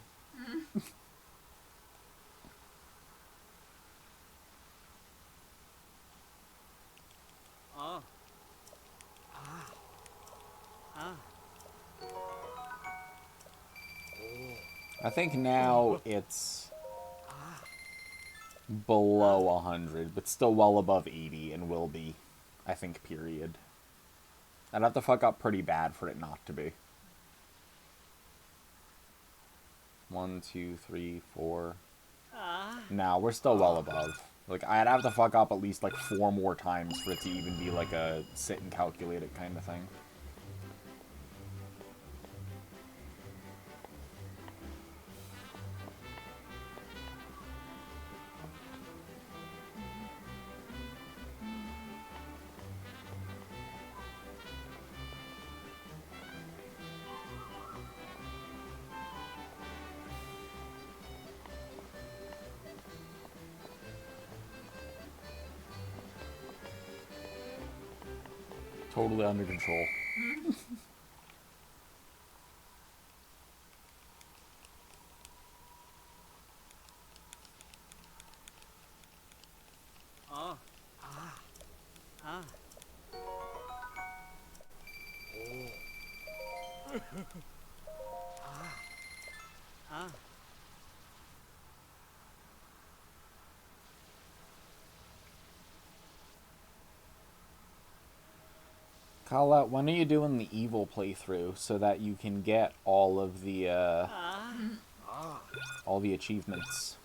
I think now it's below 100, but still well above 80 and will be, I think, period. I'd have to fuck up pretty bad for it not to be. 1, 2, 3, 4. No, we're still well above. Like, I'd have to fuck up at least like 4 more times for it to even be like a sit and calculate it kind of thing. Totally under control. Ah. Colette, when are you doing the evil playthrough so that you can get all of the all the achievements?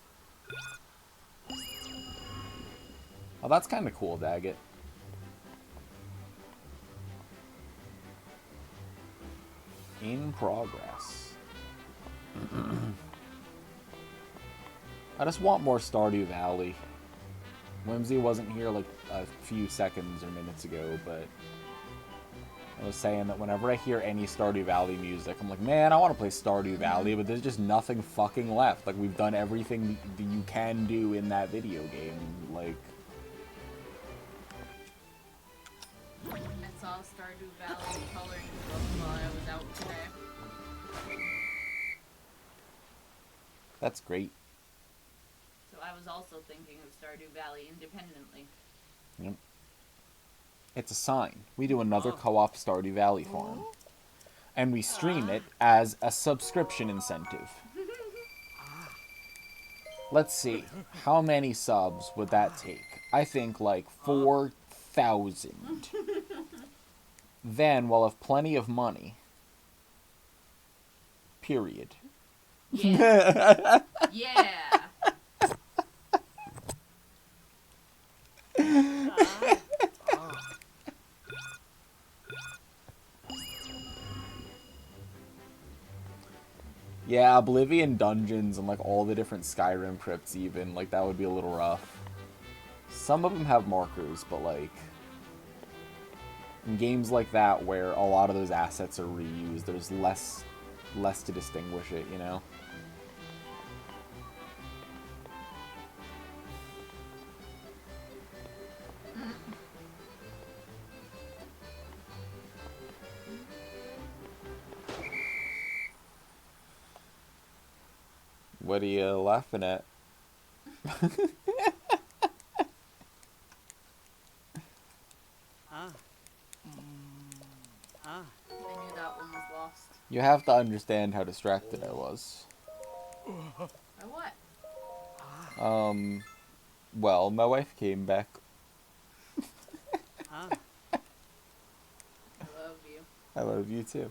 Oh, that's kind of cool, Daggett. In progress. I just want more Stardew Valley. Whimsy wasn't here like a few seconds or minutes ago, but I was saying that whenever I hear any Stardew Valley music, I'm like, man, I want to play Stardew Valley, but there's just nothing fucking left. Like, we've done everything that you can do in that video game. Like, I saw Stardew Valley coloring book while I was out today. that's great. So I was also thinking of Stardew Valley independently. Yep. It's a sign. We do another co-op Stardew Valley farm. And we stream it as a subscription incentive. Let's see. How many subs would that take? I think like 4,000. Then we'll have plenty of money. Period. Yeah. Yeah. Yeah, Oblivion dungeons and like all the different Skyrim crypts even, like that would be a little rough. Some of them have markers, but like in games like that where a lot of those assets are reused, there's less to distinguish it, you know? What are you laughing at? I knew that one was lost. You have to understand how distracted I was. By what? Well, my wife came back. I love you. I love you too.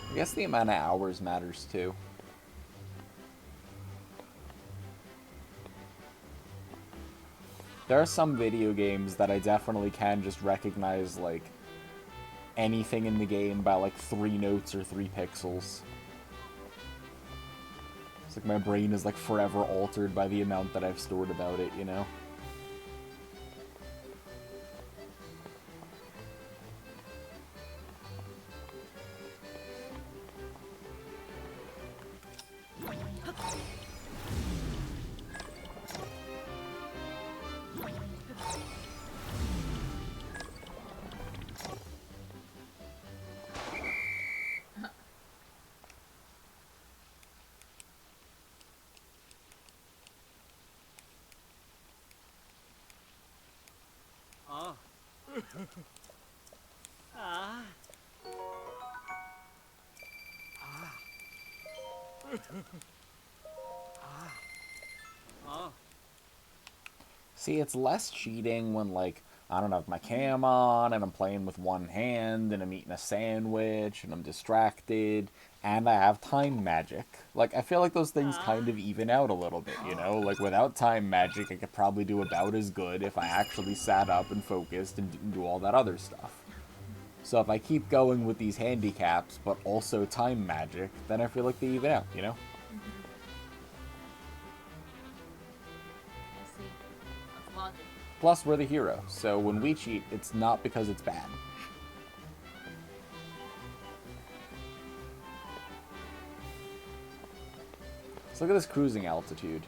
I guess the amount of hours matters too. There are some video games that I definitely can just recognize, like, anything in the game by, like, 3 notes or 3 pixels. It's like my brain is, like, forever altered by the amount that I've stored about it, you know? See, it's less cheating when, like, I don't have my cam on, and I'm playing with one hand, and I'm eating a sandwich, and I'm distracted, and I have time magic. Like, I feel like those things kind of even out a little bit, you know? Like, without time magic, I could probably do about as good if I actually sat up and focused and didn't do all that other stuff. So if I keep going with these handicaps, but also time magic, then I feel like they even out, you know? Plus, we're the hero, so when we cheat, it's not because it's bad. Let's look at this cruising altitude.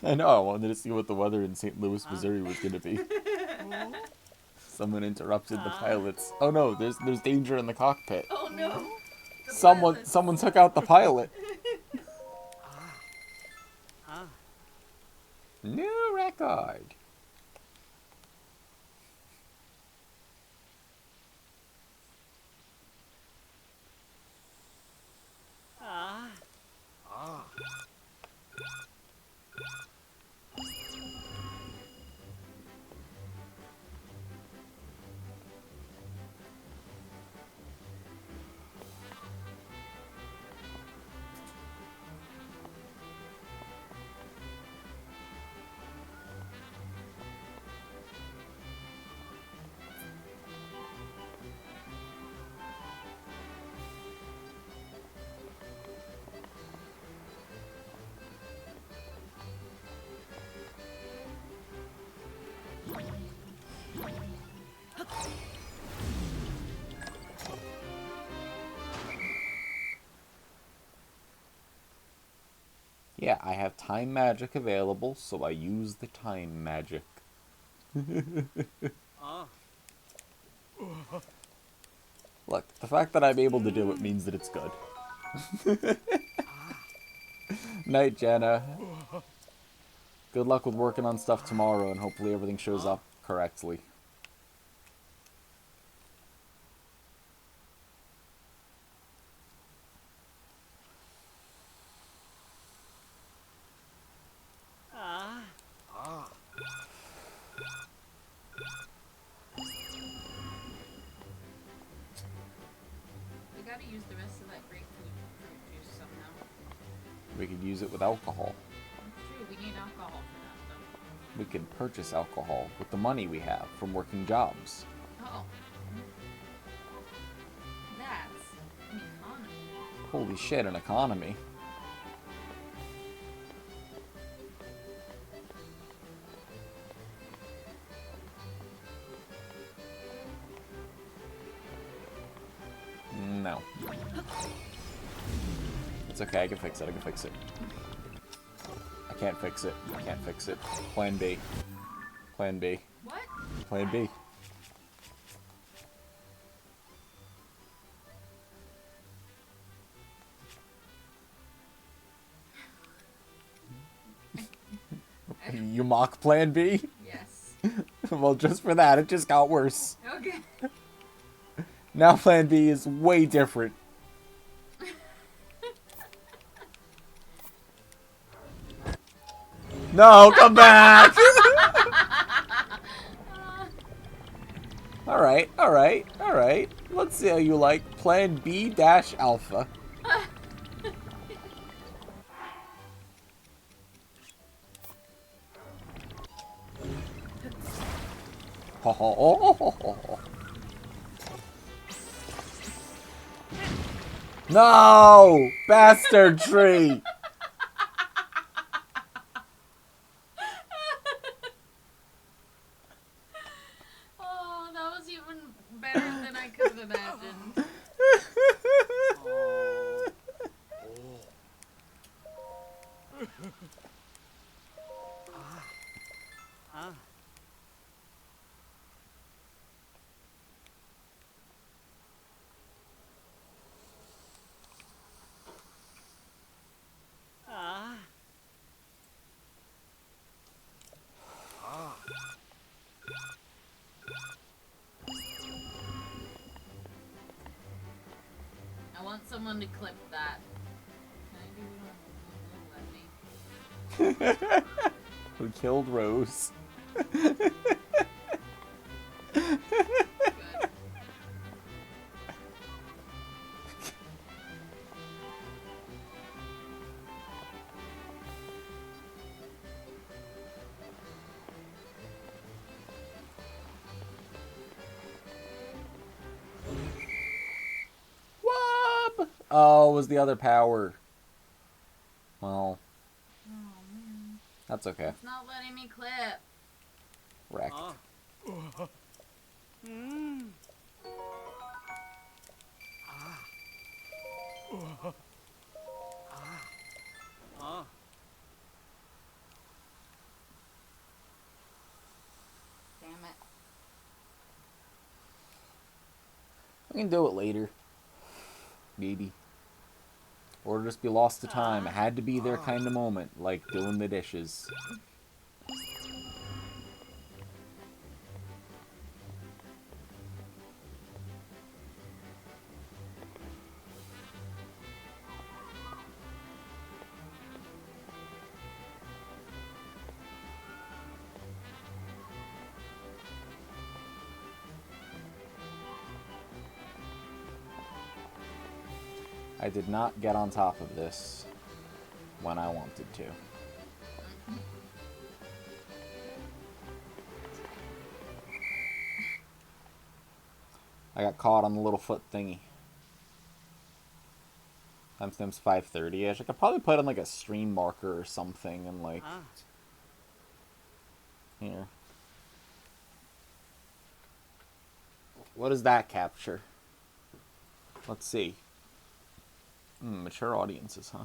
I know, I wanted to see what the weather in St. Louis, Missouri was going to be. Someone interrupted the pilots. Oh no, there's danger in the cockpit. Oh no. The Someone took out the pilot. New record. Yeah, I have time magic available, so I use the time magic. Look, the fact that I'm able to do it means that it's good. Night, Jenna. Good luck with working on stuff tomorrow, and hopefully everything shows up correctly. We gotta use the rest of that grapefruit fruit juice somehow. We could use it with alcohol. True, we need alcohol for that though. We can purchase alcohol with the money we have from working jobs. Oh. That's an economy. Holy shit, an economy. No. It's okay, I can fix it, I can fix it. I can't fix it, I can't fix it. Plan B. Plan B. What? Plan B. You mock Plan B? Yes. Well, just for that, it just got worse. Okay. Now Plan B is way different. No, come back! Alright, alright, alright. Let's see how you like Plan B-Alpha. No! Bastard tree! Oh, that was even better than I could have imagined. I want someone to clip that. Can I do it on We killed Rose. Whoop! Oh, it was the other power. Well, that's okay. It's not letting me clip. Wrecked. it. We can do it later. Maybe. Or just be lost to time. It had to be their kind of moment, like doing the dishes. I did not get on top of this when I wanted to. I got caught on the little foot thingy. Timestamp's 5:30-ish. I could probably put in like a stream marker or something and like... Here. What does that capture? Let's see. Mature audiences, huh?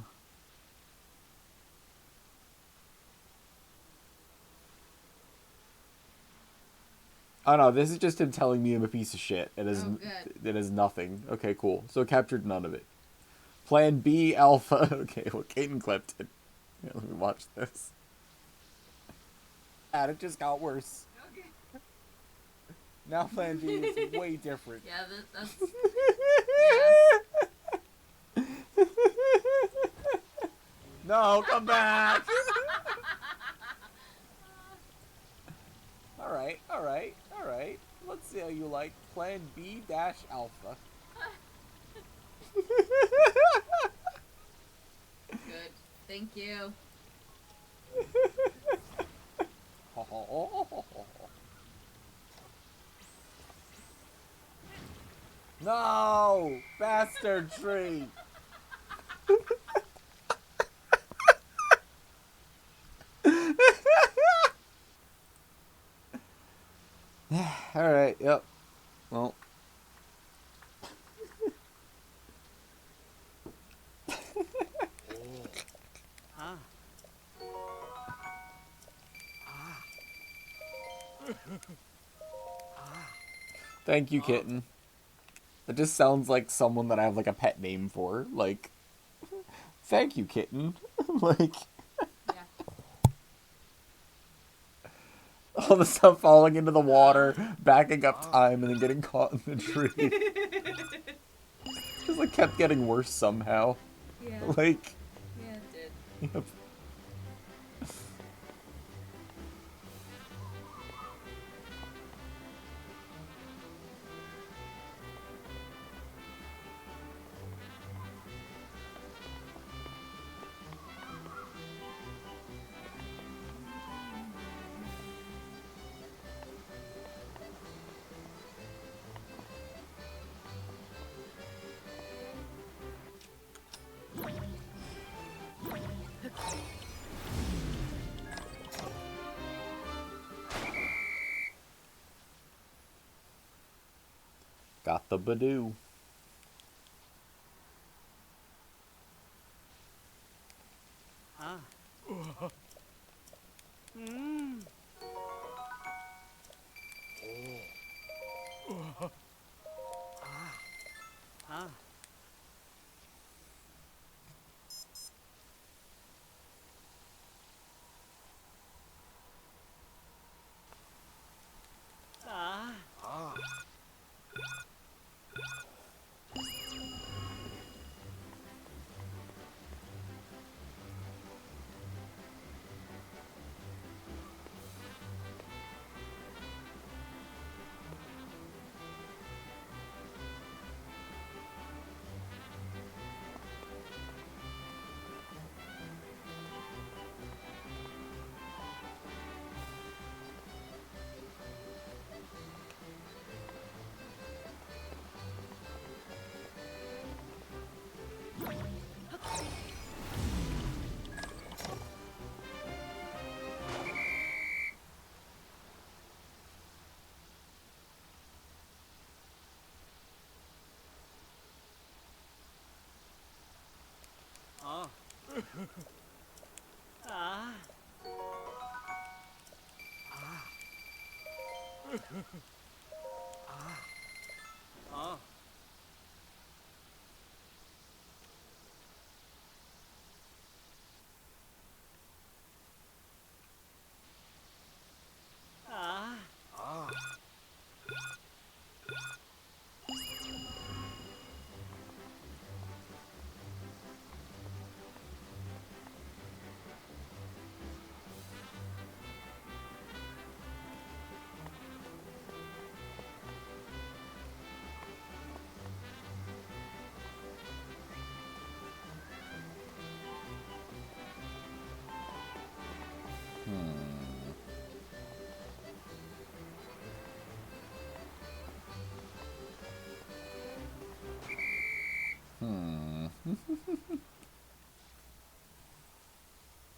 Oh no, this is just him telling me I'm a piece of shit. It is, it is nothing. Okay, cool. So it captured none of it. Plan B Alpha. Okay, well, Caden clipped it. Yeah, let me watch this. And it just got worse. Okay. Now Plan B is way different. Yeah, that's... No, come back! Alright, alright, alright. Let's see how you like Plan B dash Alpha. Good. Thank you. No! Bastard tree! Alright, yep. Well. Thank you, kitten. That just sounds like someone that I have like a pet name for. Like, thank you, kitten. Like, all the stuff falling into the water, backing up time, and then getting caught in the tree. Just like kept getting worse somehow. Yeah. Like. Yeah, it did. Yep. Got the Badoo.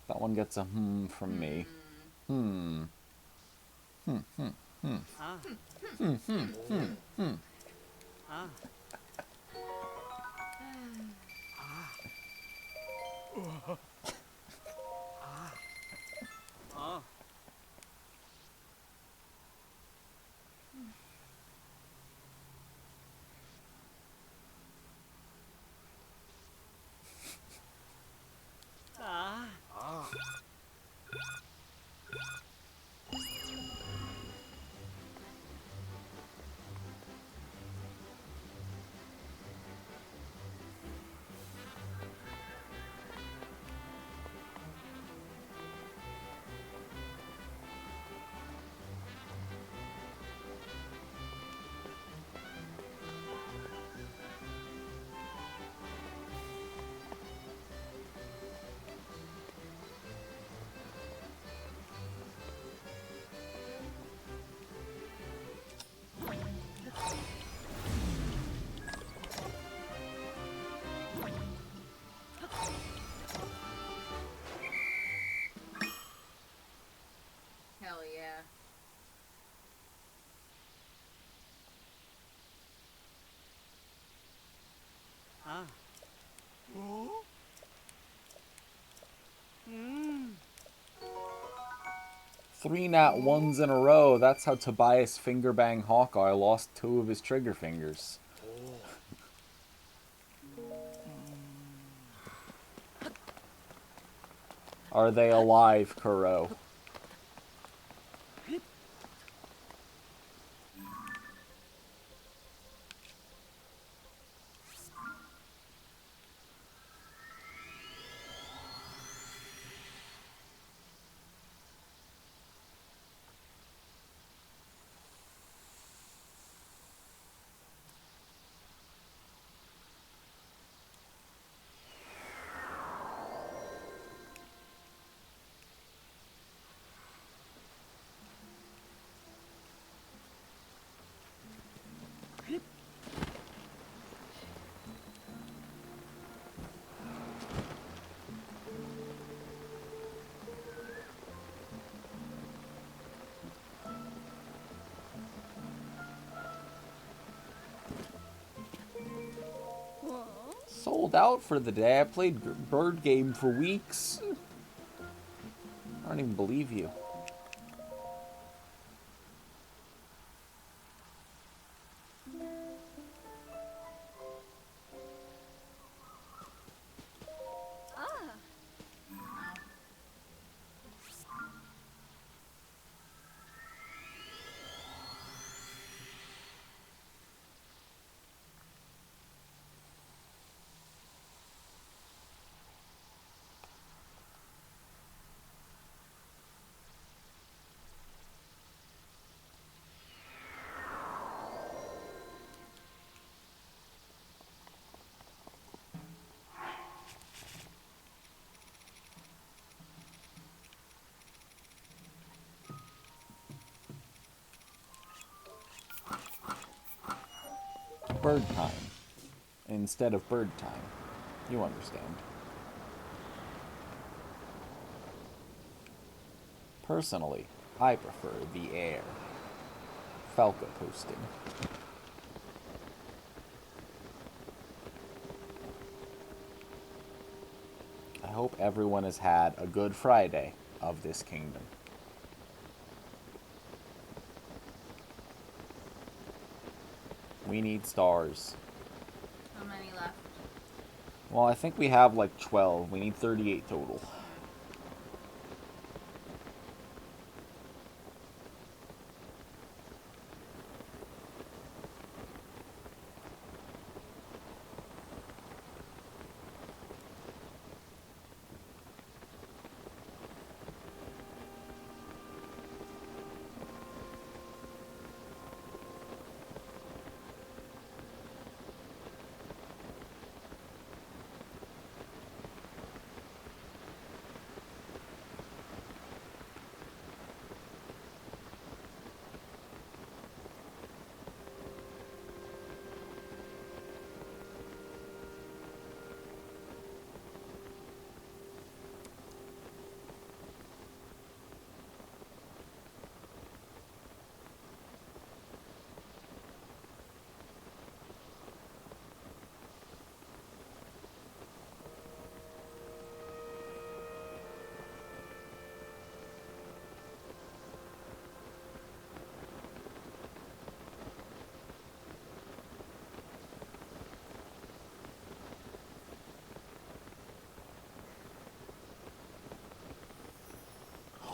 That one gets a from me. Hell yeah. Three nat ones in a row. That's how Tobias Fingerbang Hawkeye lost 2 of his trigger fingers. Are they alive, Kuro? Sold out for the day. I played Bird Game for weeks. I don't even believe you. Bird time instead of bird time. You understand. Personally, I prefer the air. Falco posting. I hope everyone has had a good Friday of this kingdom. We need stars. How many left? Well, I think we have like 12. We need 38 total.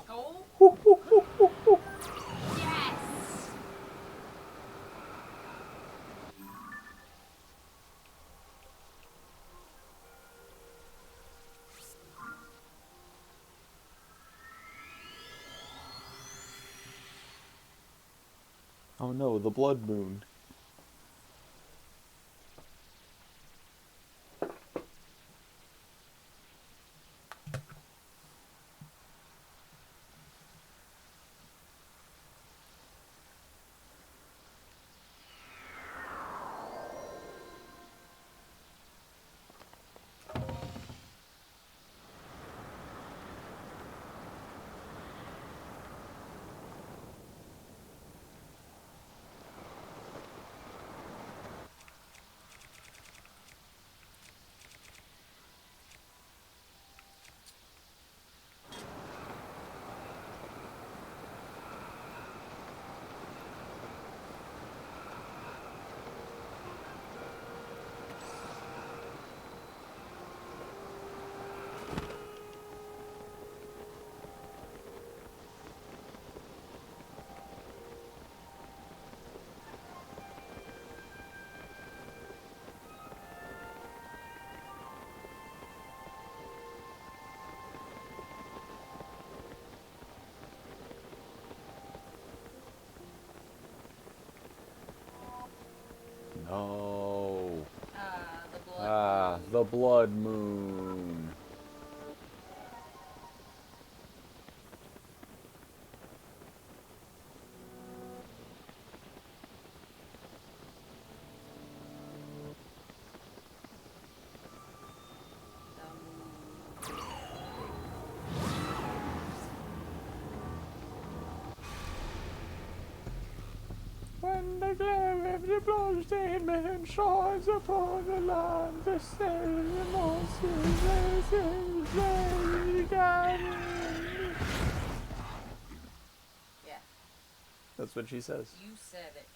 Oh. Yes. Oh no, the blood moon. No. The blood. Ah, the blood moon. When the glare of the bloodstained moon shines upon the land, the sailing monsters Yeah. That's what she says. You said it.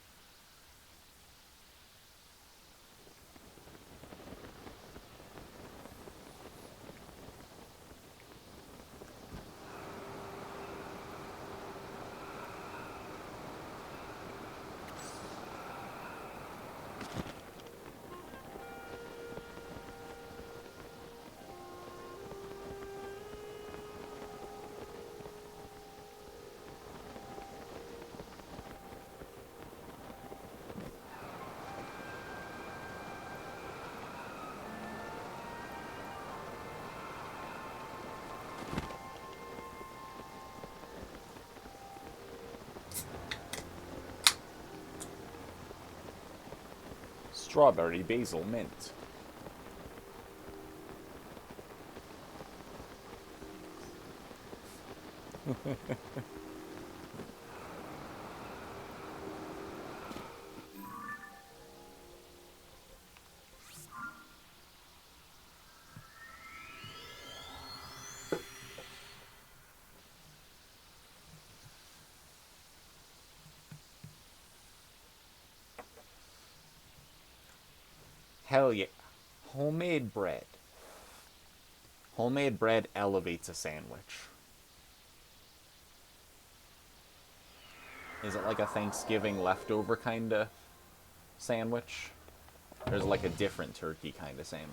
Strawberry basil mint. Hell yeah. Homemade bread. Homemade bread elevates a sandwich. Is it like a Thanksgiving leftover kind of sandwich? Or is it like a different turkey kind of sandwich?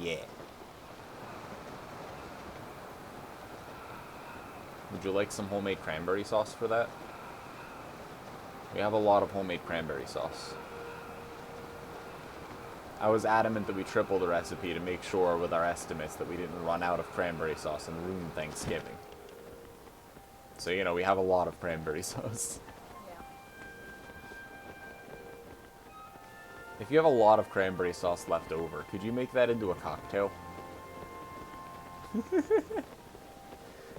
Yeah. Would you like some homemade cranberry sauce for that? We have a lot of homemade cranberry sauce. I was adamant that we triple the recipe to make sure with our estimates that we didn't run out of cranberry sauce and ruin Thanksgiving. So, you know, we have a lot of cranberry sauce. Yeah. If you have a lot of cranberry sauce left over, could you make that into a cocktail?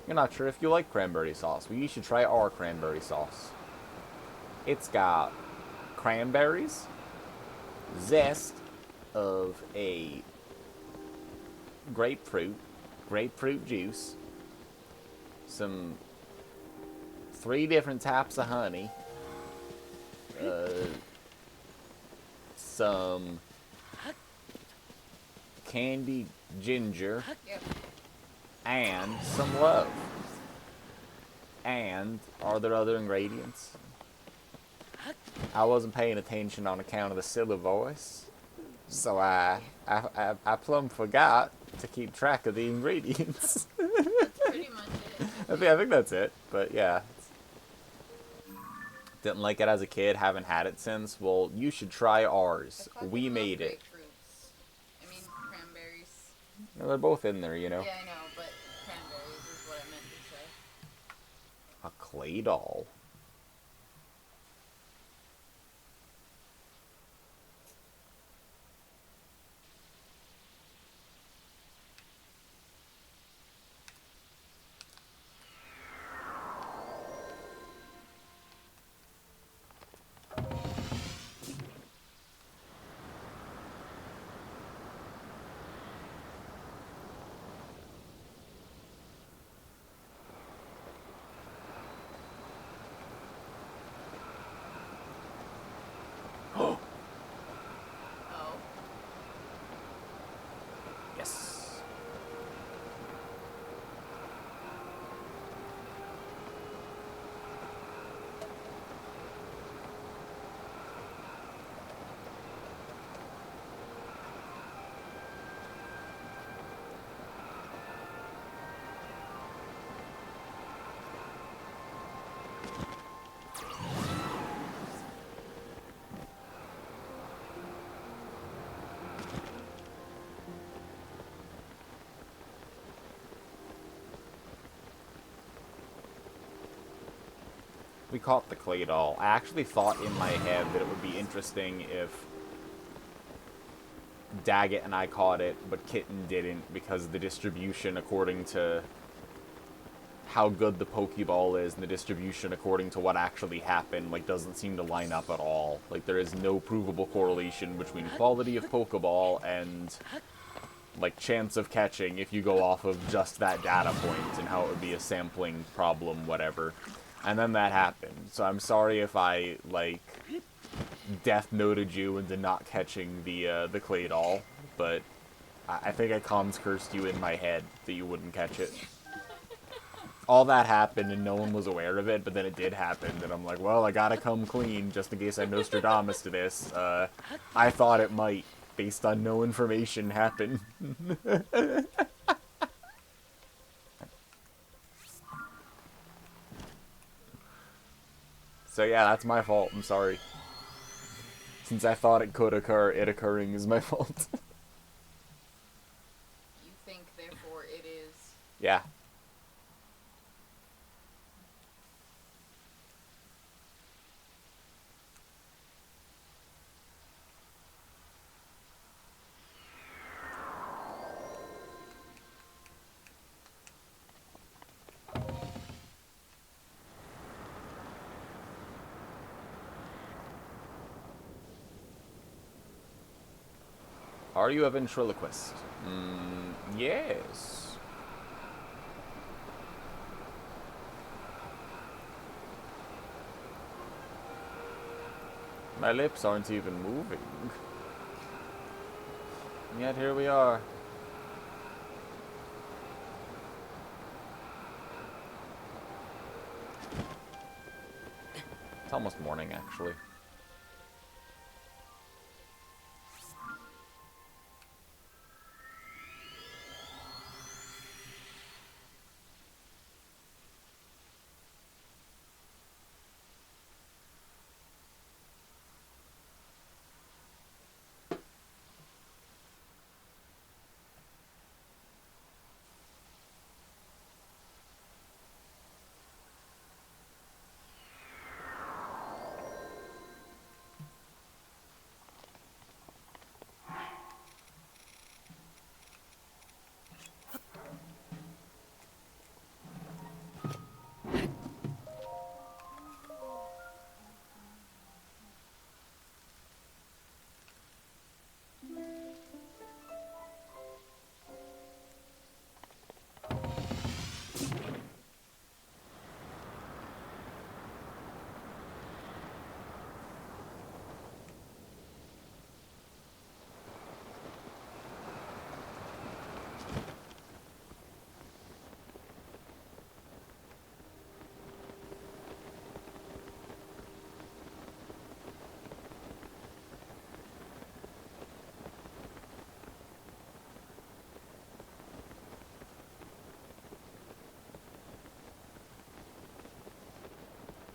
You're not sure if you like cranberry sauce. Well, you should try our cranberry sauce. It's got cranberries, zest of a grapefruit juice, some 3 different types of honey, some candied ginger, and some love. And are there other ingredients? I wasn't paying attention on account of the silly voice, so I plumb forgot to keep track of the ingredients. That's pretty much it. I think that's it, but yeah. Didn't like it as a kid, haven't had it since. Well, you should try ours. We made it. Grapefruits. I mean, cranberries. No, they're both in there, you know. Yeah, I know, but cranberries is what I meant to say. A clay doll. Oh. Yes. We caught the clay doll. I actually thought in my head that it would be interesting if Daggett and I caught it, but Kitten didn't, because the distribution according to how good the Pokeball is and the distribution according to what actually happened, like, doesn't seem to line up at all. Like, there is no provable correlation between quality of Pokeball and, like, chance of catching if you go off of just that data point and how it would be a sampling problem, whatever. And then that happened. So I'm sorry if I, like, death noted you into not catching the clay doll, but I think I comms cursed you in my head that you wouldn't catch it. All that happened and no one was aware of it, but then it did happen, and I'm like, well, I gotta come clean just in case I'm Nostradamus to this. I thought it might, based on no information happen. So yeah, that's my fault, I'm sorry. Since I thought it could occur, it occurring is my fault. You think, therefore, it is. Yeah. Are you a ventriloquist? Yes. My lips aren't even moving. And yet here we are. It's almost morning, actually.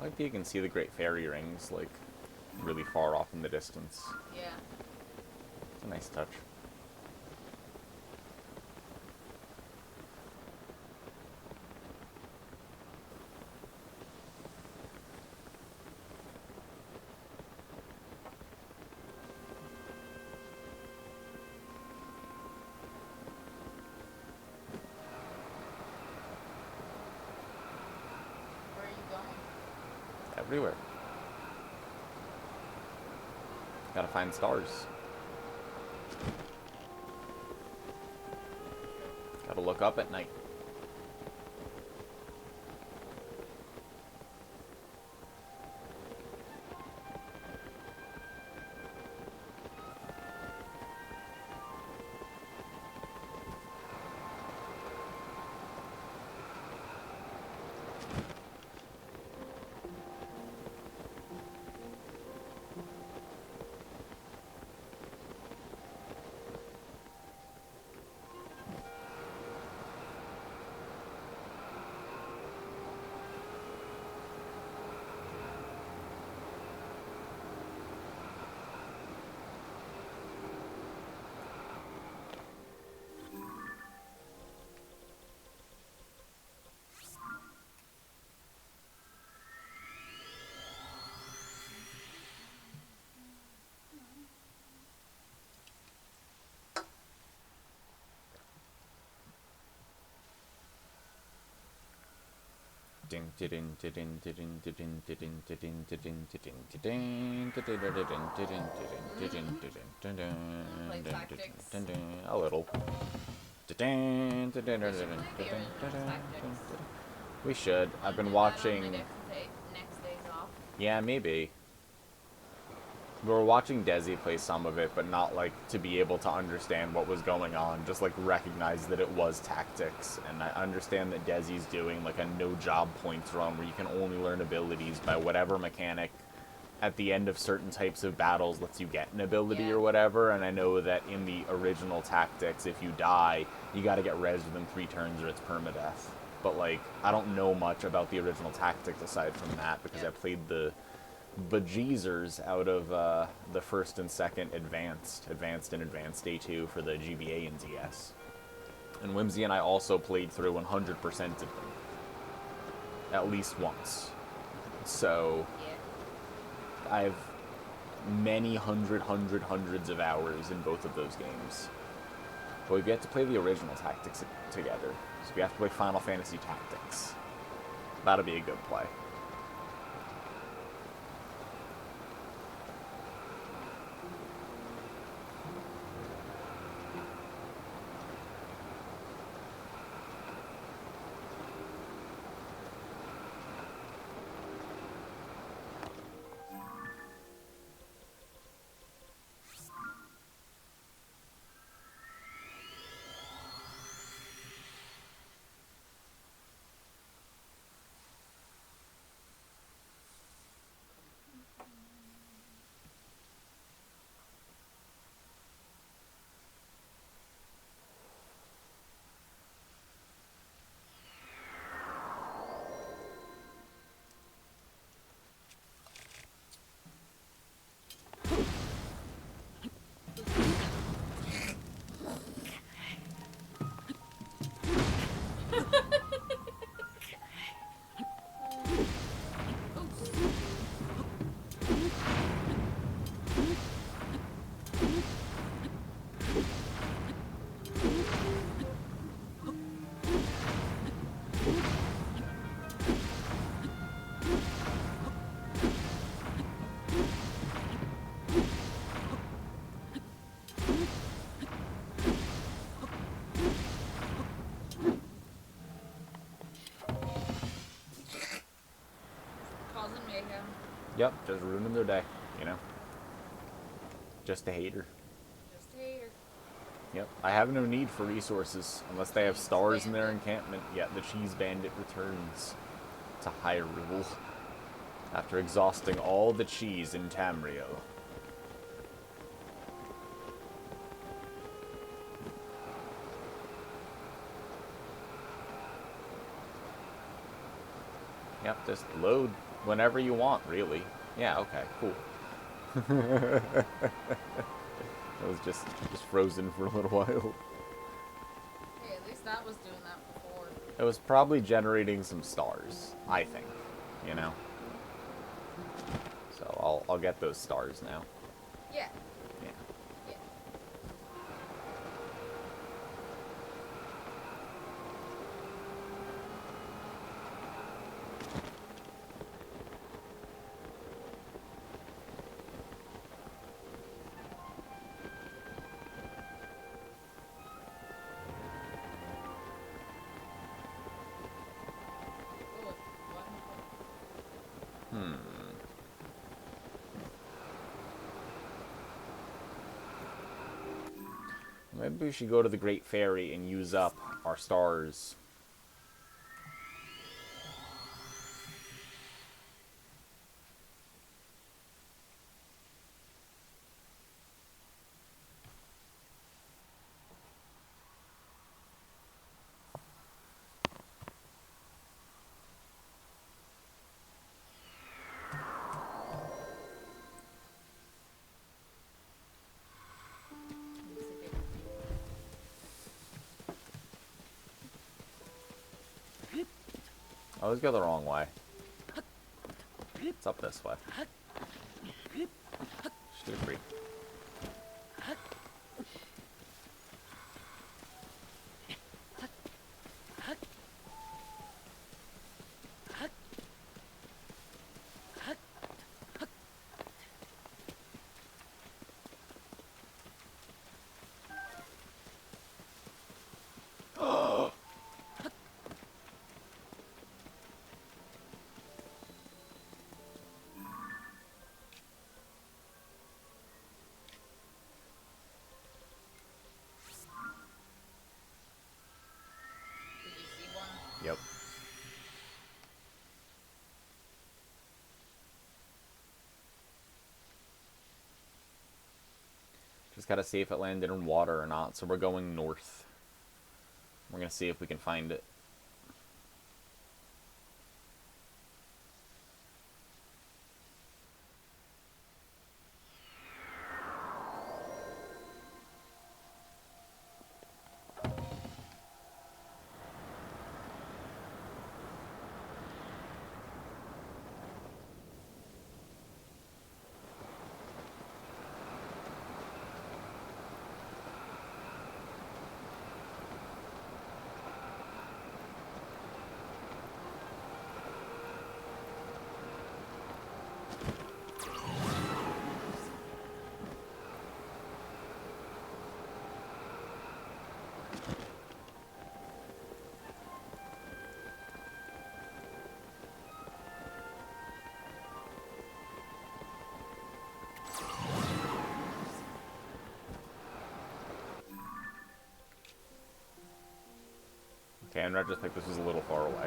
I like that you can see the Great Fairy Rings, like, really far off in the distance. Yeah. It's a nice touch. Where are you going? Everywhere. Gotta find stars. Gotta look up at night. A little. We should. I've been watching. Next days off. Yeah, maybe. We were watching Desi play some of it, but not like to be able to understand what was going on. Just like recognize that it was tactics, and I understand that Desi's doing like a no job points run where you can only learn abilities by whatever mechanic at the end of certain types of battles lets you get an ability or whatever. And I know that in the original tactics, if you die, you got to get res within 3 turns or it's permadeath. But like, I don't know much about the original tactics aside from that because I played the bejeezers out of the first and second advanced and advanced A2 for the GBA and ZS. And Whimsy and I also played through 100%ed them at least once. So I have many hundreds of hours in both of those games. But we get to play the original tactics together. So we have to play Final Fantasy Tactics. That'll be a good play. Yep, just ruining their day, you know? Just a hater. Just a hater. Yep, I have no need for resources unless they have stars in their encampment, yet the Cheese Bandit returns to Hyrule after exhausting all the cheese in Tamriel. Yep, just load whenever you want, really. Yeah, okay, cool. It was just frozen for a little while. Hey, at least that was doing that before. It was probably generating some stars, I think, you know? So I'll get those stars now. Yeah. Yeah. Yeah. Oh, what? Maybe we should go to the Great Fairy and use up our stars. I always go the wrong way. It's up this way. Shoot free. Did you see one? Yep. Just gotta see if it landed in water or not, so we're going north. We're gonna see if we can find it. Okay, in retrospect, this was a little far away.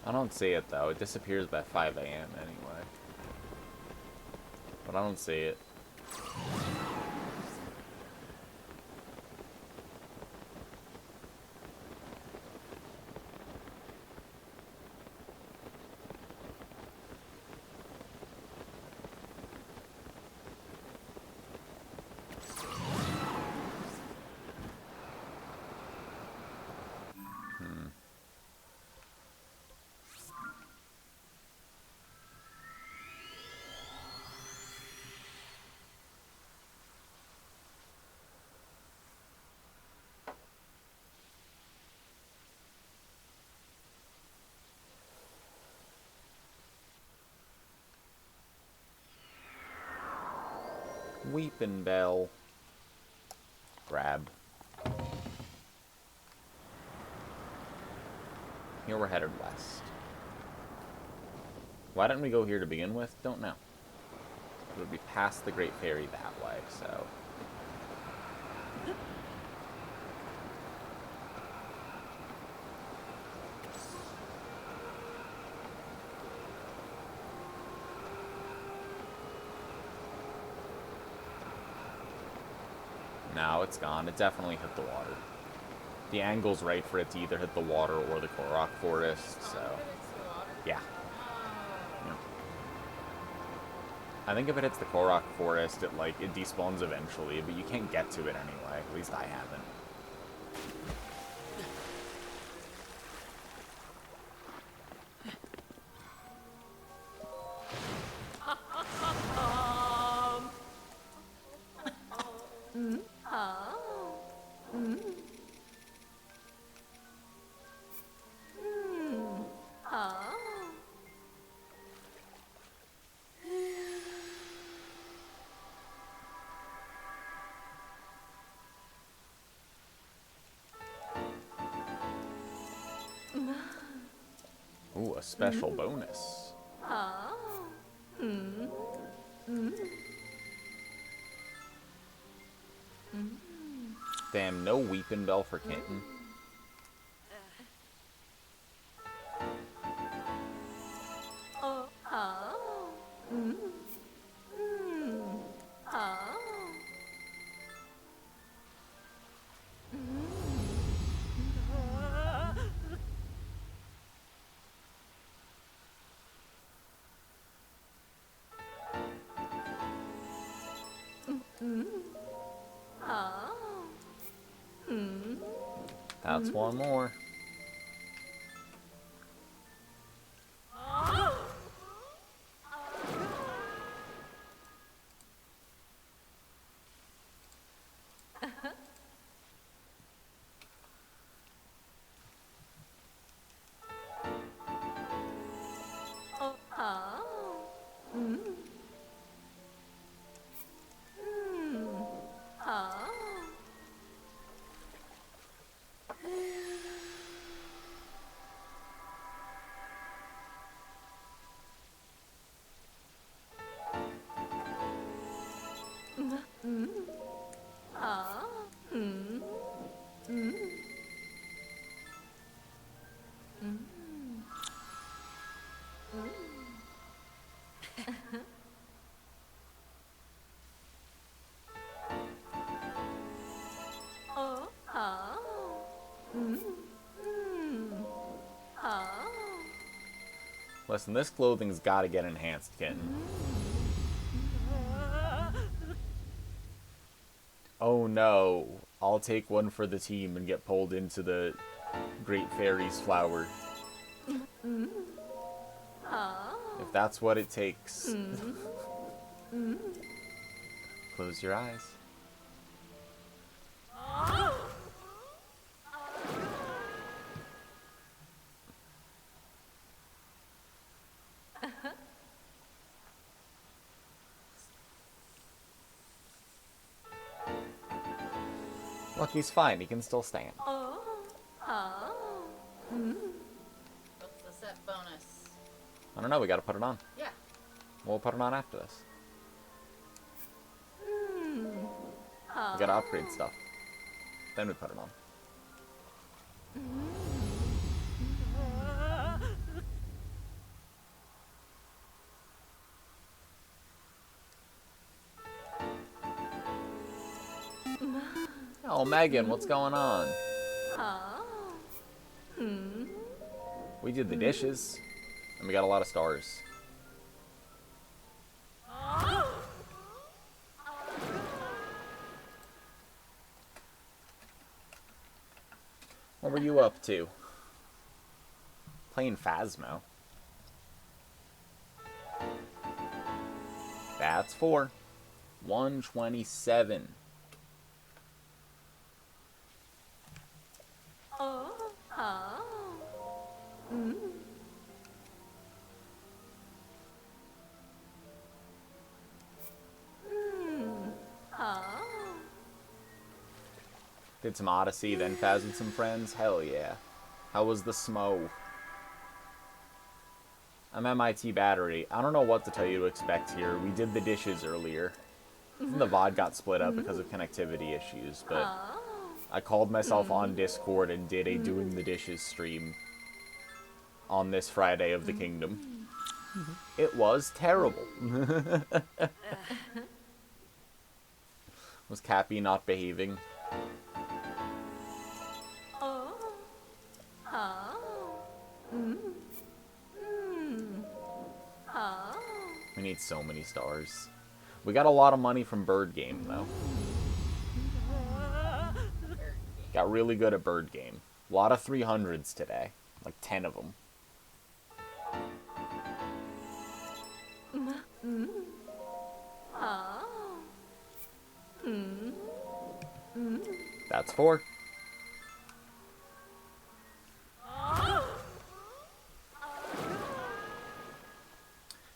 I don't see it, though. It disappears by 5 a.m. anyway. But I don't see it. Weeping Bell. Grab. Here we're headed west. Why didn't we go here to begin with? Don't know. It would be past the Great Fairy that way, so... No, it's gone. It definitely hit the water. The angle's right for it to either hit the water or the Korok Forest, so... Yeah. Yeah. I think if it hits the Korok Forest, it despawns eventually, but you can't get to it anyway. At least I haven't. Ooh, a special bonus. Damn, no Weeping Bell for Kitten. That's one more. Listen, this clothing's gotta get enhanced, Kitten. Oh no. I'll take one for the team and get pulled into the Great Fairy's flower. If that's what it takes. Close your eyes. Look, he's fine. He can still stand. What's the set bonus? I don't know. We gotta put it on. Yeah. We'll put it on after this. We gotta upgrade stuff. Then we put it on. Oh, Megan, what's going on? We did the dishes, and we got a lot of stars. What were you up to? Playing Phasmo. That's 4. 127. Did some Odyssey, then Faz with some friends. Hell yeah. How was the smo? I'm MIT Battery. I don't know what to tell you to expect here. We did the dishes earlier. The VOD got split up because of connectivity issues, but I called myself on Discord and did a Doing the Dishes stream on this Friday of the Kingdom. It was terrible. Was Cappy not behaving? We need so many stars. We got a lot of money from Bird Game, though. Got really good at Bird Game. A lot of 300s today. Like 10 of them. That's 4.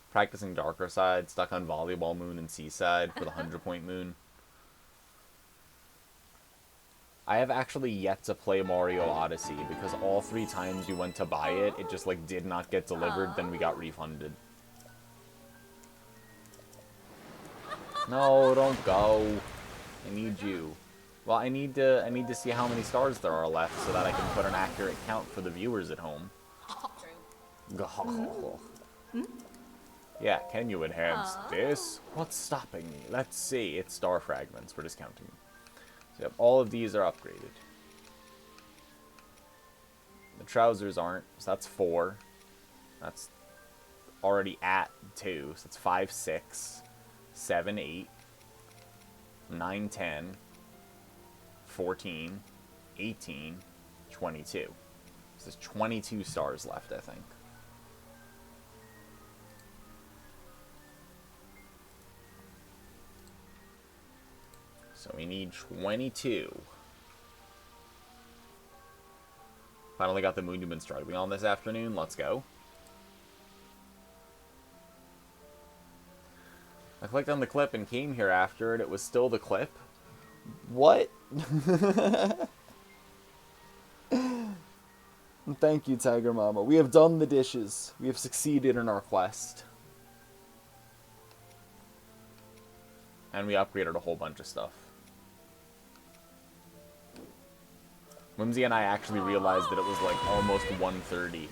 Practicing Darker Side, stuck on Volleyball Moon and Seaside for the 100-point moon. I have actually yet to play Mario Odyssey because all 3 times we went to buy it, it just like did not get delivered, then we got refunded. No, don't go. I need you. Well, I need to see how many stars there are left so that I can put an accurate count for the viewers at home. Yeah, can you enhance this? What's stopping me? Let's see. It's star fragments. We're discounting. So yep, all of these are upgraded. The trousers aren't, so that's 4. That's already at 2, so it's 5, 6, 7, 8, 9, 10, 14, 18, 22. So there's 22 stars left, I think. So we need 22. Finally got the moon you've been struggling on this afternoon. Let's go. I clicked on the clip and came here after it. It was still the clip. What? Thank you, Tiger Mama. We have done the dishes. We have succeeded in our quest. And we upgraded a whole bunch of stuff. Whimsy and I actually realized that it was like almost 1:30.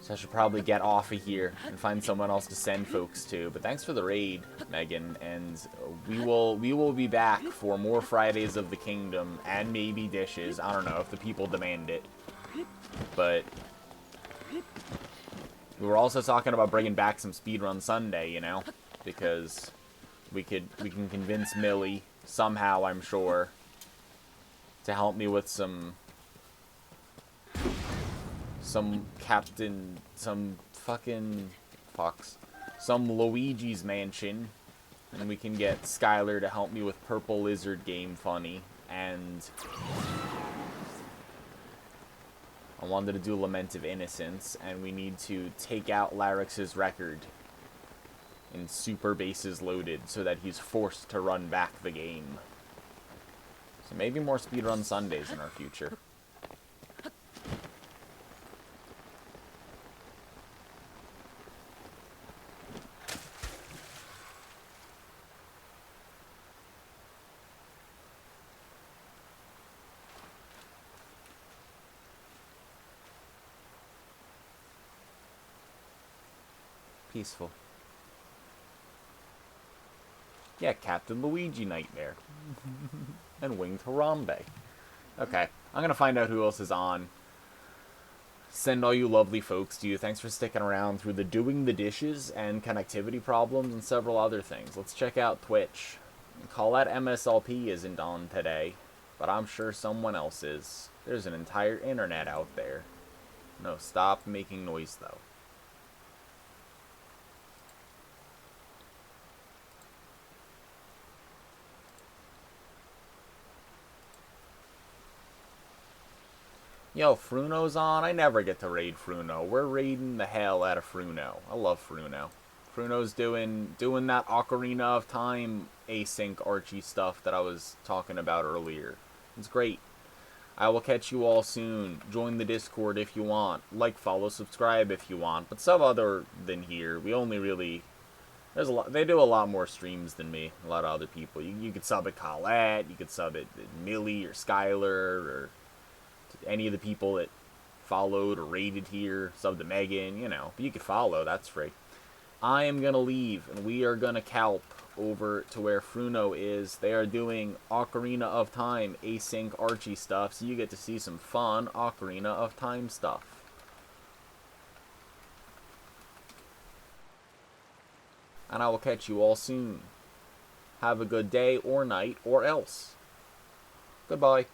So I should probably get off of here and find someone else to send folks to. But thanks for the raid, Megan, and we will be back for more Fridays of the Kingdom and maybe dishes. I don't know if the people demand it. But we were also talking about bringing back some Speedrun Sunday, you know, because we can convince Millie somehow, I'm sure, to help me with some Luigi's Mansion, and we can get Skylar to help me with Purple Lizard Game Funny, and I wanted to do Lament of Innocence, and we need to take out Larix's record in Super Bases Loaded so that he's forced to run back the game. So maybe more Speedrun Sundays in our future. Peaceful. Yeah, Captain Luigi Nightmare. And Winged Harambe. Okay, I'm gonna find out who else is on. Send all you lovely folks to you. Thanks for sticking around through the doing the dishes and connectivity problems and several other things. Let's check out Twitch. Colette MSLP isn't on today, but I'm sure someone else is. There's an entire internet out there. No, stop making noise though. Yo, Fruno's on. I never get to raid Fruno. We're raiding the hell out of Fruno. I love Fruno. Pruno's doing that Ocarina of Time async Archie stuff that I was talking about earlier. It's great. I will catch you all soon. Join the Discord if you want. Like, follow, subscribe if you want. But sub other than here. We only really... There's a lot. They do a lot more streams than me. A lot of other people. You could sub at Colette. You could sub at Millie or Skylar or any of the people that followed or rated here. Sub to Megan, you know. But you could follow. That's free. I am going to leave, and we are going to calp over to where Fruno is. They are doing Ocarina of Time async Archie stuff, so you get to see some fun Ocarina of Time stuff. And I will catch you all soon. Have a good day or night or else. Goodbye.